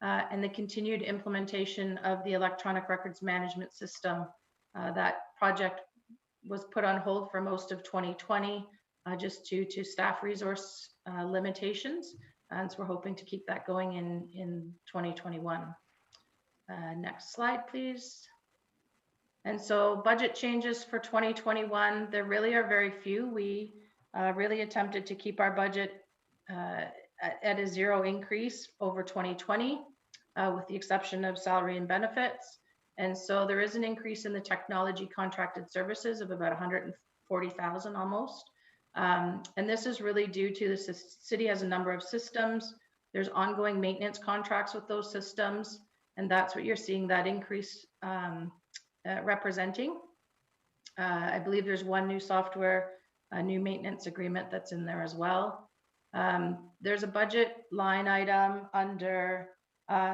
S21: and the continued implementation of the electronic records management system. That project was put on hold for most of 2020 just due to staff resource limitations. And so we're hoping to keep that going in 2021. Next slide, please. And so budget changes for 2021, there really are very few. We really attempted to keep our budget at a 0 increase over 2020, with the exception of salary and benefits. And so there is an increase in the technology contracted services of about 140,000 almost. And this is really due to the city has a number of systems. There's ongoing maintenance contracts with those systems. And that's what you're seeing that increase representing. I believe there's one new software, a new maintenance agreement that's in there as well. There's a budget line item under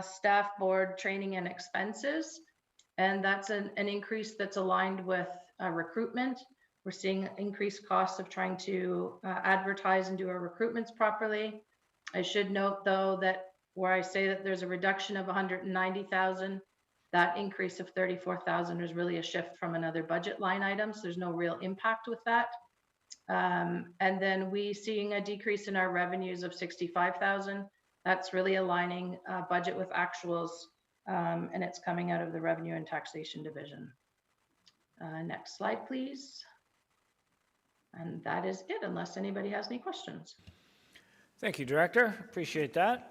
S21: staff board training and expenses, and that's an increase that's aligned with recruitment. We're seeing increased costs of trying to advertise and do our recruitments properly. I should note, though, that where I say that there's a reduction of 190,000, that increase of 34,000 is really a shift from another budget line item, so there's no real impact with that. And then we seeing a decrease in our revenues of 65,000. That's really aligning budget with actuals, and it's coming out of the Revenue and Taxation Division. Next slide, please. And that is it, unless anybody has any questions.
S1: Thank you, Director. Appreciate that.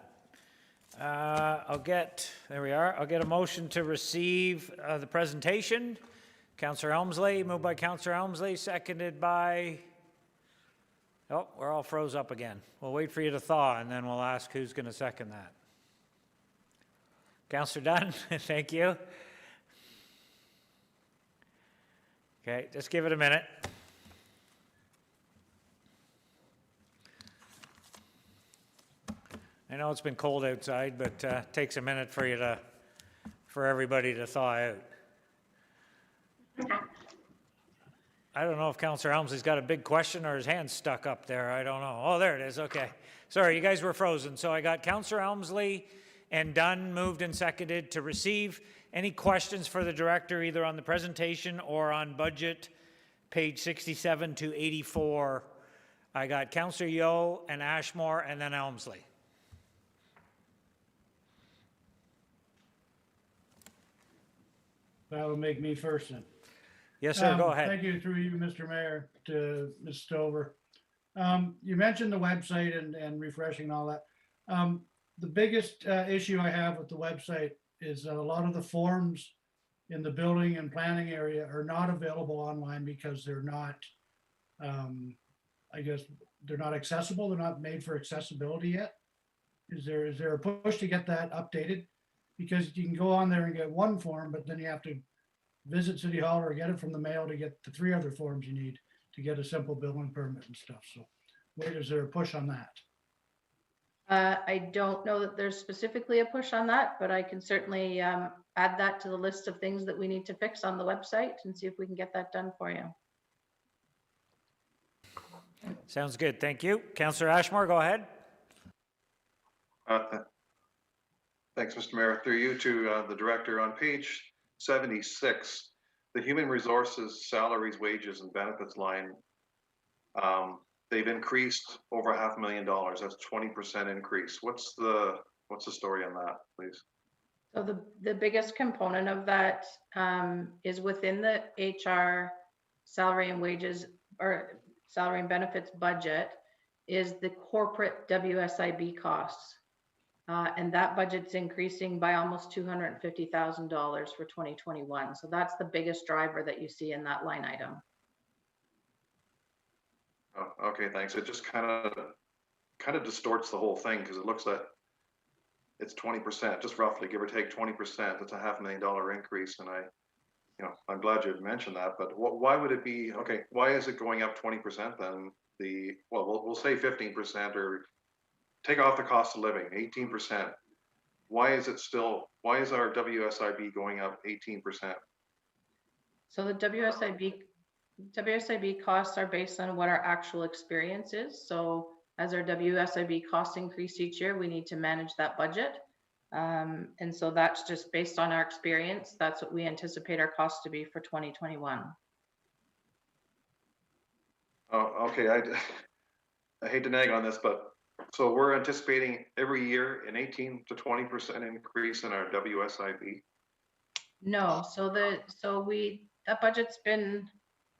S1: There we are. I'll get a motion to receive the presentation. Councillor Elmsley, moved by Councillor Elmsley, seconded by, oh, we're all froze up again. We'll wait for you to thaw and then we'll ask who's going to second that. Councillor Dunn, thank you. Okay, just give it a minute. I know it's been cold outside, but it takes a minute for everybody to thaw out. I don't know if Councillor Elmsley's got a big question or his hand's stuck up there. I don't know. Oh, there it is. Okay. Sorry, you guys were frozen. So I got Councillor Elmsley and Dunn moved and seconded to receive. Any questions for the director, either on the presentation or on budget, page 67 to 84? I got Councillor Yeo and Ashmore and then Elmsley.
S16: That would make me first then.
S1: Yes, sir. Go ahead.
S16: Thank you, through you, Mr. Mayor, to Ms. Stover. You mentioned the website and refreshing and all that. The biggest issue I have with the website is that a lot of the forms in the building and planning area are not available online because they're not, I guess, they're not accessible. They're not made for accessibility yet. Is there a push to get that updated? Because you can go on there and get one form, but then you have to visit City Hall or get it from the mail to get the 3 other forms you need to get a simple building permit and stuff. So where is there a push on that?
S21: I don't know that there's specifically a push on that, but I can certainly add that to the list of things that we need to fix on the website and see if we can get that done for you.
S1: Sounds good. Thank you. Councillor Ashmore, go ahead.
S4: Thanks, Mr. Mayor. Through you to the director. On page 76, the human resources, salaries, wages, and benefits line, they've increased over $500,000. That's 20% increase. What's the story on that, please?
S21: So the biggest component of that is within the HR salary and wages or salary and benefits budget is the corporate WSIB costs. And that budget's increasing by almost $250,000 for 2021. So that's the biggest driver that you see in that line item.
S4: Oh, okay, thanks. It just kind of distorts the whole thing because it looks like it's 20%, just roughly, give or take 20%. That's a $500,000 increase, and I'm glad you had mentioned that. But why would it be okay? Why is it going up 20% then? We'll say 15% or take off the cost of living, 18%. Why is our WSIB going up 18%?
S21: So the WSIB costs are based on what our actual experience is. So as our WSIB costs increase each year, we need to manage that budget. And so that's just based on our experience. That's what we anticipate our costs to be for 2021.
S4: Oh, okay. I hate to nag on this, but so we're anticipating every year an 18 to 20% increase in our WSIB?
S21: No, that budget's been,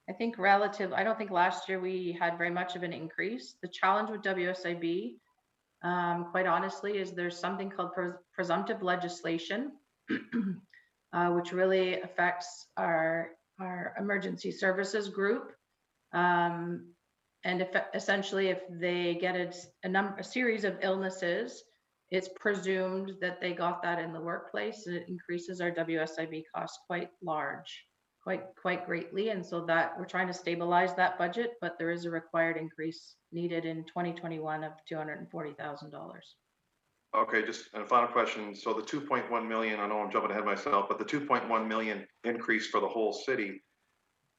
S21: I think, relative. I don't think last year we had very much of an increase. The challenge with WSIB, quite honestly, is there's something called presumptive legislation, which really affects our emergency services group. And essentially, if they get a series of illnesses, it's presumed that they got that in the workplace, and it increases our WSIB costs quite quite greatly. And so that we're trying to stabilize that budget, but there is a required increase needed in 2021 of $240,000.
S4: Okay, just a final question. So the 2.1 million, I know I'm jumping ahead myself, but the 2.1 million increase for the whole city.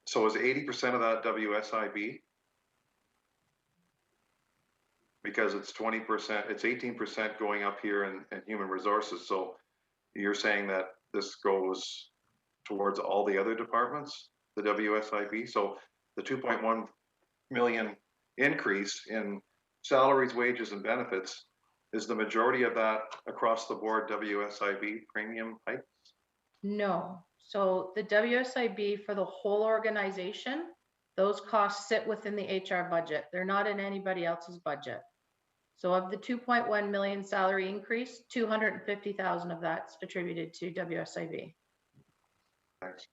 S4: So is 80% of that WSIB? Because it's 20%, it's 18% going up here in human resources. So you're saying that this goes towards all the other departments, the WSIB? So the 2.1 million increase in salaries, wages, and benefits, is the majority of that across the board WSIB premium hike?
S21: No. So the WSIB for the whole organization, those costs sit within the HR budget. They're not in anybody else's budget. So of the 2.1 million salary increase, 250,000 of that's attributed to WSIB.
S4: Thanks.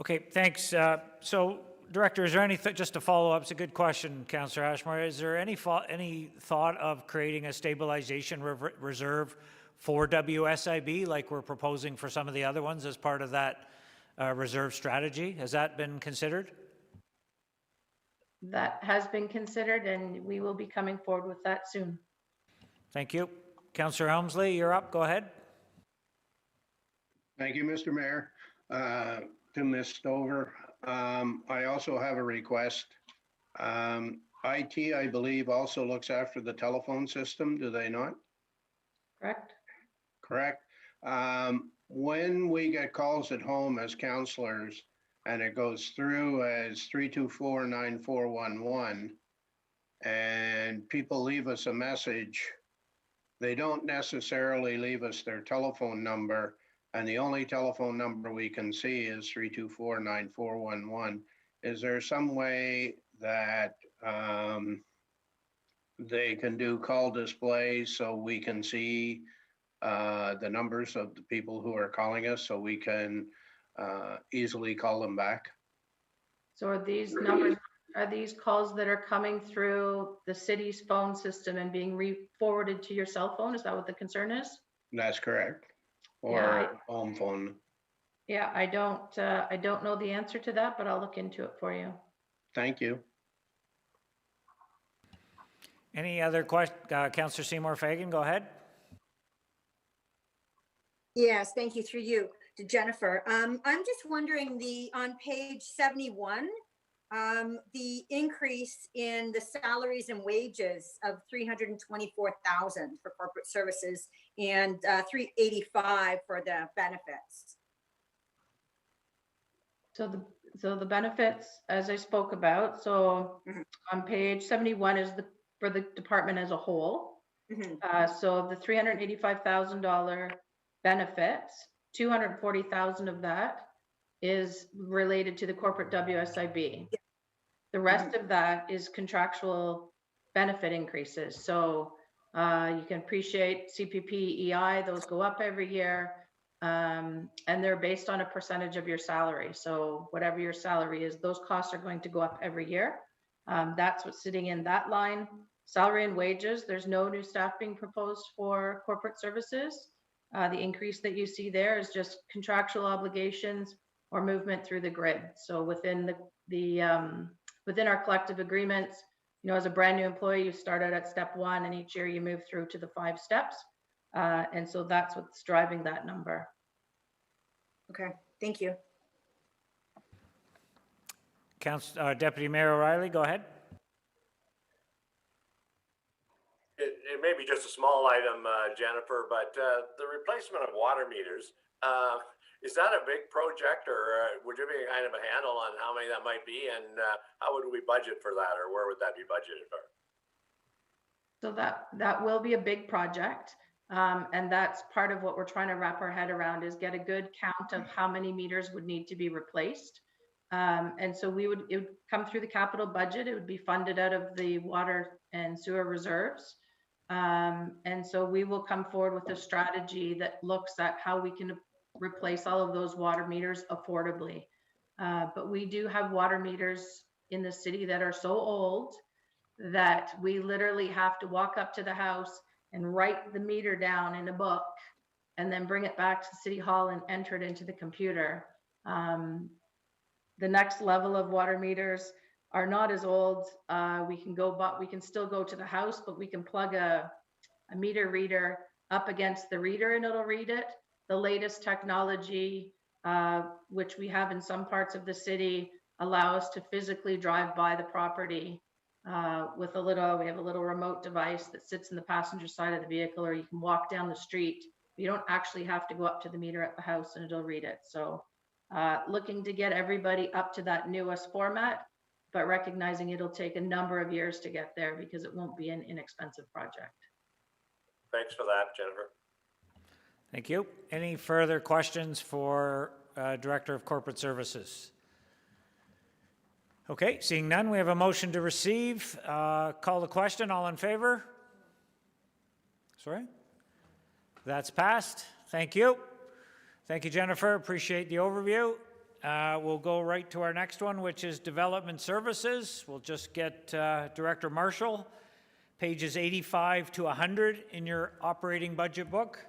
S1: Okay, thanks. So, Director, is there any, just to follow up, it's a good question, Councillor Ashmore. Is there any thought of creating a stabilization reserve for WSIB like we're proposing for some of the other ones as part of that reserve strategy? Has that been considered?
S21: That has been considered, and we will be coming forward with that soon.
S1: Thank you. Councillor Helmsley, you're up. Go ahead.
S10: Thank you, Mr. Mayor. To Ms. Stover, I also have a request. IT, I believe, also looks after the telephone system, do they not?
S21: Correct.
S10: Correct. When we get calls at home as counselors and it goes through as 324-9411 and people leave us a message, they don't necessarily leave us their telephone number, and the only telephone number we can see is 324-9411. Is there some way that they can do call displays so we can see the numbers of the people who are calling us so we can easily call them back?
S21: So are these numbers, are these calls that are coming through the city's phone system and being forwarded to your cell phone? Is that what the concern is?
S10: That's correct. Or
S21: Yeah,
S10: home phone.
S21: Yeah, I don't know the answer to that, but I'll look into it for you.
S10: Thank you.
S1: Any other questions? Councillor Seymour Fagan, go ahead.
S11: Yes, thank you, through you to Jennifer. I'm just wondering, on page 71, the increase in the salaries and wages of 324,000 for corporate services and 385 for the benefits.
S21: So the benefits, as I spoke about, so on page 71 is for the department as a whole. So the $385,000 benefits, 240,000 of that is related to the corporate WSIB. The rest of that is contractual benefit increases. So you can appreciate CPP, EI, those go up every year, and they're based on a percentage of your salary. So whatever your salary is, those costs are going to go up every year. That's what's sitting in that line. Salary and wages, there's no new staff being proposed for corporate services. The increase that you see there is just contractual obligations or movement through the grid. So within within our collective agreements, you know, as a brand new employee, you start out at step 1 and each year you move through to the 5 steps. And so that's what's driving that number.
S11: Okay, thank you.
S1: Deputy Mayor O'Reilly, go ahead.
S6: It may be just a small item, Jennifer, but the replacement of water meters, is that a big project, or would you be kind of a handle on how many that might be, and how would we budget for that, or where would that be budgeted for?
S21: So that will be a big project. And that's part of what we're trying to wrap our head around, is get a good count of how many meters would need to be replaced. And so it would come through the capital budget. It would be funded out of the water and sewer reserves. And so we will come forward with a strategy that looks at how we can replace all of those water meters affordably. But we do have water meters in the city that are so old that we literally have to walk up to the house and write the meter down in a book and then bring it back to City Hall and enter it into the computer. The next level of water meters are not as old. We can go, but we can still go to the house, but we can plug a meter reader up against the reader and it'll read it. The latest technology, which we have in some parts of the city, allow us to physically drive by the property with we have a little remote device that sits in the passenger side of the vehicle, or you can walk down the street. You don't actually have to go up to the meter at the house and it'll read it. So looking to get everybody up to that newest format, but recognizing it'll take a number of years to get there because it won't be an inexpensive project.
S6: Thanks for that, Jennifer.
S1: Thank you. Any further questions for Director of Corporate Services? Okay, seeing none, we have a motion to receive. Call the question. All in favor? Sorry? That's passed. Thank you. Thank you, Jennifer. Appreciate the overview. We'll go right to our next one, which is Development Services. We'll just get Director Marshall, pages 85 to 100 in your operating budget book.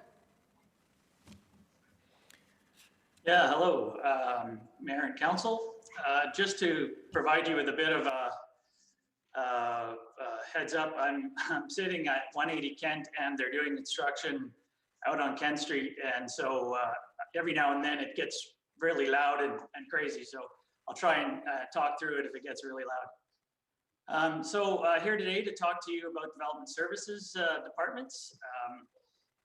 S9: Yeah, hello, Mayor and Council. Just to provide you with a bit of a heads up, I'm sitting at 180 Kent and they're doing construction out on Kent Street. And so every now and then it gets really loud and crazy. So I'll try and talk through it if it gets really loud. Here today to talk to you about Development Services departments.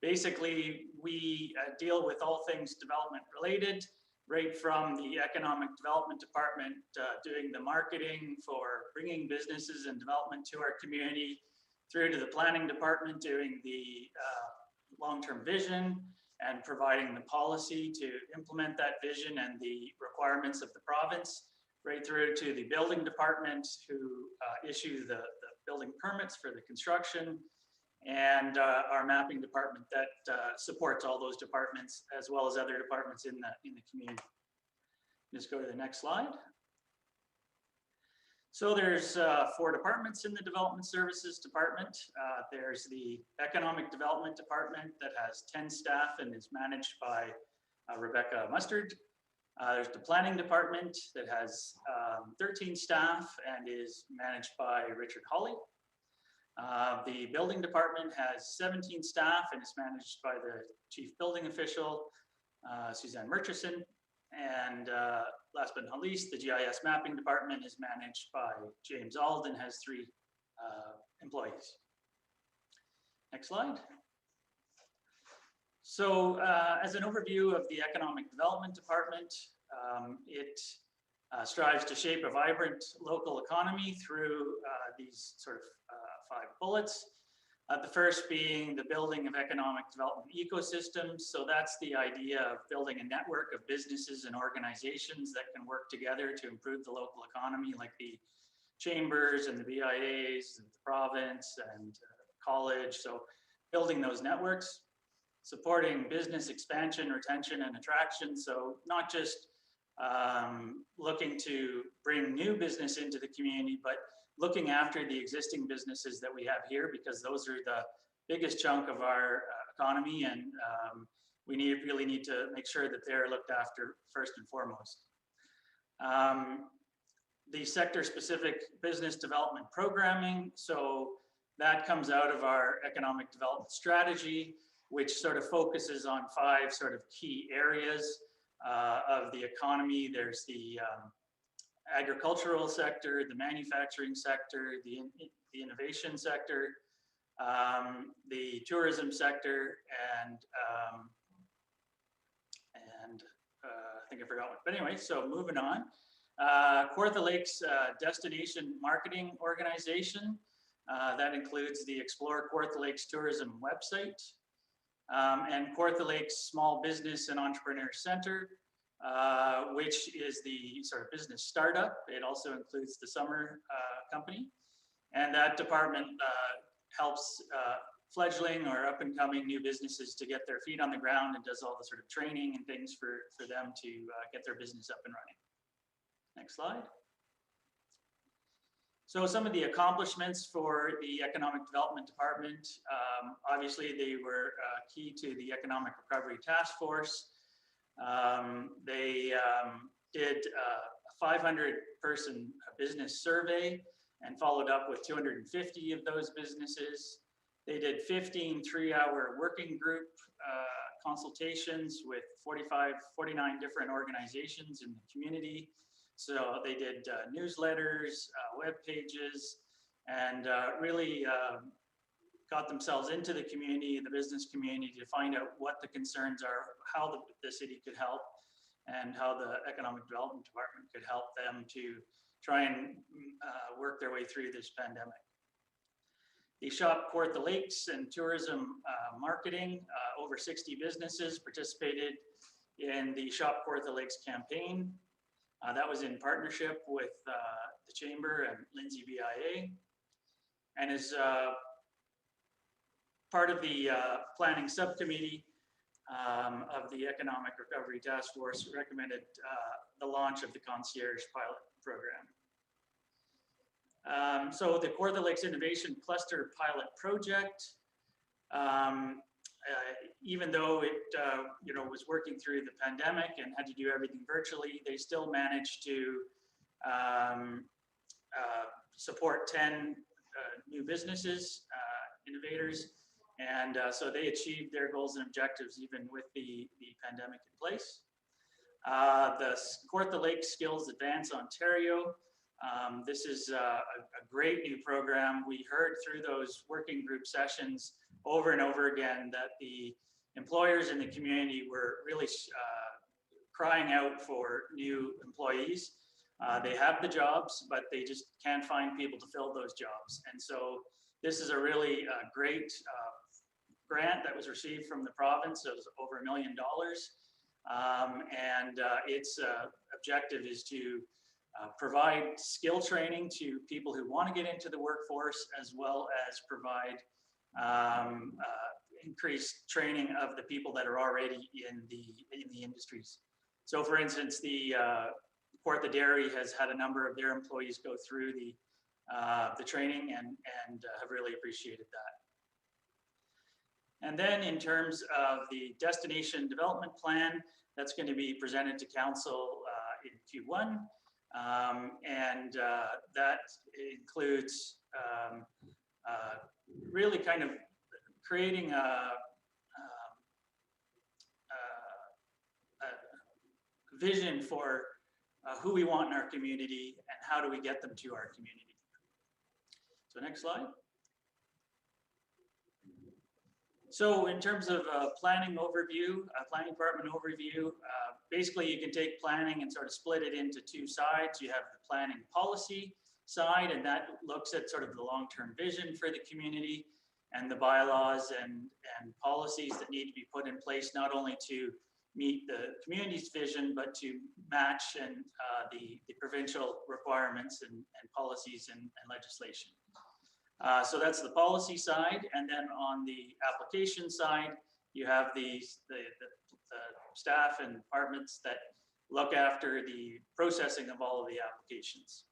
S9: Basically, we deal with all things development related, right from the Economic Development Department doing the marketing for bringing businesses and development to our community, through to the Planning Department doing the long-term vision and providing the policy to implement that vision and the requirements of the province, right through to the Building Department who issue the building permits for the construction, and our mapping department that supports all those departments as well as other departments in the community. Just go to the next slide. So there's 4 departments in the Development Services Department. There's the Economic Development Department that has 10 staff and is managed by Rebecca Mustard. There's the Planning Department that has 13 staff and is managed by Richard Hawley. The Building Department has 17 staff and is managed by the Chief Building Official, Suzanne Murchison. And last but not least, the GIS Mapping Department is managed by James Ald and has 3 employees. Next slide. So as an overview of the Economic Development Department, it strives to shape a vibrant local economy through these sort of 5 bullets. The first being the building of economic development ecosystems. So that's the idea of building a network of businesses and organizations that can work together to improve the local economy, like the chambers and the BIAs and the province and college. So building those networks, supporting business expansion, retention, and attraction. So not just looking to bring new business into the community, but looking after the existing businesses that we have here, because those are the biggest chunk of our economy, and we really need to make sure that they're looked after first and foremost. The sector-specific business development programming, so that comes out of our economic development strategy, which sort of focuses on 5 sort of key areas of the economy. There's the agricultural sector, the manufacturing sector, the innovation sector, the tourism sector, and I think I forgot one. But anyway, so moving on. Kawartha Lakes Destination Marketing Organization. That includes the Explore Kawartha Lakes Tourism website, and Kawartha Lakes Small Business and Entrepreneur Center, which is the sort of business startup. It also includes the summer company, and that department helps fledgling or up and coming new businesses to get their feet on the ground and does all the sort of training and things for them to get their business up and running. Next slide. So some of the accomplishments for the Economic Development Department, obviously they were key to the Economic Recovery Task Force. They did a 500-person business survey and followed up with 250 of those businesses. They did 15 3-hour working group consultations with 49 different organizations in the community. So they did newsletters, web pages, and really got themselves into the community, the business community, to find out what the concerns are, how the city could help, and how the Economic Development Department could help them to try and work their way through this pandemic. The Shop Kawartha Lakes and tourism marketing, over 60 businesses participated in the Shop Kawartha Lakes campaign. That was in partnership with the Chamber and Lindsay BIA, and is part of the planning subcommittee of the Economic Recovery Task Force recommended the launch of the concierge pilot program. So the Kawartha Lakes Innovation Cluster Pilot Project, even though it was working through the pandemic and had to do everything virtually, they still managed to support 10 new businesses, innovators, and so they achieved their goals and objectives even with the pandemic in place. The Kawartha Lakes Skills Advance Ontario. This is a great new program. We heard through those working group sessions over and over again that the employers in the community were really crying out for new employees. They have the jobs, but they just can't find people to fill those jobs. And so this is a really great grant that was received from the province. It was over $1 million. And its objective is to provide skill training to people who want to get into the workforce, as well as provide increased training of the people that are already in the industries. So for instance, the Kawartha Dairy has had a number of their employees go through the training and have really appreciated that. And then in terms of the destination development plan, that's going to be presented to council in Q1. And that includes really kind of creating a vision for who we want in our community and how do we get them to our community. So next slide. So in terms of planning overview, planning department overview, basically you can take planning and sort of split it into two sides. You have the planning policy side, and that looks at sort of the long-term vision for the community and the bylaws and policies that need to be put in place, not only to meet the community's vision, but to match and the provincial requirements and policies and legislation. So that's the policy side, and then on the application side, you have the staff and departments that look after the processing of all of the applications.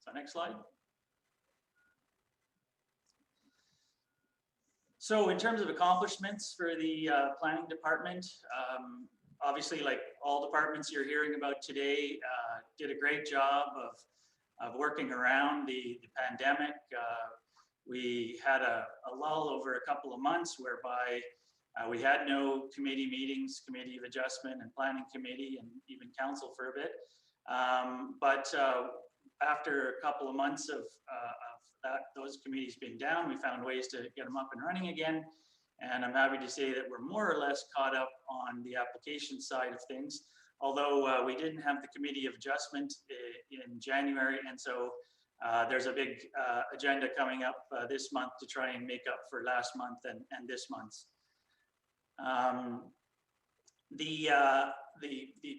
S9: So next slide. So in terms of accomplishments for the planning department, obviously, like all departments you're hearing about today, did a great job of working around the pandemic. We had a lull over a couple of months whereby we had no committee meetings, committee of adjustment and planning committee, and even council for a bit. But after a couple of months of those committees being down, we found ways to get them up and running again. And I'm happy to say that we're more or less caught up on the application side of things, although we didn't have the committee of adjustment in January. And so there's a big agenda coming up this month to try and make up for last month and this month's. The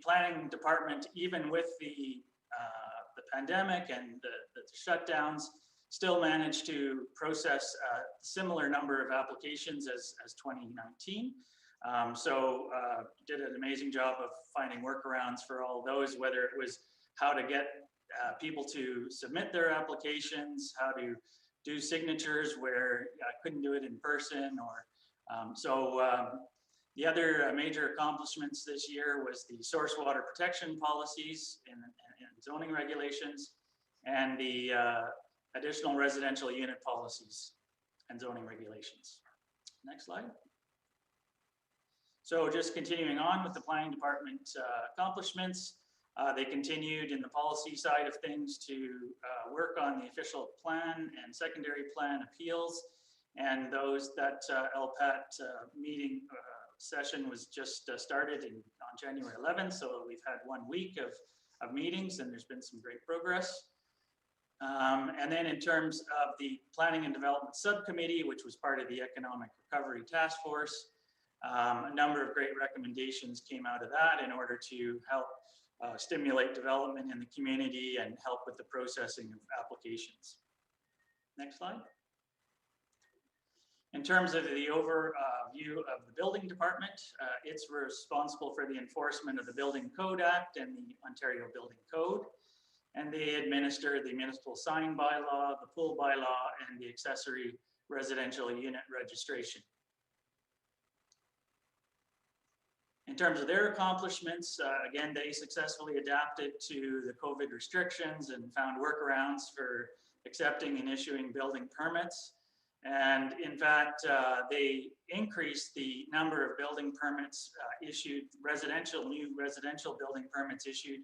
S9: planning department, even with the pandemic and the shutdowns, still managed to process a similar number of applications as 2019. So did an amazing job of finding workarounds for all those, whether it was how to get people to submit their applications, how to do signatures where I couldn't do it in person, or The other major accomplishments this year was the source water protection policies and zoning regulations, and the additional residential unit policies and zoning regulations. Next slide. So just continuing on with the planning department accomplishments, they continued in the policy side of things to work on the official plan and secondary plan appeals, and those that LPAT meeting session was just started on January 11th, so we've had 1 week of meetings, and there's been some great progress. And then in terms of the Planning and Development Subcommittee, which was part of the Economic Recovery Task Force, a number of great recommendations came out of that in order to help stimulate development in the community and help with the processing of applications. Next slide. In terms of the overview of the building department, it's responsible for the enforcement of the Building Code Act and the Ontario Building Code. And they administer the municipal sign bylaw, the pool bylaw, and the accessory residential unit registration. In terms of their accomplishments, again, they successfully adapted to the COVID restrictions and found workarounds for accepting and issuing building permits. And in fact, they increased the number of building permits issued, new residential building permits issued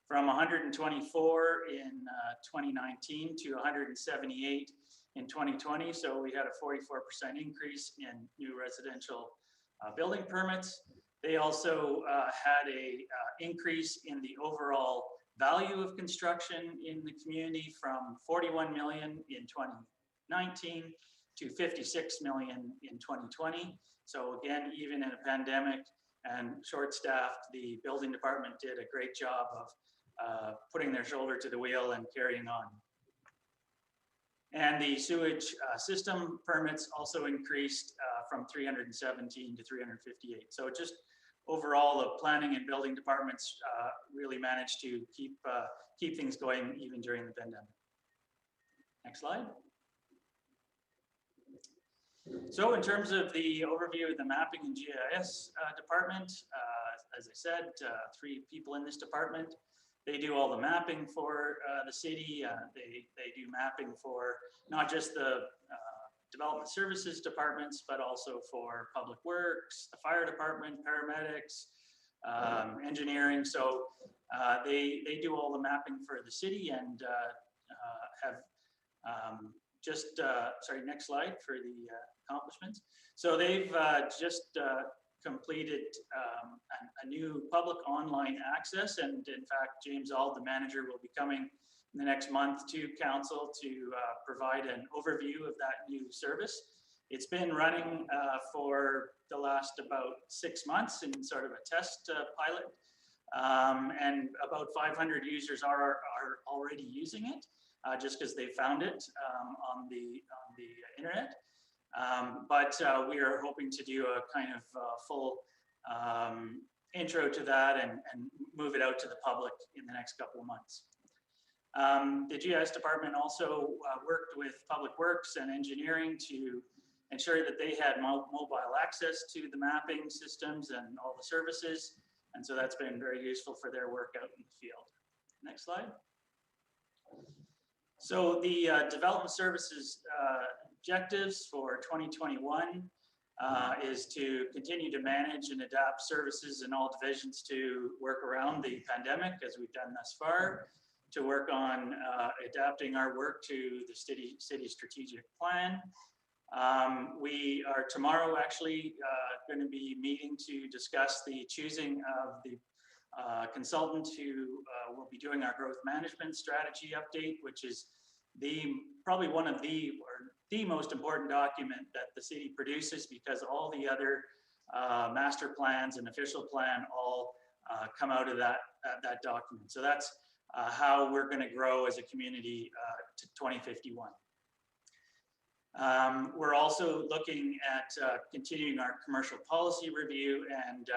S9: from 124 in 2019 to 178 in 2020. So we had a 44% increase in new residential building permits. They also had a increase in the overall value of construction in the community from 41 million in 2019 to 56 million in 2020. So again, even in a pandemic and short-staffed, the building department did a great job of putting their shoulder to the wheel and carrying on. And the sewage system permits also increased from 317 to 358. So just overall, the planning and building departments really managed to keep things going even during the pandemic. Next slide. So in terms of the overview of the mapping and GIS department, as I said, 3 people in this department. They do all the mapping for the city. They do mapping for not just the development services departments, but also for public works, the fire department, paramedics, engineering. So they do all the mapping for the city and have sorry, next slide for the accomplishments. So they've just completed a new public online access, and in fact, James Auld, the manager, will be coming in the next month to council to provide an overview of that new service. It's been running for the last about 6 months in sort of a test pilot, and about 500 users are already using it, just because they found it on the internet. But we are hoping to do a kind of full intro to that and move it out to the public in the next couple of months. The GIS department also worked with Public Works and Engineering to ensure that they had mobile access to the mapping systems and all the services. And so that's been very useful for their work out in the field. Next slide. So the development services objectives for 2021 is to continue to manage and adapt services in all divisions to work around the pandemic, as we've done thus far, to work on adapting our work to the city strategic plan. We are tomorrow actually going to be meeting to discuss the choosing of the consultant who will be doing our growth management strategy update, which is probably one of the most important document that the city produces, because all the other master plans and official plan all come out of that document. So that's how we're going to grow as a community to 2051. We're also looking at continuing our commercial policy review, and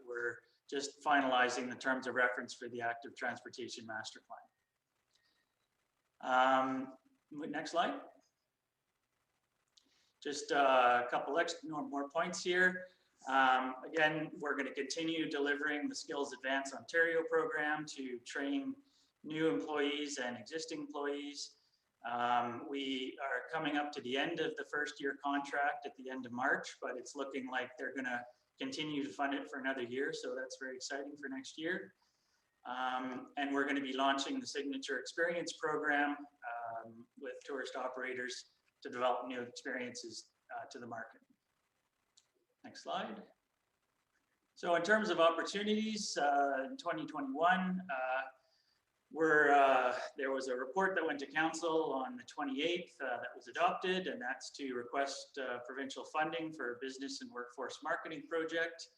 S9: we're just finalizing the terms of reference for the active transportation master plan. Next slide. Just a couple more points here. Again, we're going to continue delivering the Skills Advance Ontario program to train new employees and existing employees. We are coming up to the end of the first year contract at the end of March, but it's looking like they're going to continue to fund it for another year. So that's very exciting for next year. And we're going to be launching the Signature Experience program with tourist operators to develop new experiences to the market. Next slide. So in terms of opportunities, in 2021, there was a report that went to council on the 28th that was adopted, and that's to request provincial funding for a business and workforce marketing project.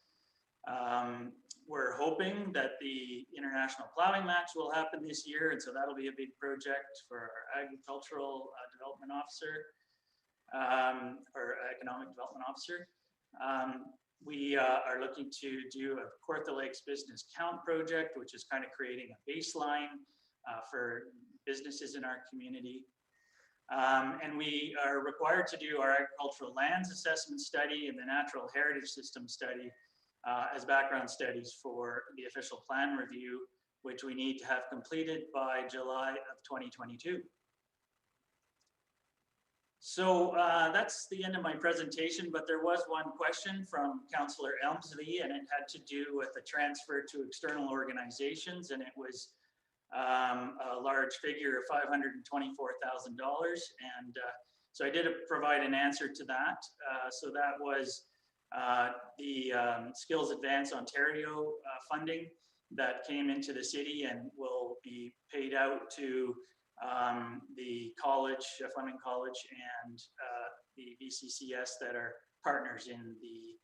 S9: We're hoping that the international plowing match will happen this year, and so that'll be a big project for our agricultural development officer or economic development officer. We are looking to do a Kawartha Lakes Business Count project, which is kind of creating a baseline for businesses in our community. And we are required to do our agricultural lands assessment study and the natural heritage system study as background studies for the official plan review, which we need to have completed by July of 2022. So that's the end of my presentation, but there was one question from Councillor Elmsley, and it had to do with the transfer to external organizations, and it was a large figure of $524,000. And so I did provide an answer to that. So that was the Skills Advance Ontario funding that came into the city and will be paid out to the college, Fleming College, and the BCCS that are partners in the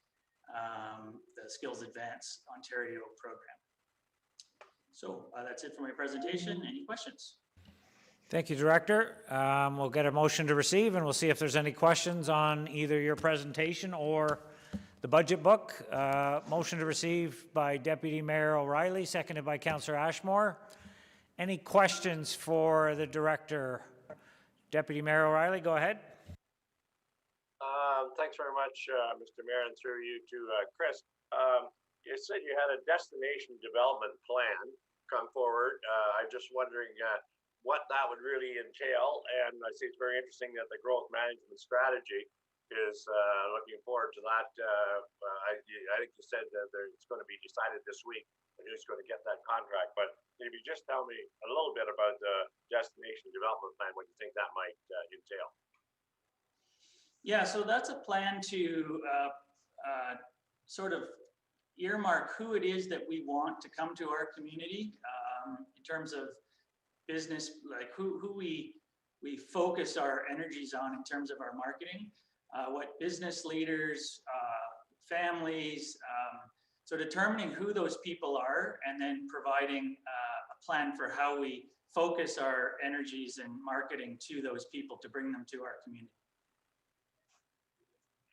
S9: Skills Advance Ontario program. So that's it for my presentation. Any questions?
S1: Thank you, Director. We'll get a motion to receive, and we'll see if there's any questions on either your presentation or the budget book. Motion to receive by Deputy Mayor O'Reilly, seconded by Councillor Ashmore. Any questions for the Director? Deputy Mayor O'Reilly, go ahead.
S6: Thanks very much, Mr. Mayor, and through you to Chris. You said you had a destination development plan come forward. I'm just wondering what that would really entail. And I see it's very interesting that the growth management strategy is looking forward to that. I think you said that it's going to be decided this week and who's going to get that contract. But maybe just tell me a little bit about the destination development plan, what you think that might entail.
S9: Yeah, so that's a plan to sort of earmark who it is that we want to come to our community in terms of business, like who we focus our energies on in terms of our marketing, what business leaders, families, so determining who those people are and then providing a plan for how we focus our energies and marketing to those people to bring them to our community.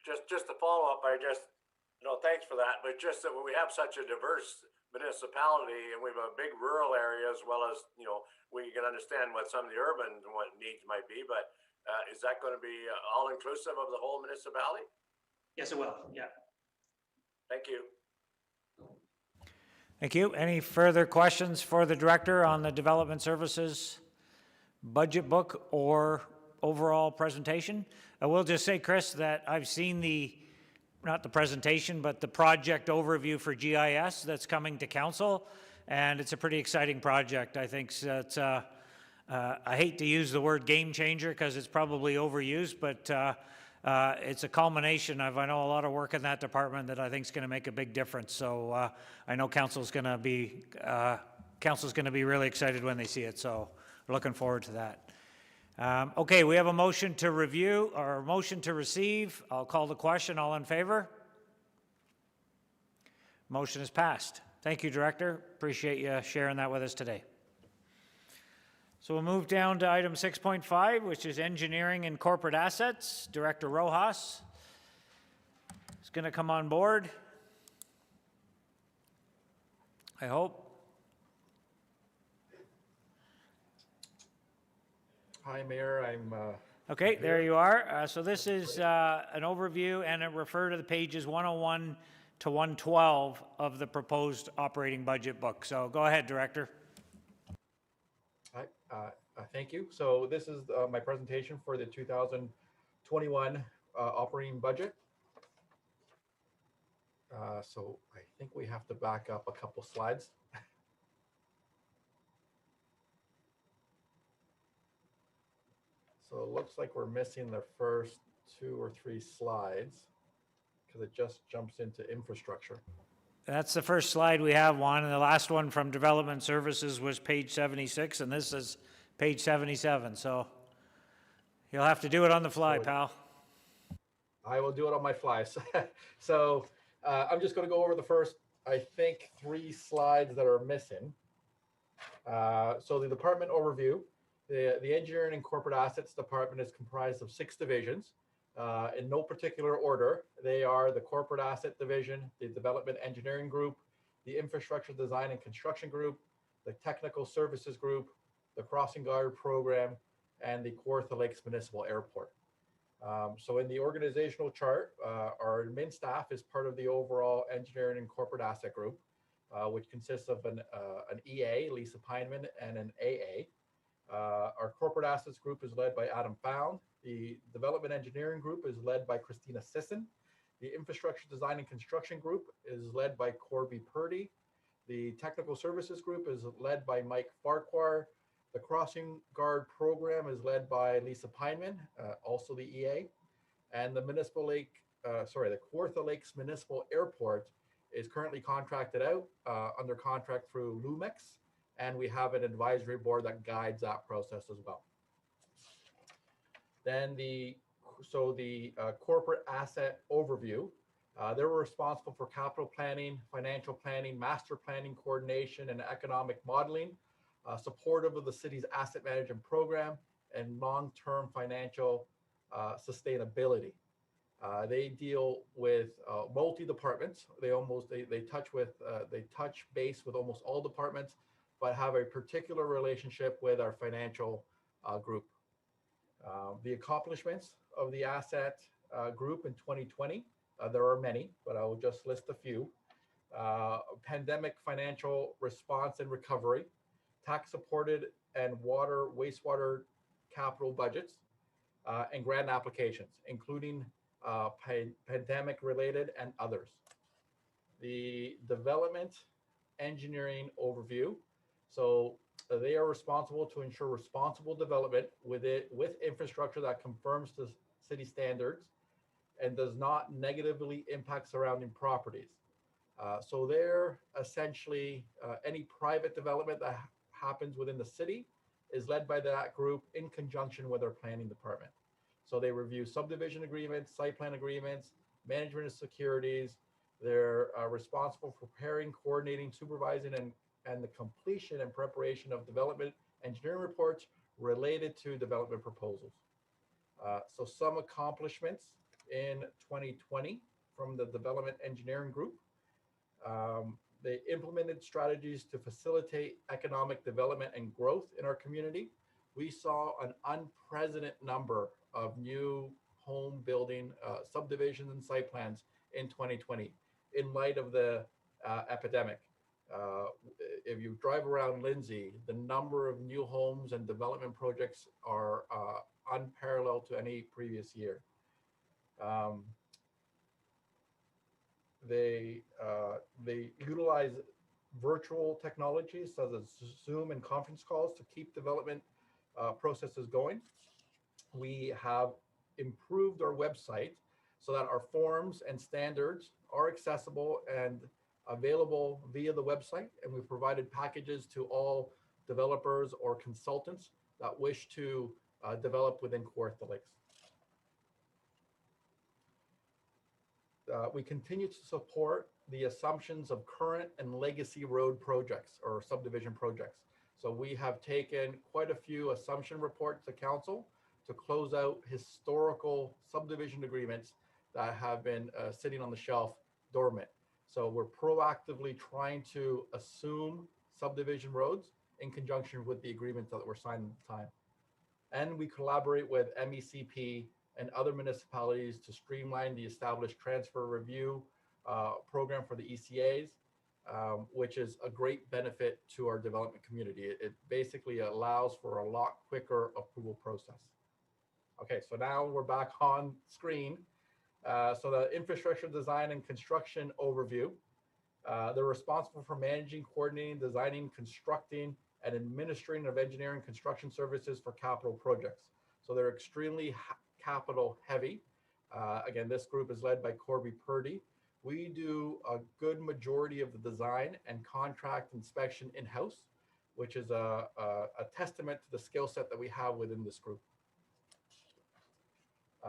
S6: Just to follow up, thanks for that, but just that when we have such a diverse municipality and we have a big rural area as well as, we can understand what some of the urban needs might be, but is that going to be all inclusive of the whole municipality?
S9: Yes, it will, yeah.
S6: Thank you.
S1: Thank you. Any further questions for the Director on the Development Services budget book or overall presentation? I will just say, Chris, that I've seen not the presentation, but the project overview for GIS that's coming to council, and it's a pretty exciting project. I think it's, I hate to use the word game changer because it's probably overused, but it's a culmination of, I know, a lot of work in that department that I think is going to make a big difference. So I know council's going to be really excited when they see it. So we're looking forward to that. Okay, we have a motion to review or a motion to receive. I'll call the question. All in favor? Motion is passed. Thank you, Director. Appreciate you sharing that with us today. So we'll move down to item 6.5, which is engineering and corporate assets. Director Rojas is going to come on board, I hope.
S13: Hi, Mayor. I'm
S1: okay, there you are. So this is an overview, and it refer to the pages 101 to 112 of the proposed operating budget book. So go ahead, Director.
S13: Hi, thank you. So this is my presentation for the 2021 operating budget. So I think we have to back up a couple slides. So it looks like we're missing the first 2 or 3 slides because it just jumps into infrastructure.
S1: That's the first slide we have, Juan, and the last one from Development Services was page 76, and this is page 77. So you'll have to do it on the fly, pal.
S13: I will do it on my fly. So I'm just going to go over the first, I think, 3 slides that are missing. So the department overview. The Engineering and Corporate Assets Department is comprised of 6 divisions. In no particular order, they are the Corporate Asset Division, the Development Engineering Group, the Infrastructure Design and Construction Group, the Technical Services Group, the Crossing Guard Program, and the Kawartha Lakes Municipal Airport. So in the organizational chart, our admin staff is part of the overall Engineering and Corporate Asset Group, which consists of an EA, Lisa Pineman, and an AA. Our Corporate Assets Group is led by Adam Found. The Development Engineering Group is led by Christina Sisson. The Infrastructure Design and Construction Group is led by Corby Purdy. The Technical Services Group is led by Mike Farquhar. The Crossing Guard Program is led by Lisa Pineman, also the EA. And the the Kawartha Lakes Municipal Airport is currently contracted out under contract through Lumex. And we have an advisory board that guides that process as well. Then the corporate asset overview, they were responsible for capital planning, financial planning, master planning, coordination, and economic modeling, supportive of the city's asset management program, and long-term financial sustainability. They deal with multi-departments. They touch base with almost all departments, but have a particular relationship with our financial group. The accomplishments of the asset group in 2020, there are many, but I will just list a few. Pandemic financial response and recovery, tax supported and wastewater capital budgets, and grant applications, including pandemic related and others. The development engineering overview. So they are responsible to ensure responsible development with infrastructure that confirms the city standards and does not negatively impact surrounding properties. So they're essentially any private development that happens within the city is led by that group in conjunction with our planning department. So they review subdivision agreements, site plan agreements, management of securities. They're responsible for preparing, coordinating, supervising, and the completion and preparation of development engineering reports related to development proposals. So some accomplishments in 2020 from the development engineering group. They implemented strategies to facilitate economic development and growth in our community. We saw an unprecedented number of new home building subdivisions and site plans in 2020 in light of the epidemic. If you drive around Lindsay, the number of new homes and development projects are unparalleled to any previous year. They utilize virtual technologies such as Zoom and conference calls to keep development processes going. We have improved our website so that our forms and standards are accessible and available via the website, and we've provided packages to all developers or consultants that wish to develop within Kawartha Lakes. We continue to support the assumptions of current and legacy road projects or subdivision projects. So we have taken quite a few assumption reports to council to close out historical subdivision agreements that have been sitting on the shelf dormant. So we're proactively trying to assume subdivision roads in conjunction with the agreements that were signed at the time. And we collaborate with MECP and other municipalities to streamline the established transfer review program for the ECAs, which is a great benefit to our development community. It basically allows for a lot quicker approval process. Okay, so now we're back on screen. So the infrastructure design and construction overview. They're responsible for managing, coordinating, designing, constructing, and administering of engineering construction services for capital projects. So they're extremely capital heavy. Again, this group is led by Corby Purdy. We do a good majority of the design and contract inspection in-house, which is a testament to the skill set that we have within this group.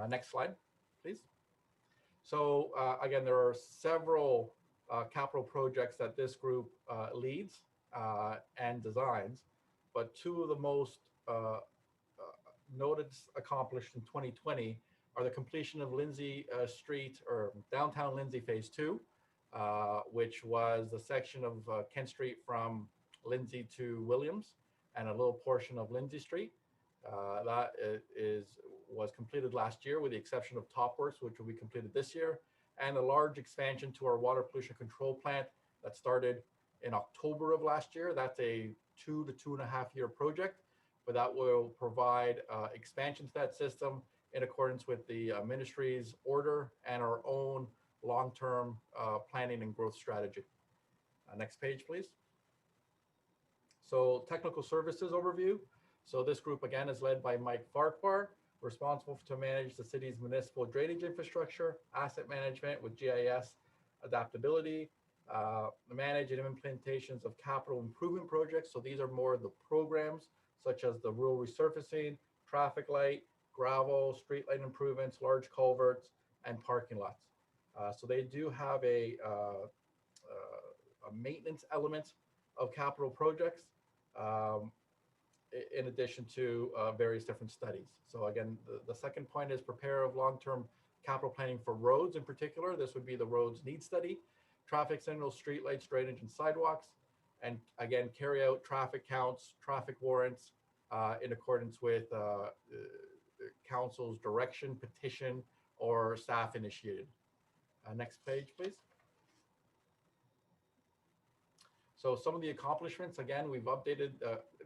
S13: Next slide, please. So again, there are several capital projects that this group leads and designs, but two of the most noted accomplished in 2020 are the completion of Lindsay Street or downtown Lindsay Phase 2, which was the section of Kent Street from Lindsay to Williams and a little portion of Lindsay Street. That was completed last year with the exception of top works, which will be completed this year, and a large expansion to our water pollution control plant that started in October of last year. That's a 2 to 2.5 year project, but that will provide expansion to that system in accordance with the ministry's order and our own long-term planning and growth strategy. Next page, please. So technical services overview. So this group again is led by Mike Farquhar, responsible to manage the city's municipal drainage infrastructure, asset management with GIS adaptability, the managing and implementations of capital improvement projects. So these are more of the programs such as the rural resurfacing, traffic light, gravel, street light improvements, large culverts, and parking lots. So they do have a maintenance element of capital projects, in addition to various different studies. So again, the second point is prepare of long-term capital planning for roads in particular. This would be the roads need study, traffic signals, street lights, drainage, and sidewalks. And again, carry out traffic counts, traffic warrants in accordance with council's direction, petition, or staff initiated. Next page, please. So some of the accomplishments, again, we've updated,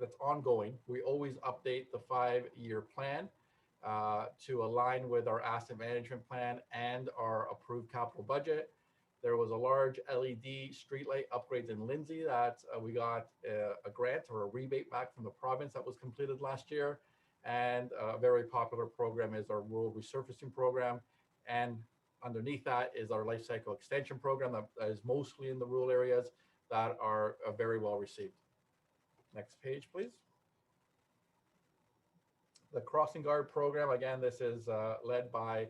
S13: that's ongoing. We always update the 5-year plan to align with our asset management plan and our approved capital budget. There was a large LED streetlight upgrades in Lindsay that we got a grant or a rebate back from the province that was completed last year. And a very popular program is our rural resurfacing program. And underneath that is our life cycle extension program that is mostly in the rural areas that are very well received. Next page, please. The Crossing Guard program, again, this is led by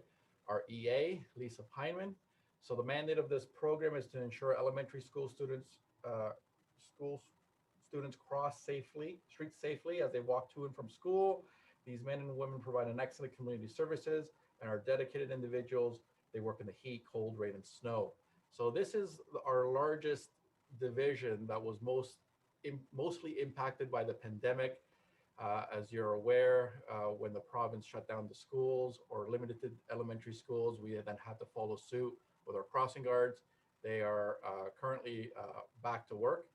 S13: our EA, Lisa Pineman. So the mandate of this program is to ensure elementary school students cross streets safely as they walk to and from school. These men and women provide an excellent community services and are dedicated individuals. They work in the heat, cold, rain, and snow. So this is our largest division that was mostly impacted by the pandemic. As you're aware, when the province shut down the schools or limited elementary schools, we then had to follow suit with our crossing guards. They are currently back to work,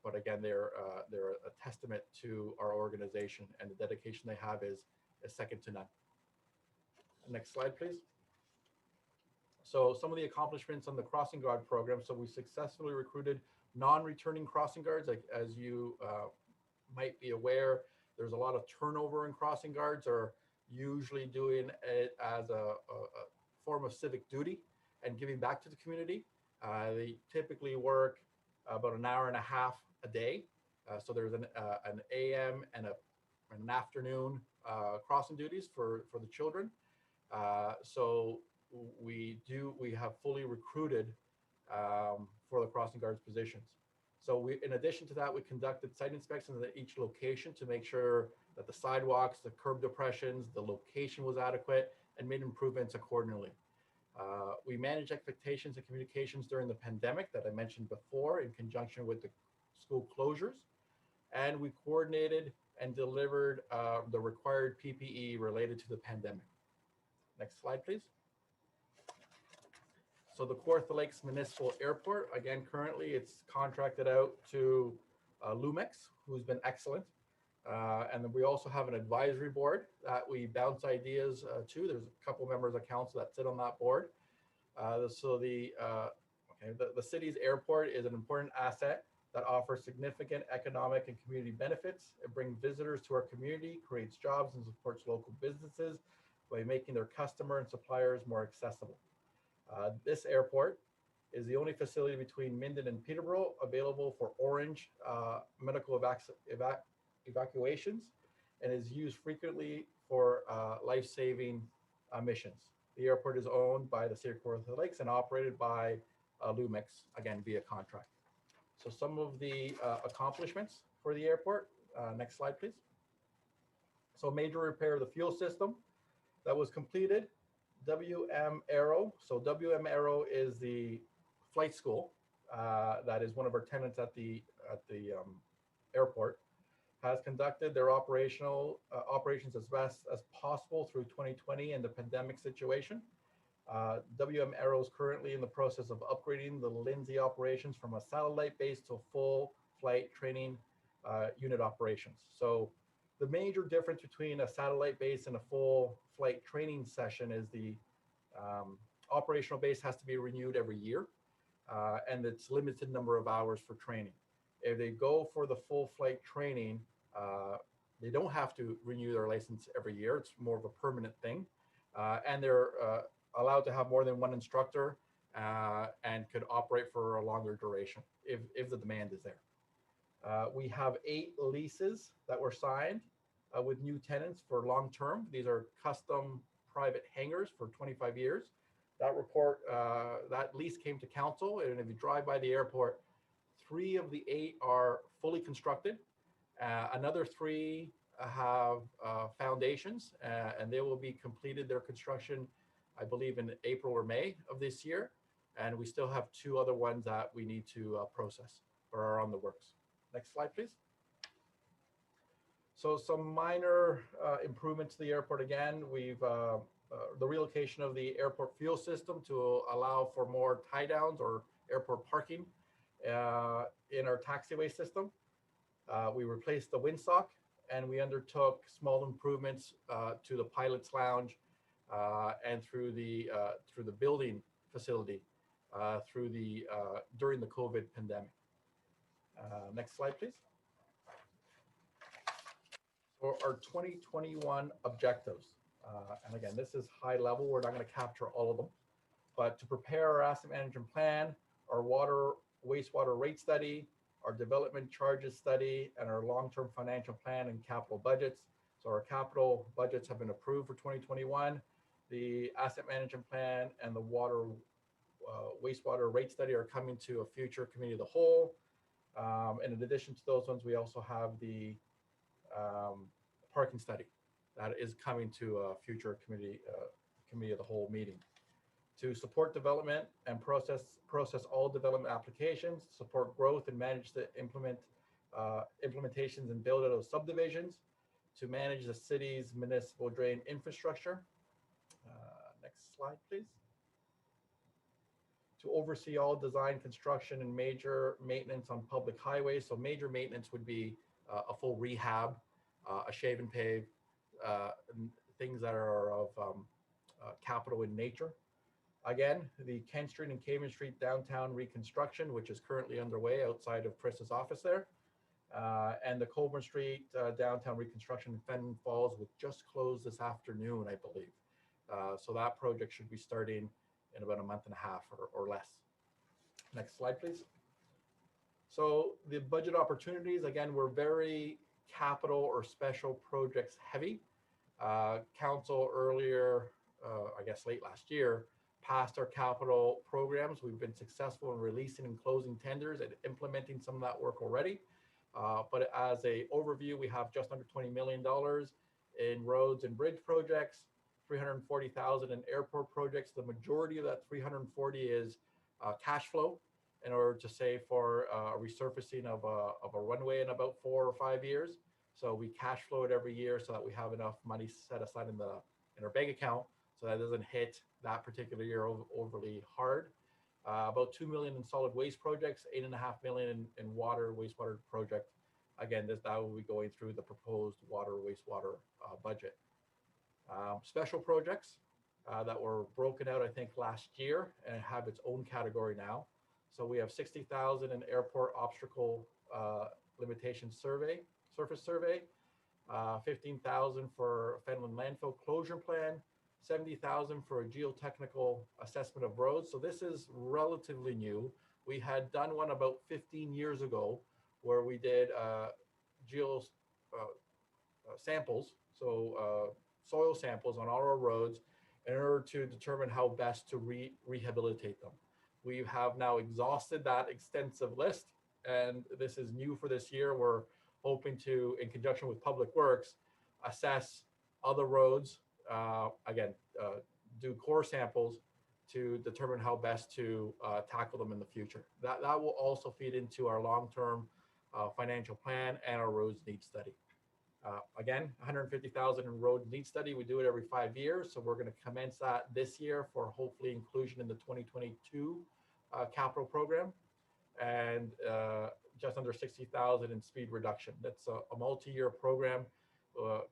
S13: but again, they're a testament to our organization, and the dedication they have is second to none. Next slide, please. So some of the accomplishments on the crossing guard program. So we successfully recruited non-returning crossing guards. Like, as you might be aware, there's a lot of turnover in crossing guards, are usually doing it as a form of civic duty and giving back to the community. They typically work about an hour and a half a day. So there's an AM and an afternoon crossing duties for the children. So we have fully recruited for the crossing guards positions. So in addition to that, we conducted site inspections at each location to make sure that the sidewalks, the curb depressions, the location was adequate, and made improvements accordingly. We managed expectations and communications during the pandemic that I mentioned before in conjunction with the school closures. And we coordinated and delivered the required PPE related to the pandemic. Next slide, please. So the Kawartha Lakes Municipal Airport, again, currently it's contracted out to Lumex, who's been excellent. And then we also have an advisory board that we bounce ideas to. There's a couple members of council that sit on that board. So the city's airport is an important asset that offers significant economic and community benefits. It brings visitors to our community, creates jobs, and supports local businesses by making their customer and suppliers more accessible. This airport is the only facility between Minden and Peterborough available for Orange medical evacuations and is used frequently for life-saving missions. The airport is owned by the City of Kawartha Lakes and operated by Lumex, again, via contract. So some of the accomplishments for the airport. Next slide, please. So major repair of the fuel system that was completed. WM Aero. So WM Aero is the flight school that is one of our tenants at the airport. Has conducted their operations as best as possible through 2020 and the pandemic situation. WM Aero is currently in the process of upgrading the Lindsay operations from a satellite base to full flight training unit operations. So the major difference between a satellite base and a full flight training session is the operational base has to be renewed every year, and it's limited number of hours for training. If they go for the full flight training, they don't have to renew their license every year. It's more of a permanent thing, and they're allowed to have more than one instructor and could operate for a longer duration if the demand is there. We have 8 leases that were signed with new tenants for long term. These are custom private hangars for 25 years. That lease came to council, and if you drive by the airport, 3 of the 8 are fully constructed. Another 3 have foundations, and they will be completed their construction, I believe, in April or May of this year. And we still have 2 other ones that we need to process or are on the works. Next slide, please. So some minor improvements to the airport. Again, we've the relocation of the airport fuel system to allow for more tie downs or airport parking in our taxiway system. We replaced the windsock, and we undertook small improvements to the pilot's lounge and through the building facility during the COVID pandemic. Next slide, please. For our 2021 objectives, and again, this is high level. We're not going to capture all of them, but to prepare our asset management plan, our wastewater rate study, our development charges study, and our long-term financial plan and capital budgets. So our capital budgets have been approved for 2021. The asset management plan and the wastewater rate study are coming to a future committee of the whole. And in addition to those ones, we also have the parking study that is coming to a future committee of the whole meeting. To support development and process all development applications, support growth and manage the implementations and build out of subdivisions, to manage the city's municipal drain infrastructure. Next slide, please. To oversee all design, construction, and major maintenance on public highways. So major maintenance would be a full rehab, a shave and pave, things that are of capital in nature. Again, the Kent Street and Cayman Street downtown reconstruction, which is currently underway outside of Chris's office there. And the Colburn Street downtown reconstruction in Fenton Falls, which just closed this afternoon, I believe. So that project should be starting in about a month and a half or less. Next slide, please. So the budget opportunities, again, we're very capital or special projects heavy. Council earlier, I guess late last year, passed our capital programs. We've been successful in releasing and closing tenders and implementing some of that work already. But as a overview, we have just under $20 million in roads and bridge projects, 340,000 in airport projects. The majority of that 340 is cash flow in order to save for resurfacing of a runway in about 4 or 5 years. So we cash flow it every year so that we have enough money set aside in our bank account so that it doesn't hit that particular year overly hard. about 2 million in solid waste projects, 8.5 million in water, wastewater project. Again, that will be going through the proposed water, wastewater budget. Special projects that were broken out, I think, last year and have its own category now. So we have 60,000 in airport obstacle limitation survey, surface survey, 15,000 for Fenland landfill closure plan, 70,000 for a geotechnical assessment of roads. So this is relatively new. We had done one about 15 years ago where we did geo samples, so soil samples on all our roads in order to determine how best to rehabilitate them. We have now exhausted that extensive list, and this is new for this year. We're hoping to, in conjunction with Public Works, assess other roads, do core samples to determine how best to tackle them in the future. That will also feed into our long-term financial plan and our roads needs study. Again, 150,000 in road needs study. We do it every 5 years. So we're going to commence that this year for hopefully inclusion in the 2022 capital program, and just under 60,000 in speed reduction. That's a multi-year program.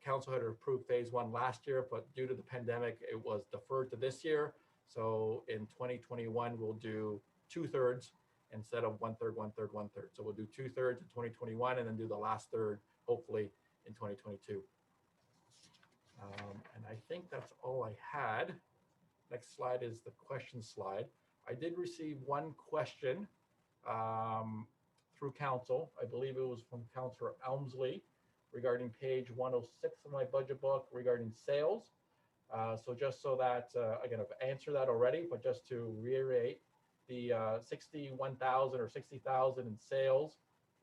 S13: Council had approved phase 1 last year, but due to the pandemic, it was deferred to this year. So in 2021, we'll do 2/3 instead of 1/3, 1/3, 1/3. So we'll do 2/3 in 2021 and then do the last third, hopefully, in 2022. And I think that's all I had. Next slide is the question slide. I did receive one question through council. I believe it was from Councillor Elmsley regarding page 106 of my budget book regarding sales. So just so that, again, I've answered that already, but just to reiterate, the 61,000 or 60,000 in sales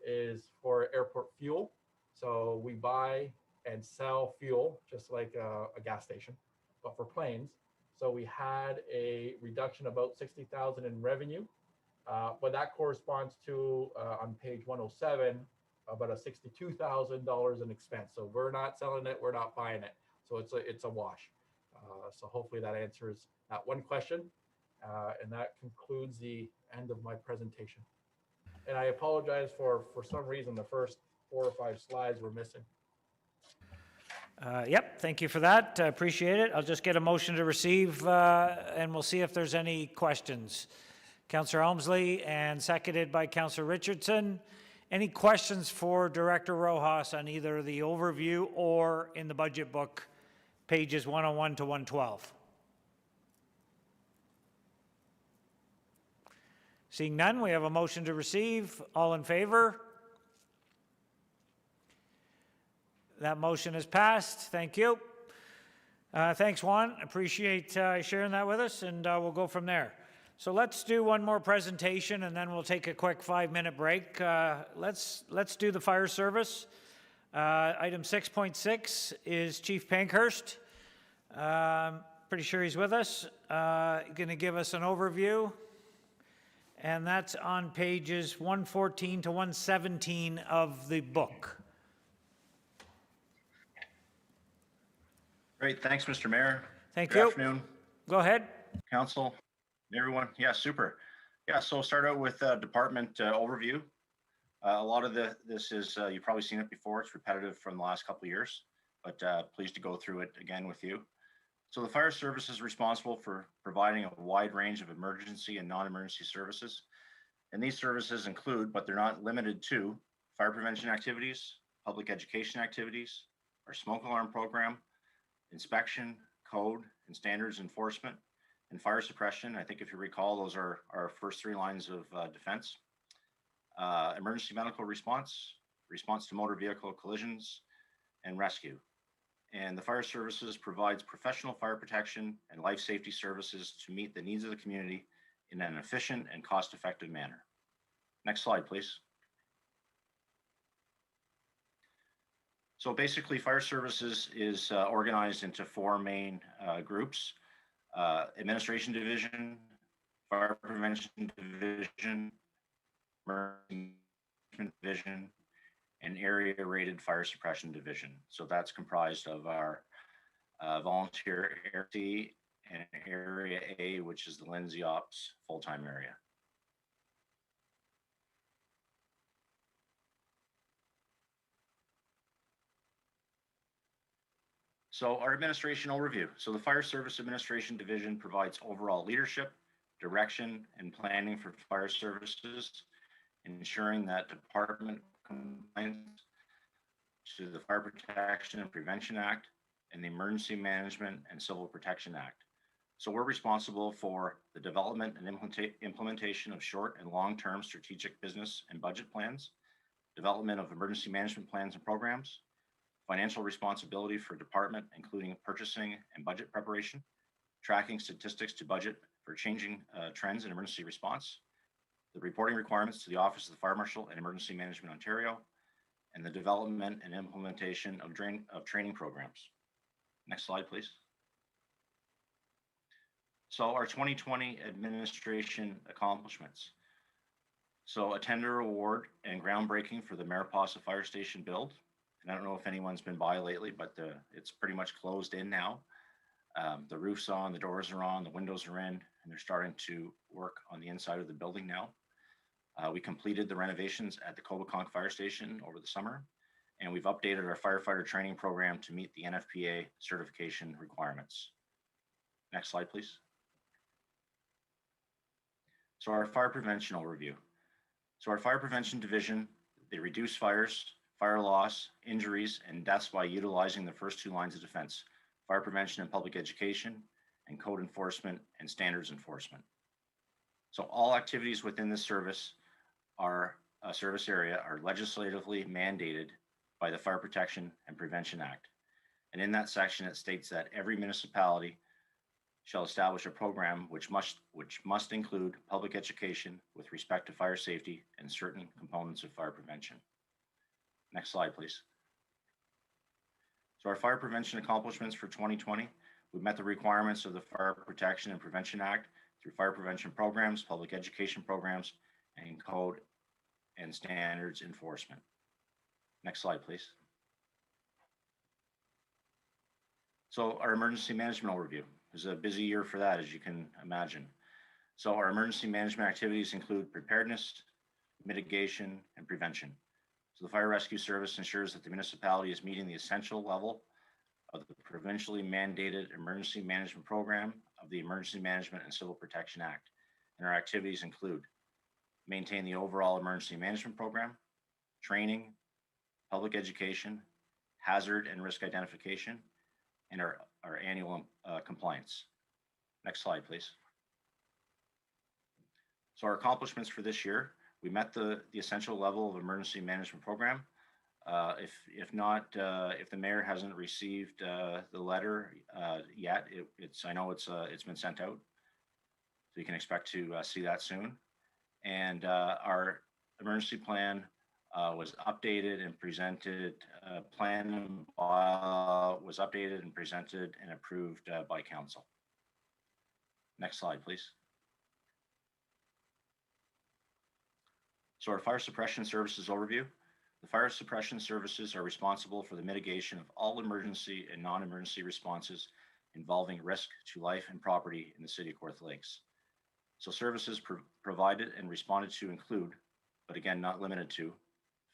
S13: is for airport fuel. So we buy and sell fuel just like a gas station, but for planes. So we had a reduction of about 60,000 in revenue, but that corresponds to, on page 107, about a $62,000 in expense. So we're not selling it, we're not buying it. So it's a wash. So hopefully that answers that one question. And that concludes the end of my presentation. And I apologize for some reason, the first 4 or 5 slides were missing.
S1: Yep, thank you for that. I appreciate it. I'll just get a motion to receive and we'll see if there's any questions. Councillor Elmsley and seconded by Councillor Richardson. Any questions for Director Rojas on either the overview or in the budget book, pages 101 to 112? Seeing none, we have a motion to receive. All in favor? That motion is passed. Thank you. Thanks, Juan. Appreciate sharing that with us, and we'll go from there. So let's do one more presentation, and then we'll take a quick 5-minute break. Let's do the fire service. Item 6.6 is Chief Pankhurst. Pretty sure he's with us. Going to give us an overview, and that's on pages 114 to 117 of the book.
S12: Great, thanks, Mr. Mayor.
S1: Thank
S12: you. Good afternoon.
S1: Go ahead.
S12: Council, everyone. Yeah, super. Yeah, so start out with department overview. A lot of this is, you've probably seen it before. It's repetitive from the last couple of years, but pleased to go through it again with you. So the fire service is responsible for providing a wide range of emergency and non-emergency services. And these services include, but they're not limited to, fire prevention activities, public education activities, our smoke alarm program, inspection, code, and standards enforcement, and fire suppression. I think if you recall, those are our first 3 lines of defense. Emergency medical response, response to motor vehicle collisions, and rescue. And the fire services provides professional fire protection and life safety services to meet the needs of the community in an efficient and cost-effective manner. Next slide, please. So basically, fire services is organized into 4 main groups: administration division, fire prevention division, emergency management division, and area rated fire suppression division. So that's comprised of our volunteer ARC and Area A, which is the Lindsay Ops full-time area. So our administration overview. So the Fire Service Administration Division provides overall leadership, direction, and planning for fire services, ensuring that department compliance to the Fire Protection and Prevention Act and the Emergency Management and Civil Protection Act. So we're responsible for the development and implementation of short and long-term strategic business and budget plans, development of emergency management plans and programs, financial responsibility for department, including purchasing and budget preparation, tracking statistics to budget for changing trends in emergency response, the reporting requirements to the Office of the Fire Marshal and Emergency Management Ontario, and the development and implementation of training programs. Next slide, please. So our 2020 administration accomplishments. So a tender award and groundbreaking for the Mariposa Fire Station build. And I don't know if anyone's been by lately, but it's pretty much closed in now. The roof's on, the doors are on, the windows are in, and they're starting to work on the inside of the building now. We completed the renovations at the Cobeconk Fire Station over the summer, and we've updated our firefighter training program to meet the NFPA certification requirements. Next slide, please. So our fire prevention overview. So our fire prevention division, they reduce fires, fire loss, injuries, and deaths by utilizing the first two lines of defense: fire prevention and public education, and code enforcement and standards enforcement. So all activities within this service area are legislatively mandated by the Fire Protection and Prevention Act. And in that section, it states that every municipality shall establish a program which must include public education with respect to fire safety and certain components of fire prevention. Next slide, please. So our fire prevention accomplishments for 2020, we met the requirements of the Fire Protection and Prevention Act through fire prevention programs, public education programs, and code and standards enforcement. Next slide, please. So our emergency management overview. It was a busy year for that, as you can imagine. So our emergency management activities include preparedness, mitigation, and prevention. So the Fire Rescue Service ensures that the municipality is meeting the essential level of the provincially mandated emergency management program of the Emergency Management and Civil Protection Act. And our activities include maintain the overall emergency management program, training, public education, hazard and risk identification, and our annual compliance. Next slide, please. So our accomplishments for this year, we met the essential level of emergency management program. If the mayor hasn't received the letter yet, I know it's been sent out, so you can expect to see that soon. And our emergency plan was updated and presented. Plan was updated and presented and approved by council. Next slide, please. So our fire suppression services overview. The fire suppression services are responsible for the mitigation of all emergency and non-emergency responses involving risk to life and property in the city of Kawartha Lakes. So services provided and responded to include, but again, not limited to,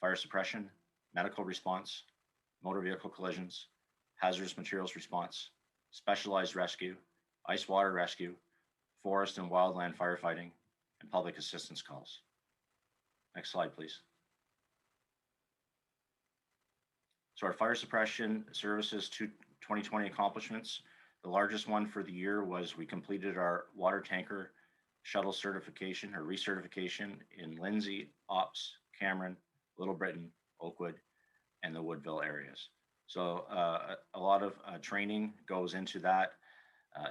S12: fire suppression, medical response, motor vehicle collisions, hazardous materials response, specialized rescue, ice water rescue, forest and wildland firefighting, and public assistance calls. Next slide, please. So our fire suppression services 2020 accomplishments. The largest one for the year was we completed our water tanker shuttle certification or recertification in Lindsay, Ops, Cameron, Little Britain, Oakwood, and the Woodville areas. So a lot of training goes into that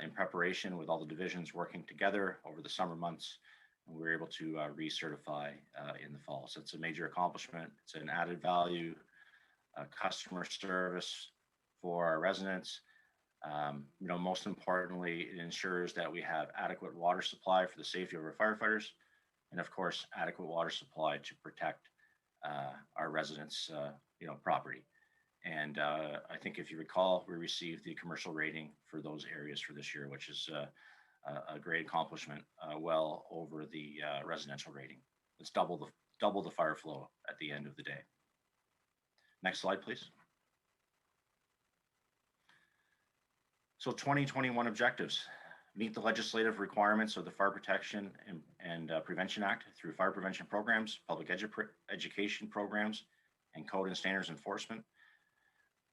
S12: in preparation with all the divisions working together over the summer months. And we were able to recertify in the fall. So it's a major accomplishment. It's an added value customer service for our residents. Most importantly, it ensures that we have adequate water supply for the safety of our firefighters, and of course, adequate water supply to protect our residents' property. And I think if you recall, we received the commercial rating for those areas for this year, which is a great accomplishment, well over the residential rating. It's double the fire flow at the end of the day. Next slide, please. So 2021 objectives: meet the legislative requirements of the Fire Protection and Prevention Act through fire prevention programs, public education programs, and code and standards enforcement.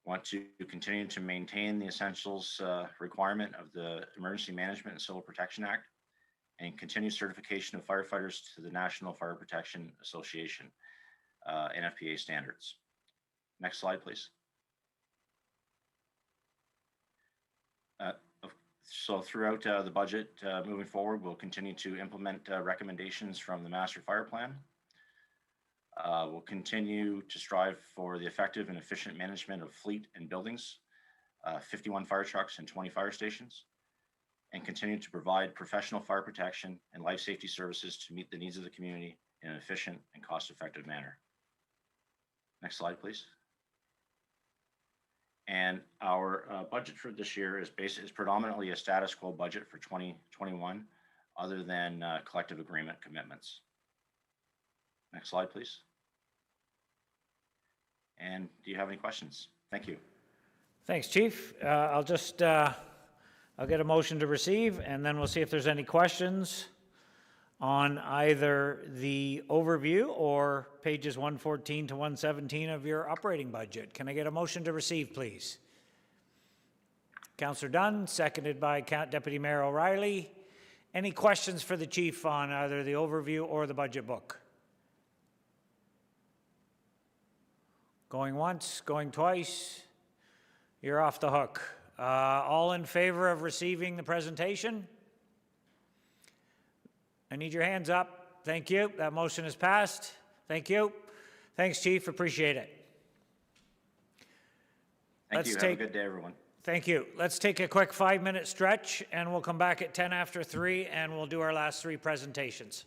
S12: Want to continue to maintain the essentials requirement of the Emergency Management and Civil Protection Act, and continue certification of firefighters to the National Fire Protection Association, NFPA standards. Next slide, please. So throughout the budget moving forward, we'll continue to implement recommendations from the Master Fire Plan. We'll continue to strive for the effective and efficient management of fleet and buildings, 51 fire trucks and 20 fire stations, and continue to provide professional fire protection and life safety services to meet the needs of the community in an efficient and cost-effective manner. Next slide, please. And our budget for this year is predominantly a status quo budget for 2021, other than collective agreement commitments. Next slide, please. And do you have any questions? Thank you.
S1: Thanks, Chief. I'll get a motion to receive, and then we'll see if there's any questions on either the overview or pages 114 to 117 of your operating budget. Can I get a motion to receive, please? Councillor Dunn, seconded by Deputy Mayor O'Reilly. Any questions for the Chief on either the overview or the budget book? Going once, going twice. You're off the hook. All in favor of receiving the presentation? I need your hands up. Thank you. That motion is passed. Thank you. Thanks, Chief. Appreciate it.
S12: Thank you. Have a good day, everyone.
S1: Thank you. Let's take a quick 5-minute stretch, and we'll come back at 10 after 3, and we'll do our last 3 presentations.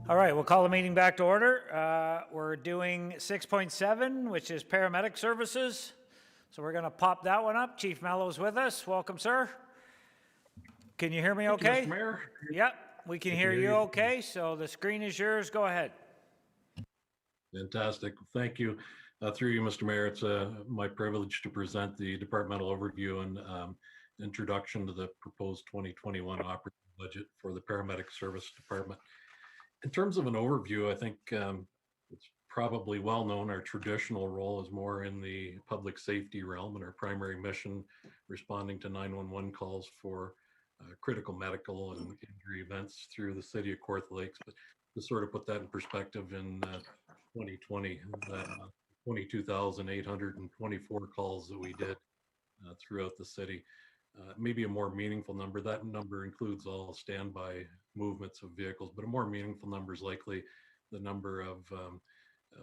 S1: All right, we'll call the meeting back to order. We're doing 6.7, which is paramedic services. So we're going to pop that one up. Chief Mello's with us. Welcome, sir. Can you hear me
S15: Thank you,
S1: okay?
S15: Mr. Mayor.
S1: Yep, we can hear you okay. So the screen is yours. Go ahead.
S15: Fantastic. Thank you. Through you, Mr. Mayor, it's my privilege to present the departmental overview and introduction to the proposed 2021 operating budget for the paramedic service department. In terms of an overview, I think it's probably well known our traditional role is more in the public safety realm, and our primary mission responding to 911 calls for critical medical and injury events through the city of Kawartha Lakes. But to sort of put that in perspective, in 2020, 22,824 calls that we did throughout the city. Maybe a more meaningful number. That number includes all standby movements of vehicles, but a more meaningful number is likely the number of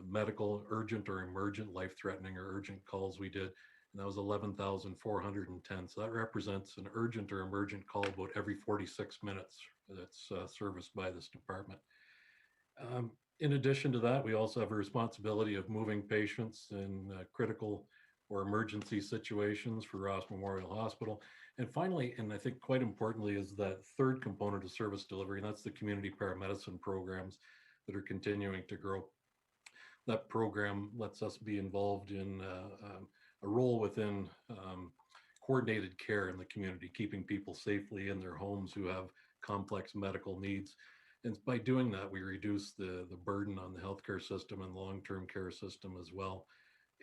S15: medical, urgent or emergent, life-threatening or urgent calls we did. And that was 11,410. So that represents an urgent or emergent call about every 46 minutes that's serviced by this department. In addition to that, we also have a responsibility of moving patients in critical or emergency situations for Ross Memorial Hospital. And finally, and I think quite importantly, is that third component of service delivery, and that's the community paramedicine programs that are continuing to grow. That program lets us be involved in a role within coordinated care in the community, keeping people safely in their homes who have complex medical needs. And by doing that, we reduce the burden on the healthcare system and long-term care system as well.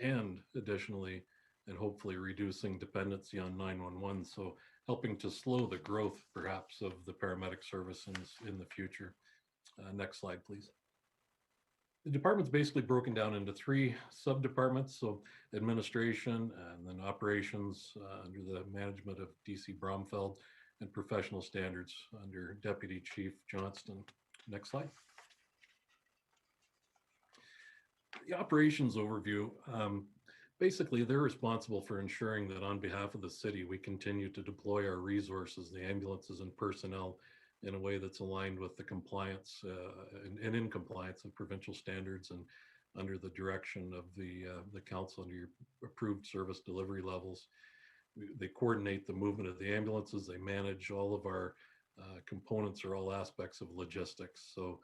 S15: And additionally, and hopefully reducing dependency on 911. So helping to slow the growth perhaps of the paramedic service in the future. Next slide, please. The department's basically broken down into three sub-departments. So administration and then operations under the management of DC Bromfeld, and professional standards under Deputy Chief Johnston. Next slide. The operations overview, basically they're responsible for ensuring that on behalf of the city, we continue to deploy our resources, the ambulances and personnel in a way that's aligned with the compliance and in compliance of provincial standards and under the direction of the council under your approved service delivery levels. They coordinate the movement of the ambulances. They manage all of our components or all aspects of logistics. So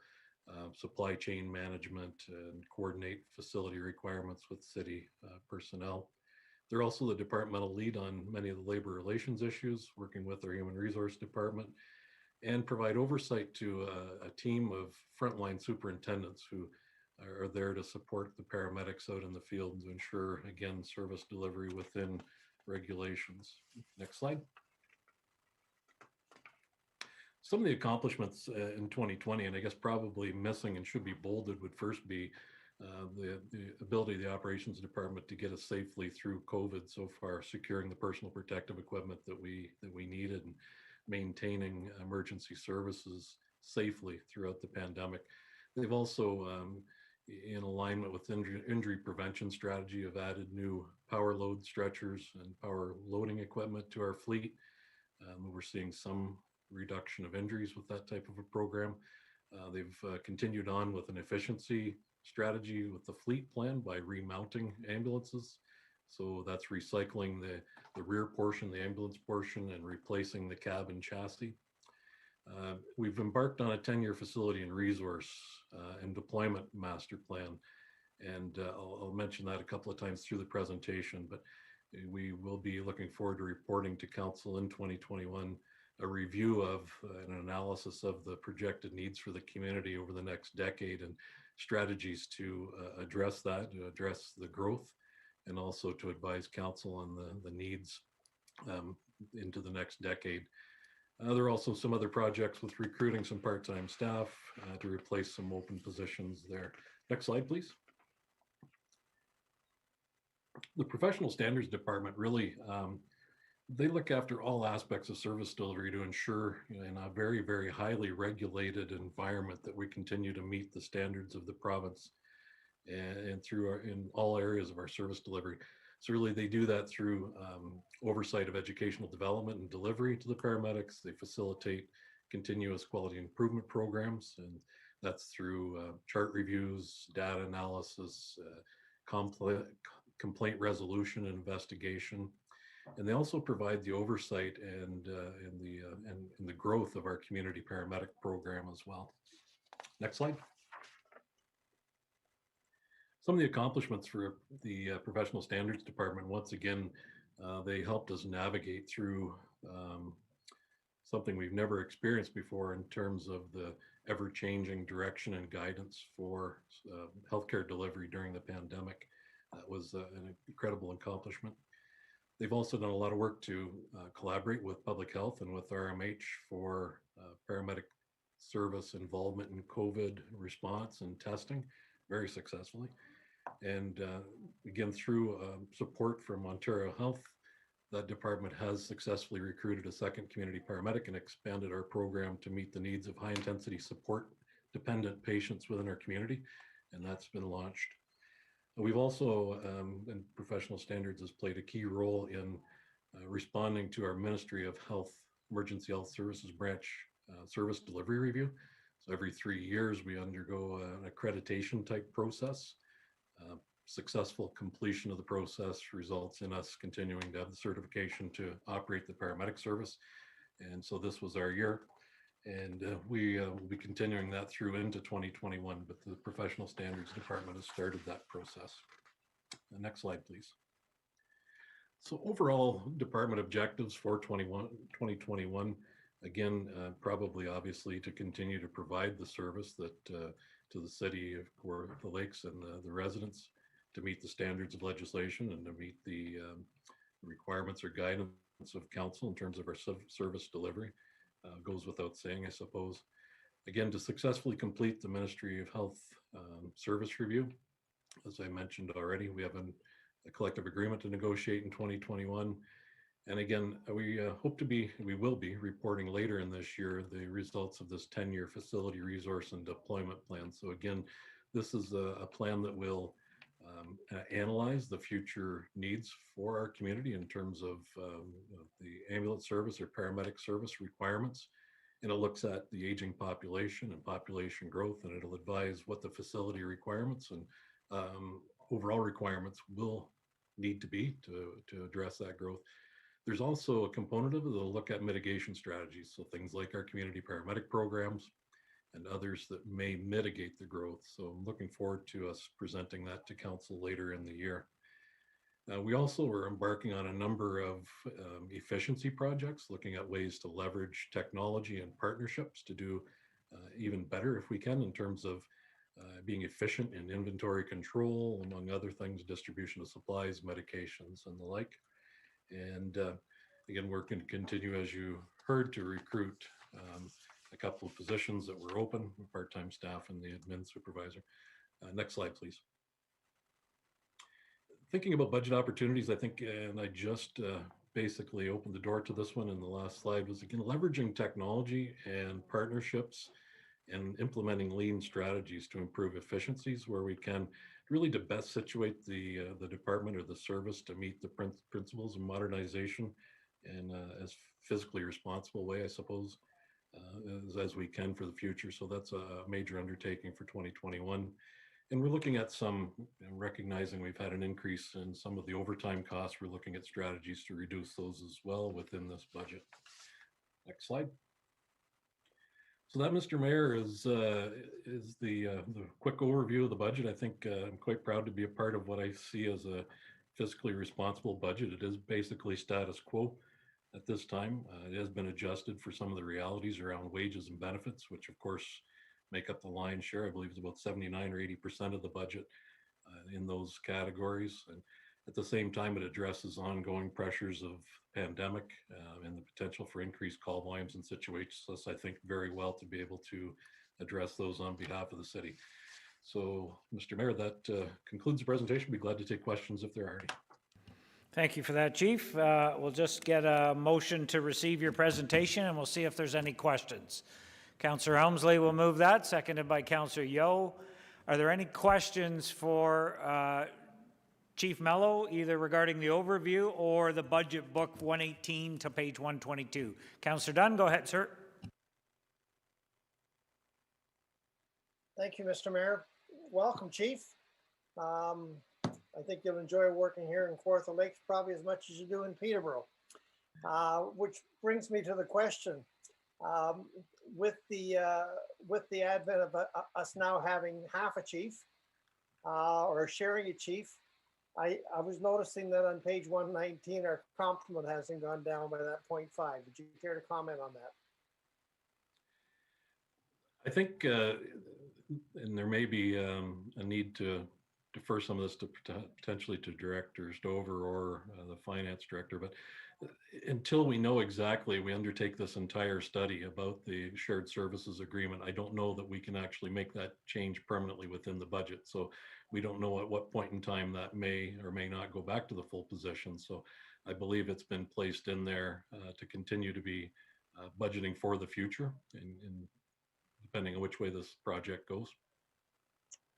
S15: supply chain management and coordinate facility requirements with city personnel. They're also the departmental lead on many of the labor relations issues, working with our human resource department, and provide oversight to a team of frontline superintendents who are there to support the paramedics out in the field to ensure, again, service delivery within regulations. Next slide. Some of the accomplishments in 2020, and I guess probably missing and should be bolded, would first be the ability of the operations department to get us safely through COVID so far, securing the personal protective equipment that we needed and maintaining emergency services safely throughout the pandemic. They've also, in alignment with injury prevention strategy, have added new power load stretchers and power loading equipment to our fleet. We're seeing some reduction of injuries with that type of a program. They've continued on with an efficiency strategy with the fleet plan by remounting ambulances. So that's recycling the rear portion, the ambulance portion, and replacing the cab and chassis. We've embarked on a 10-year facility and resource and deployment master plan. And I'll mention that a couple of times through the presentation, but we will be looking forward to reporting to council in 2021 a review of an analysis of the projected needs for the community over the next decade and strategies to address that, to address the growth, and also to advise council on the needs into the next decade. There are also some other projects with recruiting some part-time staff to replace some open positions there. Next slide, please. The professional standards department really, they look after all aspects of service delivery to ensure, in a very, very highly regulated environment, that we continue to meet the standards of the province and through in all areas of our service delivery. So really they do that through oversight of educational development and delivery to the paramedics. They facilitate continuous quality improvement programs, and That's through chart reviews, data analysis, complaint resolution and investigation. And they also provide the oversight and the growth of our community paramedic program as well. Next slide. Some of the accomplishments for the Professional Standards Department, once again, they helped us navigate through something we've never experienced before in terms of the ever-changing direction and guidance for healthcare delivery during the pandemic. That was an incredible accomplishment. They've also done a lot of work to collaborate with public health and with RMH for paramedic service involvement in COVID response and testing very successfully. And again, through support from Ontario Health, that department has successfully recruited a second community paramedic and expanded our program to meet the needs of high intensity support dependent patients within our community. And that's been launched. We've also, in Professional Standards, has played a key role in responding to our Ministry of Health, Emergency Health Services branch service delivery review. So every 3 years, we undergo an accreditation type process. Successful completion of the process results in us continuing to have the certification to operate the paramedic service. And so this was our year. And we will be continuing that through into 2021, but the Professional Standards Department has started that process. The next slide, please. So overall department objectives for 2021, again, probably obviously to continue to provide the service that to the city for the lakes and the residents, to meet the standards of legislation and to meet the requirements or guidance of council in terms of our service delivery. Goes without saying, I suppose. Again, to successfully complete the Ministry of Health service review. As I mentioned already, we have a collective agreement to negotiate in 2021. And again, we will be reporting later in this year the results of this 10-year facility resource and deployment plan. So again, this is a plan that will analyze the future needs for our community in terms of the ambulance service or paramedic service requirements. And it looks at the aging population and population growth, and it'll advise what the facility requirements and overall requirements will need to be to address that growth. There's also a component of it that'll look at mitigation strategies. So things like our community paramedic programs and others that may mitigate the growth. So I'm looking forward to us presenting that to council later in the year. We also are embarking on a number of efficiency projects, looking at ways to leverage technology and partnerships to do even better if we can in terms of being efficient in inventory control, among other things, distribution of supplies, medications, and the like. And again, we're going to continue, as you heard, to recruit a couple of positions that were open, part-time staff and the admin supervisor. Next slide, please. Thinking about budget opportunities, I think, and I just basically opened the door to this one in the last slide, was again, leveraging technology and partnerships and implementing lean strategies to improve efficiencies where we can, really to best situate the department or the service to meet the principles of modernization in as physically responsible way, I suppose, as we can for the future. So that's a major undertaking for 2021. And we're looking at some, recognizing we've had an increase in some of the overtime costs, we're looking at strategies to reduce those as well within this budget. Next slide. So that, Mr. Mayor, is the quick overview of the budget. I think I'm quite proud to be a part of what I see as a fiscally responsible budget. It is basically status quo at this time. It has been adjusted for some of the realities around wages and benefits, which of course make up the lion's share. I believe it's about 79 or 80% of the budget in those categories. And at the same time, it addresses ongoing pressures of pandemic and the potential for increased call volumes and situates us, I think, very well to be able to address those on behalf of the city. So, Mr. Mayor, that concludes the presentation. Be glad to take questions if there are any.
S1: Thank you for that, Chief. We'll just get a motion to receive your presentation and we'll see if there's any questions. Councillor Helmsley will move that, seconded by Councillor Yeo. Are there any questions for Chief Mello, either regarding the overview or the budget book 118 to page 122? Councillor Dunn, go ahead, sir.
S5: Thank you, Mr. Mayor. Welcome, Chief. I think you'll enjoy working here in Kawartha Lakes probably as much as you do in Peterborough. Which brings me to the question. With the advent of us now having half a chief or sharing a chief, I was noticing that on page 119, our complement hasn't gone down by that 0.5. Would you care to comment on that?
S15: I think, and there may be a need to defer some of this to potentially to Director Stover or the Finance Director, but until we know exactly, we undertake this entire study about the shared services agreement. I don't know that we can actually make that change permanently within the budget. So we don't know at what point in time that may or may not go back to the full position. So I believe it's been placed in there to continue to be budgeting for the future and depending on which way this project goes.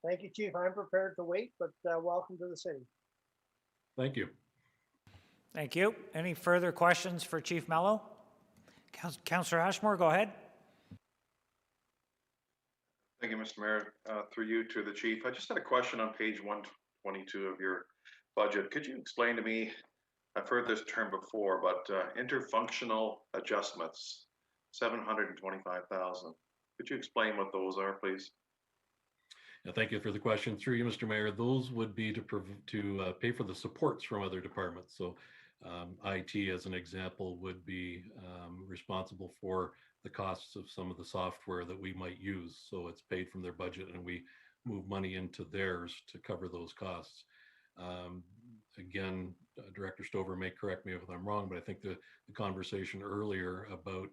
S5: Thank you, Chief. I'm prepared to wait, but welcome to the city.
S15: Thank you.
S1: Thank you. Any further questions for Chief Mello? Councillor Ashmore, go ahead.
S4: Thank you, Mr. Mayor. Through you to the chief. I just had a question on page 122 of your budget. Could you explain to me, I've heard this term before, but interfunctional adjustments, 725,000. Could you explain what those are, please?
S15: Yeah, thank you for the question. Through you, Mr. Mayor, those would be to pay for the supports from other departments. So IT, as an example, would be responsible for the costs of some of the software that we might use. So it's paid from their budget and we move money into theirs to cover those costs. Again, Director Stover may correct me if I'm wrong, but I think the conversation earlier about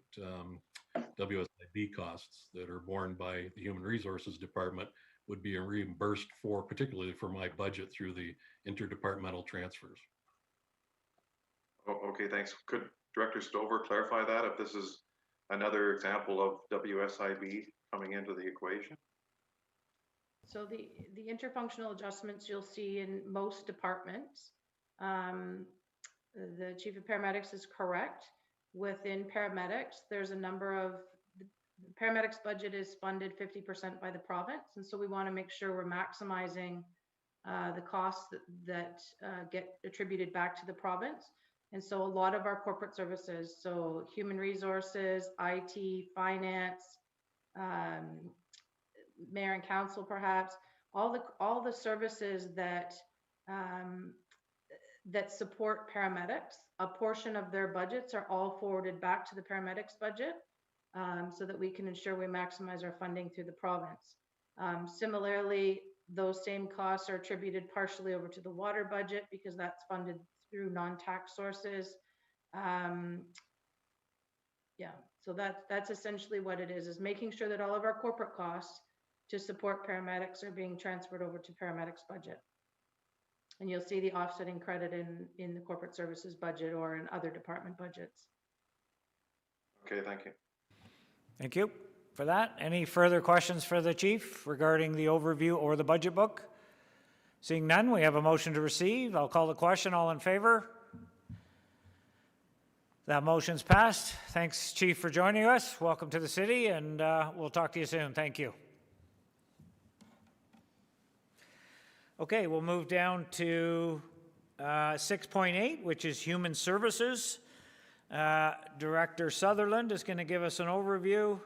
S15: WSIB costs that are borne by the Human Resources Department would be reimbursed for, particularly for my budget, through the interdepartmental transfers.
S4: Oh, okay, thanks. Could Director Stover clarify that if this is another example of WSIB coming into the equation?
S21: So the interfunctional adjustments you'll see in most departments, the Chief of Paramedics is correct. Within paramedics, there's a number of, the paramedics budget is funded 50% by the province. And so we want to make sure we're maximizing the costs that get attributed back to the province. And so a lot of our corporate services, so human resources, IT, finance, mayor and council, perhaps, all the services that that support paramedics, a portion of their budgets are all forwarded back to the paramedics budget so that we can ensure we maximize our funding through the province. Similarly, those same costs are attributed partially over to the water budget because that's funded through non-tax sources. Yeah, so that's essentially what it is making sure that all of our corporate costs to support paramedics are being transferred over to paramedics budget. And you'll see the offsetting credit in the corporate services budget or in other department budgets.
S4: Okay, thank you.
S1: Thank you for that. Any further questions for the chief regarding the overview or the budget book? Seeing none, we have a motion to receive. I'll call the question. All in favor? That motion's passed. Thanks, Chief, for joining us. Welcome to the city, and we'll talk to you soon. Thank you. Okay, we'll move down to 6.8, which is Human Services. Director Sutherland is going to give us an overview.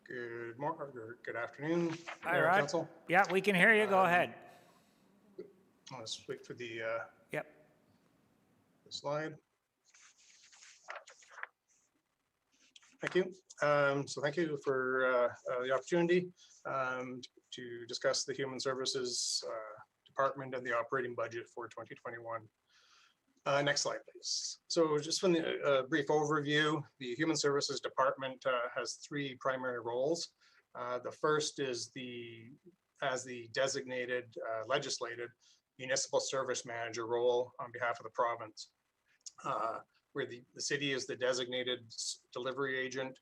S17: Good morning, or good afternoon.
S1: Hi, Rod.
S17: Council.
S1: Yeah, we can hear you. Go ahead.
S17: Let's wait for the
S1: Yep.
S17: the slide. Thank you. So thank you for the opportunity to discuss the Human Services Department and the operating budget for 2021. Next slide, please. So just from the brief overview, the Human Services Department has three primary roles. The first is as the designated legislated municipal service manager role on behalf of the province, where the city is the designated delivery agent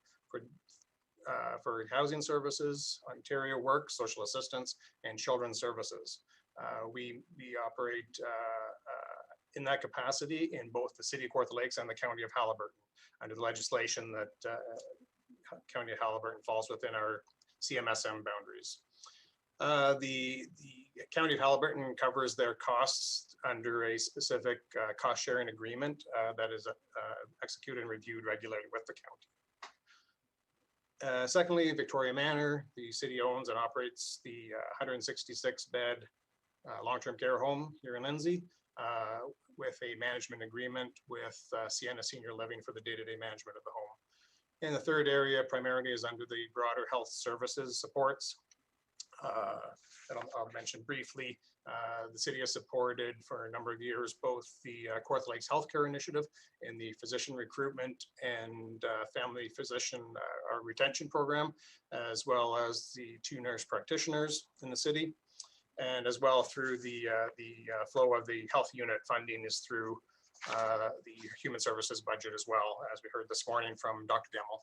S17: for housing services, Ontario Work, social assistance, and children's services. We operate in that capacity in both the city of Kawartha Lakes and the county of Haliburton under the legislation that county of Haliburton falls within our CMSM boundaries. The county of Haliburton covers their costs under a specific cost sharing agreement that is executed and reviewed regularly with the county. Secondly, Victoria Manor, the city owns and operates the 166 bed long-term care home here in Lindsay with a management agreement with Sienna Senior Living for the day-to-day management of the home. And the third area primarily is under the broader health services supports. That I'll mention briefly. The city has supported for a number of years both the Kawartha Lakes Healthcare Initiative and the physician recruitment and family physician retention program, as well as the 2 nurse practitioners in the city, and as well through the flow of the health unit funding is through the human services budget as well, as we heard this morning from Dr. Gemmell.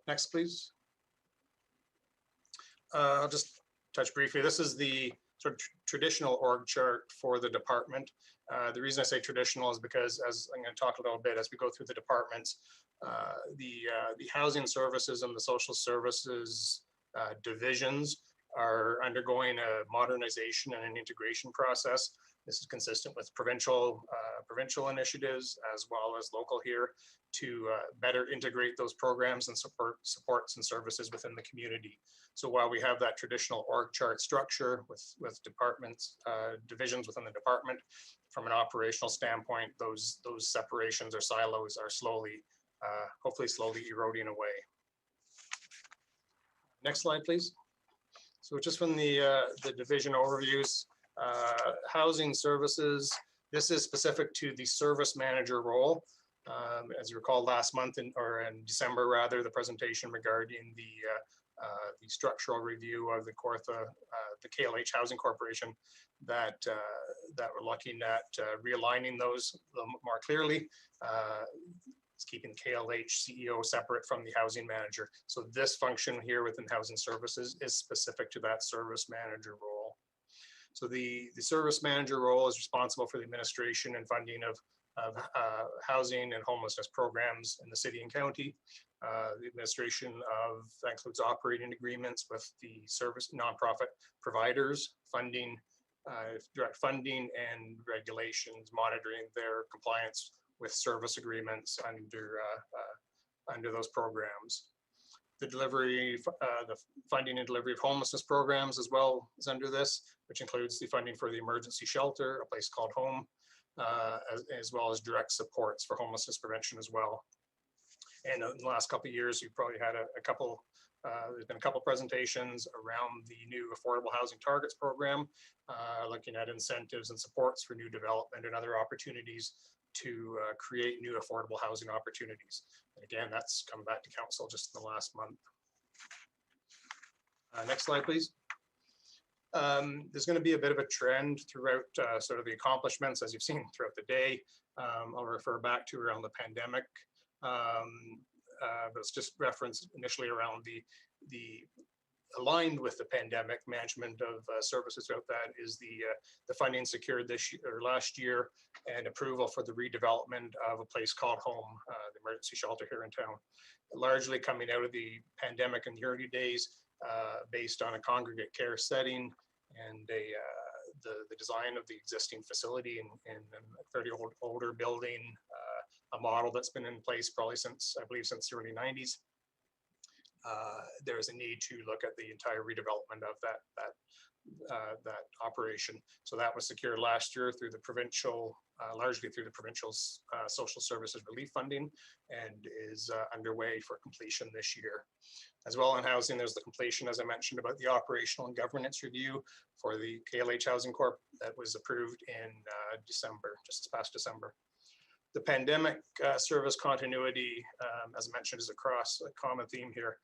S17: Next, please. I'll just touch briefly. This is the sort of traditional org chart for the department. The reason I say traditional is because, as I'm going to talk a little bit as we go through the departments, the housing services and the social services divisions are undergoing a modernization and an integration process. This is consistent with provincial initiatives as well as local here to better integrate those programs and supports and services within the community. So while we have that traditional org chart structure with departments, divisions within the department, from an operational standpoint, those separations or silos are slowly, hopefully slowly eroding away. Next slide, please. So just from the division overviews, housing services, this is specific to the service manager role. As you recall, last month or in December rather, the presentation regarding the structural review of the Kawartha, the KLH Housing Corporation, that we're looking at realigning those more clearly. It's keeping KLH CEO separate from the housing manager. So this function here within housing services is specific to that service manager role. So the service manager role is responsible for the administration and funding of housing and homelessness programs in the city and county. The administration of that includes operating agreements with the service nonprofit providers, funding, direct funding and regulations, monitoring their compliance with service agreements under those programs. The delivery, the funding and delivery of homelessness programs as well is under this, which includes the funding for the emergency shelter, a place called Home, as well as direct supports for homelessness prevention as well. And in the last couple of years, you've probably had a couple, there's been a couple presentations around the new Affordable Housing Targets program, looking at incentives and supports for new development and other opportunities to create new affordable housing opportunities. And again, that's come back to council just in the last month. Next slide, please. There's going to be a bit of a trend throughout sort of the accomplishments as you've seen throughout the day. I'll refer back to around the pandemic. But it's just referenced initially around the aligned with the pandemic management of services throughout that is the funding secured this year or last year and approval for the redevelopment of a place called Home, the emergency shelter here in town, largely coming out of the pandemic in the early days, based on a congregate care setting and the design of the existing facility in a fairly older building, a model that's been in place probably since, I believe, since the early 90s. There's a need to look at the entire redevelopment of that operation. So that was secured last year through the provincial, largely through the provincial social services relief funding, and is underway for completion this year. As well in housing, there's the completion, as I mentioned, about the operational and governance review for the KLH Housing Corp that was approved in December, just this past December. The pandemic service continuity, as I mentioned, is across a common theme here.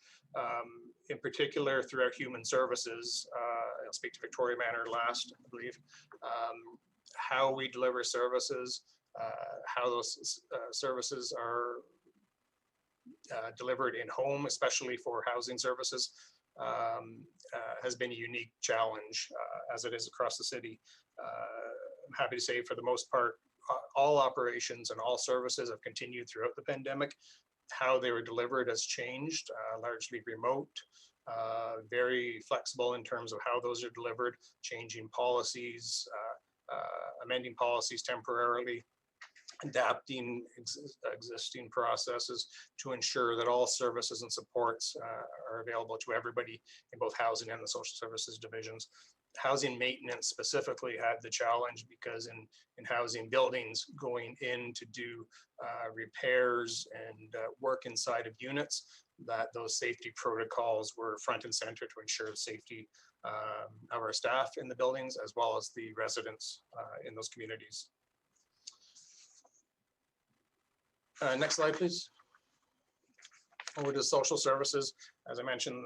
S17: In particular, throughout human services, I'll speak to Victoria Manor last, I believe, how we deliver services, how those services are delivered in home, especially for housing services, has been a unique challenge as it is across the city. I'm happy to say for the most part, all operations and all services have continued throughout the pandemic. How they were delivered has changed, largely remote, very flexible in terms of how those are delivered, changing policies, amending policies temporarily, adapting existing processes to ensure that all services and supports are available to everybody in both housing and the social services divisions. Housing maintenance specifically had the challenge because in housing buildings, going in to do repairs and work inside of units, that those safety protocols were front and center to ensure the safety of our staff in the buildings as well as the residents in those communities. Next slide, please. Over to social services. As I mentioned,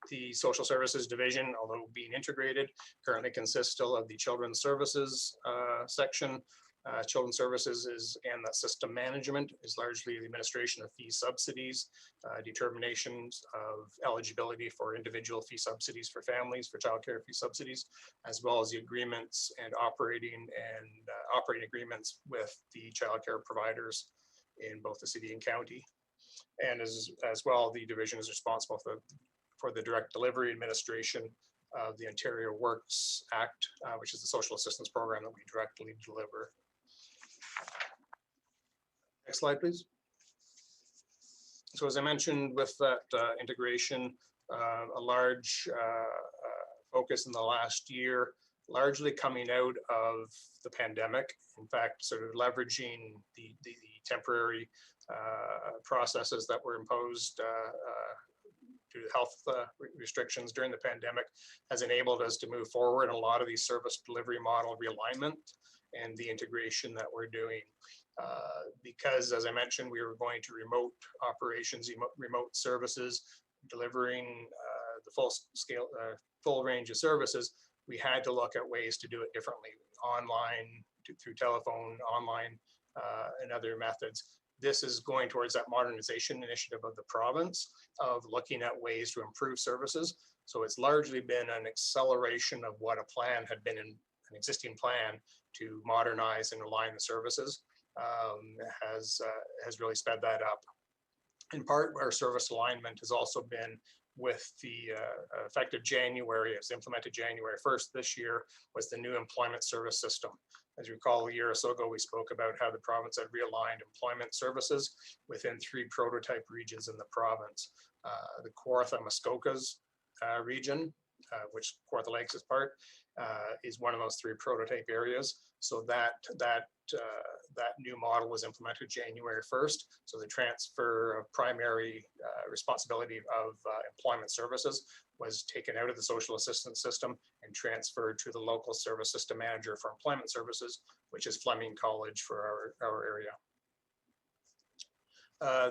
S17: the social services division, although being integrated, currently consists still of the children's services section. Children's services is, again, that system management is largely the administration of fee subsidies, determinations of eligibility for individual fee subsidies for families, for childcare fee subsidies, as well as the agreements and operating agreements with the childcare providers in both the city and county. And as well, the division is responsible for the direct delivery administration of the Ontario Works Act, which is the social assistance program that we directly deliver. Next slide, please. So as I mentioned with that integration, a large focus in the last year, largely coming out of the pandemic. In fact, sort of leveraging the temporary processes that were imposed due to health restrictions during the pandemic has enabled us to move forward in a lot of these service delivery model realignment and the integration that we're doing. Because, as I mentioned, we were going to remote operations, remote services, delivering the full range of services, we had to look at ways to do it differently, online, through telephone, online, and other methods. This is going towards that modernization initiative of the province of looking at ways to improve services. So it's largely been an acceleration of what a plan had been in an existing plan to modernize and align the services. Has really sped that up. In part, our service alignment has also been with the effective January, it was implemented January 1st this year, was the new employment service system. As you recall, a year or so ago, we spoke about how the province had realigned employment services within 3 prototype regions in the province. The Kawartha-Muskokas region, which Kawartha Lakes is part, is one of those 3 prototype areas. So that new model was implemented January 1st. So the transfer of primary responsibility of employment services was taken out of the social assistance system and transferred to the local service system manager for employment services, which is Fleming College for our area.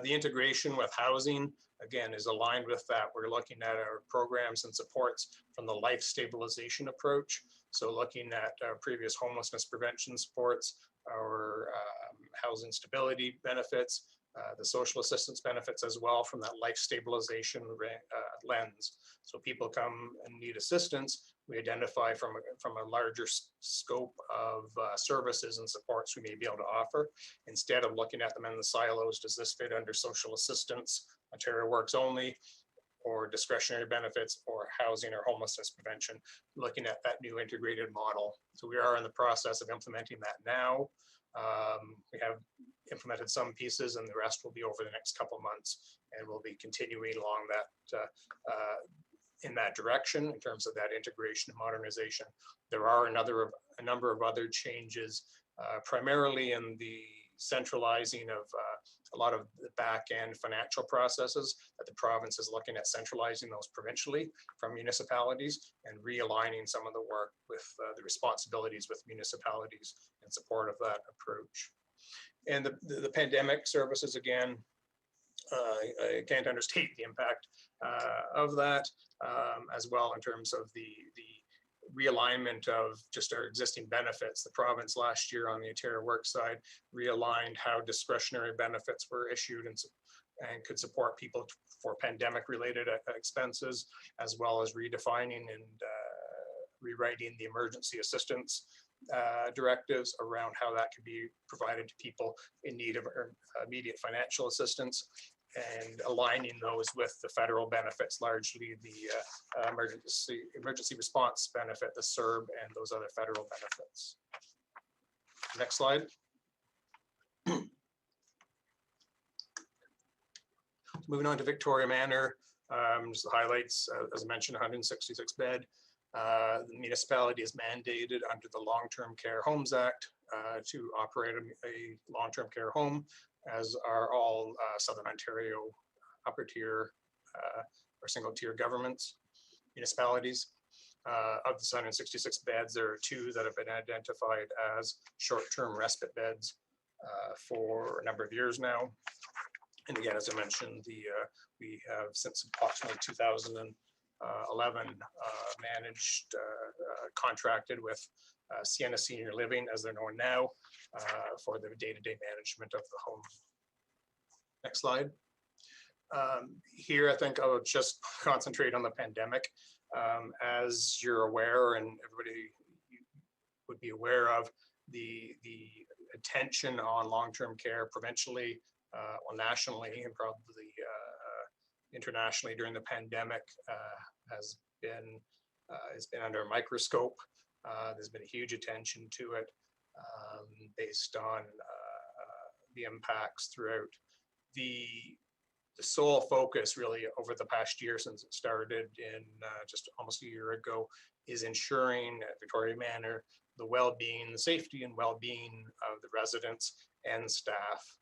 S17: The integration with housing, again, is aligned with that. We're looking at our programs and supports from the life stabilization approach. So looking at our previous homelessness prevention supports, our housing stability benefits, the social assistance benefits as well from that life stabilization lens. So people come and need assistance, we identify from a larger scope of services and supports we may be able to offer. Instead of looking at them in the silos, does this fit under social assistance, Ontario Works only, or discretionary benefits, or housing or homelessness prevention, looking at that new integrated model. So we are in the process of implementing that now. We have implemented some pieces and the rest will be over the next couple of months, and we'll be continuing along that in that direction in terms of that integration and modernization. There are a number of other changes, primarily in the centralizing of a lot of the back end financial processes that the province is looking at centralizing those provincially from municipalities and realigning some of the work with the responsibilities with municipalities in support of that approach. And the pandemic services, again, I can't understate the impact of that, as well in terms of the realignment of just our existing benefits. The province last year on the Ontario Work side realigned how discretionary benefits were issued and could support people for pandemic related expenses, as well as redefining and rewriting the emergency assistance directives around how that could be provided to people in need of immediate financial assistance, and aligning those with the federal benefits, largely the emergency response benefit, the CERB, and those other federal benefits. Next slide. Moving on to Victoria Manor, just the highlights, as I mentioned, 166 bed. The municipality is mandated under the Long-Term Care Homes Act to operate a long-term care home, as are all Southern Ontario upper tier or single tier governments, municipalities. Of the 166 beds, there are 2 that have been identified as short-term respite beds for a number of years now. And again, as I mentioned, we have since approximately 2011 managed, contracted with Sienna Senior Living, as they're known now, for the day-to-day management of the home. Next slide. Here, I think I'll just concentrate on the pandemic. As you're aware, and everybody would be aware of, the attention on long-term care provincially, well, nationally, and probably internationally during the pandemic has been under a microscope. There's been a huge attention to it based on the impacts throughout. The sole focus really over the past year, since it started in just almost a year ago, is ensuring at Victoria Manor the well-being, the safety and well-being of the residents and staff.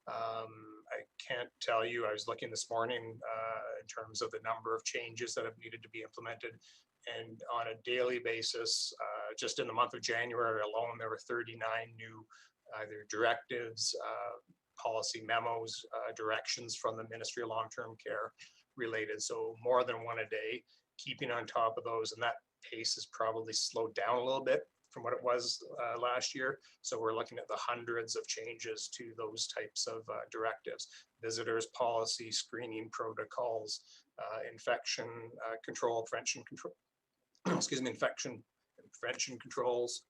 S17: I can't tell you, I was looking this morning in terms of the number of changes that have needed to be implemented, and on a daily basis, just in the month of January alone, there were 39 new either directives, policy memos, directions from the Ministry of Long-Term Care related. So more than one a day, keeping on top of those, and that pace has probably slowed down a little bit from what it was last year. So we're looking at the hundreds of changes to those types of directives: visitors policy, screening protocols, infection control, prevention control, excuse me, infection prevention controls,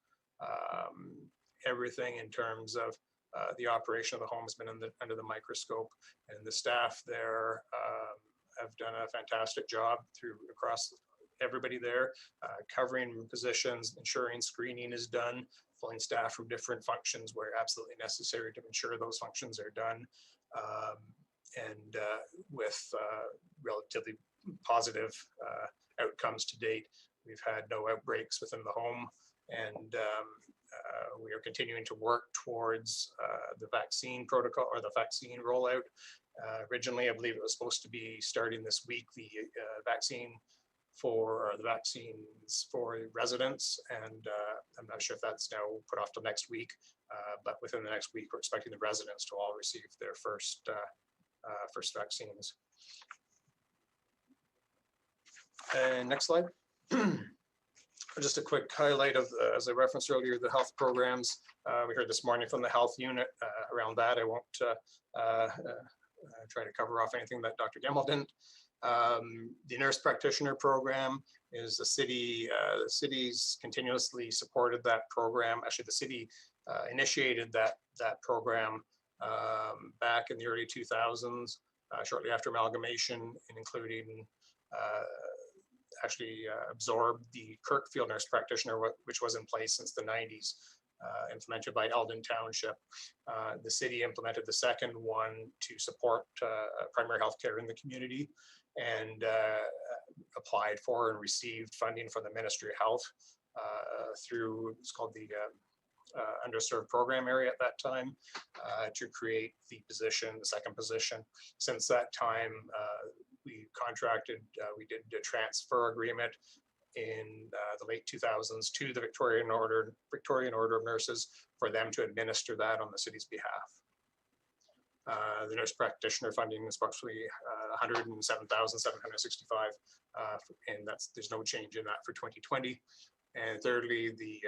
S17: everything in terms of the operation of the home has been under the microscope, and the staff there have done a fantastic job across everybody there, covering positions, ensuring screening is done, pulling staff from different functions where absolutely necessary to ensure those functions are done, and with relatively positive outcomes to date. We've had no outbreaks within the home, and we are continuing to work towards the vaccine protocol or the vaccine rollout. Originally, I believe it was supposed to be starting this week, the vaccines for residents, and I'm not sure if that's now put off till next week, but within the next week, we're expecting the residents to all receive their first vaccines. And next slide. Just a quick highlight of, as I referenced earlier, the health programs. We heard this morning from the health unit around that. I won't try to cover off anything that Dr. Gemmell didn't. The nurse practitioner program is the city's continuously supported that program. Actually, the city initiated that program back in the early 2000s, shortly after amalgamation, and including actually absorbed the Kirkfield nurse practitioner, which was in place since the 90s, implemented by Eldon Township. The city implemented the second one to support primary health care in the community, and applied for and received funding from the Ministry of Health through, it's called the underserved program area at that time, to create the second position. Since that time, we contracted, we did a transfer agreement in the late 2000s to the Victorian Order of Nurses for them to administer that on the city's behalf. The nurse practitioner funding is approximately 107,765, and there's no change in that for 2020. And thirdly, the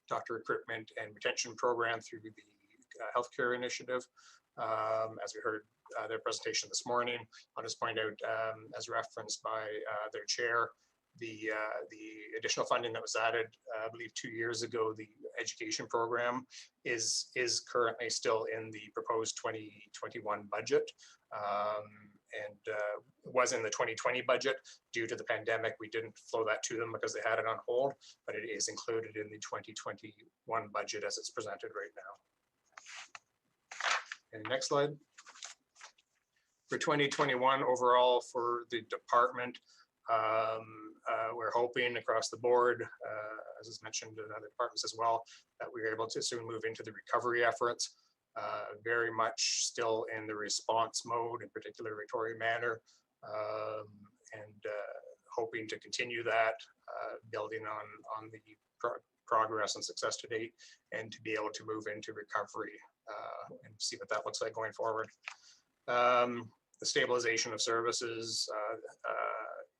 S17: doctor recruitment and retention program through the healthcare initiative. As we heard their presentation this morning, I'll just point out, as referenced by their chair, the additional funding that was added, I believe 2 years ago, the education program is currently still in the proposed 2021 budget. And was in the 2020 budget. Due to the pandemic, we didn't flow that to them because they had it on hold, but it is included in the 2021 budget as it's presented right now. And next slide. For 2021 overall for the department, we're hoping across the board, as is mentioned in other departments as well, that we're able to soon move into the recovery efforts. Very much still in the response mode, in particular Victoria Manor, and hoping to continue that, building on the progress and success to date, and to be able to move into recovery and see what that looks like going forward. The stabilization of services,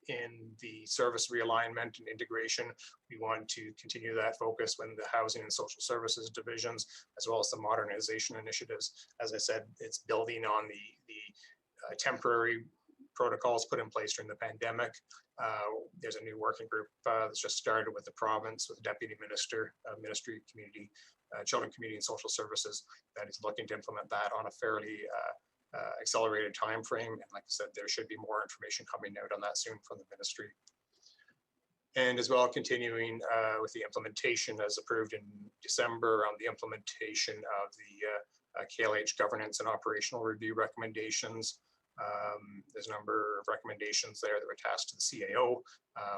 S17: in the service realignment and integration, we want to continue that focus when the housing and social services divisions, as well as the modernization initiatives. As I said, it's building on the temporary protocols put in place during the pandemic. There's a new working group that's just started with the province, with the Deputy Minister of Ministry, Community, Children, Community and Social Services, that is looking to implement that on a fairly accelerated time frame. And like I said, there should be more information coming out on that soon from the ministry. And as well, continuing with the implementation as approved in December on the implementation of the KLH governance and operational review recommendations. There's a number of recommendations there that were tasked to the CAO,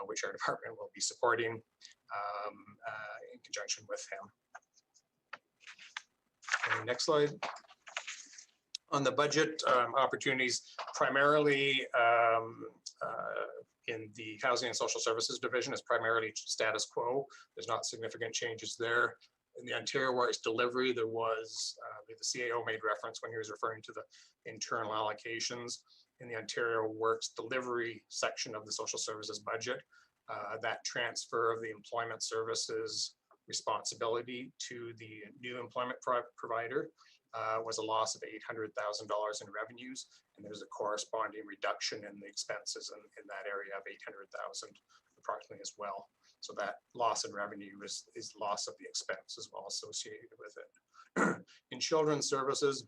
S17: which our department will be supporting in conjunction with him. And next slide. On the budget opportunities, primarily in the Housing and Social Services Division is primarily status quo. There's not significant changes there. In the Ontario Works delivery, there was, the CAO made reference when he was referring to the internal allocations. In the Ontario Works delivery section of the social services budget, that transfer of the employment services responsibility to the new employment provider was a loss of $800,000 in revenues, and there's a corresponding reduction in the expenses in that area of $800,000 approximately as well. So that loss in revenue is loss of the expense as well associated with it. In children's services,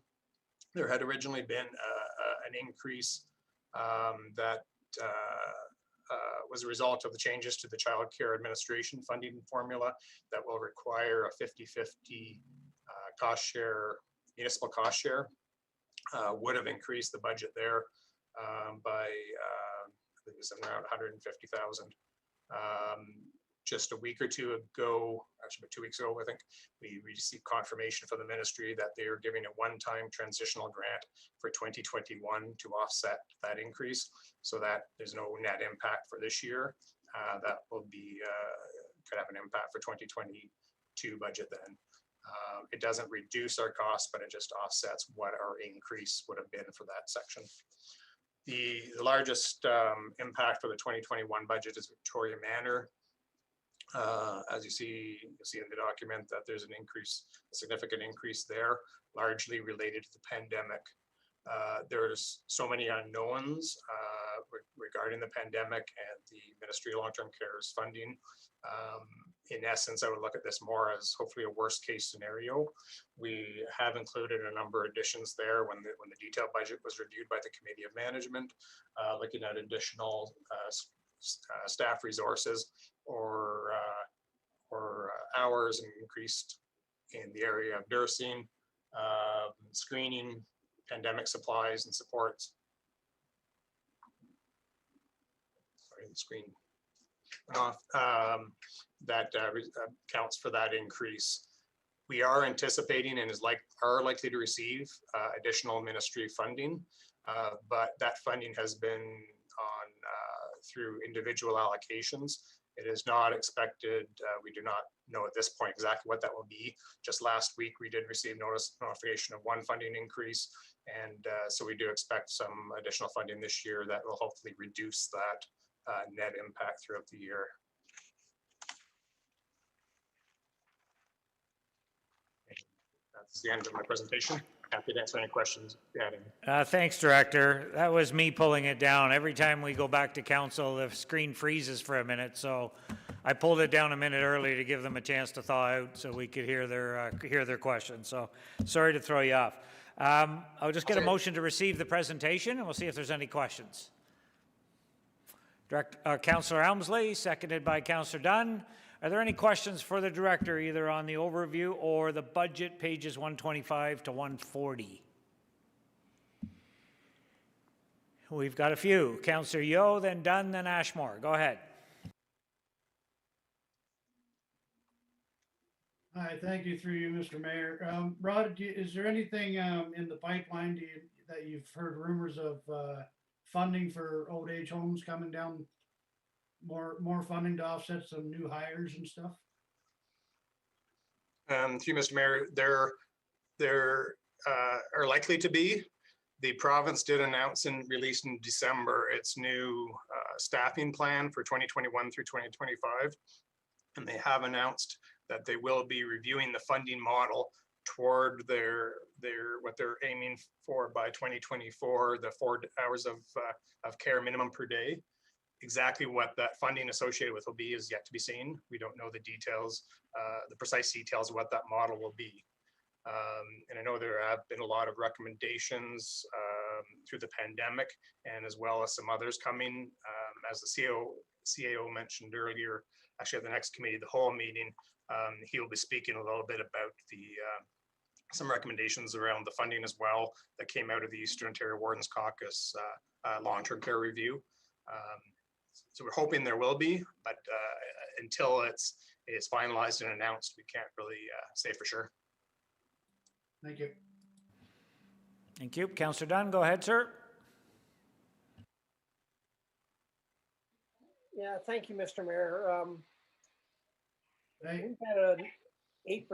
S17: there had originally been an increase that was a result of the changes to the child care administration funding formula that will require a 50-50 cost share, municipal cost share. Would have increased the budget there by I think it was around 150,000. Just a week or two ago, actually about 2 weeks ago, I think, we received confirmation from the ministry that they are giving a one-time transitional grant for 2021 to offset that increase, so that there's no net impact for this year. That will be, could have an impact for 2022 budget then. It doesn't reduce our costs, but it just offsets what our increase would have been for that section. The largest impact for the 2021 budget is Victoria Manor. As you'll see in the document that there's an increase, a significant increase there, largely related to the pandemic. There's so many unknowns regarding the pandemic and the Ministry of Long-Term Care's funding. In essence, I would look at this more as hopefully a worst case scenario. We have included a number of additions there when the detailed budget was reviewed by the Committee of Management, looking at additional staff resources or hours increased in the area of nursing, screening, pandemic supplies and supports. Sorry, the screen went off. That counts for that increase. We are anticipating and are likely to receive additional ministry funding, but that funding has been on through individual allocations. It is not expected. We do not know at this point exactly what that will be. Just last week, we did receive notification of one funding increase, and so we do expect some additional funding this year that will hopefully reduce that net impact throughout the year. That's the end of my presentation. Happy to answer any questions if you had any.
S1: Thanks, Director. That was me pulling it down. Every time we go back to council, the screen freezes for a minute, so I pulled it down a minute early to give them a chance to thaw out so we could hear their questions. So sorry to throw you off. I'll just get a motion to receive the presentation, and we'll see if there's any questions. Councillor Elmsley, seconded by Councillor Dunn. Are there any questions for the Director, either on the overview or the budget, pages 125 to 140? We've got a few. Councillor Yeo, then Dunn, then Ashmore. Go ahead.
S16: Hi, thank you through you, Mr. Mayor. Rod, is there anything in the pipeline that you've heard rumors of funding for old age homes coming down? More funding to offset some new hires and stuff?
S17: To you, Mr. Mayor, there are likely to be. The province did announce and release in December its new staffing plan for 2021 through 2025. And they have announced that they will be reviewing the funding model toward what they're aiming for by 2024, the 4 hours of care minimum per day. Exactly what that funding associated with will be is yet to be seen. We don't know the details, the precise details of what that model will be. And I know there have been a lot of recommendations through the pandemic, and as well as some others coming. As the CAO mentioned earlier, actually at the next committee, the whole meeting, he'll be speaking a little bit about some recommendations around the funding as well that came out of the Eastern Ontario Wardens Caucus long-term care review. So we're hoping there will be, but until it's finalized and announced, we can't really say for sure.
S16: Thank you.
S1: Thank you. Councillor Dunn, go ahead, sir.
S5: Yeah, thank you, Mr. Mayor. We've had an 8%,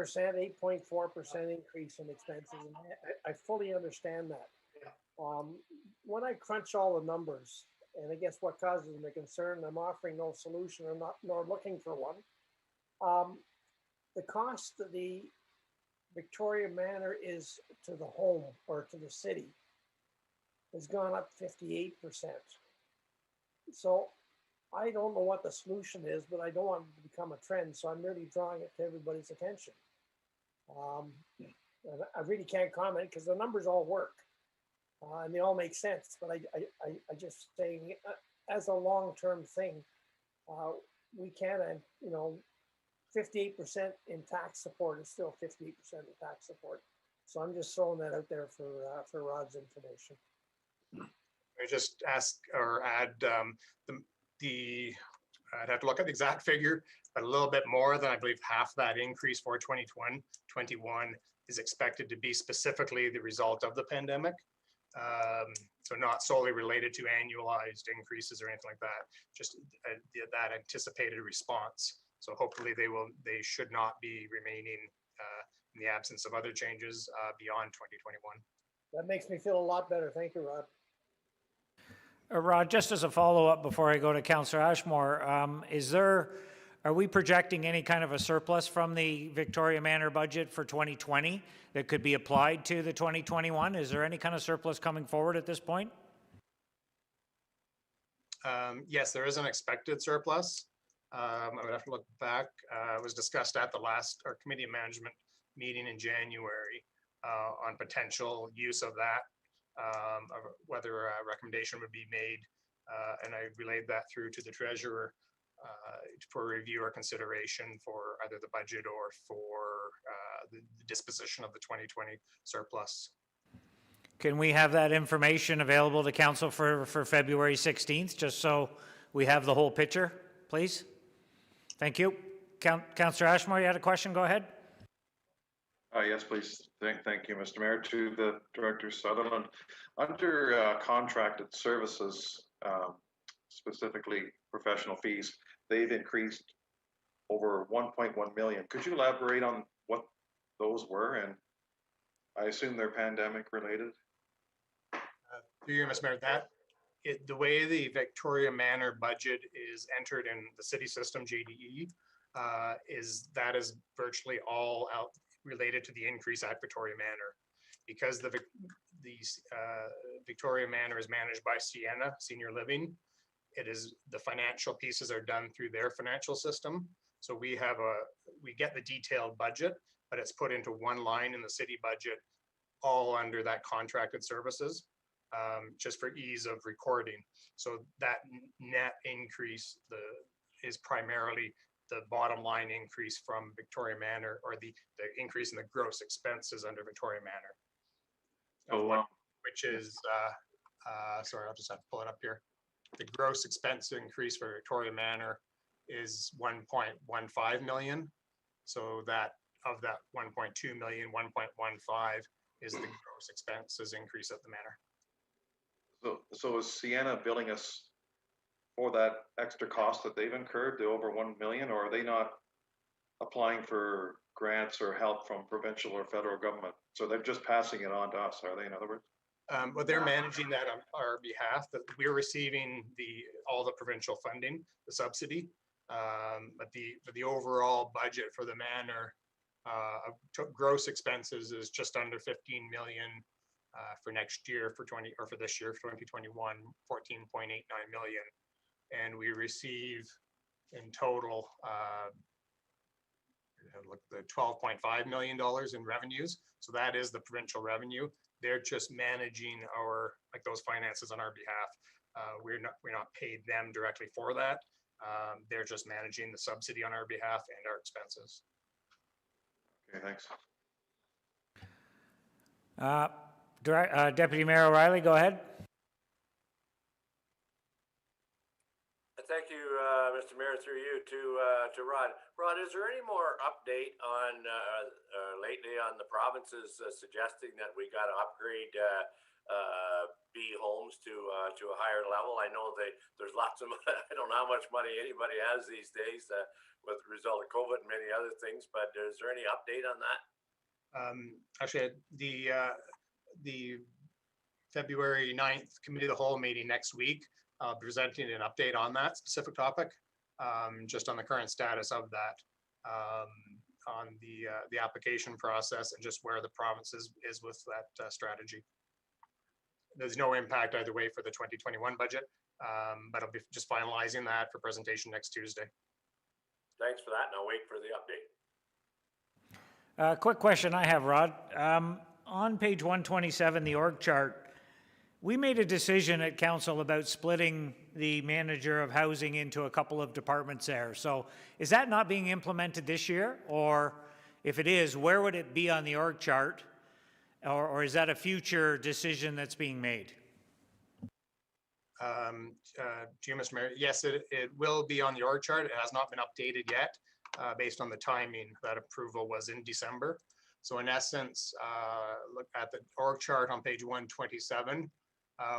S5: 8.4% increase in expenses, and I fully understand that. When I crunch all the numbers, and I guess what causes me concern, I'm offering no solution or nor looking for one. The cost of the Victoria Manor is to the home or to the city has gone up 58%. So I don't know what the solution is, but I don't want it to become a trend. So I'm really drawing it to everybody's attention. And I really can't comment because the numbers all work. And they all make sense, but I just saying as a long-term thing, we can't, 58% in tax support is still 58% in tax support. So I'm just throwing that out there for Rod's information.
S17: I just ask or add I'd have to look at the exact figure, but a little bit more than I believe half that increase for 2021 is expected to be specifically the result of the pandemic. So not solely related to annualized increases or anything like that, just that anticipated response. So hopefully they should not be remaining in the absence of other changes beyond 2021.
S5: That makes me feel a lot better. Thank you, Rod.
S1: Rod, just as a follow-up before I go to Councillor Ashmore, are we projecting any kind of a surplus from the Victoria Manor budget for 2020 that could be applied to the 2021? Is there any kind of surplus coming forward at this point?
S17: Yes, there is an expected surplus. I would have to look back. It was discussed at the last committee of management meeting in January on potential use of that, whether a recommendation would be made. And I relayed that through to the treasurer for review or consideration for either the budget or for the disposition of the 2020 surplus.
S1: Can we have that information available to council for February 16th, just so we have the whole picture, please? Thank you. Councillor Ashmore, you had a question? Go ahead.
S4: Yes, please. Thank you, Mr. Mayor. To the Director Sutherland, under contracted services, specifically professional fees, they've increased over 1.1 million. Could you elaborate on what those were? And I assume they're pandemic related.
S17: Through you, Mr. Mayor, the way the Victoria Manor budget is entered in the city system, JDE, is virtually all related to the increase at Victoria Manor. Because the Victoria Manor is managed by Sienna Senior Living, the financial pieces are done through their financial system. So we get the detailed budget, but it's put into one line in the city budget, all under that contracted services, just for ease of recording. So that net increase is primarily the bottom line increase from Victoria Manor, or the increase in the gross expenses under Victoria Manor. Which is, sorry, I'll just have to pull it up here. The gross expense increase for Victoria Manor is 1.15 million. So that of that 1.2 million, 1.15 is the gross expenses increase at the manor.
S4: So is Sienna billing us for that extra cost that they've incurred, the over 1 million, or are they not applying for grants or help from provincial or federal government? So they're just passing it on to us, are they, in other words?
S17: Well, they're managing that on our behalf. That we're receiving all the provincial funding, the subsidy, but the overall budget for the manor, gross expenses is just under 15 million for next year, for this year, for 2021, 14.89 million, and we receive in total the $12.5 million in revenues. So that is the provincial revenue. They're just managing those finances on our behalf. We're not paid them directly for that. They're just managing the subsidy on our behalf and our expenses.
S4: Okay, thanks.
S1: Deputy Mayor O'Reilly, go ahead.
S6: Thank you, Mr. Mayor, through you to Rod. Rod, is there any more update on lately on the provinces suggesting that we got to upgrade B homes to a higher level? I know there's lots of I don't know how much money anybody has these days with the result of COVID and many other things, but is there any update on that?
S17: Actually, the February 9th committee of the whole meeting next week, presenting an update on that specific topic, just on the current status of that, on the application process, and just where the province is with that strategy. There's no impact either way for the 2021 budget, but I'll be just finalizing that for presentation next Tuesday.
S6: Thanks for that, and I'll wait for the update.
S1: Quick question I have, Rod. On page 127, the org chart, we made a decision at council about splitting the manager of housing into a couple of departments there. So is that not being implemented this year? Or if it is, where would it be on the org chart? Or is that a future decision that's being made?
S17: To you, Mr. Mayor, yes, it will be on the org chart. It has not been updated yet based on the timing. That approval was in December. So in essence, look at the org chart on page 127,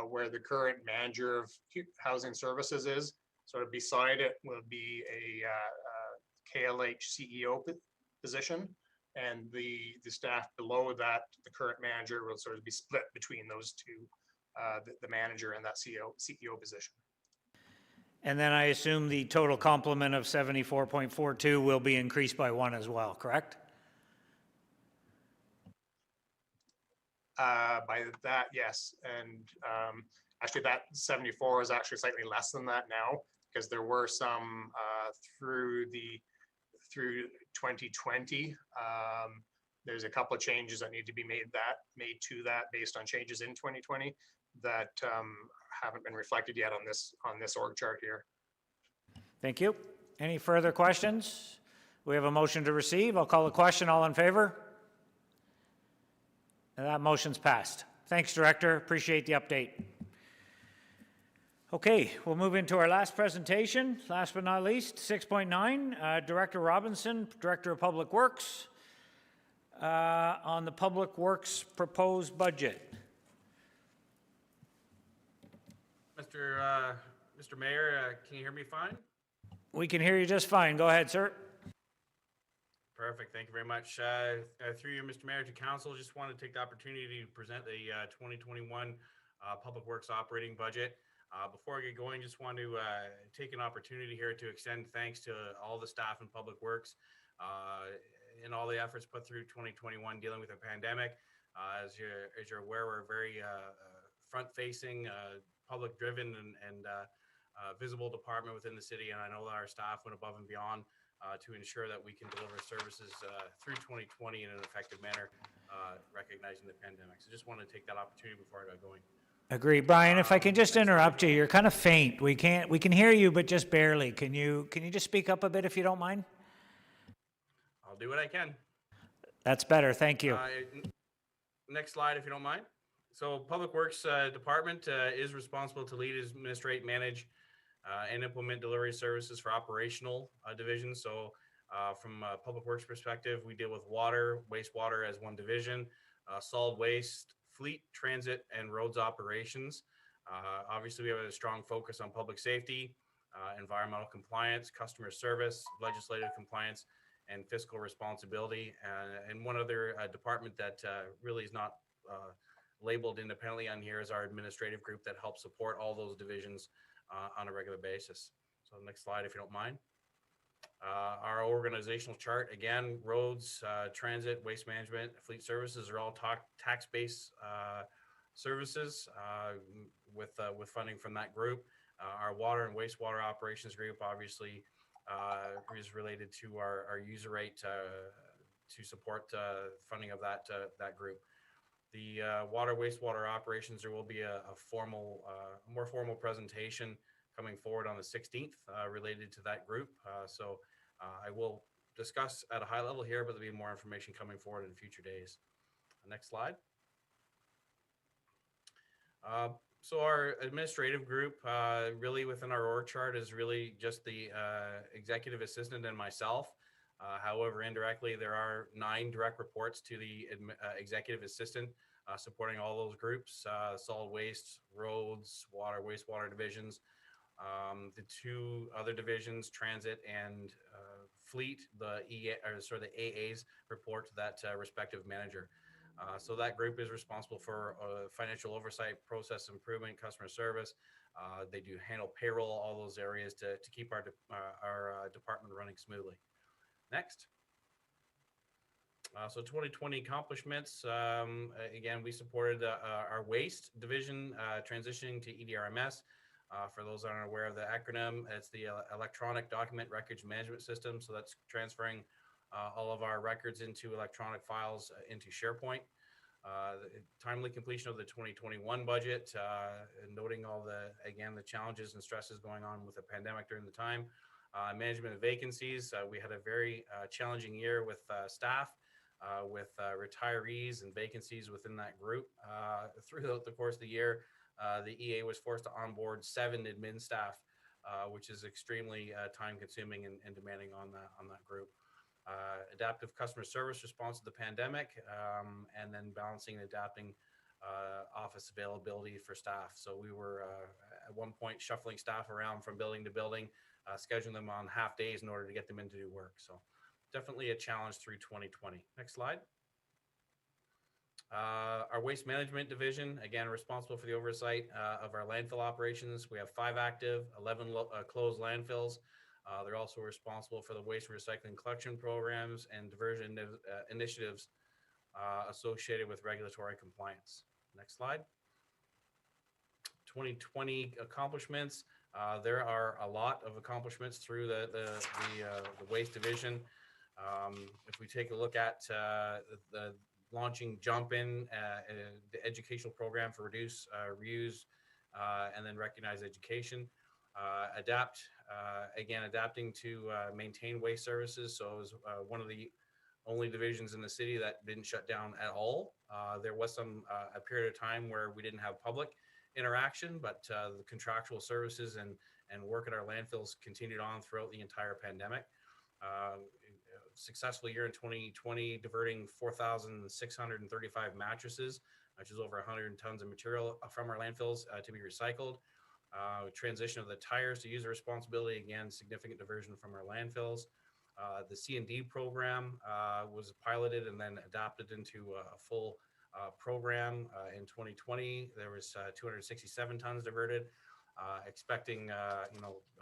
S17: where the current manager of housing services is. So beside it will be a KLH CEO position, and the staff below that, the current manager, will sort of be split between those two, the manager and that CEO position.
S1: And then I assume the total complement of 74.42 will be increased by 1 as well, correct?
S17: By that, yes. And actually that 74 is actually slightly less than that now, because there were some through 2020. There's a couple of changes that need to be made to that based on changes in 2020 that haven't been reflected yet on this org chart here.
S1: Thank you. Any further questions? We have a motion to receive. I'll call the question. All in favor? And that motion's passed. Thanks, Director. Appreciate the update. Okay, we'll move into our last presentation. Last but not least, 6.9, Director Robinson, Director of Public Works, on the Public Works proposed budget.
S18: Mr. Mayor, can you hear me fine?
S1: We can hear you just fine. Go ahead, sir.
S18: Perfect. Thank you very much. Through you, Mr. Mayor, to council, just want to take the opportunity to present the 2021 Public Works operating budget. Before I get going, just want to take an opportunity here to extend thanks to all the staff in Public Works. in all the efforts put through 2021 dealing with the pandemic. As you're aware, we're very front-facing, public-driven, and visible department within the city, and I know that our staff went above and beyond to ensure that we can deliver services through 2020 in an effective manner, recognizing the pandemic. So just wanted to take that opportunity before I got going.
S1: Agree. Brian, if I can just interrupt you, you're kind of faint. We can hear you, but just barely. Can you just speak up a bit if you don't mind?
S18: I'll do what I can.
S1: That's better. Thank you.
S18: Next slide, if you don't mind. So Public Works Department is responsible to lead, administrate, manage, and implement delivery services for operational divisions. So from a Public Works perspective, we deal with water, wastewater as one division, solid waste, fleet, transit, and roads operations. Obviously, we have a strong focus on public safety, environmental compliance, customer service, legislative compliance, and fiscal responsibility. And one other department that really is not labeled independently on here is our administrative group that helps support all those divisions on a regular basis. So next slide, if you don't mind. Our organizational chart, again, roads, transit, waste management, fleet services are all tax-based services with funding from that group. Our water and wastewater operations group obviously is related to our user rate to support funding of that group. The water wastewater operations, there will be a more formal presentation coming forward on the 16th related to that group. So I will discuss at a high level here, but there'll be more information coming forward in future days. Next slide. So our administrative group, really within our org chart, is really just the executive assistant and myself. However, indirectly, there are 9 direct reports to the executive assistant supporting all those groups, solid waste, roads, water, wastewater divisions. The 2 other divisions, transit and fleet, the AAs report to that respective manager. So that group is responsible for financial oversight, process improvement, customer service. They do handle payroll, all those areas to keep our department running smoothly. Next. So 2020 accomplishments. Again, we supported our waste division transitioning to EDRMS. For those that aren't aware of the acronym, it's the Electronic Document Records Management System. So that's transferring all of our records into electronic files into SharePoint. Timely completion of the 2021 budget, noting all the challenges and stresses going on with the pandemic during the time. Management of vacancies. We had a very challenging year with staff, with retirees and vacancies within that group. Throughout the course of the year, the EA was forced to onboard 7 admin staff, which is extremely time consuming and demanding on that group. Adaptive customer service response to the pandemic, and then balancing and adapting office availability for staff. So we were at one point shuffling staff around from building to building, scheduling them on half days in order to get them in to do work. So definitely a challenge through 2020. Next slide. Our waste management division, again, responsible for the oversight of our landfill operations. We have 5 active, 11 closed landfills. They're also responsible for the waste recycling collection programs and diversion initiatives associated with regulatory compliance. Next slide. 2020 accomplishments. There are a lot of accomplishments through the waste division. If we take a look at the launching Jump In, the educational program for reduce, reuse, and then recognize education. Adapting to maintain waste services. So it was one of the only divisions in the city that didn't shut down at all. There was a period of time where we didn't have public interaction, but the contractual services and work at our landfills continued on throughout the entire pandemic. Successful year in 2020, diverting 4,635 mattresses, which is over 100 tons of material from our landfills to be recycled. Transition of the tires to user responsibility, again, significant diversion from our landfills. The C&D program was piloted and then adopted into a full program in 2020. There was 267 tons diverted. Expecting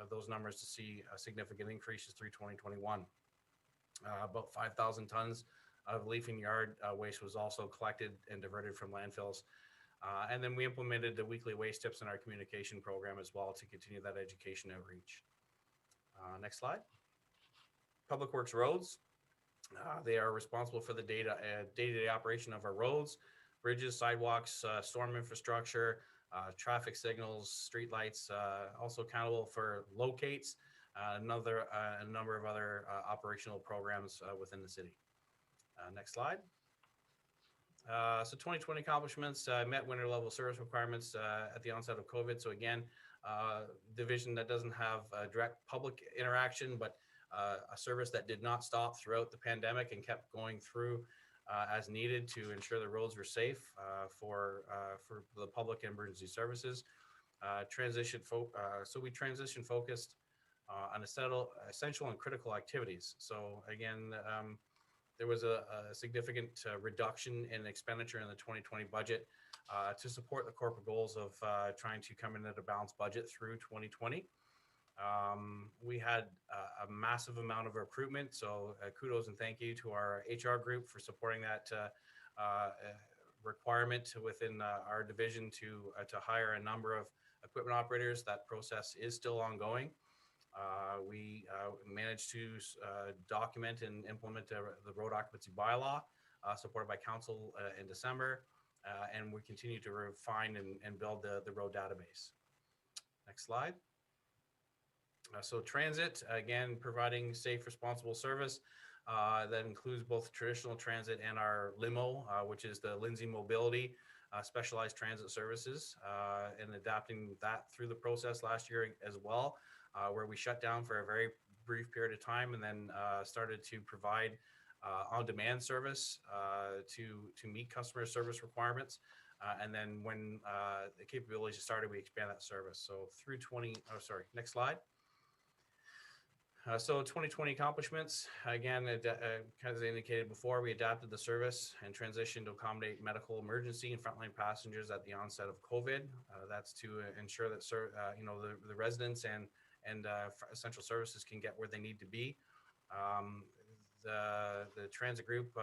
S18: those numbers to see significant increases through 2021. About 5,000 tons of leaf and yard waste was also collected and diverted from landfills. And then we implemented the weekly waste tips in our communication program as well to continue that education outreach. Next slide. Public Works Roads. They are responsible for the day-to-day operation of our roads, bridges, sidewalks, storm infrastructure, traffic signals, street lights, also accountable for locates, a number of other operational programs within the city. Next slide. So 2020 accomplishments, met winter level service requirements at the onset of COVID. So again, division that doesn't have direct public interaction, but a service that did not stop throughout the pandemic and kept going through as needed to ensure the roads were safe for the public and emergency services. So we transition focused on essential and critical activities. So again, there was a significant reduction in expenditure in the 2020 budget to support the corporate goals of trying to come in at a balanced budget through 2020. We had a massive amount of recruitment, so kudos and thank you to our HR group for supporting that requirement within our division to hire a number of equipment operators. That process is still ongoing. We managed to document and implement the road occupancy bylaw supported by council in December, and we continue to refine and build the road database. Next slide. So transit, again, providing safe, responsible service. That includes both traditional transit and our limo, which is the Lindsay Mobility specialized transit services, and adapting that through the process last year as well, where we shut down for a very brief period of time and then started to provide on-demand service to meet customer service requirements. And then when the capabilities started, we expand that service. So through next slide. So 2020 accomplishments, again, kind of indicated before, we adapted the service and transitioned to accommodate medical emergency and frontline passengers at the onset of COVID. That's to ensure that the residents and essential services can get where they need to be. The transit group,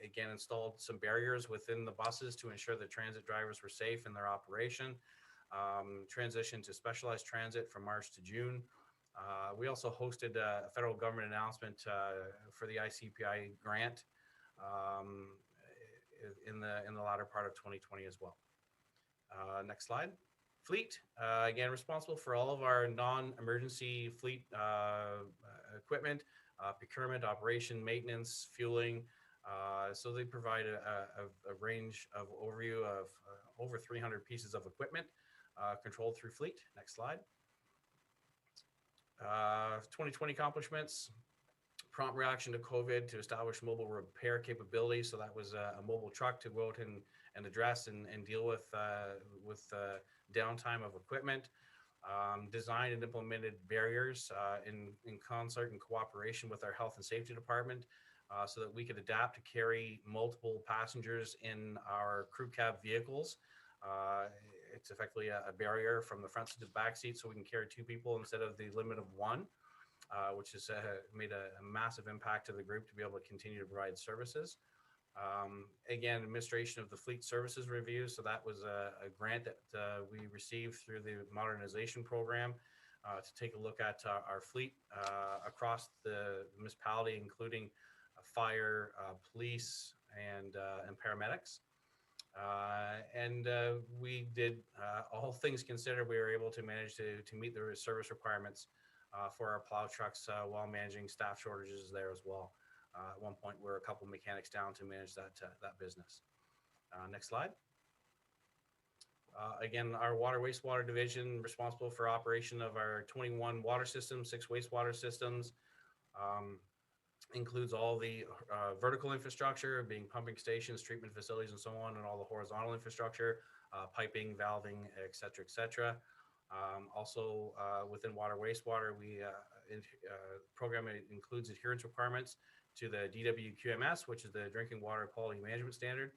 S18: again, installed some barriers within the buses to ensure that transit drivers were safe in their operation. Transitioned to specialized transit from March to June. We also hosted a federal government announcement for the ICPI grant in the latter part of 2020 as well. Next slide. Fleet, again, responsible for all of our non-emergency fleet equipment, procurement, operation, maintenance, fueling. So they provide a range of overview of over 300 pieces of equipment controlled through fleet. Next slide. 2020 accomplishments, prompt reaction to COVID to establish mobile repair capability. So that was a mobile truck to go out and address and deal with downtime of equipment. Designed and implemented barriers in concert and cooperation with our health and safety department so that we could adapt to carry multiple passengers in our crew cab vehicles. It's effectively a barrier from the front seat to the back seat so we can carry 2 people instead of the limit of 1, which has made a massive impact to the group to be able to continue to provide services. Again, administration of the fleet services review. So that was a grant that we received through the modernization program to take a look at our fleet across the municipality, including fire, police, and paramedics. We did, all things considered, we were able to manage to meet the service requirements for our plow trucks while managing staff shortages there as well. At one point, we're a couple mechanics down to manage that business. Next slide. Again, our water wastewater division responsible for operation of our 21 water systems, 6 wastewater systems. Includes all the vertical infrastructure, being pumping stations, treatment facilities, and so on, and all the horizontal infrastructure, piping, valving, et cetera, et cetera. Also, within water wastewater, program includes adherence requirements to the DWQMS, which is the Drinking Water Quality Management Standard.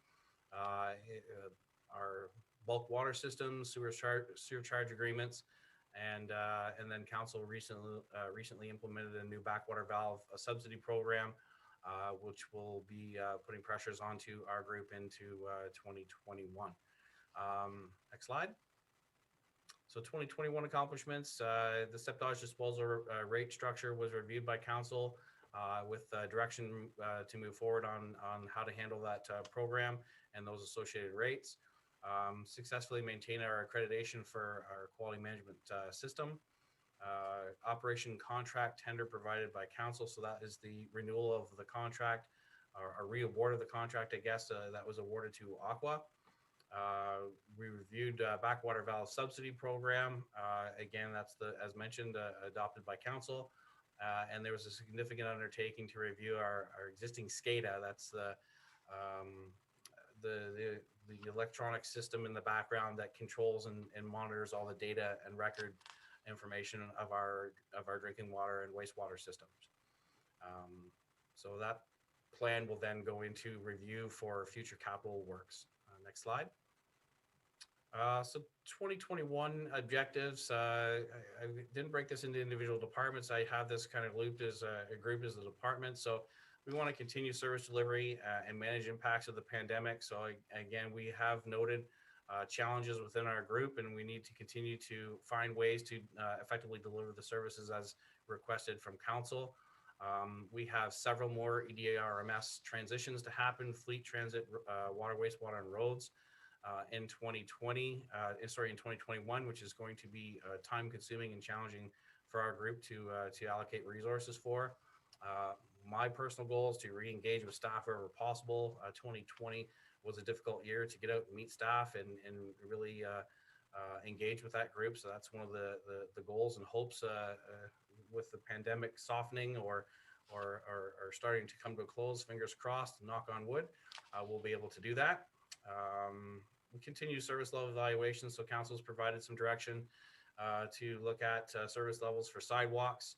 S18: Our bulk water systems, sewer charge agreements, and then council recently implemented a new backwater valve subsidy program which will be putting pressures onto our group into 2021. Next slide. So 2021 accomplishments, the septage disposal rate structure was reviewed by council with direction to move forward on how to handle that program and those associated rates. Successfully maintain our accreditation for our quality management system. Operation contract tender provided by council. So that is the renewal of the contract, or a re-award of the contract, I guess, that was awarded to Aqua. We reviewed backwater valve subsidy program. Again, that's as mentioned, adopted by council. And there was a significant undertaking to review our existing SCADA. That's the electronic system in the background that controls and monitors all the data and record information of our drinking water and wastewater systems. So that plan will then go into review for future capital works. Next slide. So 2021 objectives, I didn't break this into individual departments. I have this kind of looped as a group as a department. So we want to continue service delivery and manage impacts of the pandemic. So again, we have noted challenges within our group, and we need to continue to find ways to effectively deliver the services as requested from council. We have several more EDRMS transitions to happen, fleet transit, water, wastewater, and roads in 2021, which is going to be time consuming and challenging for our group to allocate resources for. My personal goal is to re-engage with staff wherever possible. 2020 was a difficult year to get out and meet staff and really engage with that group. So that's one of the goals and hopes with the pandemic softening or starting to come to a close, fingers crossed, knock on wood, we'll be able to do that. We continue service level evaluations. So council's provided some direction to look at service levels for sidewalks.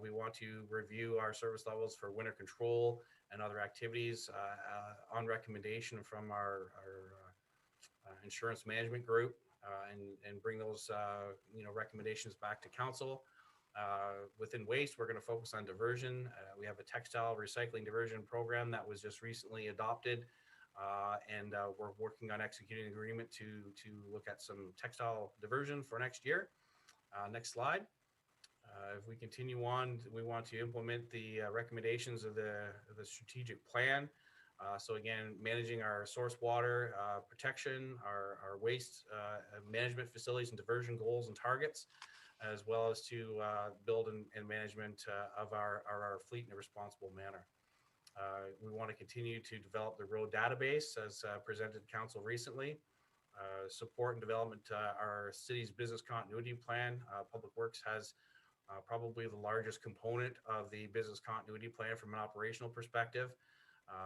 S18: We want to review our service levels for winter control and other activities on recommendation from our insurance management group and bring those recommendations back to council. Within waste, we're going to focus on diversion. We have a textile recycling diversion program that was just recently adopted, and we're working on executing an agreement to look at some textile diversion for next year. Next slide. If we continue on, we want to implement the recommendations of the strategic plan. So again, managing our source water protection, our waste management facilities and diversion goals and targets, as well as to build and management of our fleet in a responsible manner. We want to continue to develop the road database as presented to council recently. Support and development our city's business continuity plan. Public Works has probably the largest component of the business continuity plan from an operational perspective.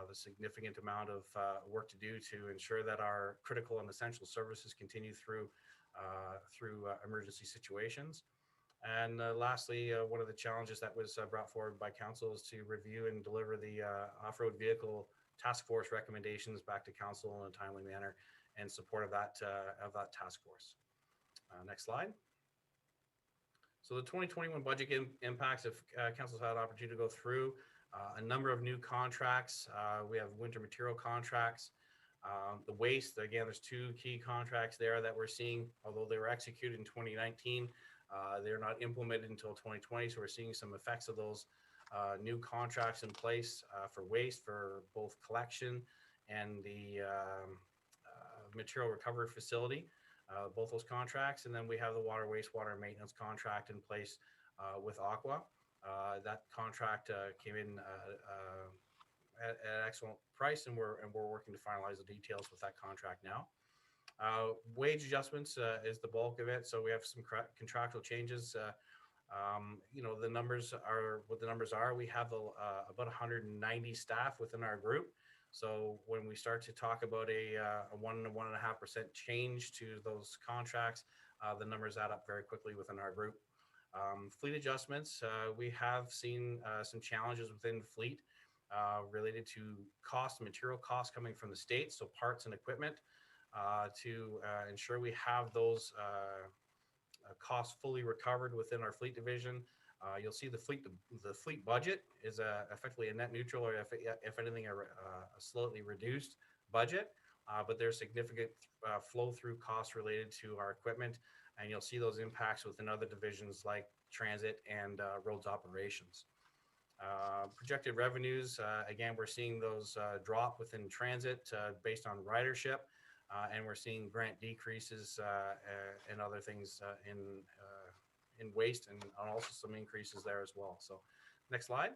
S18: The significant amount of work to do to ensure that our critical and essential services continue through emergency situations. And lastly, one of the challenges that was brought forward by council is to review and deliver the off-road vehicle task force recommendations back to council in a timely manner in support of that task force. Next slide. So the 2021 budget impacts, if council's had an opportunity to go through a number of new contracts. We have winter material contracts. The waste, again, there's two key contracts there that we're seeing, although they were executed in 2019, they're not implemented until 2020. So we're seeing some effects of those new contracts in place for waste, for both collection and the material recovery facility. Both those contracts, and then we have the water wastewater maintenance contract in place with Aqua. That contract came in at an excellent price, and we're working to finalize the details with that contract now. Wage adjustments is the bulk of it, so we have some contractual changes. The numbers are what the numbers are. We have about 190 staff within our group. So when we start to talk about a 1 to 1.5% change to those contracts, the numbers add up very quickly within our group. Fleet adjustments, we have seen some challenges within fleet related to material costs coming from the state, so parts and equipment, to ensure we have those costs fully recovered within our fleet division. You'll see the fleet budget is effectively a net neutral, or if anything, a slightly reduced budget. But there's significant flow through costs related to our equipment, and you'll see those impacts within other divisions like transit and roads operations. Projected revenues, again, we're seeing those drop within transit based on ridership, and we're seeing grant decreases and other things in waste, and also some increases there as well. So next slide.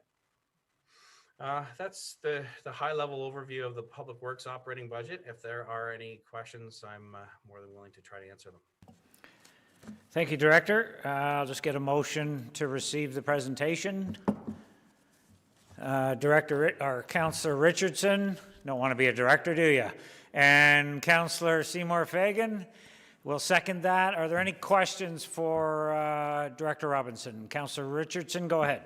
S18: That's the high level overview of the Public Works operating budget. If there are any questions, I'm more than willing to try to answer them.
S1: Thank you, Director. I'll just get a motion to receive the presentation. Councillor Richardson, don't want to be a director, do you? And Councillor Seymour Fagan will second that. Are there any questions for Director Robinson? Councillor Richardson, go ahead.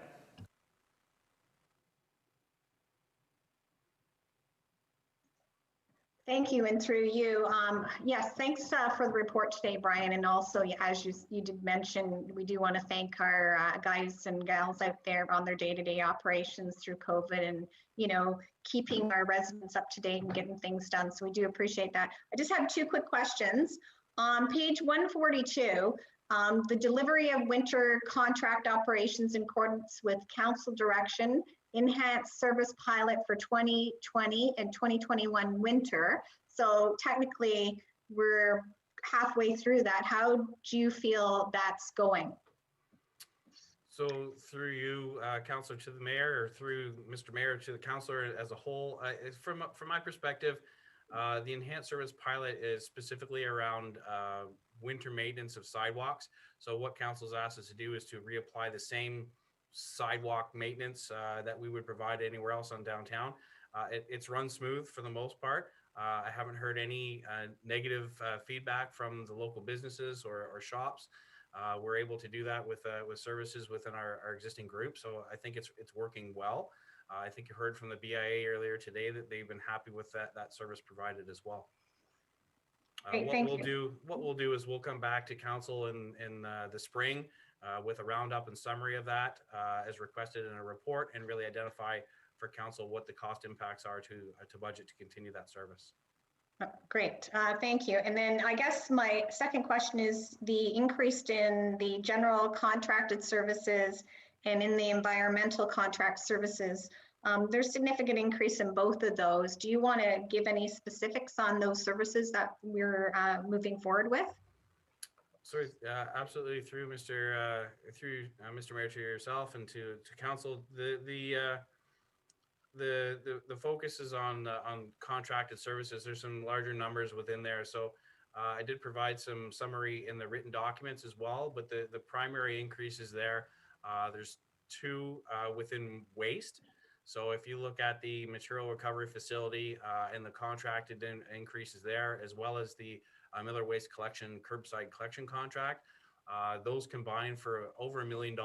S20: Thank you, and through you. Yes, thanks for the report today, Brian. And also, as you did mention, we do want to thank our guys and gals out there on their day-to-day operations through COVID, and keeping our residents up to date and getting things done. So we do appreciate that. I just have two quick questions. On page 142, the delivery of winter contract operations in accordance with council direction, enhanced service pilot for 2020 and 2021 winter. So technically we're halfway through that. How do you feel that's going?
S18: So through you, Councillor, to the Mayor, or through Mr. Mayor to the Councillor as a whole, from my perspective, the enhanced service pilot is specifically around winter maintenance of sidewalks. So what Council's asked us to do is to reapply the same sidewalk maintenance that we would provide anywhere else on downtown. It's run smooth for the most part. I haven't heard any negative feedback from the local businesses or shops. We're able to do that with services within our existing group. So I think it's working well. I think you heard from the BIA earlier today that they've been happy with that service provided as well.
S20: Great,
S18: what we'll do is we'll come back to council in the spring with a roundup and summary of that as requested in a report, and really identify for council what the cost impacts are to budget to continue that service.
S20: Great, thank you. And then I guess my second question is the increase in the general contracted services and in the environmental contract services. There's significant increase in both of those. Do you want to give any specifics on those services that we're moving forward with?
S18: Sorry, absolutely. Through Mr. Mayor, to yourself and to council, the focus is on contracted services. There's some larger numbers within there. So I did provide some summary in the written documents as well, but the primary increases there, there's two within waste. So if you look at the material recovery facility and the contracted increases there, as well as the Miller Waste Collection curbside collection contract, those combined for over $1 million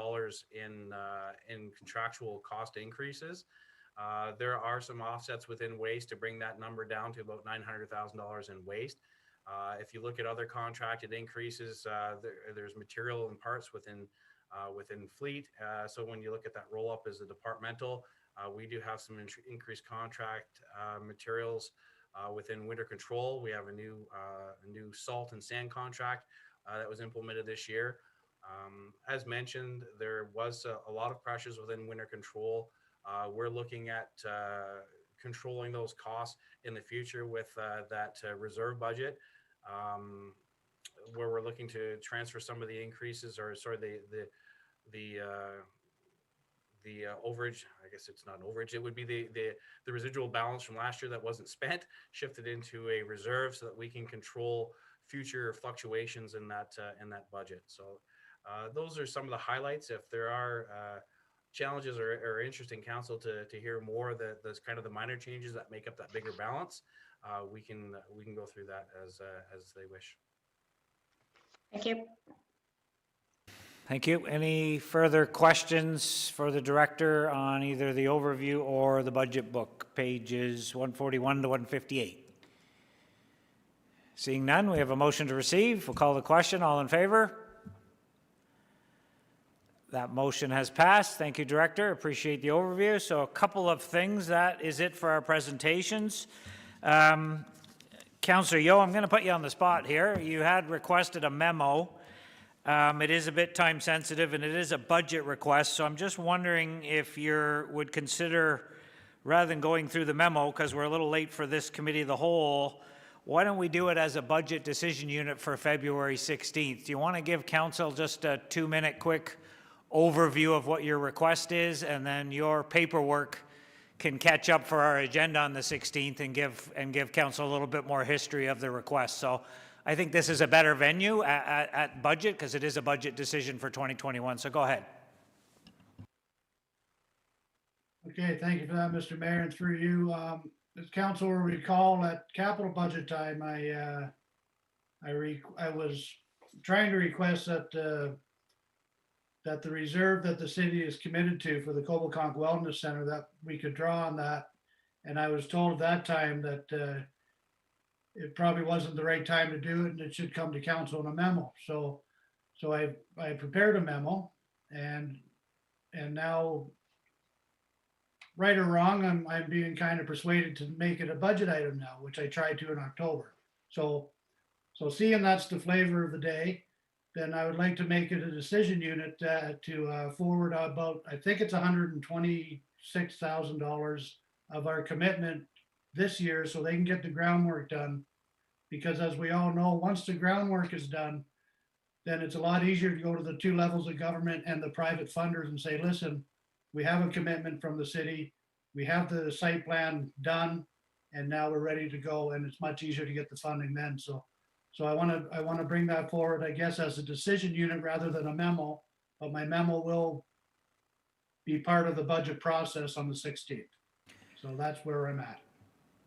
S18: in contractual cost increases. There are some offsets within waste to bring that number down to about $900,000 in waste. If you look at other contracted increases, there's material and parts within fleet. So when you look at that roll up as a departmental, we do have some increased contract materials within winter control. We have a new salt and sand contract that was implemented this year. As mentioned, there was a lot of pressures within winter control. We're looking at controlling those costs in the future with that reserve budget, where we're looking to transfer some of the increases, or sorry, the overage. I guess it's not overage. It would be the residual balance from last year that wasn't spent, shifted into a reserve so that we can control future fluctuations in that budget. So those are some of the highlights. If there are challenges or interesting council to hear more, those kind of the minor changes that make up that bigger balance, we can go through that as they wish.
S20: Thank you.
S1: Thank you. Any further questions for the director on either the overview or the budget book, pages 141 to 158? Seeing none, we have a motion to receive. We'll call the question. All in favor? That motion has passed. Thank you, Director. Appreciate the overview. So a couple of things. That is it for our presentations. Councillor Yeo, I'm going to put you on the spot here. You had requested a memo. It is a bit time sensitive and it is a budget request. So I'm just wondering if you would consider, rather than going through the memo, because we're a little late for this committee of the whole, why don't we do it as a budget decision unit for February 16th? Do you want to give council just a 2-minute quick overview of what your request is, and then your paperwork can catch up for our agenda on the 16th and give council a little bit more history of the request. So I think this is a better venue at budget, because it is a budget decision for 2021. So go ahead.
S16: Okay, thank you for that, Mr. Mayor, and through you. As council will recall, at capital budget time, I was trying to request that that the reserve that the city is committed to for the Coboconk Wellness Center, that we could draw on that. And I was told at that time that it probably wasn't the right time to do it and it should come to council in a memo. So I prepared a memo, and now, right or wrong, I'm being kind of persuaded to make it a budget item now, which I tried to in October. So seeing that's the flavor of the day, then I would like to make it a decision unit to forward about, I think it's $126,000 of our commitment this year, so they can get the groundwork done. Because as we all know, once the groundwork is done, then it's a lot easier to go to the 2 levels of government and the private funders and say, listen, we have a commitment from the city, we have the site plan done, and now we're ready to go, and it's much easier to get the funding then. So I want to bring that forward, I guess, as a decision unit rather than a memo, but my memo will be part of the budget process on the 16th. So that's where I'm at.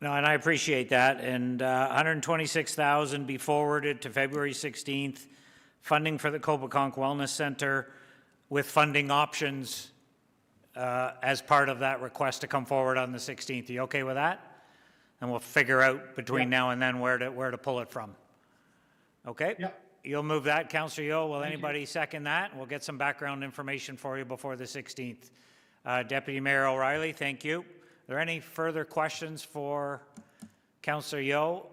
S1: No, and I appreciate that. And 126,000 be forwarded to February 16th, funding for the Coboconk Wellness Center with funding options as part of that request to come forward on the 16th. Are you okay with that? And we'll figure out between now and then where to pull it from. Okay?
S16: Yep.
S1: You'll move that, Councillor Yeo. Will anybody second that? We'll get some background information for you before the 16th. Deputy Mayor O'Reilly, thank you. Are there any further questions for Councillor Yeo?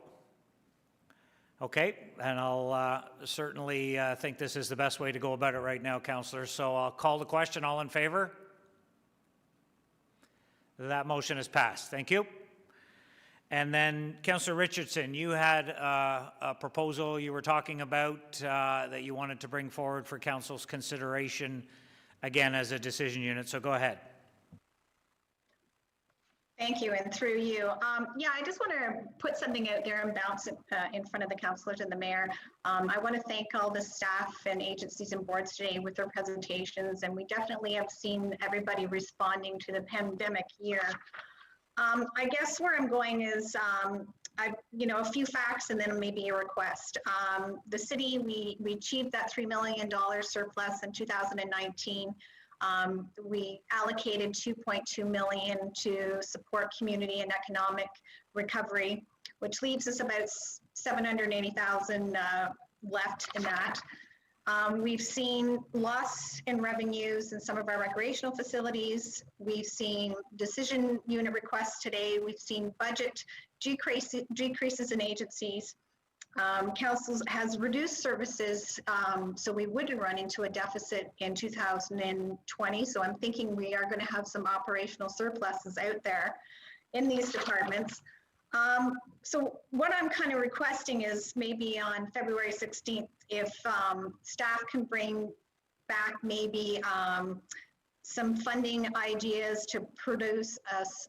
S1: Okay, and I'll certainly think this is the best way to go about it right now, Councillor. So I'll call the question. All in favor? That motion is passed. Thank you. And then, Councillor Richardson, you had a proposal you were talking about that you wanted to bring forward for council's consideration, again, as a decision unit. So go ahead.
S20: Thank you, and through you. Yeah, I just want to put something out there and bounce it in front of the councillors and the mayor. I want to thank all the staff and agencies and boards today with their presentations, and we definitely have seen everybody responding to the pandemic year. I guess where I'm going is, a few facts and then maybe a request. The city, we achieved that $3 million surplus in 2019. We allocated $2.2 million to support community and economic recovery, which leaves us about $780,000 left in that. We've seen loss in revenues in some of our recreational facilities. We've seen decision unit requests today. We've seen budget decreases in agencies. Council has reduced services, so we wouldn't run into a deficit in 2020. So I'm thinking we are going to have some operational surpluses out there in these departments. So what I'm kind of requesting is maybe on February 16th, if staff can bring back maybe some funding ideas to produce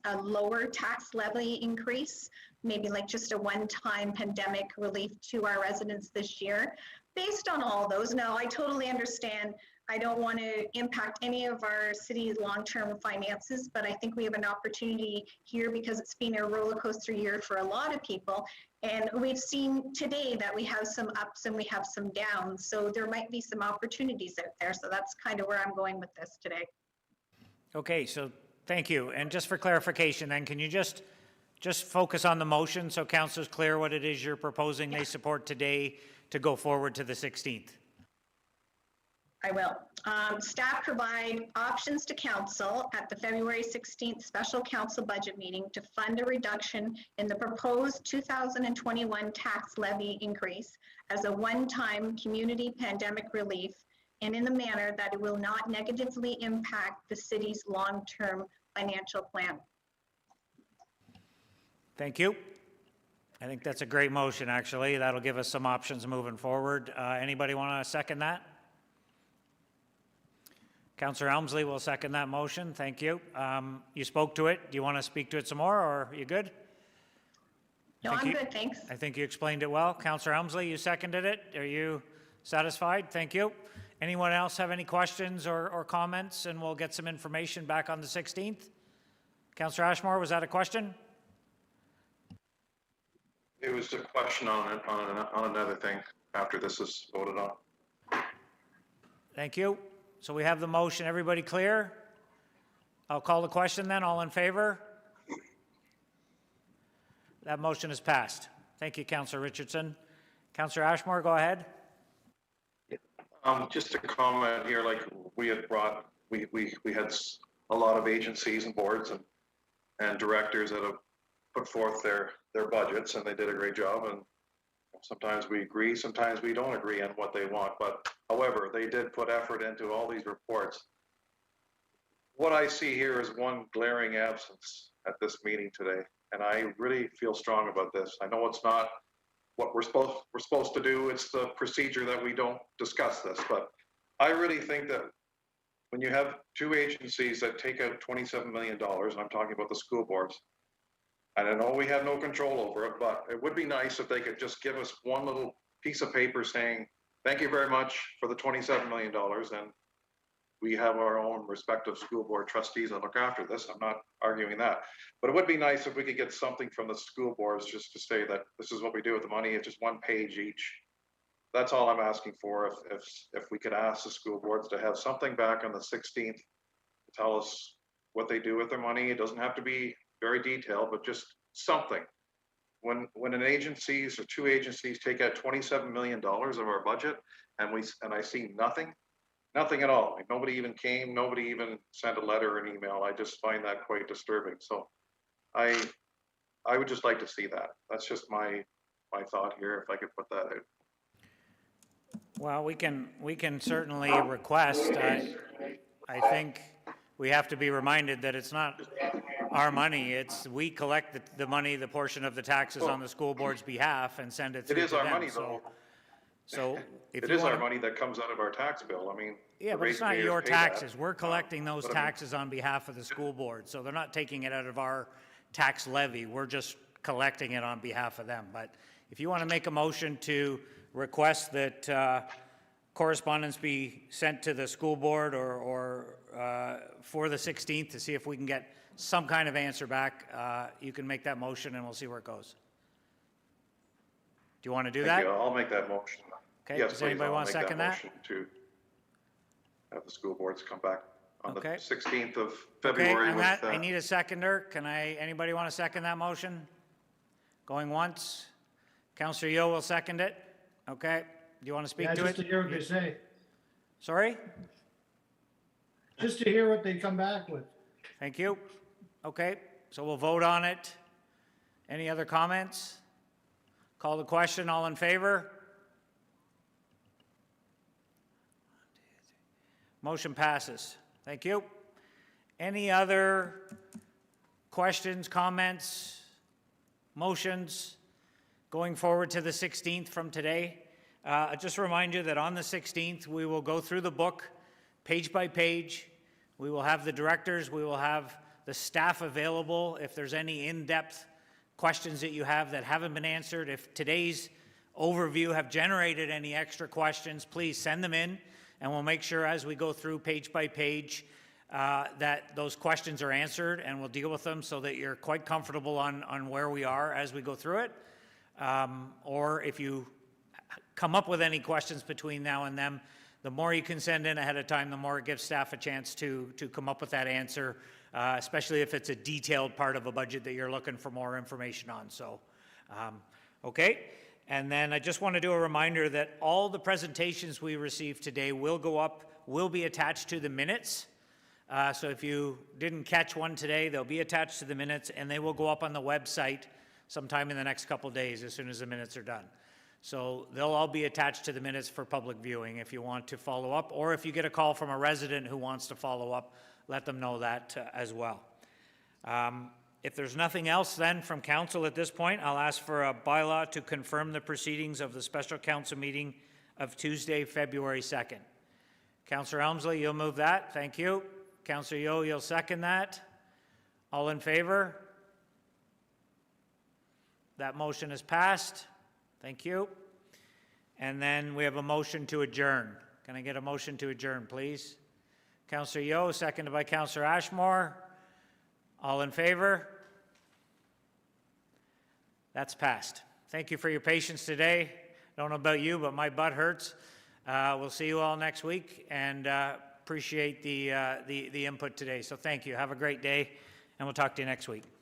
S20: a lower tax levy increase, maybe like just a one-time pandemic relief to our residents this year, based on all those. Now, I totally understand. I don't want to impact any of our city's long-term finances, but I think we have an opportunity here because it's been a roller coaster year for a lot of people. And we've seen today that we have some ups and we have some downs. So there might be some opportunities out there. So that's kind of where I'm going with this today.
S1: Okay, so thank you. And just for clarification then, can you just focus on the motion so council's clear what it is you're proposing they support today to go forward to the 16th?
S20: I will. Staff provide options to council at the February 16th special council budget meeting to fund a reduction in the proposed 2021 tax levy increase as a one-time community pandemic relief and in the manner that it will not negatively impact the city's long-term financial plan.
S1: Thank you. I think that's a great motion, actually. That'll give us some options moving forward. Anybody want to second that? Councillor Elmsley will second that motion. Thank you. You spoke to it. Do you want to speak to it some more, or are you good?
S20: No, I'm good, thanks.
S1: I think you explained it well. Councillor Elmsley, you seconded it. Are you satisfied? Thank you. Anyone else have any questions or comments? And we'll get some information back on the 16th. Councillor Ashmore, was that a question?
S4: It was a question on another thing after this is voted on.
S1: Thank you. So we have the motion. Everybody clear? I'll call the question then. All in favor? That motion is passed. Thank you, Councillor Richardson. Councillor Ashmore, go ahead.
S4: Just a comment here, like we had brought, we had a lot of agencies and boards and directors that have put forth their budgets, and they did a great job. And sometimes we agree, sometimes we don't agree on what they want. But however, they did put effort into all these reports. What I see here is one glaring absence at this meeting today, and I really feel strong about this. I know it's not what we're supposed to do. It's the procedure that we don't discuss this, but I really think that when you have two agencies that take out $27 million, I'm talking about the school boards, and I know we have no control over it, but it would be nice if they could just give us one little piece of paper saying, thank you very much for the $27 million, and we have our own respective school board trustees that look after this. I'm not arguing that. But it would be nice if we could get something from the school boards just to say that this is what we do with the money. It's just one page each. That's all I'm asking for. If we could ask the school boards to have something back on the 16th to tell us what they do with their money. It doesn't have to be very detailed, but just something. When an agencies or two agencies take out $27 million of our budget and I see nothing at all. Like nobody even came, nobody even sent a letter or an email. I just find that quite disturbing. So I would just like to see that. That's just my thought here, if I could put that out.
S1: Well, we can certainly request. I think we have to be reminded that it's not our money. It's we collect the money, the portion of the taxes on the school board's behalf, and send it through to them.
S4: It is our money, though.
S1: So if
S4: it is our money that comes out of our tax bill. I mean,
S1: yeah, but it's not your taxes. We're collecting those taxes on behalf of the school board. So they're not taking it out of our tax levy. We're just collecting it on behalf of them. But if you want to make a motion to request that correspondence be sent to the school board or for the 16th to see if we can get some kind of answer back, you can make that motion and we'll see where it goes. Do you want to do that?
S4: I'll make that motion.
S1: Okay,
S4: yes,
S1: does anybody want to second that?
S4: Motion to have the school boards come back on
S1: Okay.
S4: the 16th of
S1: Okay,
S4: February.
S1: and
S4: with,
S1: that, I need a seconder. Anybody want to second that motion? Going once? Councillor Yeo will second it. Okay, do you want to speak to
S16: Just
S1: it?
S16: to hear what they say.
S1: Sorry?
S16: Just to hear what they come back with.
S1: Thank you. Okay, so we'll vote on it. Any other comments? Call the question. All in favor? Motion passes. Thank you. Any other questions, comments, motions going forward to the 16th from today? Just remind you that on the 16th, we will go through the book page by page. We will have the directors, we will have the staff available if there's any in-depth questions that you have that haven't been answered. If today's overview have generated any extra questions, please send them in, and we'll make sure as we go through page by page that those questions are answered, and we'll deal with them so that you're quite comfortable on where we are as we go through it. Or if you come up with any questions between now and then, the more you can send in ahead of time, the more it gives staff a chance to come up with that answer, especially if it's a detailed part of a budget that you're looking for more information on. So, okay. And then I just want to do a reminder that all the presentations we received today will go up, will be attached to the minutes. So if you didn't catch one today, they'll be attached to the minutes, and they will go up on the website sometime in the next couple days as soon as the minutes are done. So they'll all be attached to the minutes for public viewing if you want to follow up, or if you get a call from a resident who wants to follow up, let them know that as well. If there's nothing else then from council at this point, I'll ask for a bylaw to confirm the proceedings of the special council meeting of Tuesday, February 2nd. Councillor Elmsley, you'll move that. Thank you. Councillor Yeo, you'll second that. All in favor? That motion is passed. Thank you. And then we have a motion to adjourn. Can I get a motion to adjourn, please? Councillor Yeo, seconded by Councillor Ashmore. All in favor? That's passed. Thank you for your patience today. Don't know about you, but my butt hurts. We'll see you all next week, and appreciate the input today. So thank you. Have a great day, and we'll talk to you next week.